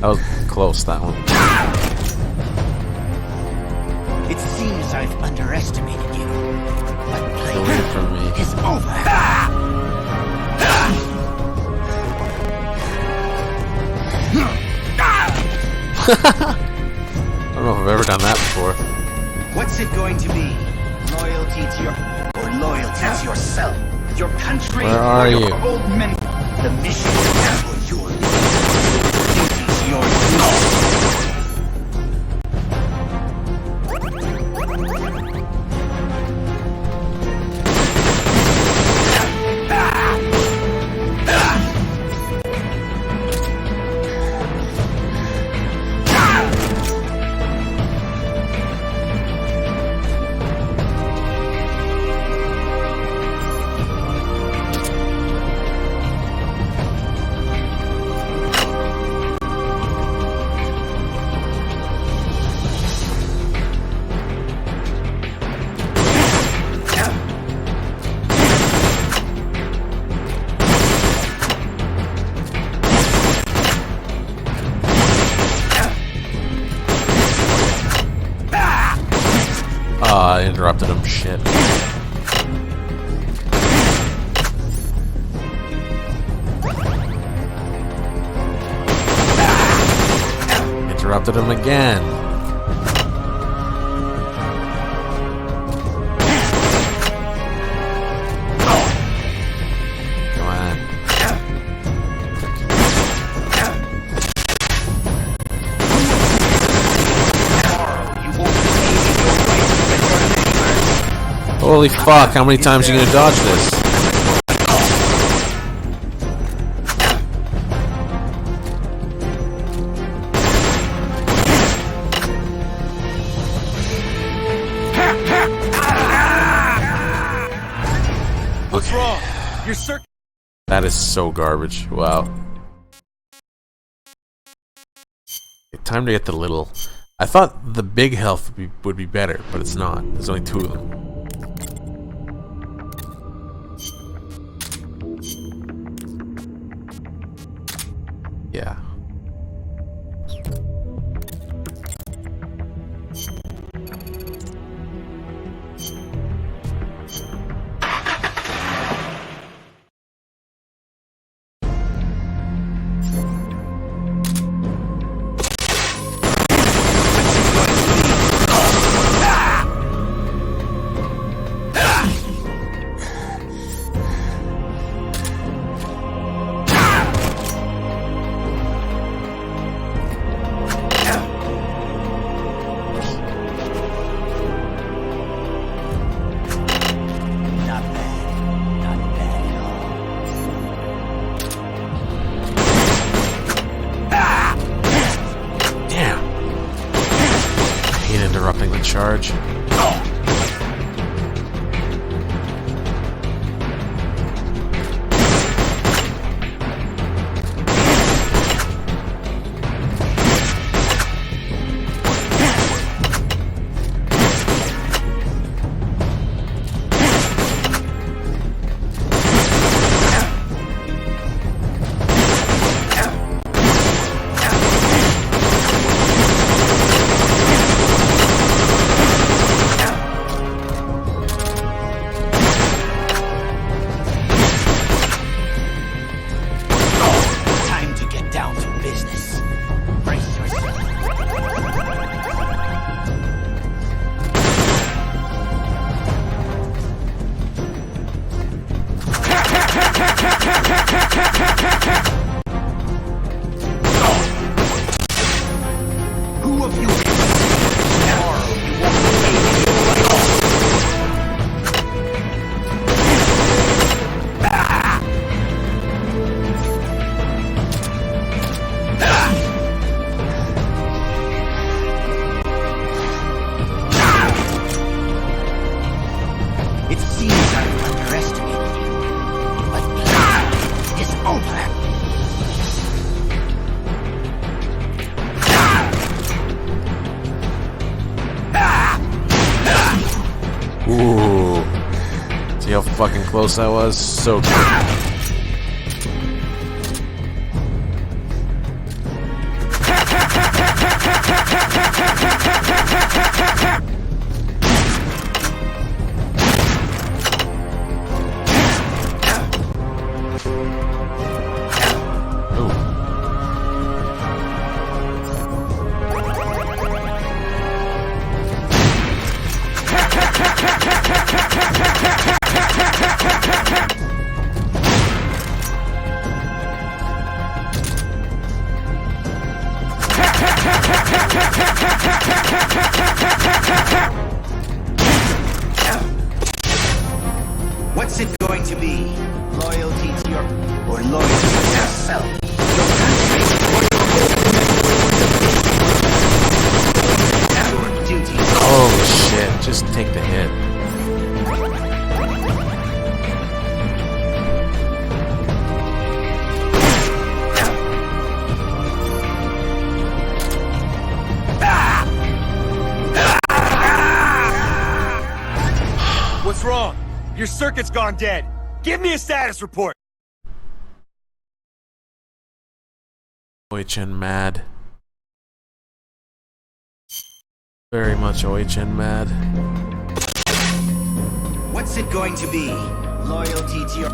That was close, that one. It seems I've underestimated you. But Get away from me. is over. I don't know if I've ever done that before. What's it going to be? Loyalty to your or loyalty to yourself, your country, Where are or your you? old men? The mission is your duties, your duty. I interrupted him. Shit. Interrupted him again. Come on. Holy fuck, how many times are you gonna dodge this? What's wrong? Your circuit. That is so garbage. Wow. Okay, time to get the little. I thought the big health would be better, but it's not. There's only 2 of them. Yeah. Interrupting the charge. Ooh. See how fucking close that was? So good. What's it going to be? Loyalty to your... or loyalty to yourself? Your duty. Holy shit, just take the hit. What's wrong? Your circuit's gone dead. Give me a status report. OHN mad. Very much OHN mad. What's it going to be? Loyalty to your...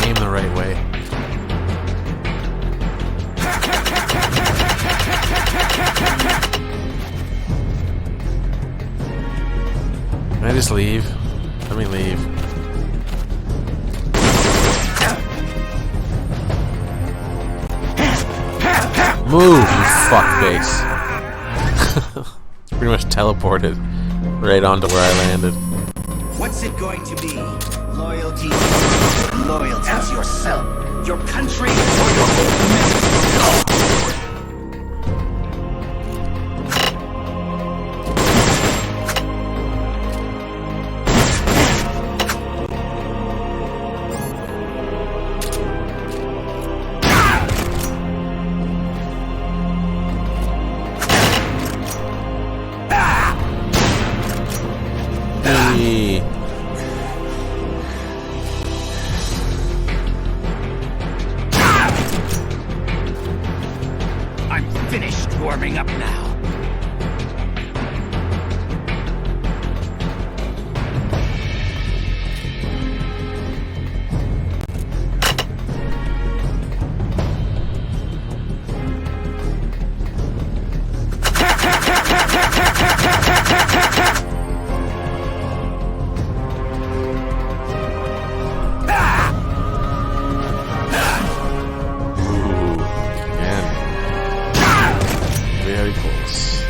Aim the right way. Can I just leave? Let me leave. Move, you fuckface. Pretty much teleported right onto where I landed. What's it going to be? Loyalty to yourself, your country, or your whole Hey. finished warming up now. Very close.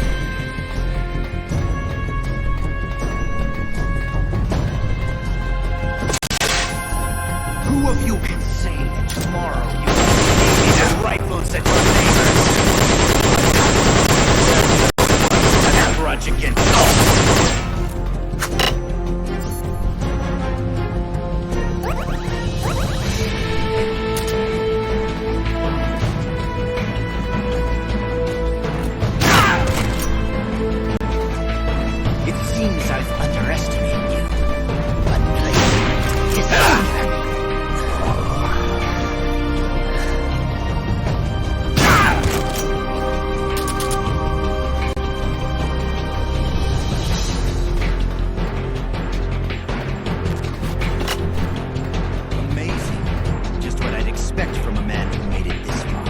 Who of you can say that tomorrow you will be the rifles at your neighbors? A grudge against I've underestimated you, but amazing. Just what I'd expect from a man who made it this far.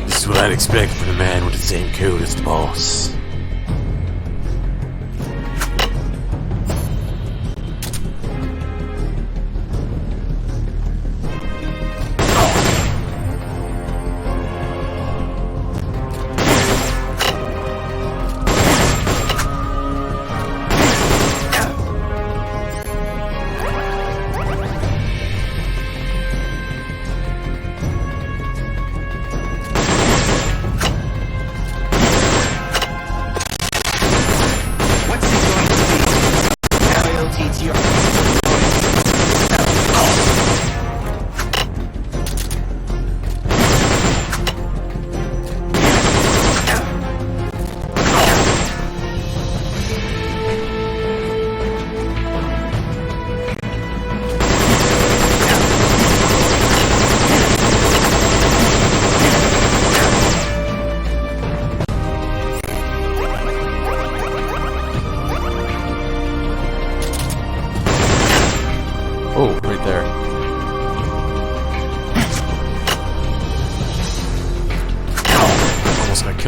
This is what I'd expect from the man with the same code as the boss.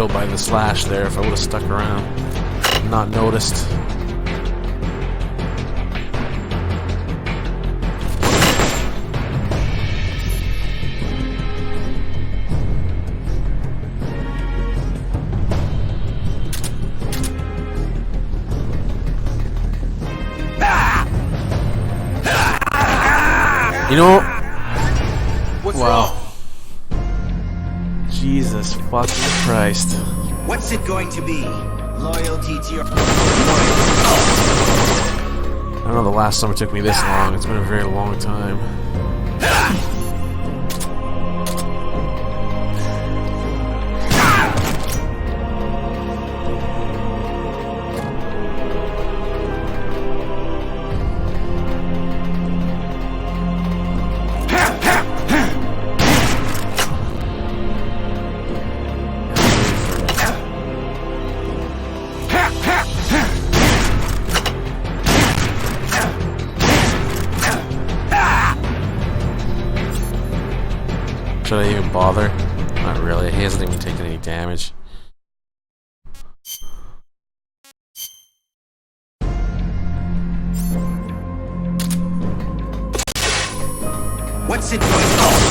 killed by the slash there if I would have stuck around and not noticed. You know, wow. Jesus fucking Christ. What's it going to be? Loyalty to your... I don't know the last time it took me this long. It's been a very long time. Should I even bother? Not really. He hasn't even taken any damage. What's it going on?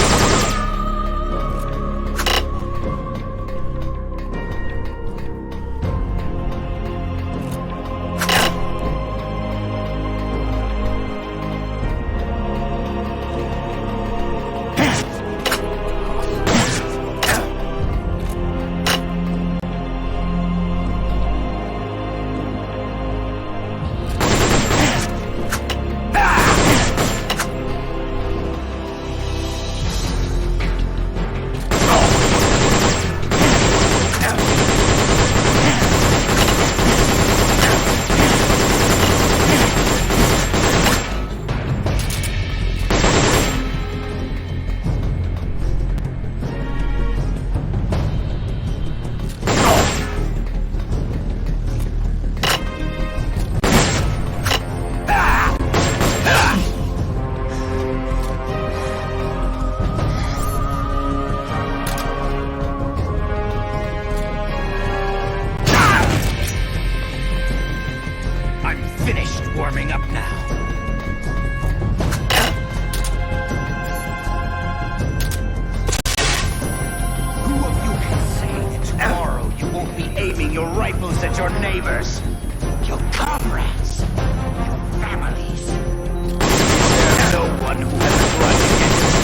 Warming up now. Who of you can say that tomorrow you won't be aiming your rifles at your neighbors, your comrades, your families? There's no one who has a grudge against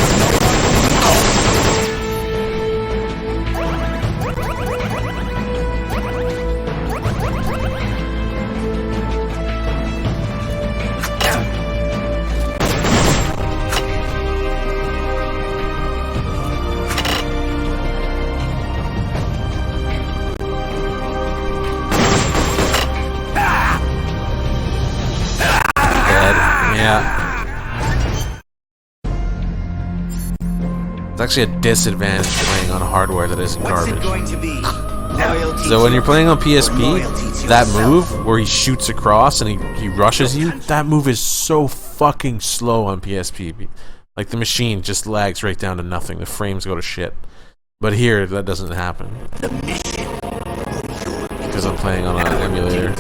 It's actually a disadvantage playing on hardware that isn't garbage. Loyalty So when you're playing on PSP, that move where he shoots across and he rushes you, that move is so fucking slow on PSP. Like the machine just lags right down to nothing. The frames go to shit. But here, that doesn't happen. Because I'm playing on an emulator.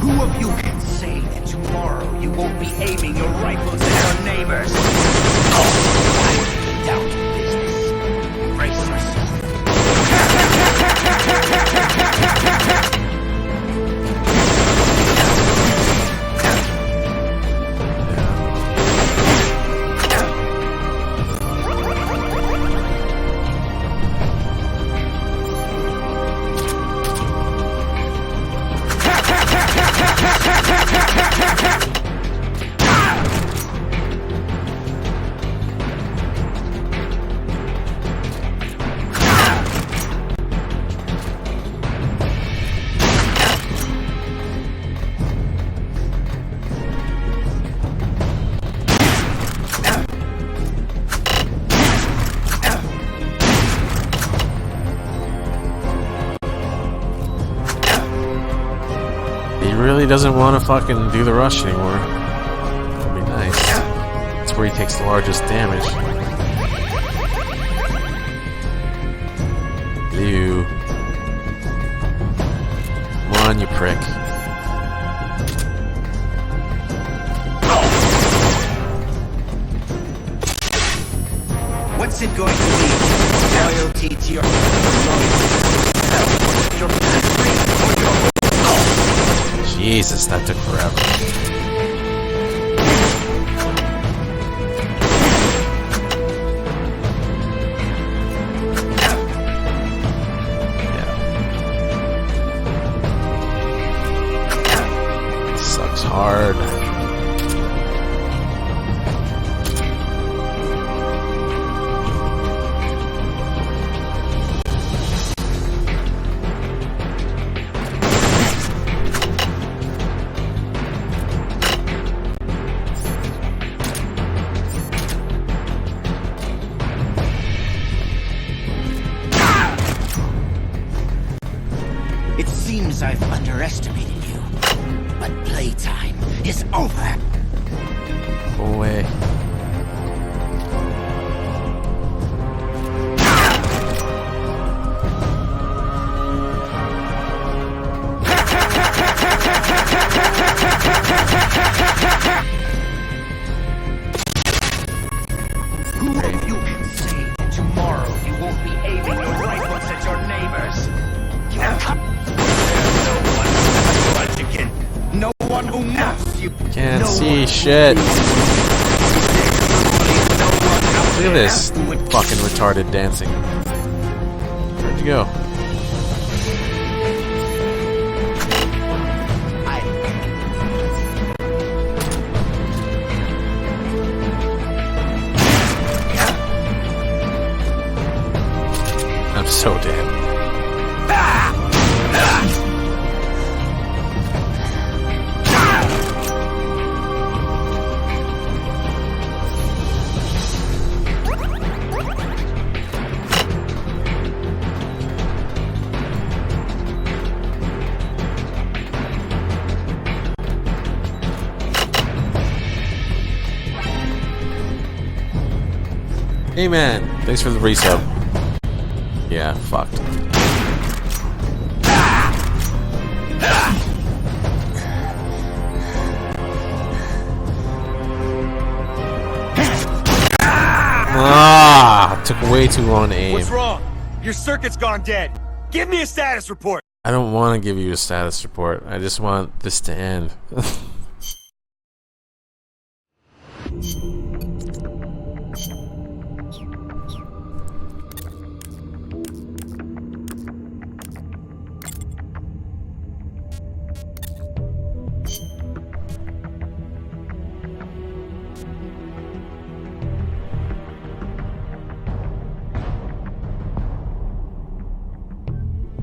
Who of you can say that tomorrow you won't be aiming your rifles at your neighbors? Down to business. Brace yourself. He really doesn't want to fucking do the rush anymore. That'd be nice. That's where he takes the largest damage. You. Come on, you prick. What's it going to be? Loyalty to your Jesus, that took forever. Yeah. Sucks hard. It seems I've underestimated you, but playtime is over. Go away. Who of you can say that tomorrow you won't be aiming your rifles at your neighbors? You come. No one who knows you. Can't see shit. Look at this fucking retarded dancing. Where'd you go? I'm so dead. Hey man, thanks for the resub. Yeah, fucked. Ah, took way too long to aim. What's wrong? Your circuit's gone dead. Give me a status report. I don't want to give you a status report. I just want this to end.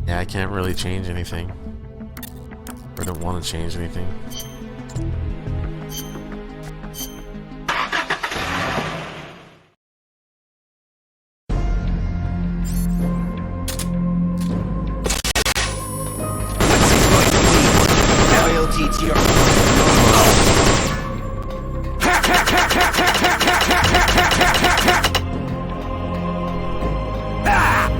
Yeah, I can't really change anything. Or don't want to change anything. Loyalty to your Ah!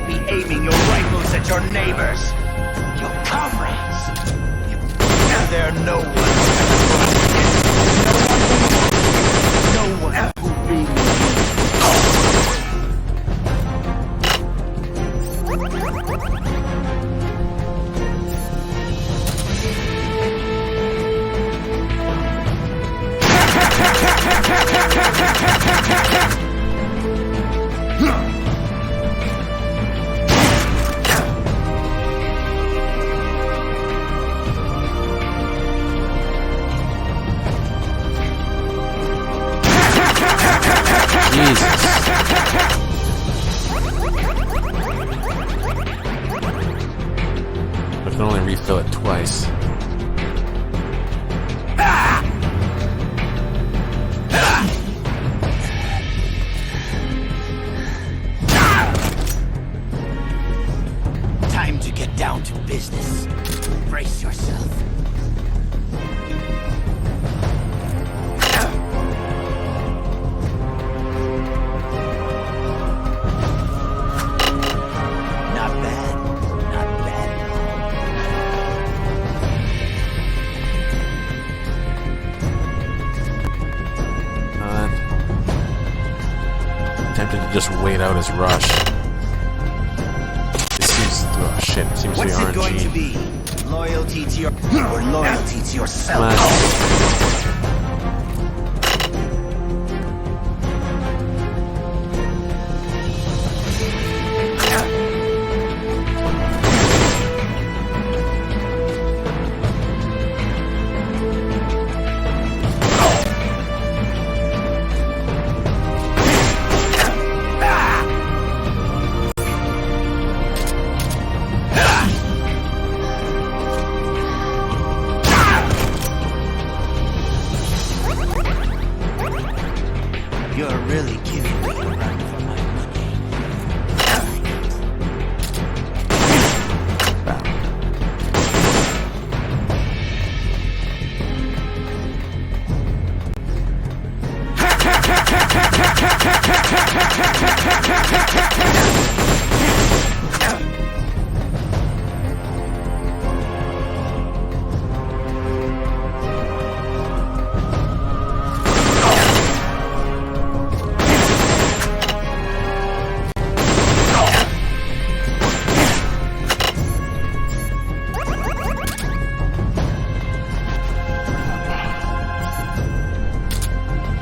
be aiming your rifles at your neighbors, your comrades. They're no one. No one who really. I can only refill it twice. Time to get down to business. Brace yourself. Not bad. Not bad at Tempted to just wait out his rush. This seems, oh shit, it seems What's to be it going to RNG. be? Loyalty to your or loyalty to yourself? Come You're really giving me a run for my money.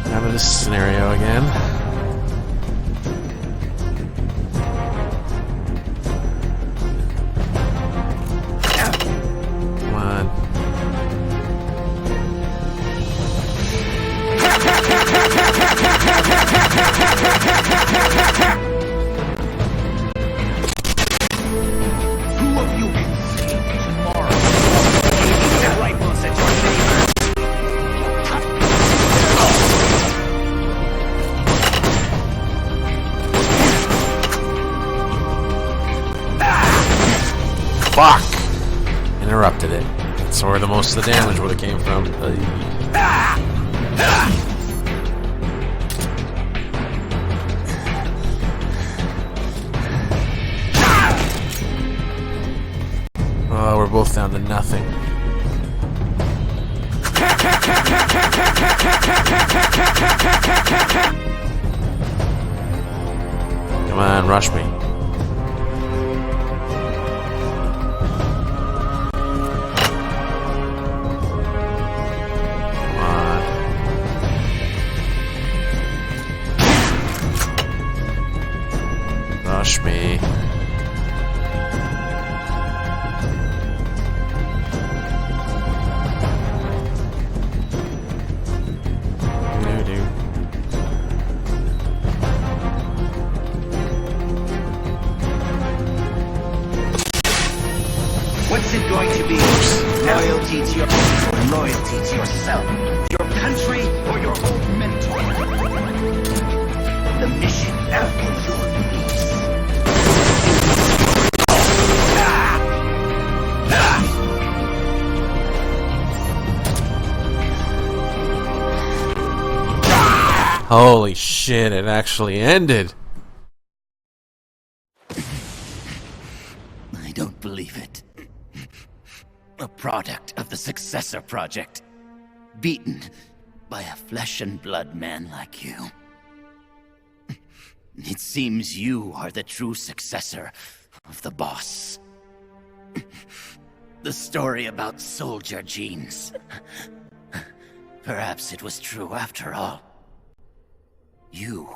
Out of this scenario again. Come on. Who of you can see tomorrow? Aiming your rifles at your neighbors. Fuck! Interrupted it. That's where the most of the damage would have came from. Oh, we're both down to nothing. Come on, rush me. Rush me. Doo-doo. What's it going to be? Loyalty to your or loyalty to yourself, your country, or your old mentor? The mission or your beliefs. Holy shit, it actually ended. believe it. A product of the Successor Project. Beaten by a flesh and blood man like you. It seems you are the true successor of the boss. The story about soldier genes. Perhaps it was true after all. You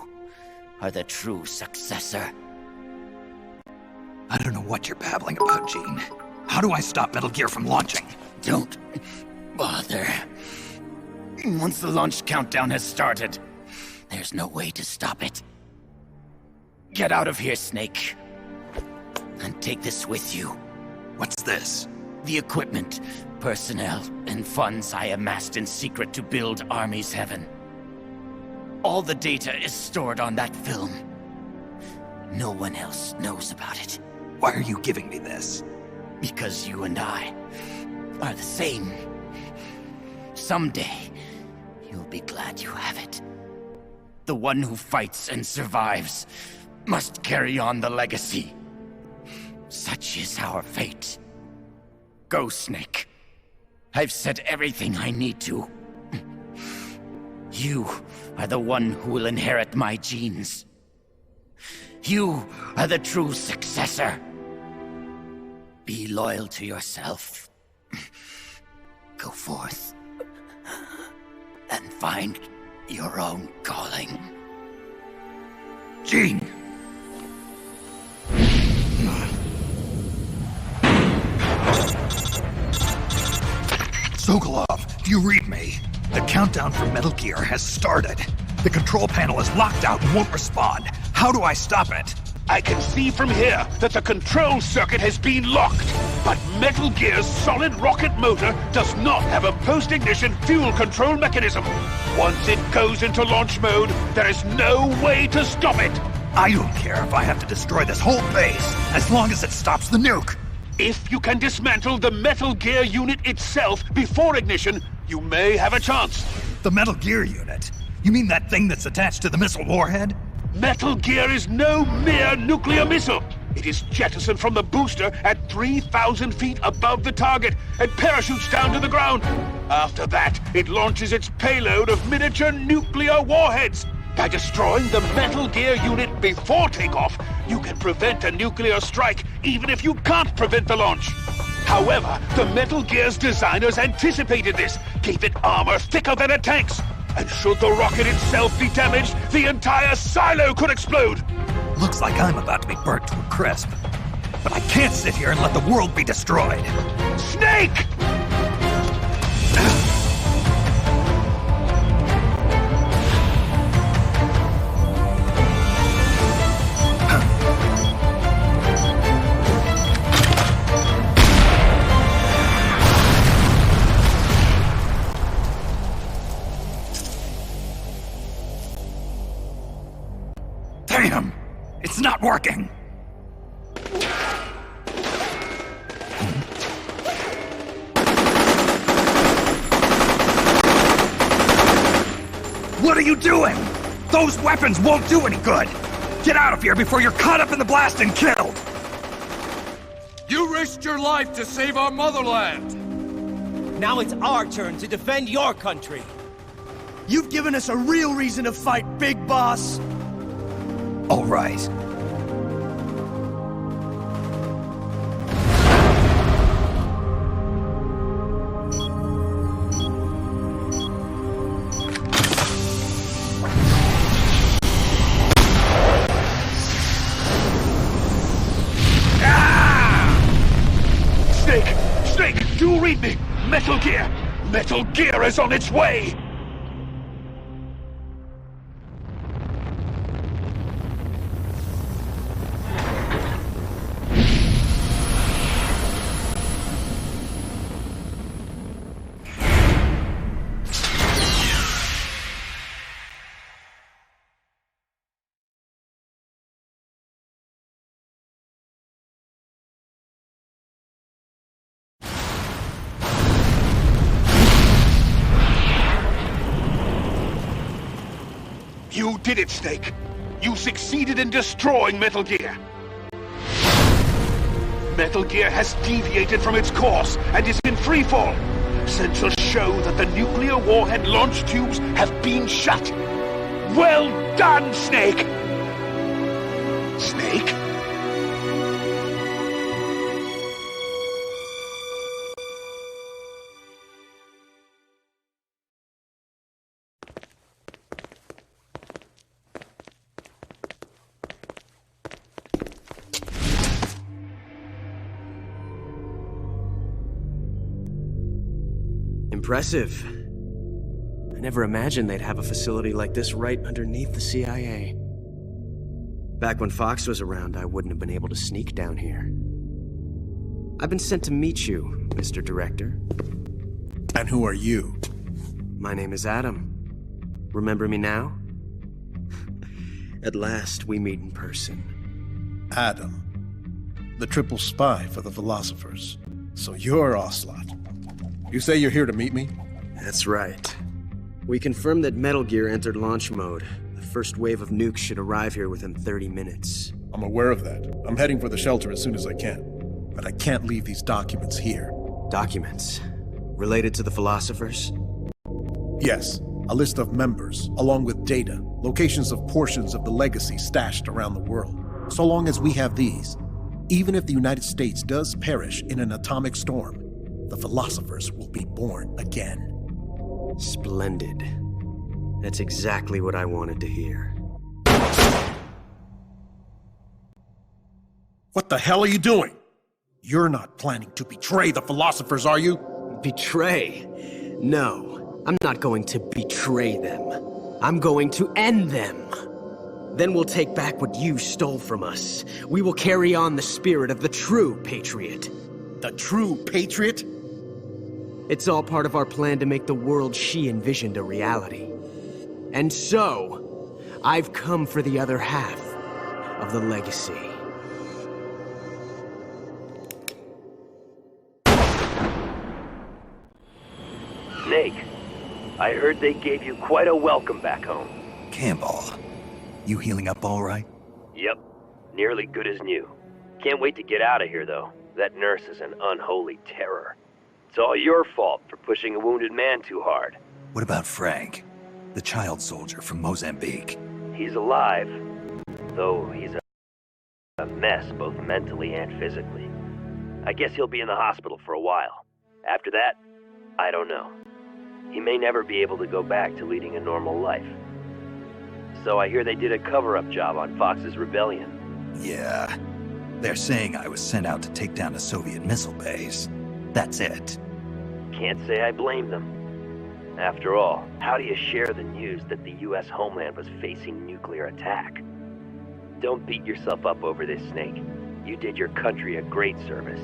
are the true successor. I don't know what you're babbling about, Gene. How do I stop Metal Gear from launching? Don't bother. Once the launch countdown has started, there's no way to stop it. Get out of here, Snake. And take this with you. What's this? The equipment, personnel, and funds I amassed in secret to build Army's Heaven. All the data is stored on that film. No one else knows about it. Why are you giving me this? Because you and I are the same. Someday, you'll be glad you have it. The one who fights and survives must carry on the legacy. Such is our fate. Go, Snake. I've said everything I need to. You are the one who will inherit my genes. You are the true successor. Be loyal to yourself. Go forth and find your own calling. Gene! Sokolov, do you read me? The countdown for Metal Gear has started. The control panel is locked out and won't respond. How do I stop it? I can see from here that the control circuit has been locked. But Metal Gear's solid rocket motor does not have a post-ignition fuel control mechanism. Once it goes into launch mode, there is no way to stop it. I don't care if I have to destroy this whole base, as long as it stops the nuke. If you can dismantle the Metal Gear unit itself before ignition, you may have a chance. The Metal Gear unit? You mean that thing that's attached to the missile warhead? Metal Gear is no mere nuclear missile. It is jettisoned from the booster at 3,000 feet above the target and parachutes down to the ground. After that, it launches its payload of miniature nuclear warheads. By destroying the Metal Gear unit before takeoff, you can prevent a nuclear strike even if you can't prevent the launch. However, the Metal Gear's designers anticipated this, gave it armor thicker than a tank's. And should the rocket itself be damaged, the entire silo could explode! Looks like I'm about to be burnt to a crisp. But I can't sit here and let the world be destroyed. Snake! Damn! It's not working! What are you doing? Those weapons won't do any good! Get out of here before you're caught up in the blast and killed! You risked your life to save our motherland! Now it's our turn to defend your country. You've given us a real reason to fight, Big Boss! All right. Snake, do read me! Metal Gear! Metal Gear is on its way! You did it, Snake. You succeeded in destroying Metal Gear. Metal Gear has deviated from its course and is in freefall. Sensors show that the nuclear warhead launch tubes have been shut. Well done, Snake! Snake? Impressive. I never imagined they'd have a facility like this right underneath the CIA. Back when Fox was around, I wouldn't have been able to sneak down here. I've been sent to meet you, Mr. Director. And who are you? My name is Adam. Remember me now? At last, we meet in person. Adam. The triple spy for the philosophers. So you're Ocelot. You say you're here to meet me? That's right. We confirmed that Metal Gear entered launch mode. The first wave of nukes should arrive here within 30 minutes. I'm aware of that. I'm heading for the shelter as soon as I can. But I can't leave these documents here. Documents? Related to the philosophers? Yes. A list of members, along with data, locations of portions of the legacy stashed around the world. So long as we have these, even if the United States does perish in an atomic storm, the philosophers will be born again. Splendid. That's exactly what I wanted to hear. What the hell are you doing? You're not planning to betray the philosophers, are you? Betray? No, I'm not going to betray them. I'm going to end them. Then we'll take back what you stole from us. We will carry on the spirit of the true patriot. The true patriot? It's all part of our plan to make the world she envisioned a reality. And so, I've come for the other half of the legacy. Snake, I heard they gave you quite a welcome back home. Campbell, you healing up all right? Yep, nearly good as new. Can't wait to get out of here, though. That nurse is an unholy terror. It's all your fault for pushing a wounded man too hard. What about Frank, the child soldier from Mozambique? He's alive, though he's a mess both mentally and physically. I guess he'll be in the hospital for a while. After that, I don't know. He may never be able to go back to leading a normal life. So I hear they did a cover-up job on Fox's rebellion. Yeah. They're saying I was sent out to take down a Soviet missile base. That's it. Can't say I blame them. After all, how do you share the news that the U.S. homeland was facing nuclear attack? Don't beat yourself up over this, Snake. You did your country a great service.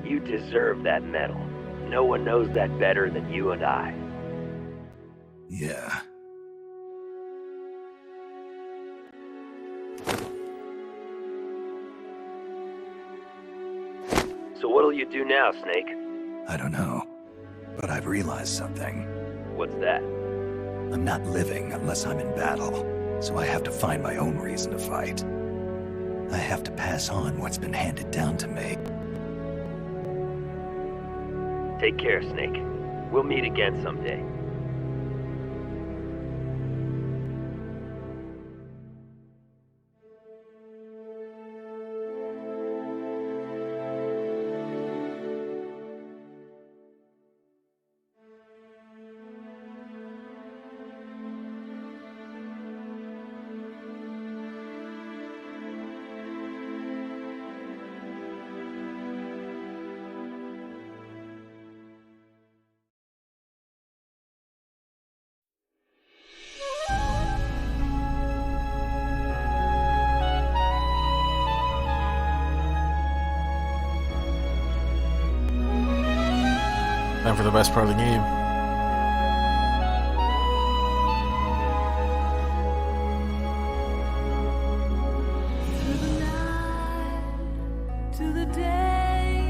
You deserve that medal. No one knows that better than you and I. Yeah. So what'll you do now, Snake? I don't know. But I've realized something. What's that? I'm not living unless I'm in battle, so I have to find my own reason to fight. I have to pass on what's been handed down to me. Take care, Snake. We'll meet again someday. Time for the best part of the game. To the day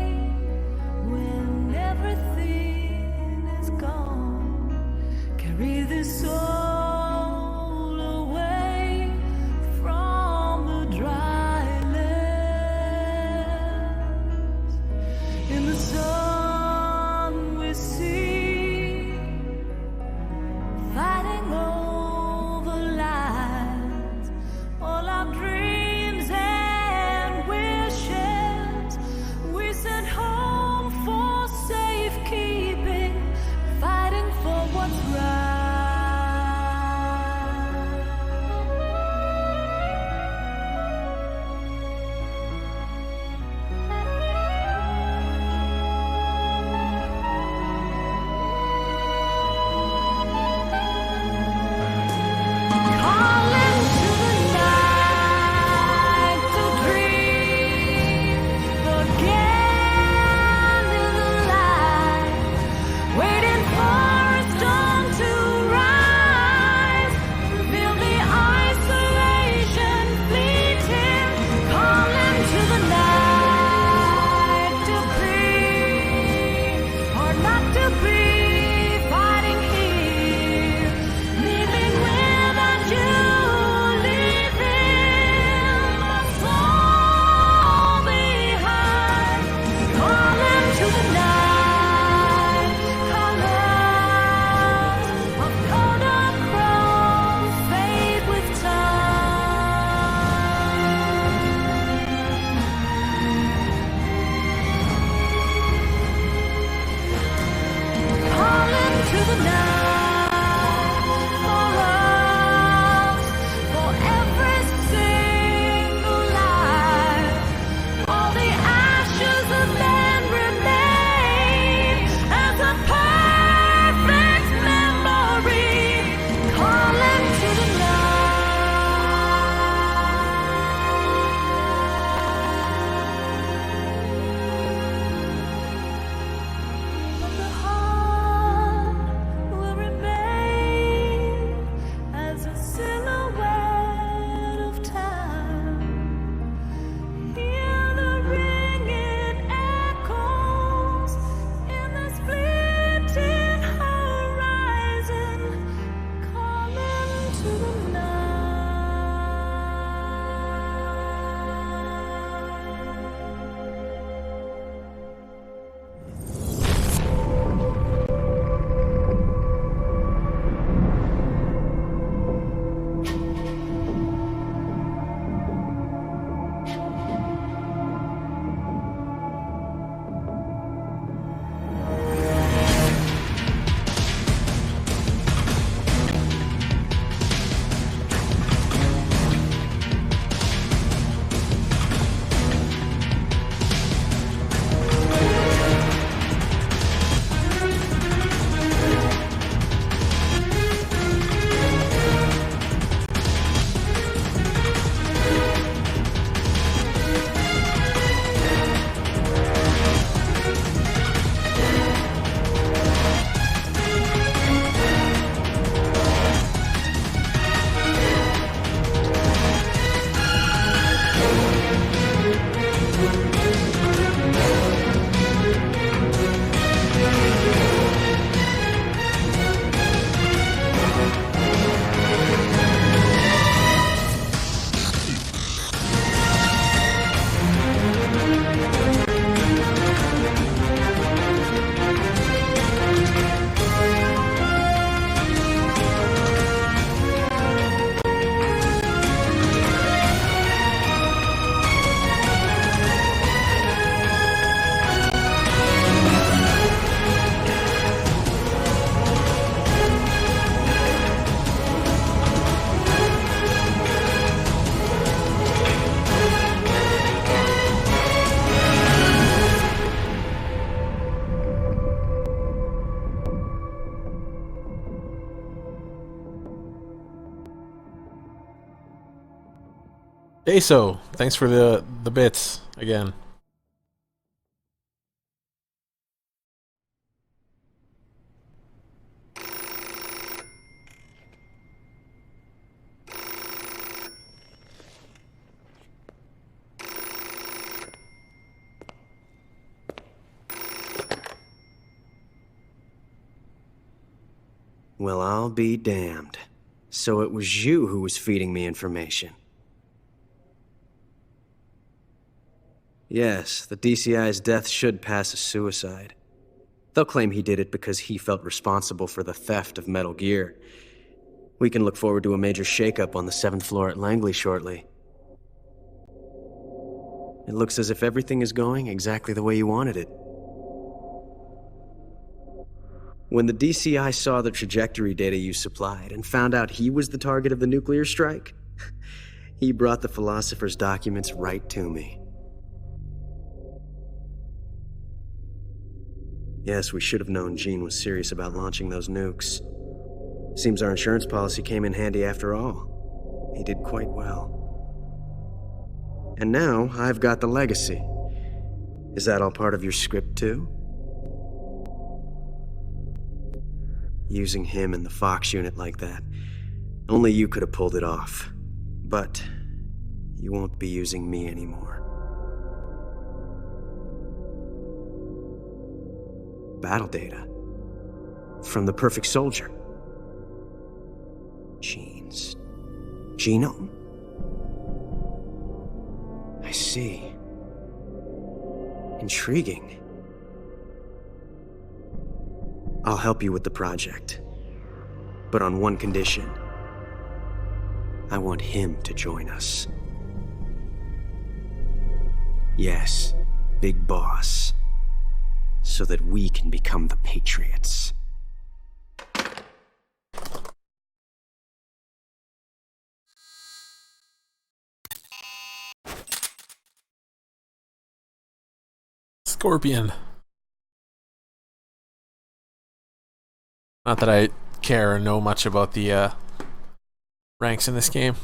when everything is gone, carry this soul away from the dry land. So thanks for the bits again. Well, I'll be damned. So it was you who was feeding me information. Yes, the DCI's death should pass as suicide. They'll claim he did it because he felt responsible for the theft of Metal Gear. We can look forward to a major shakeup on the 7th floor at Langley shortly. It looks as if everything is going exactly the way you wanted it. When the DCI saw the trajectory data you supplied and found out he was the target of the nuclear strike, he brought the Philosopher's documents right to me. Yes, we should have known Gene was serious about launching those nukes. Seems our insurance policy came in handy after all. He did quite well. And now, I've got the legacy. Is that all part of your script, too? Using him in the Fox unit like that. Only you could have pulled it off. But you won't be using me anymore. Battle data. From the Perfect Soldier. Gene's genome? I see. Intriguing. I'll help you with the project. But on one condition. I want him to join us. Yes, Big Boss. So that we can become the Patriots. Scorpion. Not that I care or know much about the ranks in this game.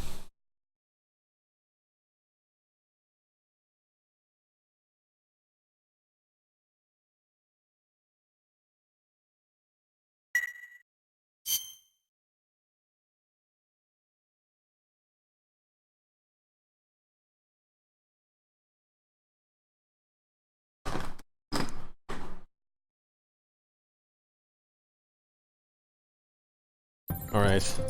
All right.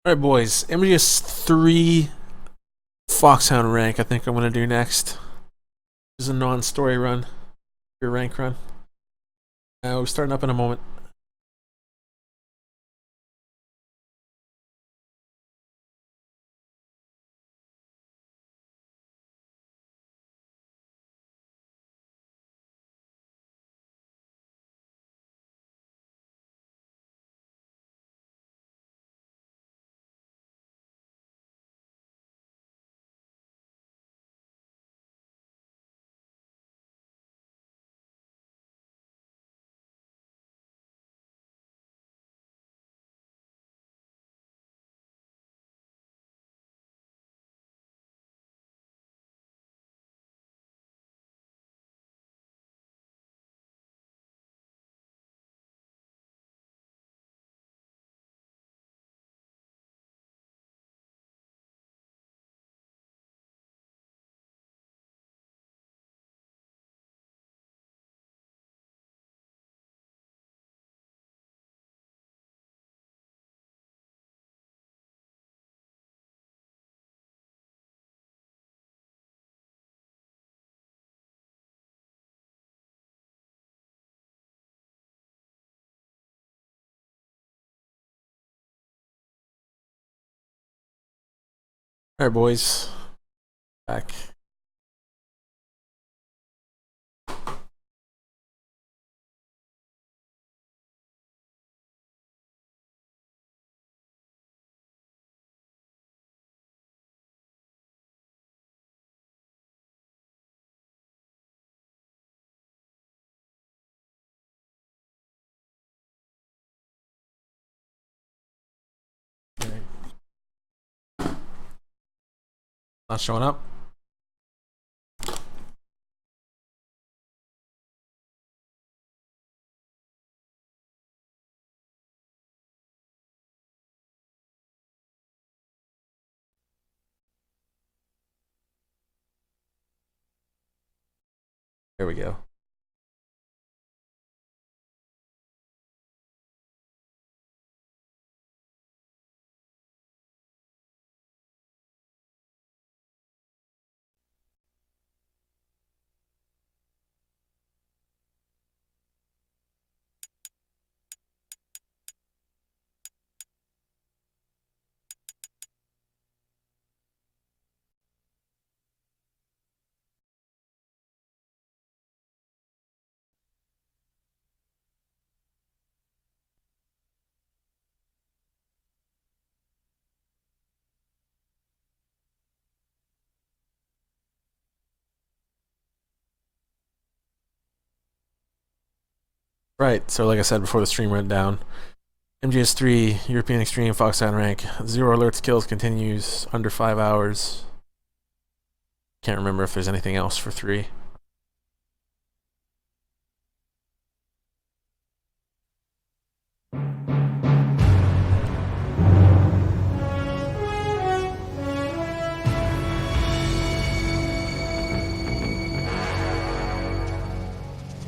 All right, boys. MGS 3 Foxhound rank. I think I'm gonna do next. This is a non-story run. Your rank run. We're starting up in a moment. Alright, boys. Back. Not showing up. There we go. Right, so like I said before the stream went down, MGS3, European Extreme, Foxhound rank, 0 alerts, kills continues, under 5 hours. Can't remember if there's anything else for 3.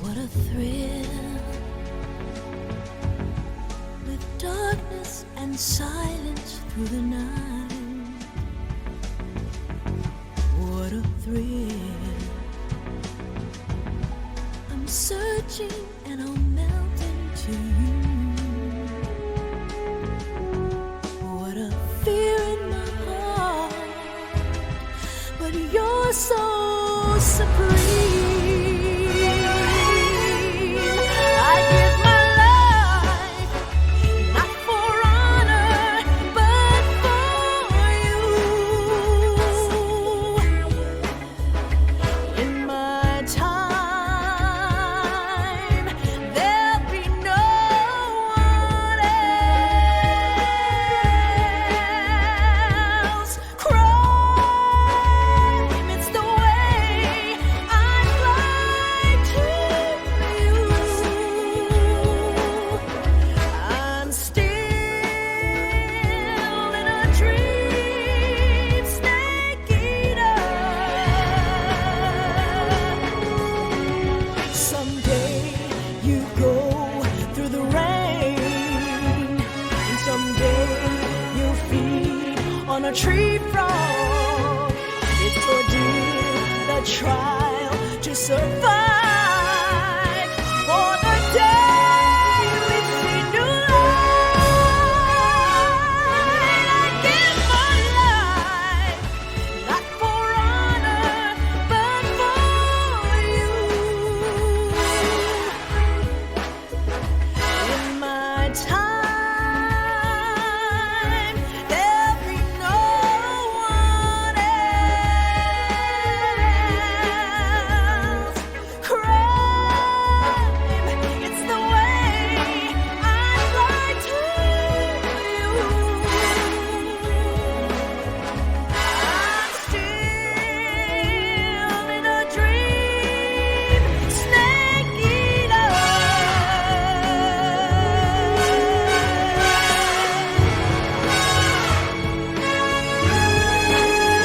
What a thrill, with darkness and silence through the night. What a thrill, I'm searching and I'll melt into you. What a fear in my heart, but you're so supreme. I give my life, not for honor, but for you. In my time, there'll be no one else. Crime, it's the way I fly to you. I'm still in a dream, snake eater. Someday you go through the rain, and someday you feed on a tree frog. It's ordeal, the trial to survive. For the day we see new light, I give my life, not for honor, but for you. In my time, there'll be no one else. Crime, it's the way I fly to you. I'm still in a dream, snake eater.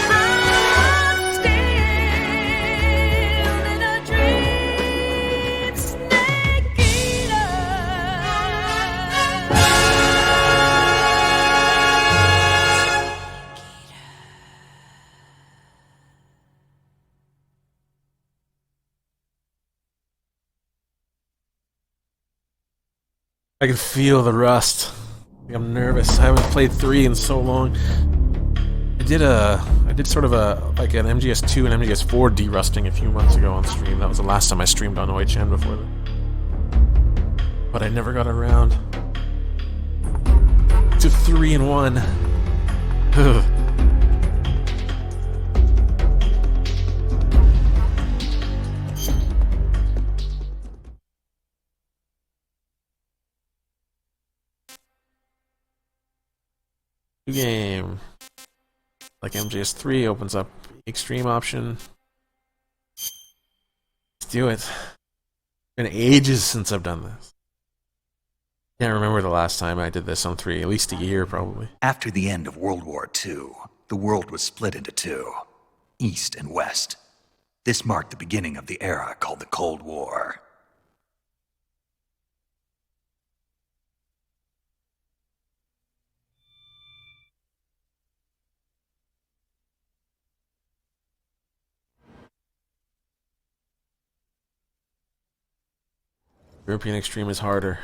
I'm still in a dream, snake eater. I can feel the rust. I'm nervous. I haven't played 3 in so long. I did a I did sort of like an MGS2 and MGS4 derusting a few months ago on stream. That was the last time I streamed on OHN before that. But I never got around to 3-1. Ugh. New game. Like MGS3 opens up extreme option. Let's do it. It's been ages since I've done this. Can't remember the last time I did this on 3. At least a year, probably. After the end of World War II, the world was split into two, East and West. This marked the beginning of the era called the Cold War. European Extreme is harder.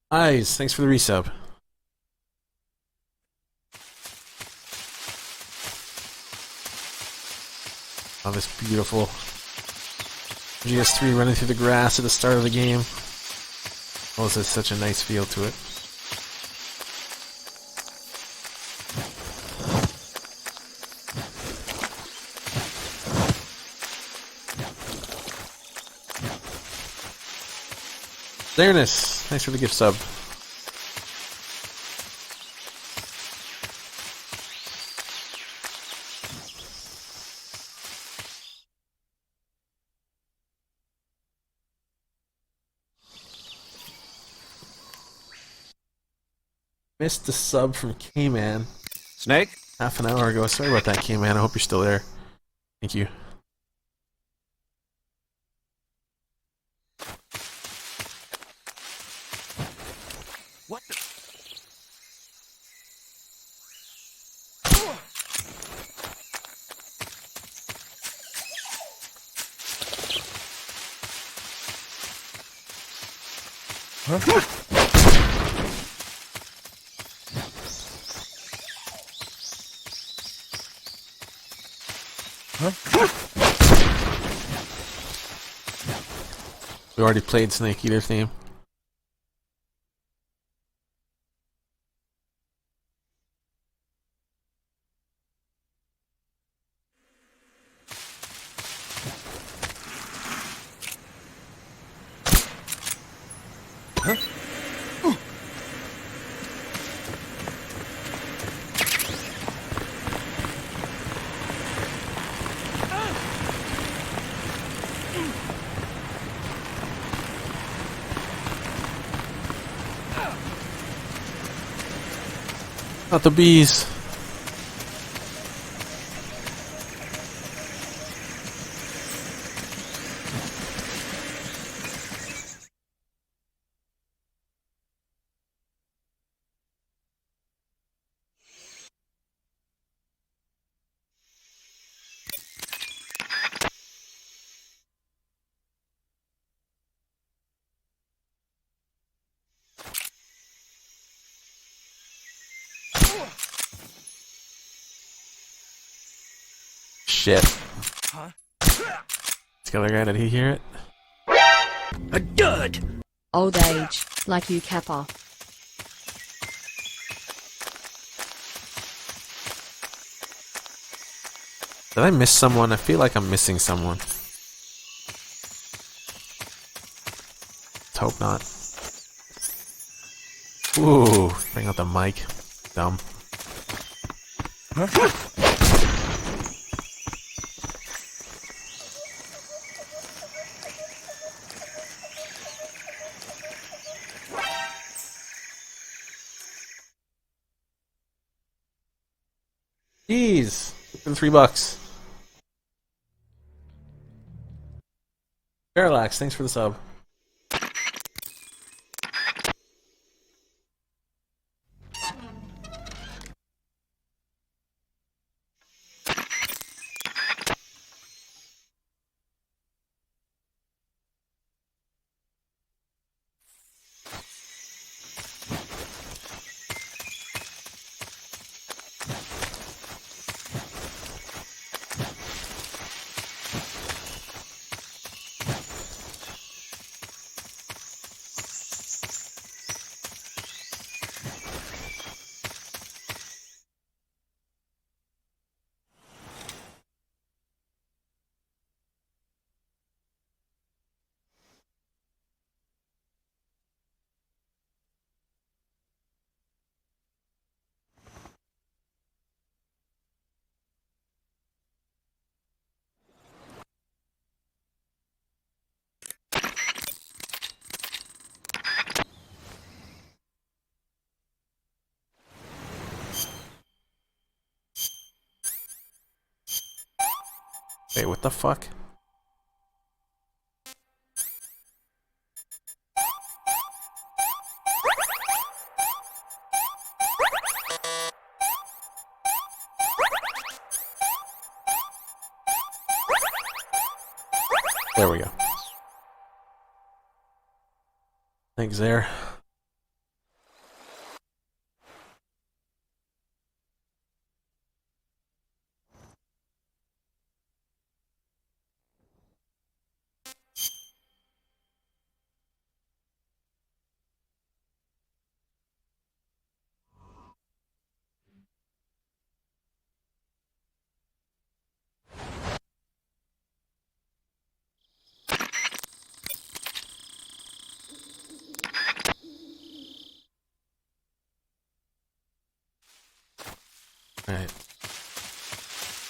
Eyes, thanks for the resub. Oh, this beautiful GS3 running through the grass at the start of the game. Oh, this has such a nice feel to it. Fairness, thanks for the gift sub. Missed the sub from K-Man. Snake? Half an hour ago. Sorry about that, K-Man. I hope you're still there. Thank you. What the? Huh? We already played Snake Eater theme. Not the bees. Shit. Huh? This other guy, did he hear it? A dud! Old age, like you, Kappa. Did I miss someone? I feel like I'm missing someone. Let's hope not. Ooh, bring out the mic. Dumb. Jeez, for $3. Parallax, thanks for the sub. Wait, what the fuck? There we go. Thanks there. Alright.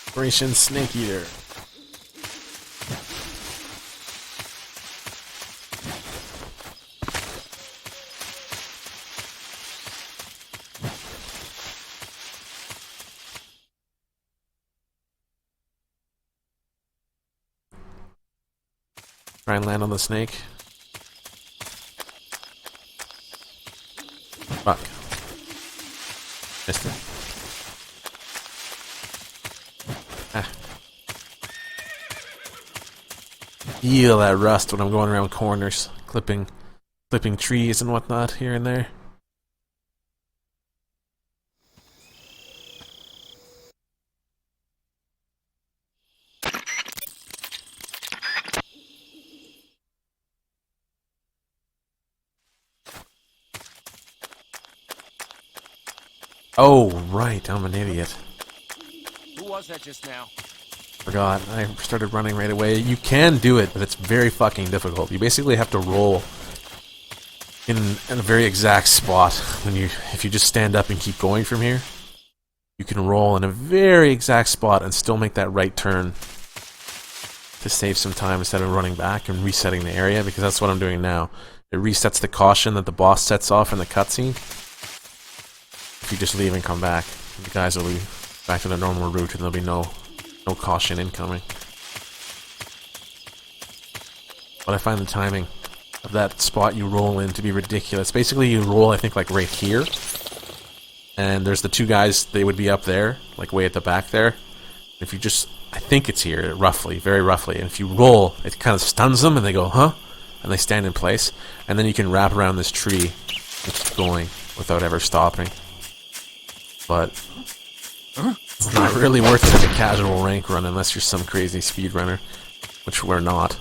Operation Snake Eater. Try and land on the snake. Fuck. Missed it. Ah. Feel that rust when I'm going around corners, clipping trees and whatnot here and there. Oh, right, I'm an idiot. Who was that just now? Forgot. I started running right away. You can do it, but it's very fucking difficult. You basically have to roll in a very exact spot. If you just stand up and keep going from here, you can roll in a very exact spot and still make that right turn to save some time instead of running back and resetting the area, because that's what I'm doing now. It resets the caution that the boss sets off in the cutscene. If you just leave and come back, the guys will be back to their normal route and there'll be no caution incoming. But I find the timing of that spot you roll in to be ridiculous. Basically, you roll, I think, like right here. And there's the two guys, they would be up there, like way at the back there. If you just, I think it's here, roughly, very roughly. And if you roll, it kind of stuns them and they go, huh? And they stand in place. And then you can wrap around this tree and keep going without ever stopping. But it's not really worth it as a casual rank run unless you're some crazy speedrunner, which we're not.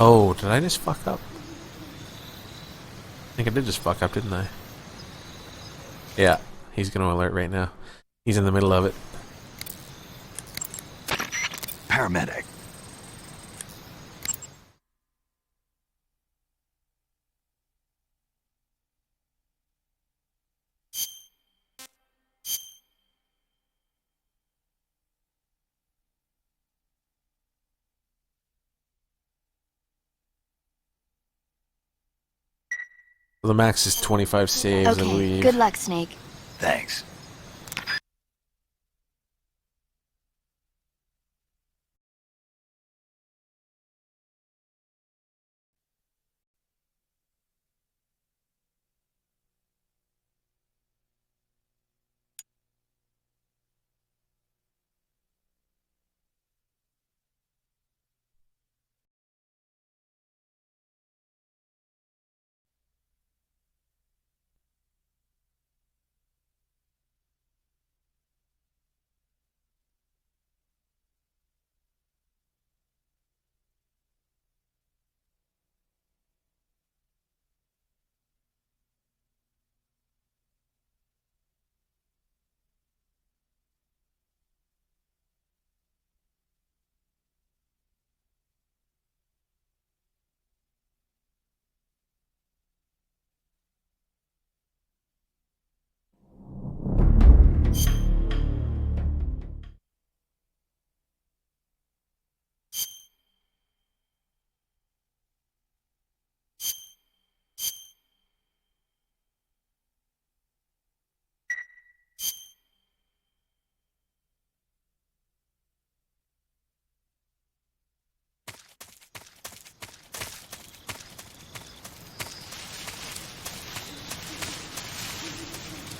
Oh, did I just fuck up? I think I did just fuck up, didn't I? Yeah, he's gonna alert right now. He's in the middle of it. Paramedic. The max is 25 saves, I Okay, believe. good luck, Snake. Thanks.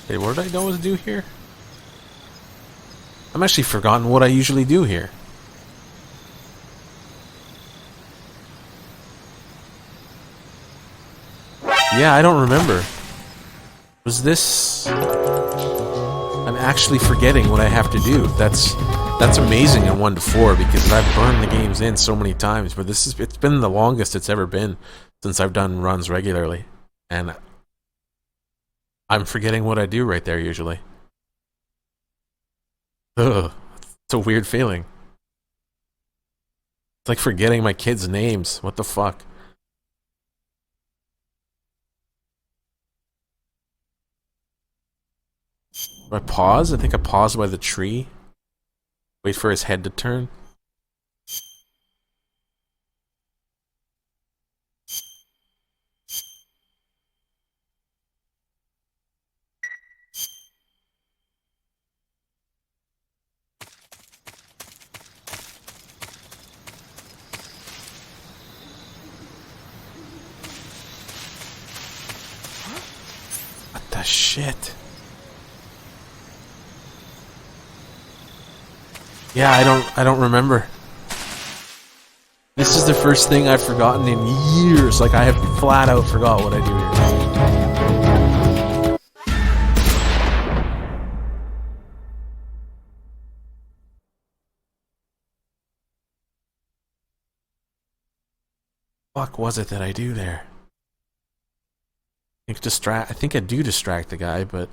Hey, what did I always do here? I'm actually forgotten what I usually do here. Yeah, I don't remember. Was this... I'm actually forgetting what I have to do. That's amazing in 1 to 4 because I've burned the games in so many times, but it's been the longest it's ever been since I've done runs regularly. And I'm forgetting what I do right there usually. Ugh. It's a weird feeling. It's like forgetting my kids' names. What the fuck? Do I pause? I think I pause by the tree. Wait for his head to turn. What the shit? Yeah, I don't remember. This is the first thing I've forgotten in years. Like, I have flat out forgot what I do here. Fuck was it that I do there? I think I do distract the guy, but...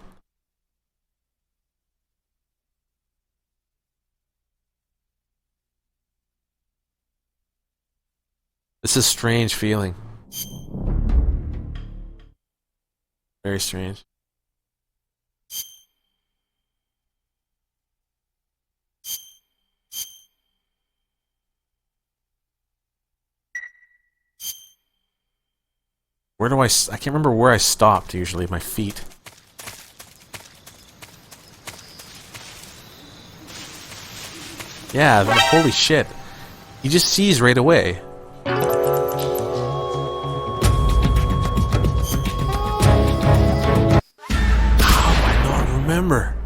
This is a strange feeling. Very strange. Where do I can't remember where I stopped usually, my feet. Yeah, holy shit. He just sees right away. How do I not remember?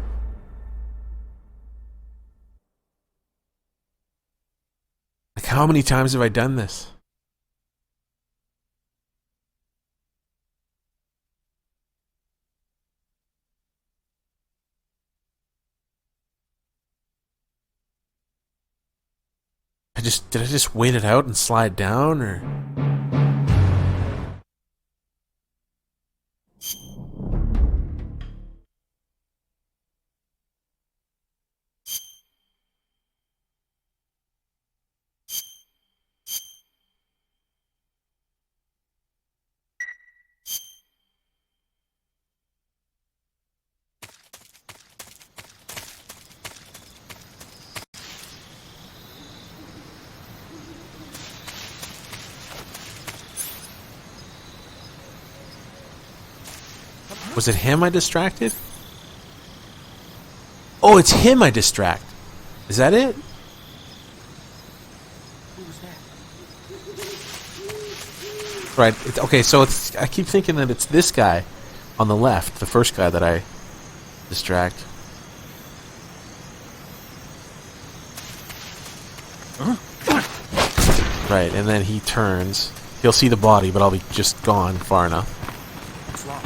Like, how many times have I done this? Did I just wait it out and slide down, or... Was it him I distracted? Oh, it's him I distract. Is that it? Right. Okay, so it's. I keep thinking that it's this guy on the left, the first guy that I distract. Right, and then he turns. He'll see the body, but I'll be just gone far enough. What's wrong?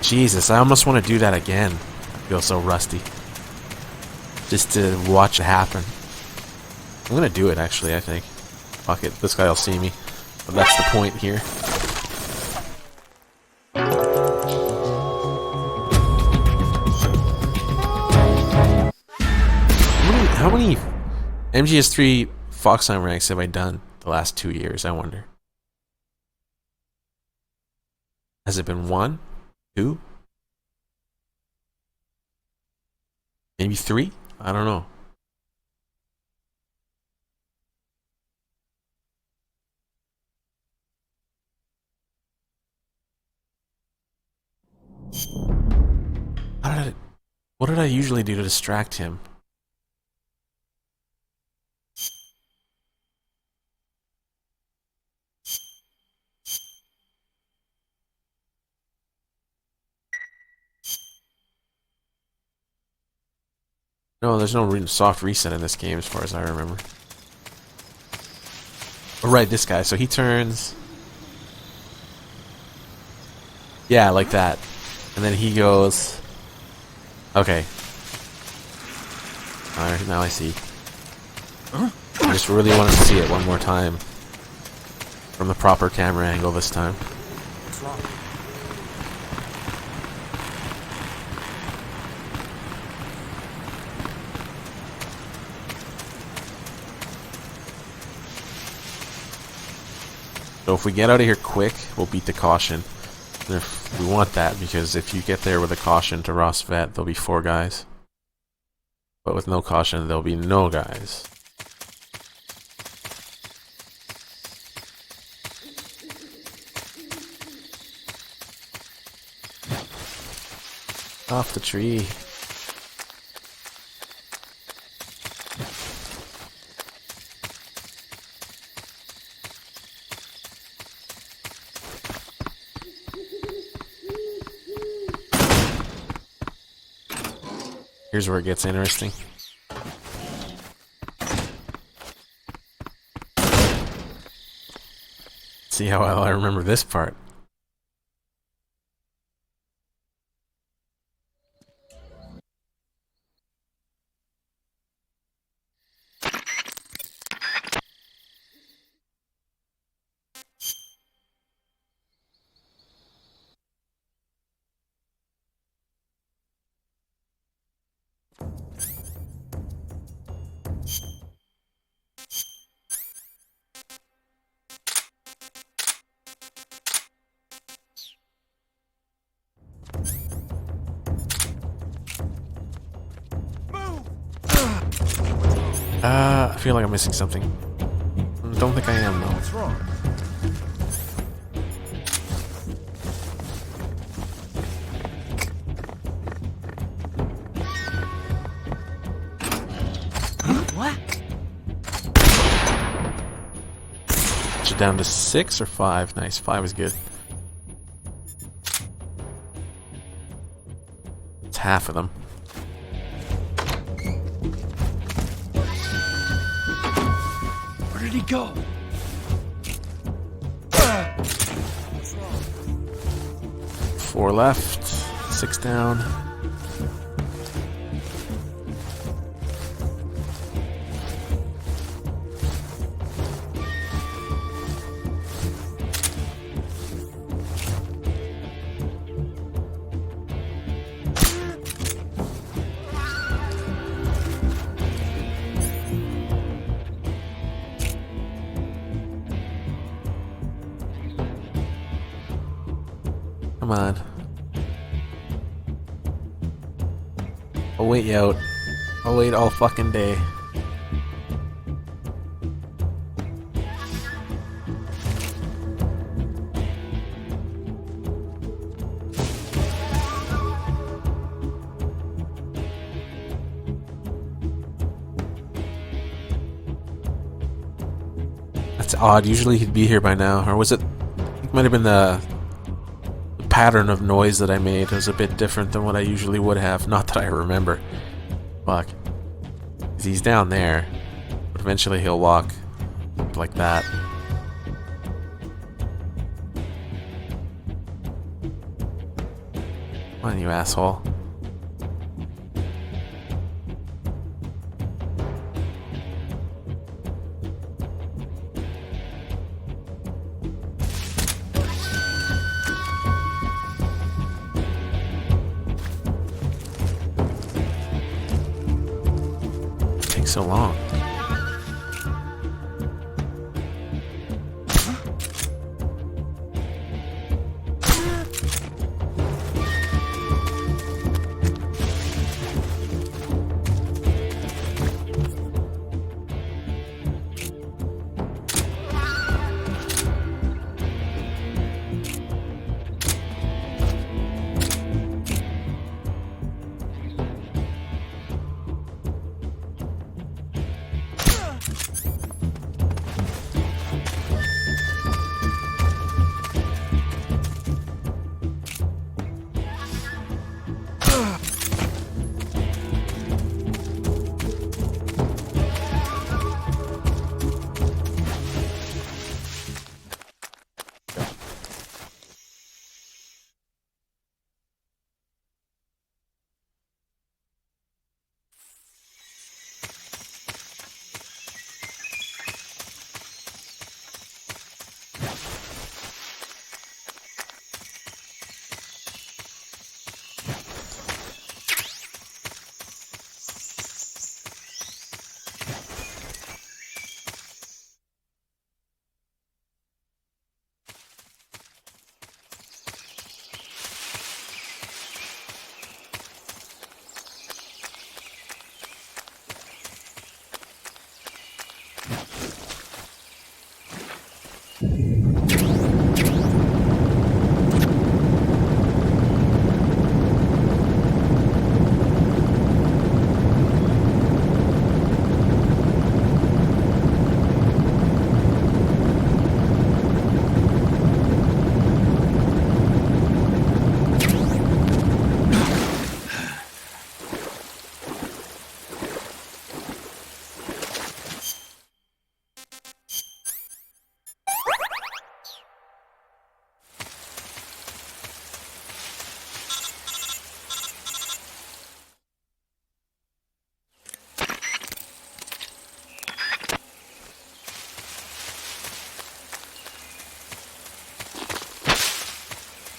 Jesus, I almost want to do that again. I feel so rusty. Just to watch it happen. I'm gonna do it, actually, I think. Fuck it, this guy will see me. But that's the point here. How many MGS3 Foxheim ranks have I done the last 2 years, I wonder? Has it been 1? 2? Maybe 3? I don't know. What did I usually do to distract him? No, there's no soft reset in this game as far as I remember. Oh, right, this guy. So he turns. Yeah, like that. And then he goes. Okay. Alright, now I see. I just really wanted to see it one more time. From the proper camera angle this time. What's wrong? So if we get out of here quick, we'll beat the caution. And if we want that, because if you get there with a caution to Ross Vet, there'll be 4 guys. But with no caution, there'll be no guys. Off the tree. Here's where it gets interesting. See how well I remember this part. I feel like I'm missing something. Don't think I am, though. What's wrong? What? Is it down to 6 or 5? Nice, 5 is good. It's half of them. Where did he go? 4 left, 6 down. Come on. I'll wait you out. I'll wait all fucking day. That's odd. Usually he'd be here by now. Or was it... It might have been the pattern of noise that I made. It was a bit different than what I usually would have. Not that I remember. Fuck. 'Cause he's down there. But eventually he'll walk like that. Come on, you asshole. Takes so long.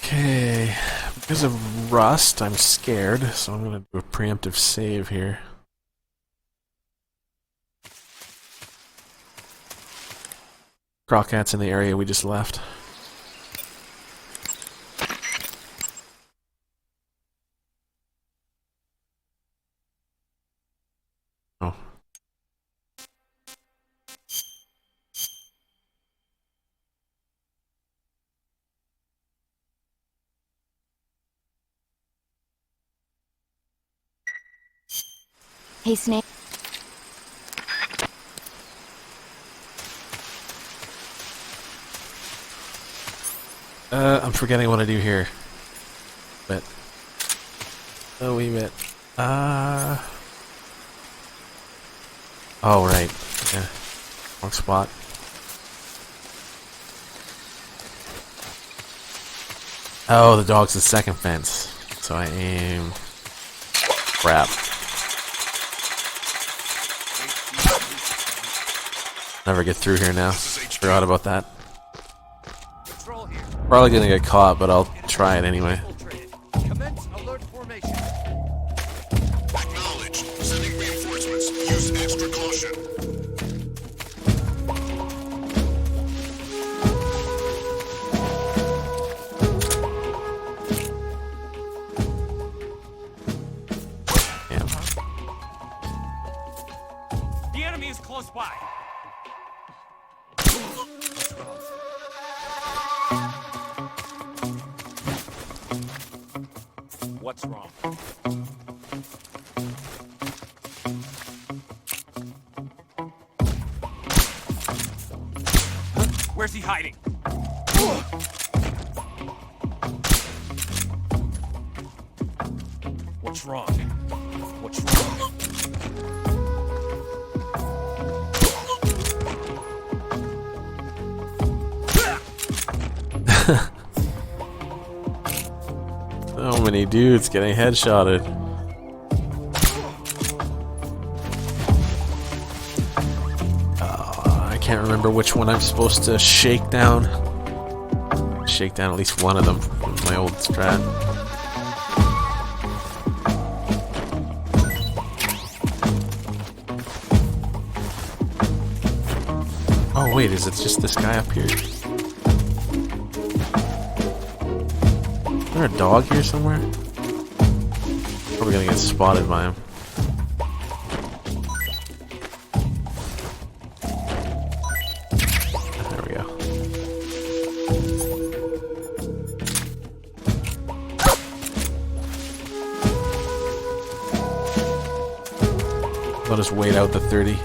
Okay, because of rust, I'm scared, so I'm going to do a preemptive save here. Crocat's in the area we just left. Oh. Hey, Snake. I'm forgetting what I do here. But a wee bit. Oh, right. Yeah. Wrong spot. Oh, the dog's the second fence. So I aim. Crap. Never get through here now. Forgot about that. Probably gonna get caught, but I'll try it anyway. Commence alert formation. Acknowledged. Sending reinforcements. Use extra caution. Damn. The enemy is close by. What's wrong? Where's he hiding? What's wrong? What's wrong? So many dudes getting headshotted. I can't remember which one I'm supposed to shake down. Shake down at least one of them from my old strat. Oh wait, is it just this guy up here? Is there a dog here somewhere? Probably gonna get spotted by him. There we go. I'll just wait out the 30.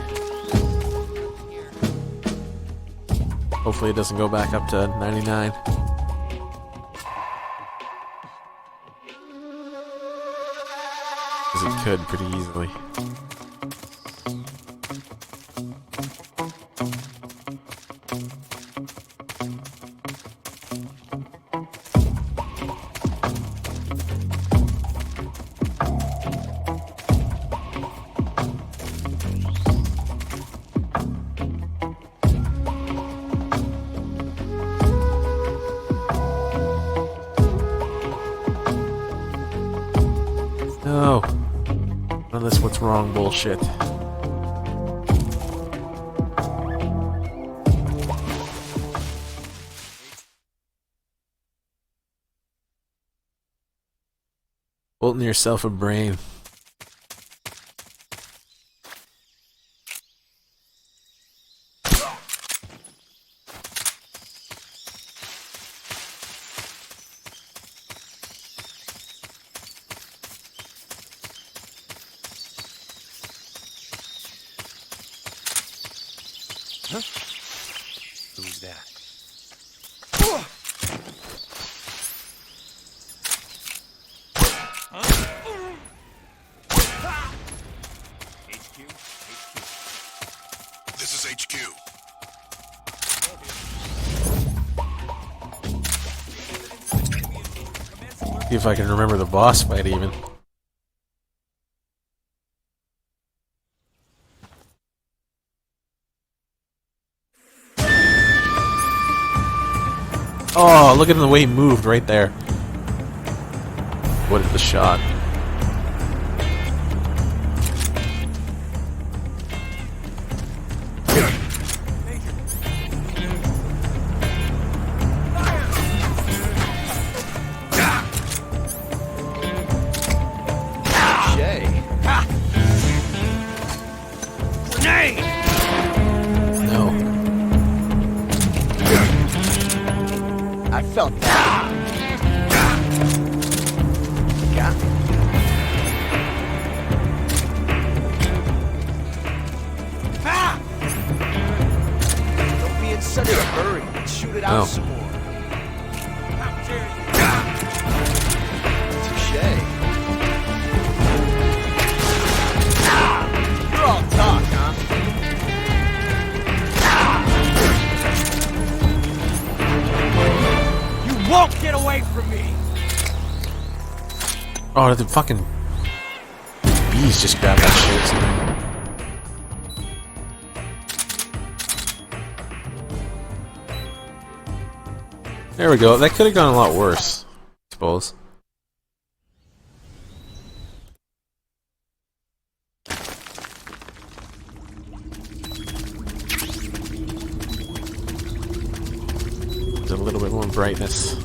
Hopefully it doesn't go back up to 99. Because it could pretty easily. No. None of this what's wrong bullshit. Bolting yourself a brain. Huh? Who's that? HQ? This is HQ. See if I can remember the boss fight even. Oh, look at the way he moved right there. What is the shot? No. I felt that. Got me. Don't be in such a hurry. Let's shoot it out some more. Touche. You're all talk, huh? You won't get away from me! Oh, the fucking bees just grabbed that shit. There we go. That could have gone a lot worse, I suppose. There's a little bit more brightness.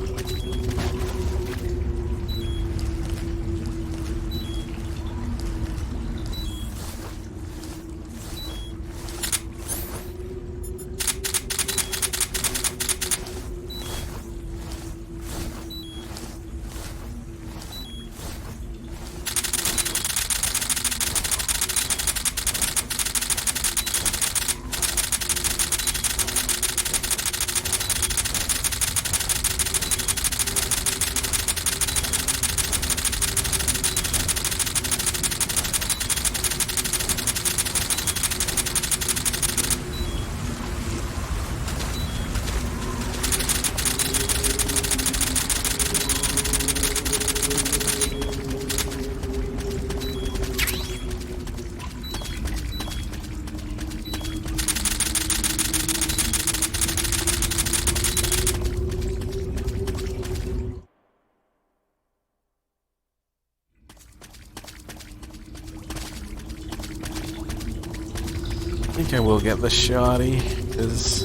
think I will get the shoddy, because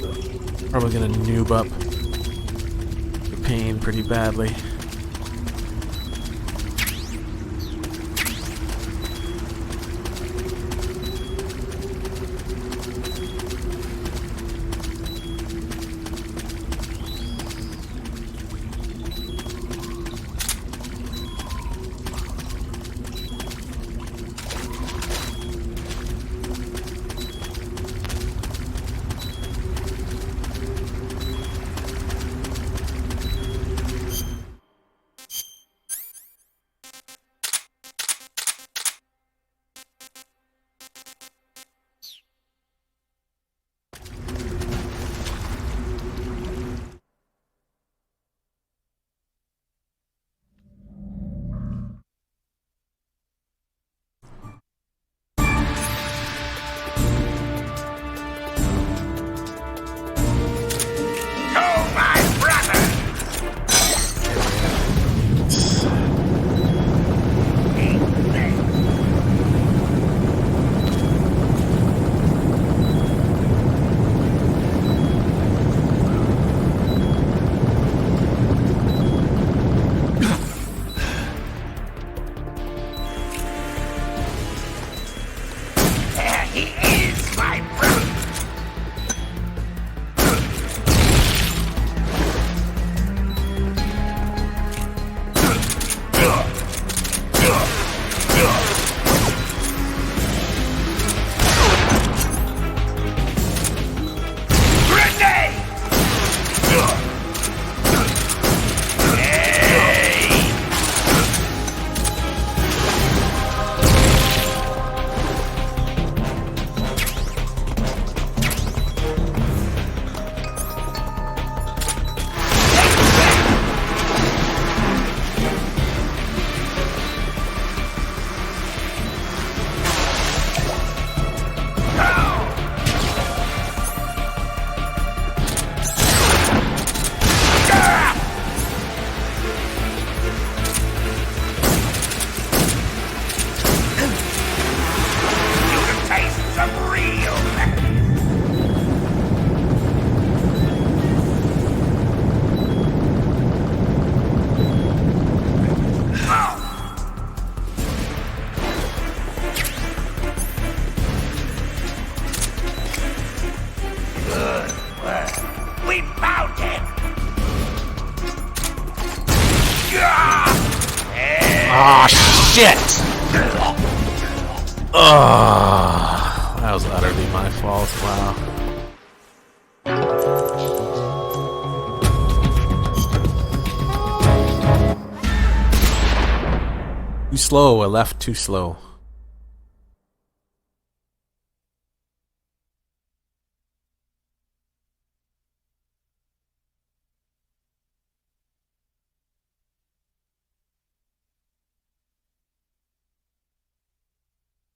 probably gonna noob up the pain pretty badly. Ah, shit! Oh, that was utterly my fault. Wow. Too slow. I left too slow.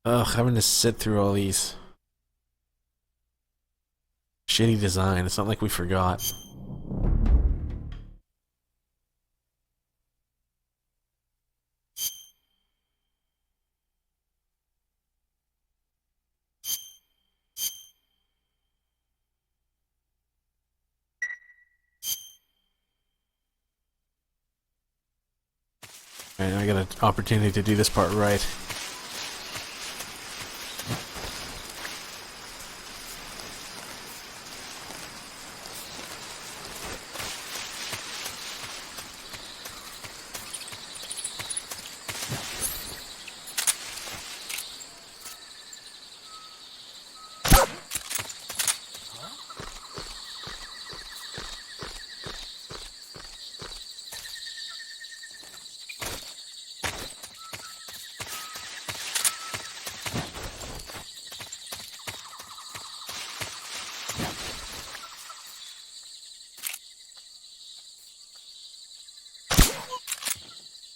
Ugh, having to sit through all these shitty design. It's not like we forgot. Alright, I got an opportunity to do this part right.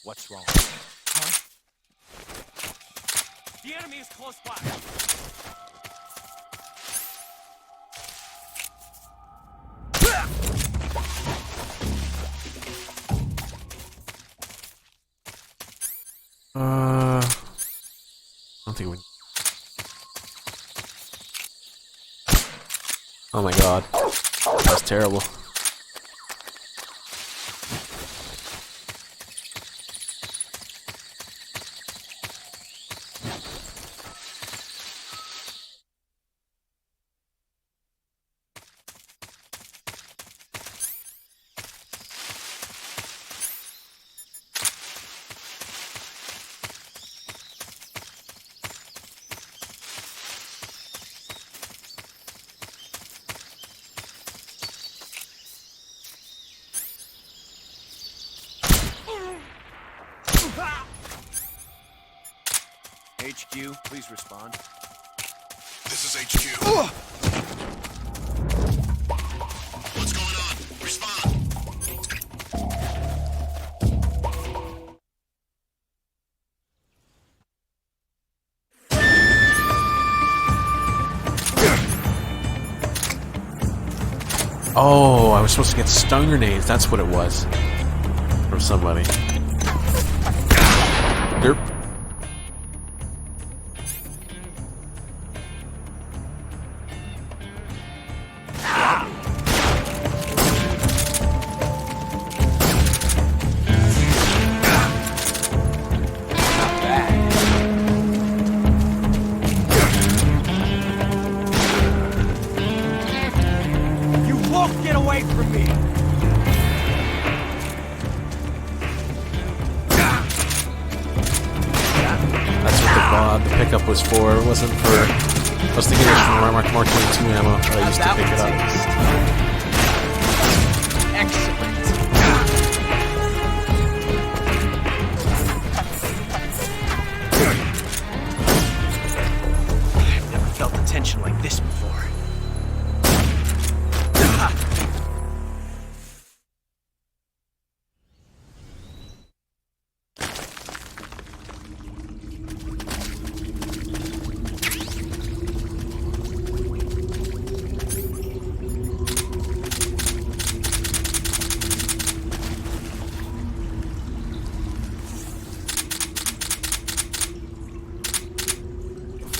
What's wrong? Huh? The enemy is close by. I don't think we. Oh my god. That's terrible. HQ, please respond. This is HQ. What's going on? Respond. Oh, I was supposed to get stun grenades. That's what it was. From somebody. Derp. Get away from me! That's what the pickup was for. It wasn't for. I was thinking it was from Mark 22 ammo, but I used to pick it up. Excellent. I've never felt the tension like this before.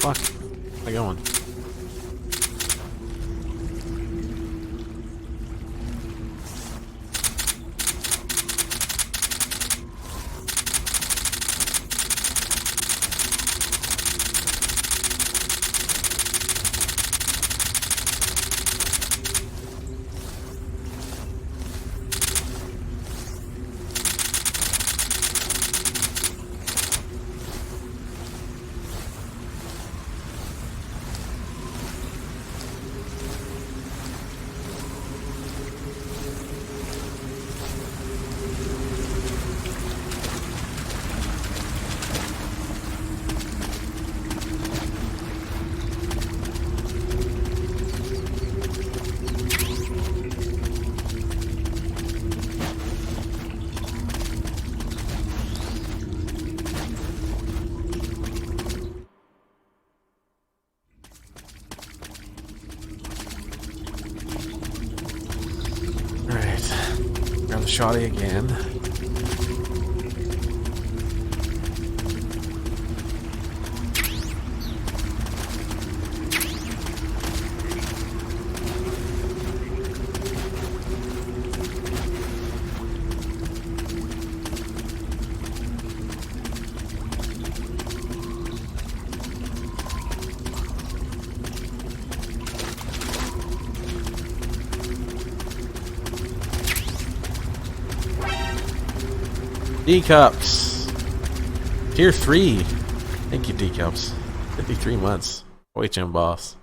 Fuck. Where am I going? Grab the shotty again. D-Cups! Tier 3! Thank you, D-Cups. 53 months. OHM boss.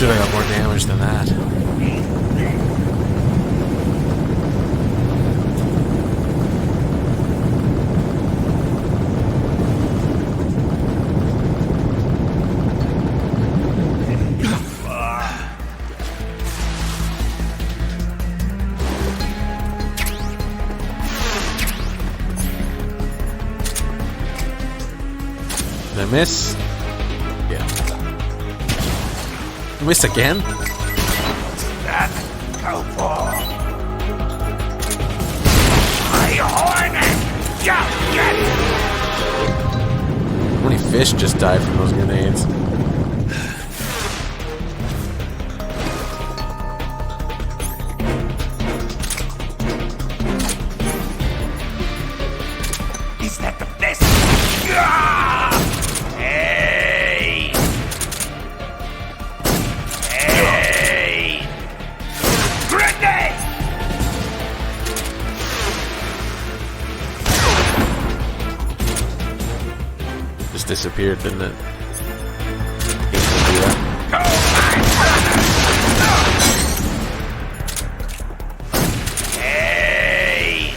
should have got more damage than that. Did I miss? Yeah. I missed again? That go for? My hornet! Just get it! How many fish just died from those grenades? Is that the best? Hey! Hey! Grenade! Just disappeared, didn't it? Hey!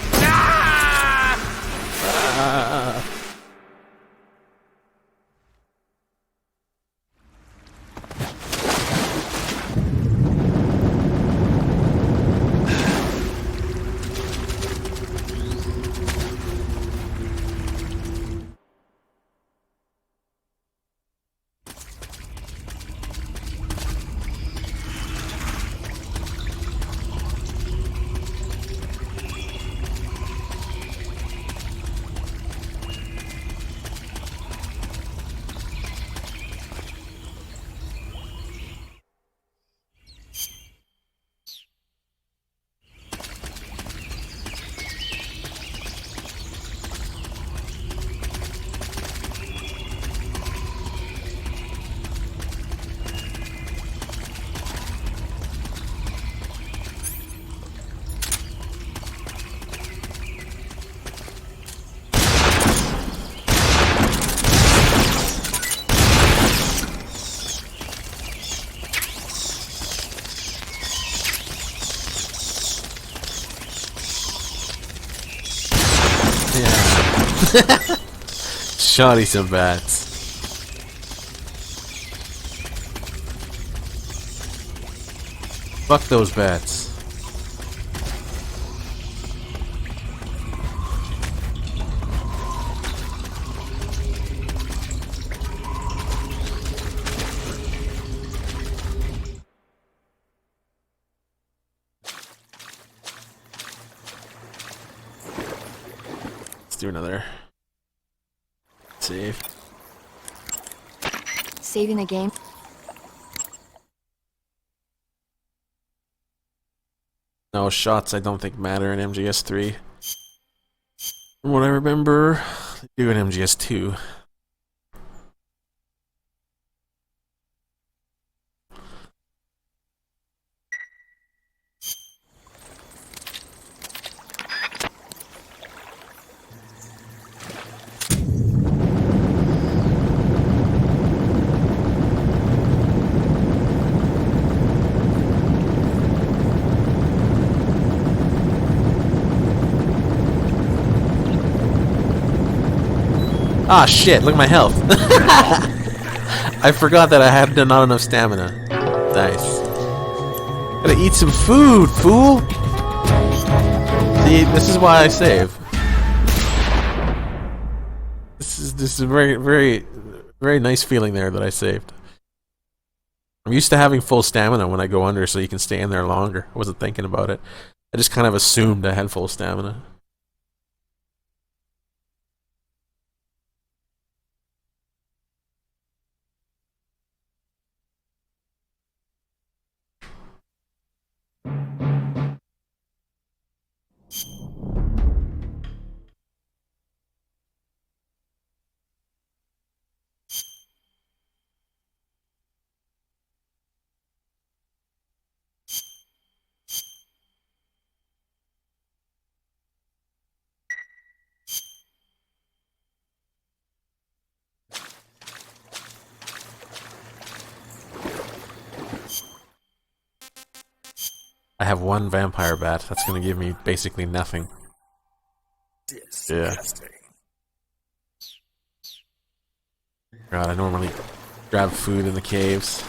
Shoddy some bats. Fuck those bats. Let's do another save. Saving the game? No, shots I don't think matter in MGS3. From what I remember, they do in MGS2. Ah, shit, look at my health. I forgot that I had not enough stamina. Nice. Gotta eat some food, fool! See, this is why I save. This is a very nice feeling there that I saved. I'm used to having full stamina when I go under so you can stay in there longer. I wasn't thinking about it. I just kind of assumed I had full stamina. I have one vampire bat. That's gonna give me basically nothing. Yeah. God, I normally grab food in the caves.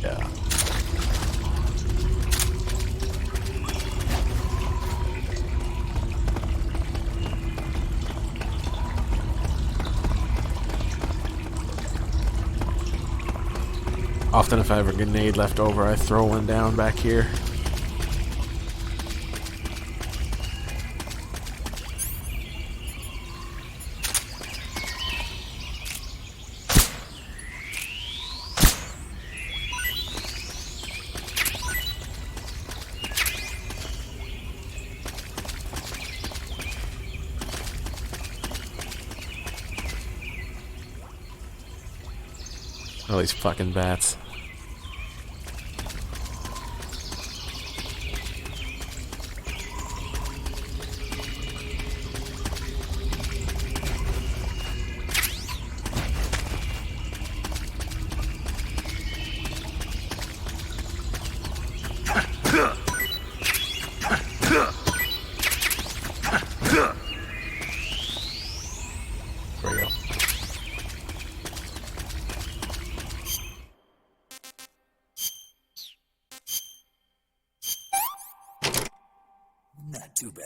Yeah. Often if I have a grenade left over, I throw one down back here. All these fucking bats. There we go. Not too bad.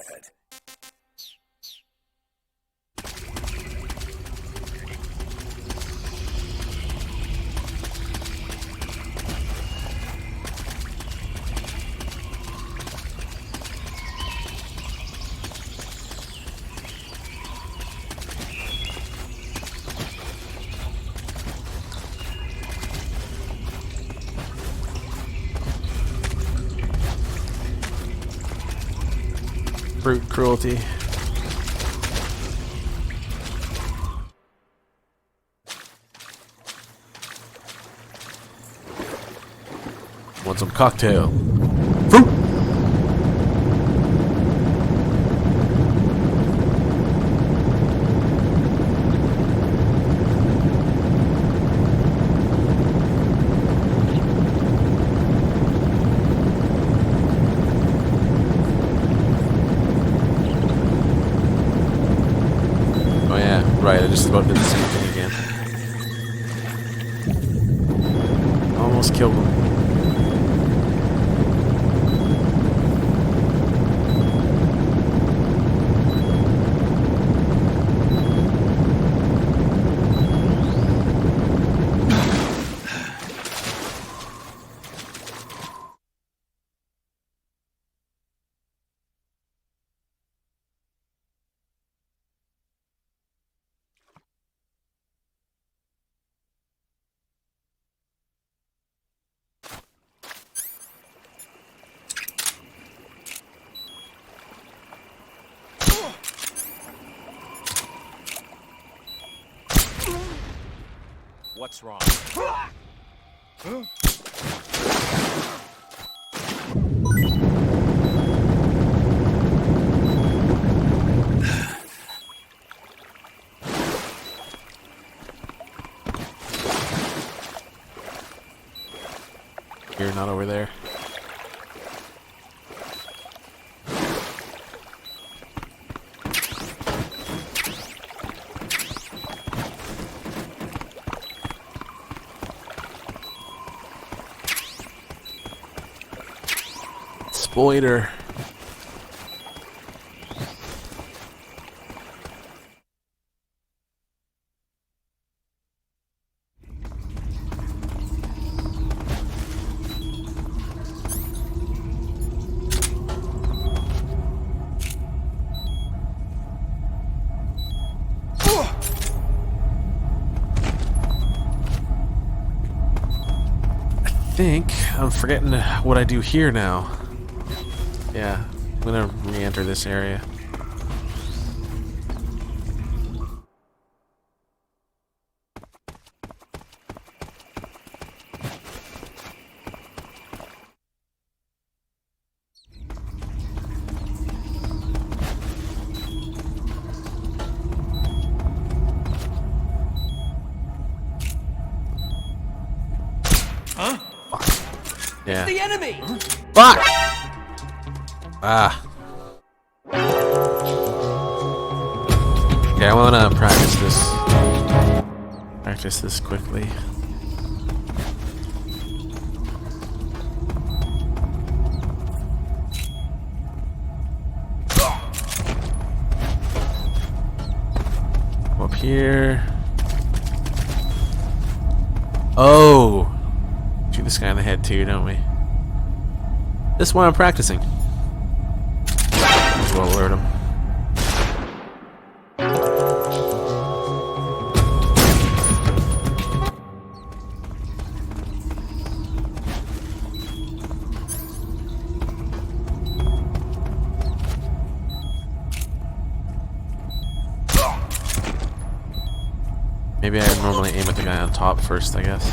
Brute cruelty. Want some cocktail? Right, I just about did the same thing again. Almost killed him. What's wrong? You're not over there. Spoiler. I think I'm forgetting what I do here now. Yeah, I'm gonna re-enter this area. Huh? Yeah. The enemy! Fuck! Ah. Okay, I wanna practice this. Practice this quickly. Up here. Oh! Shoot this guy in the head too, don't we? This is why I'm practicing. Might as well alert him. Maybe I normally aim at the guy on top first, I guess.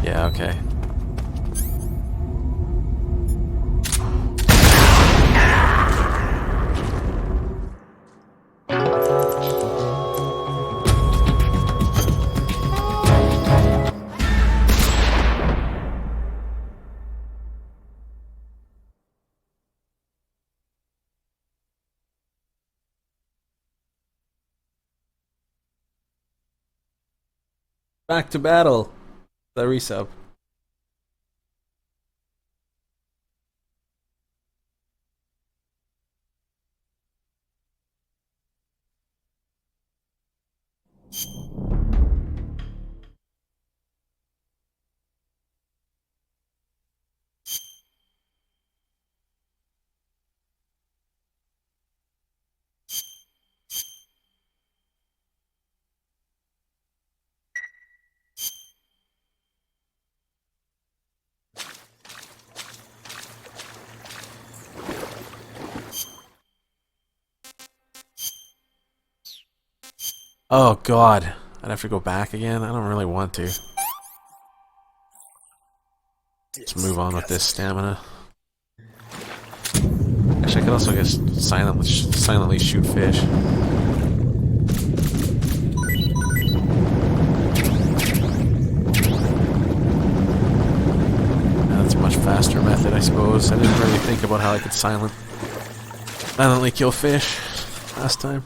Yeah, okay. Back to battle. The resub. Oh god, I'd have to go back again? I don't really want to. Let's move on with this stamina. Actually, I could also just silently shoot fish. Yeah, that's a much faster method, I suppose. I didn't really think about how I could silently kill fish last time.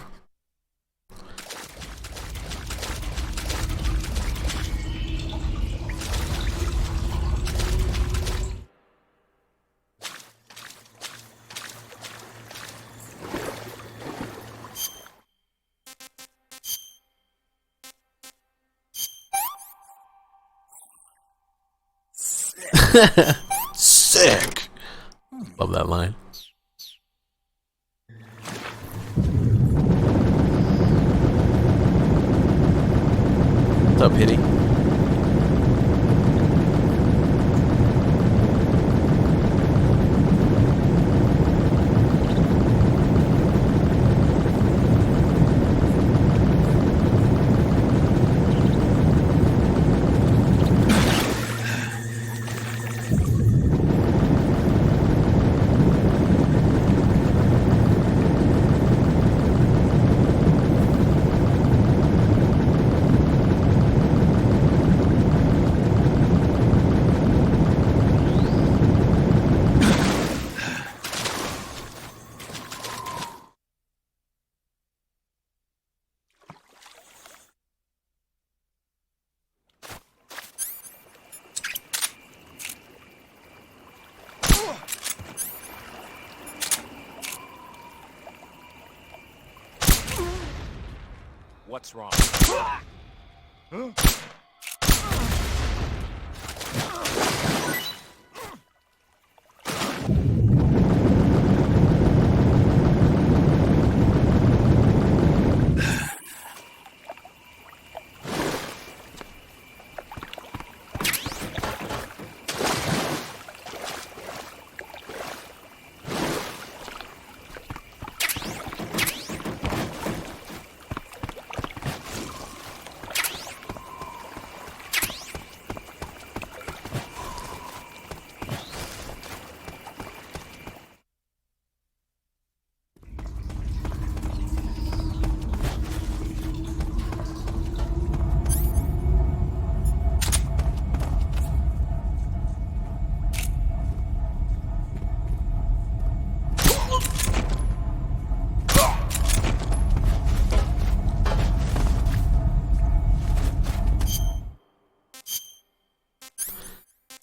Sick. Love that line. What's up, Hitty? What's wrong?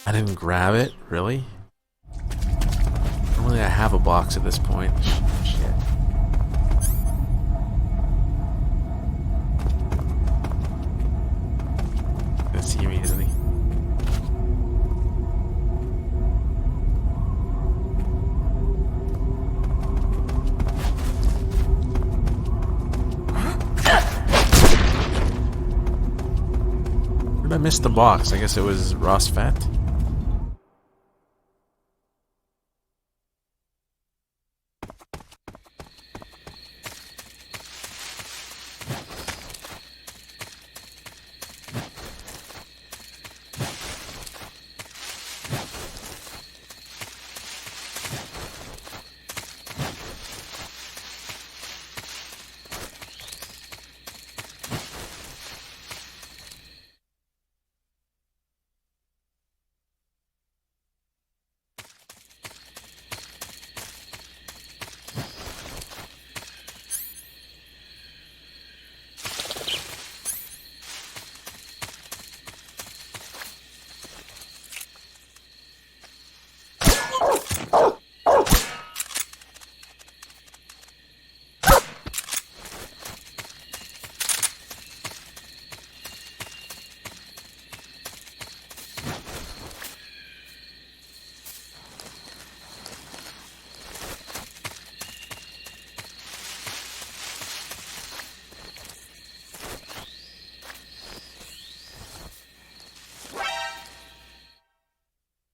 I didn't grab it? Really? Normally I have a box at this point. Shit. Gonna see me, isn't he? Where did I miss the box? I guess it was Ross Fett.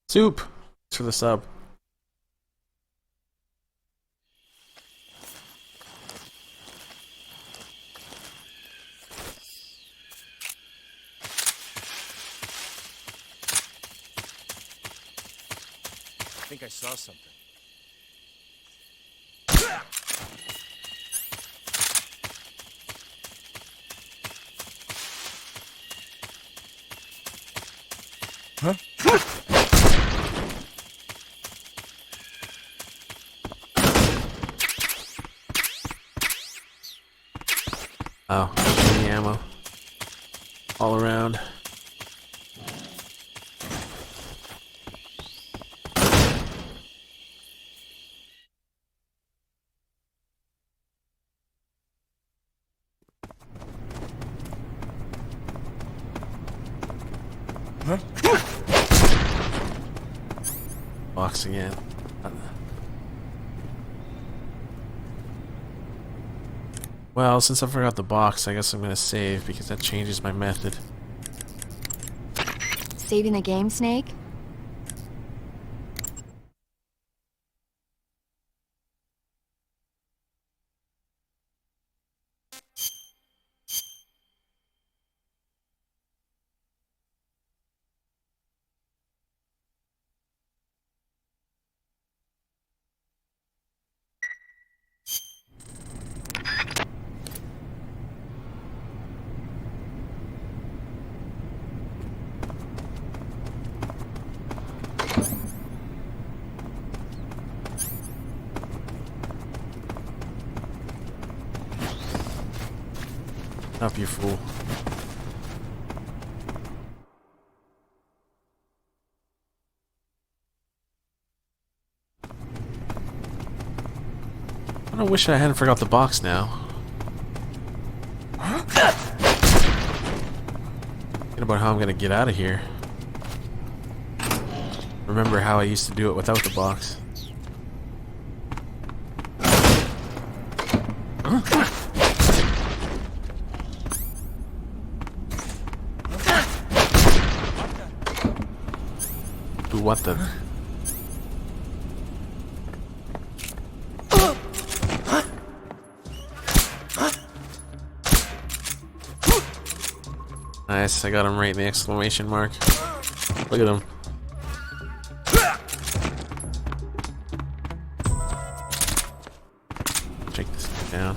Soup! Thanks for the sub. I think I saw something. Huh? Oh, shitty ammo. All around. Huh? Box again. Well, since I forgot the box, I guess I'm gonna save because that changes my method. Saving the game, Snake? Up, you fool. I don't wish I hadn't forgot the box now. Thinking about how I'm gonna get out of here. Remember how I used to do it without the box. Ooh, what the? Nice, I got him right in the exclamation mark. Look at him. Take this thing down.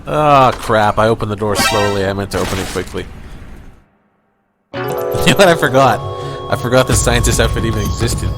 Oh, crap. I opened the door slowly. I meant to open it quickly. You know what I forgot? I forgot the scientist outfit even existed.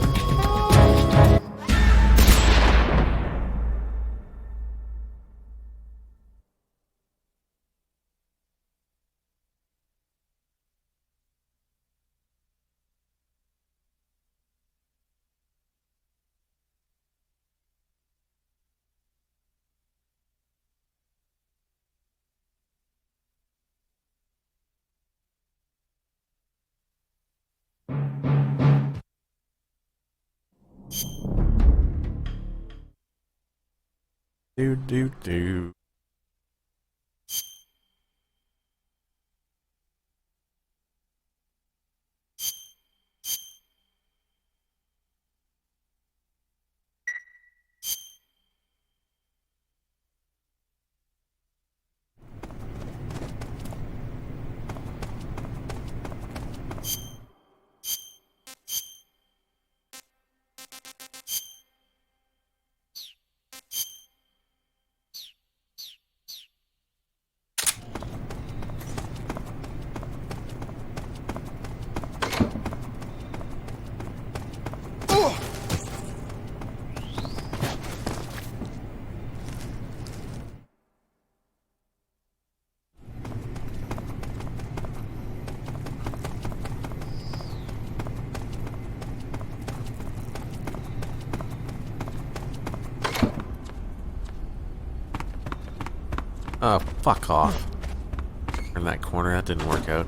Do. Oh, fuck off. In that corner, that didn't work out.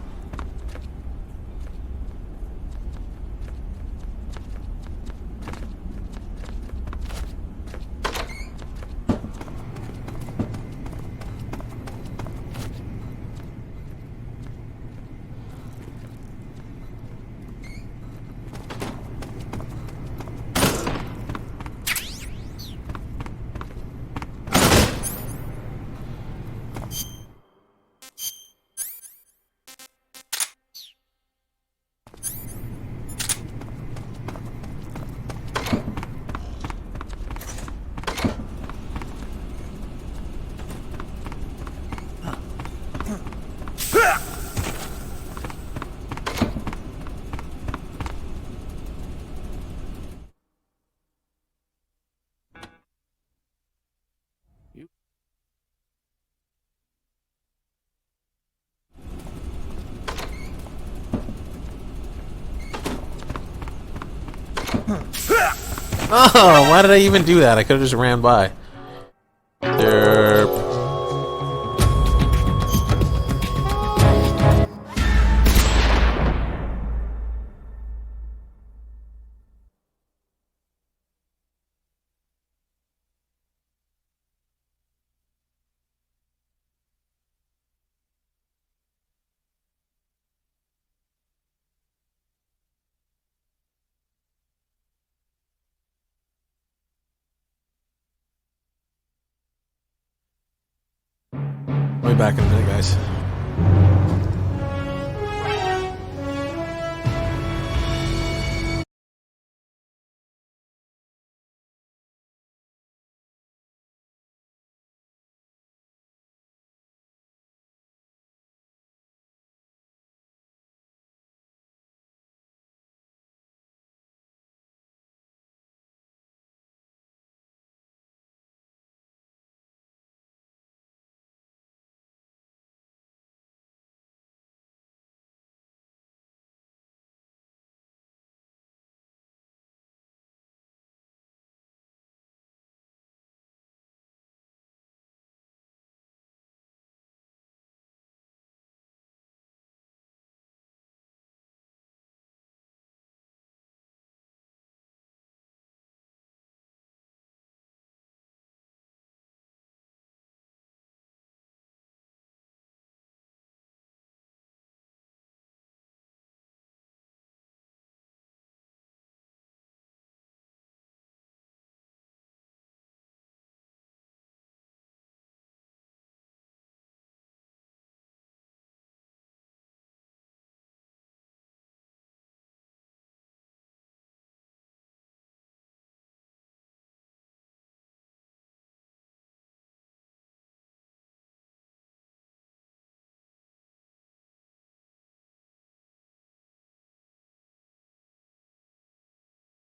Oh, why did I even do that? I could have just ran by. Derp. I'll be back in a minute, guys.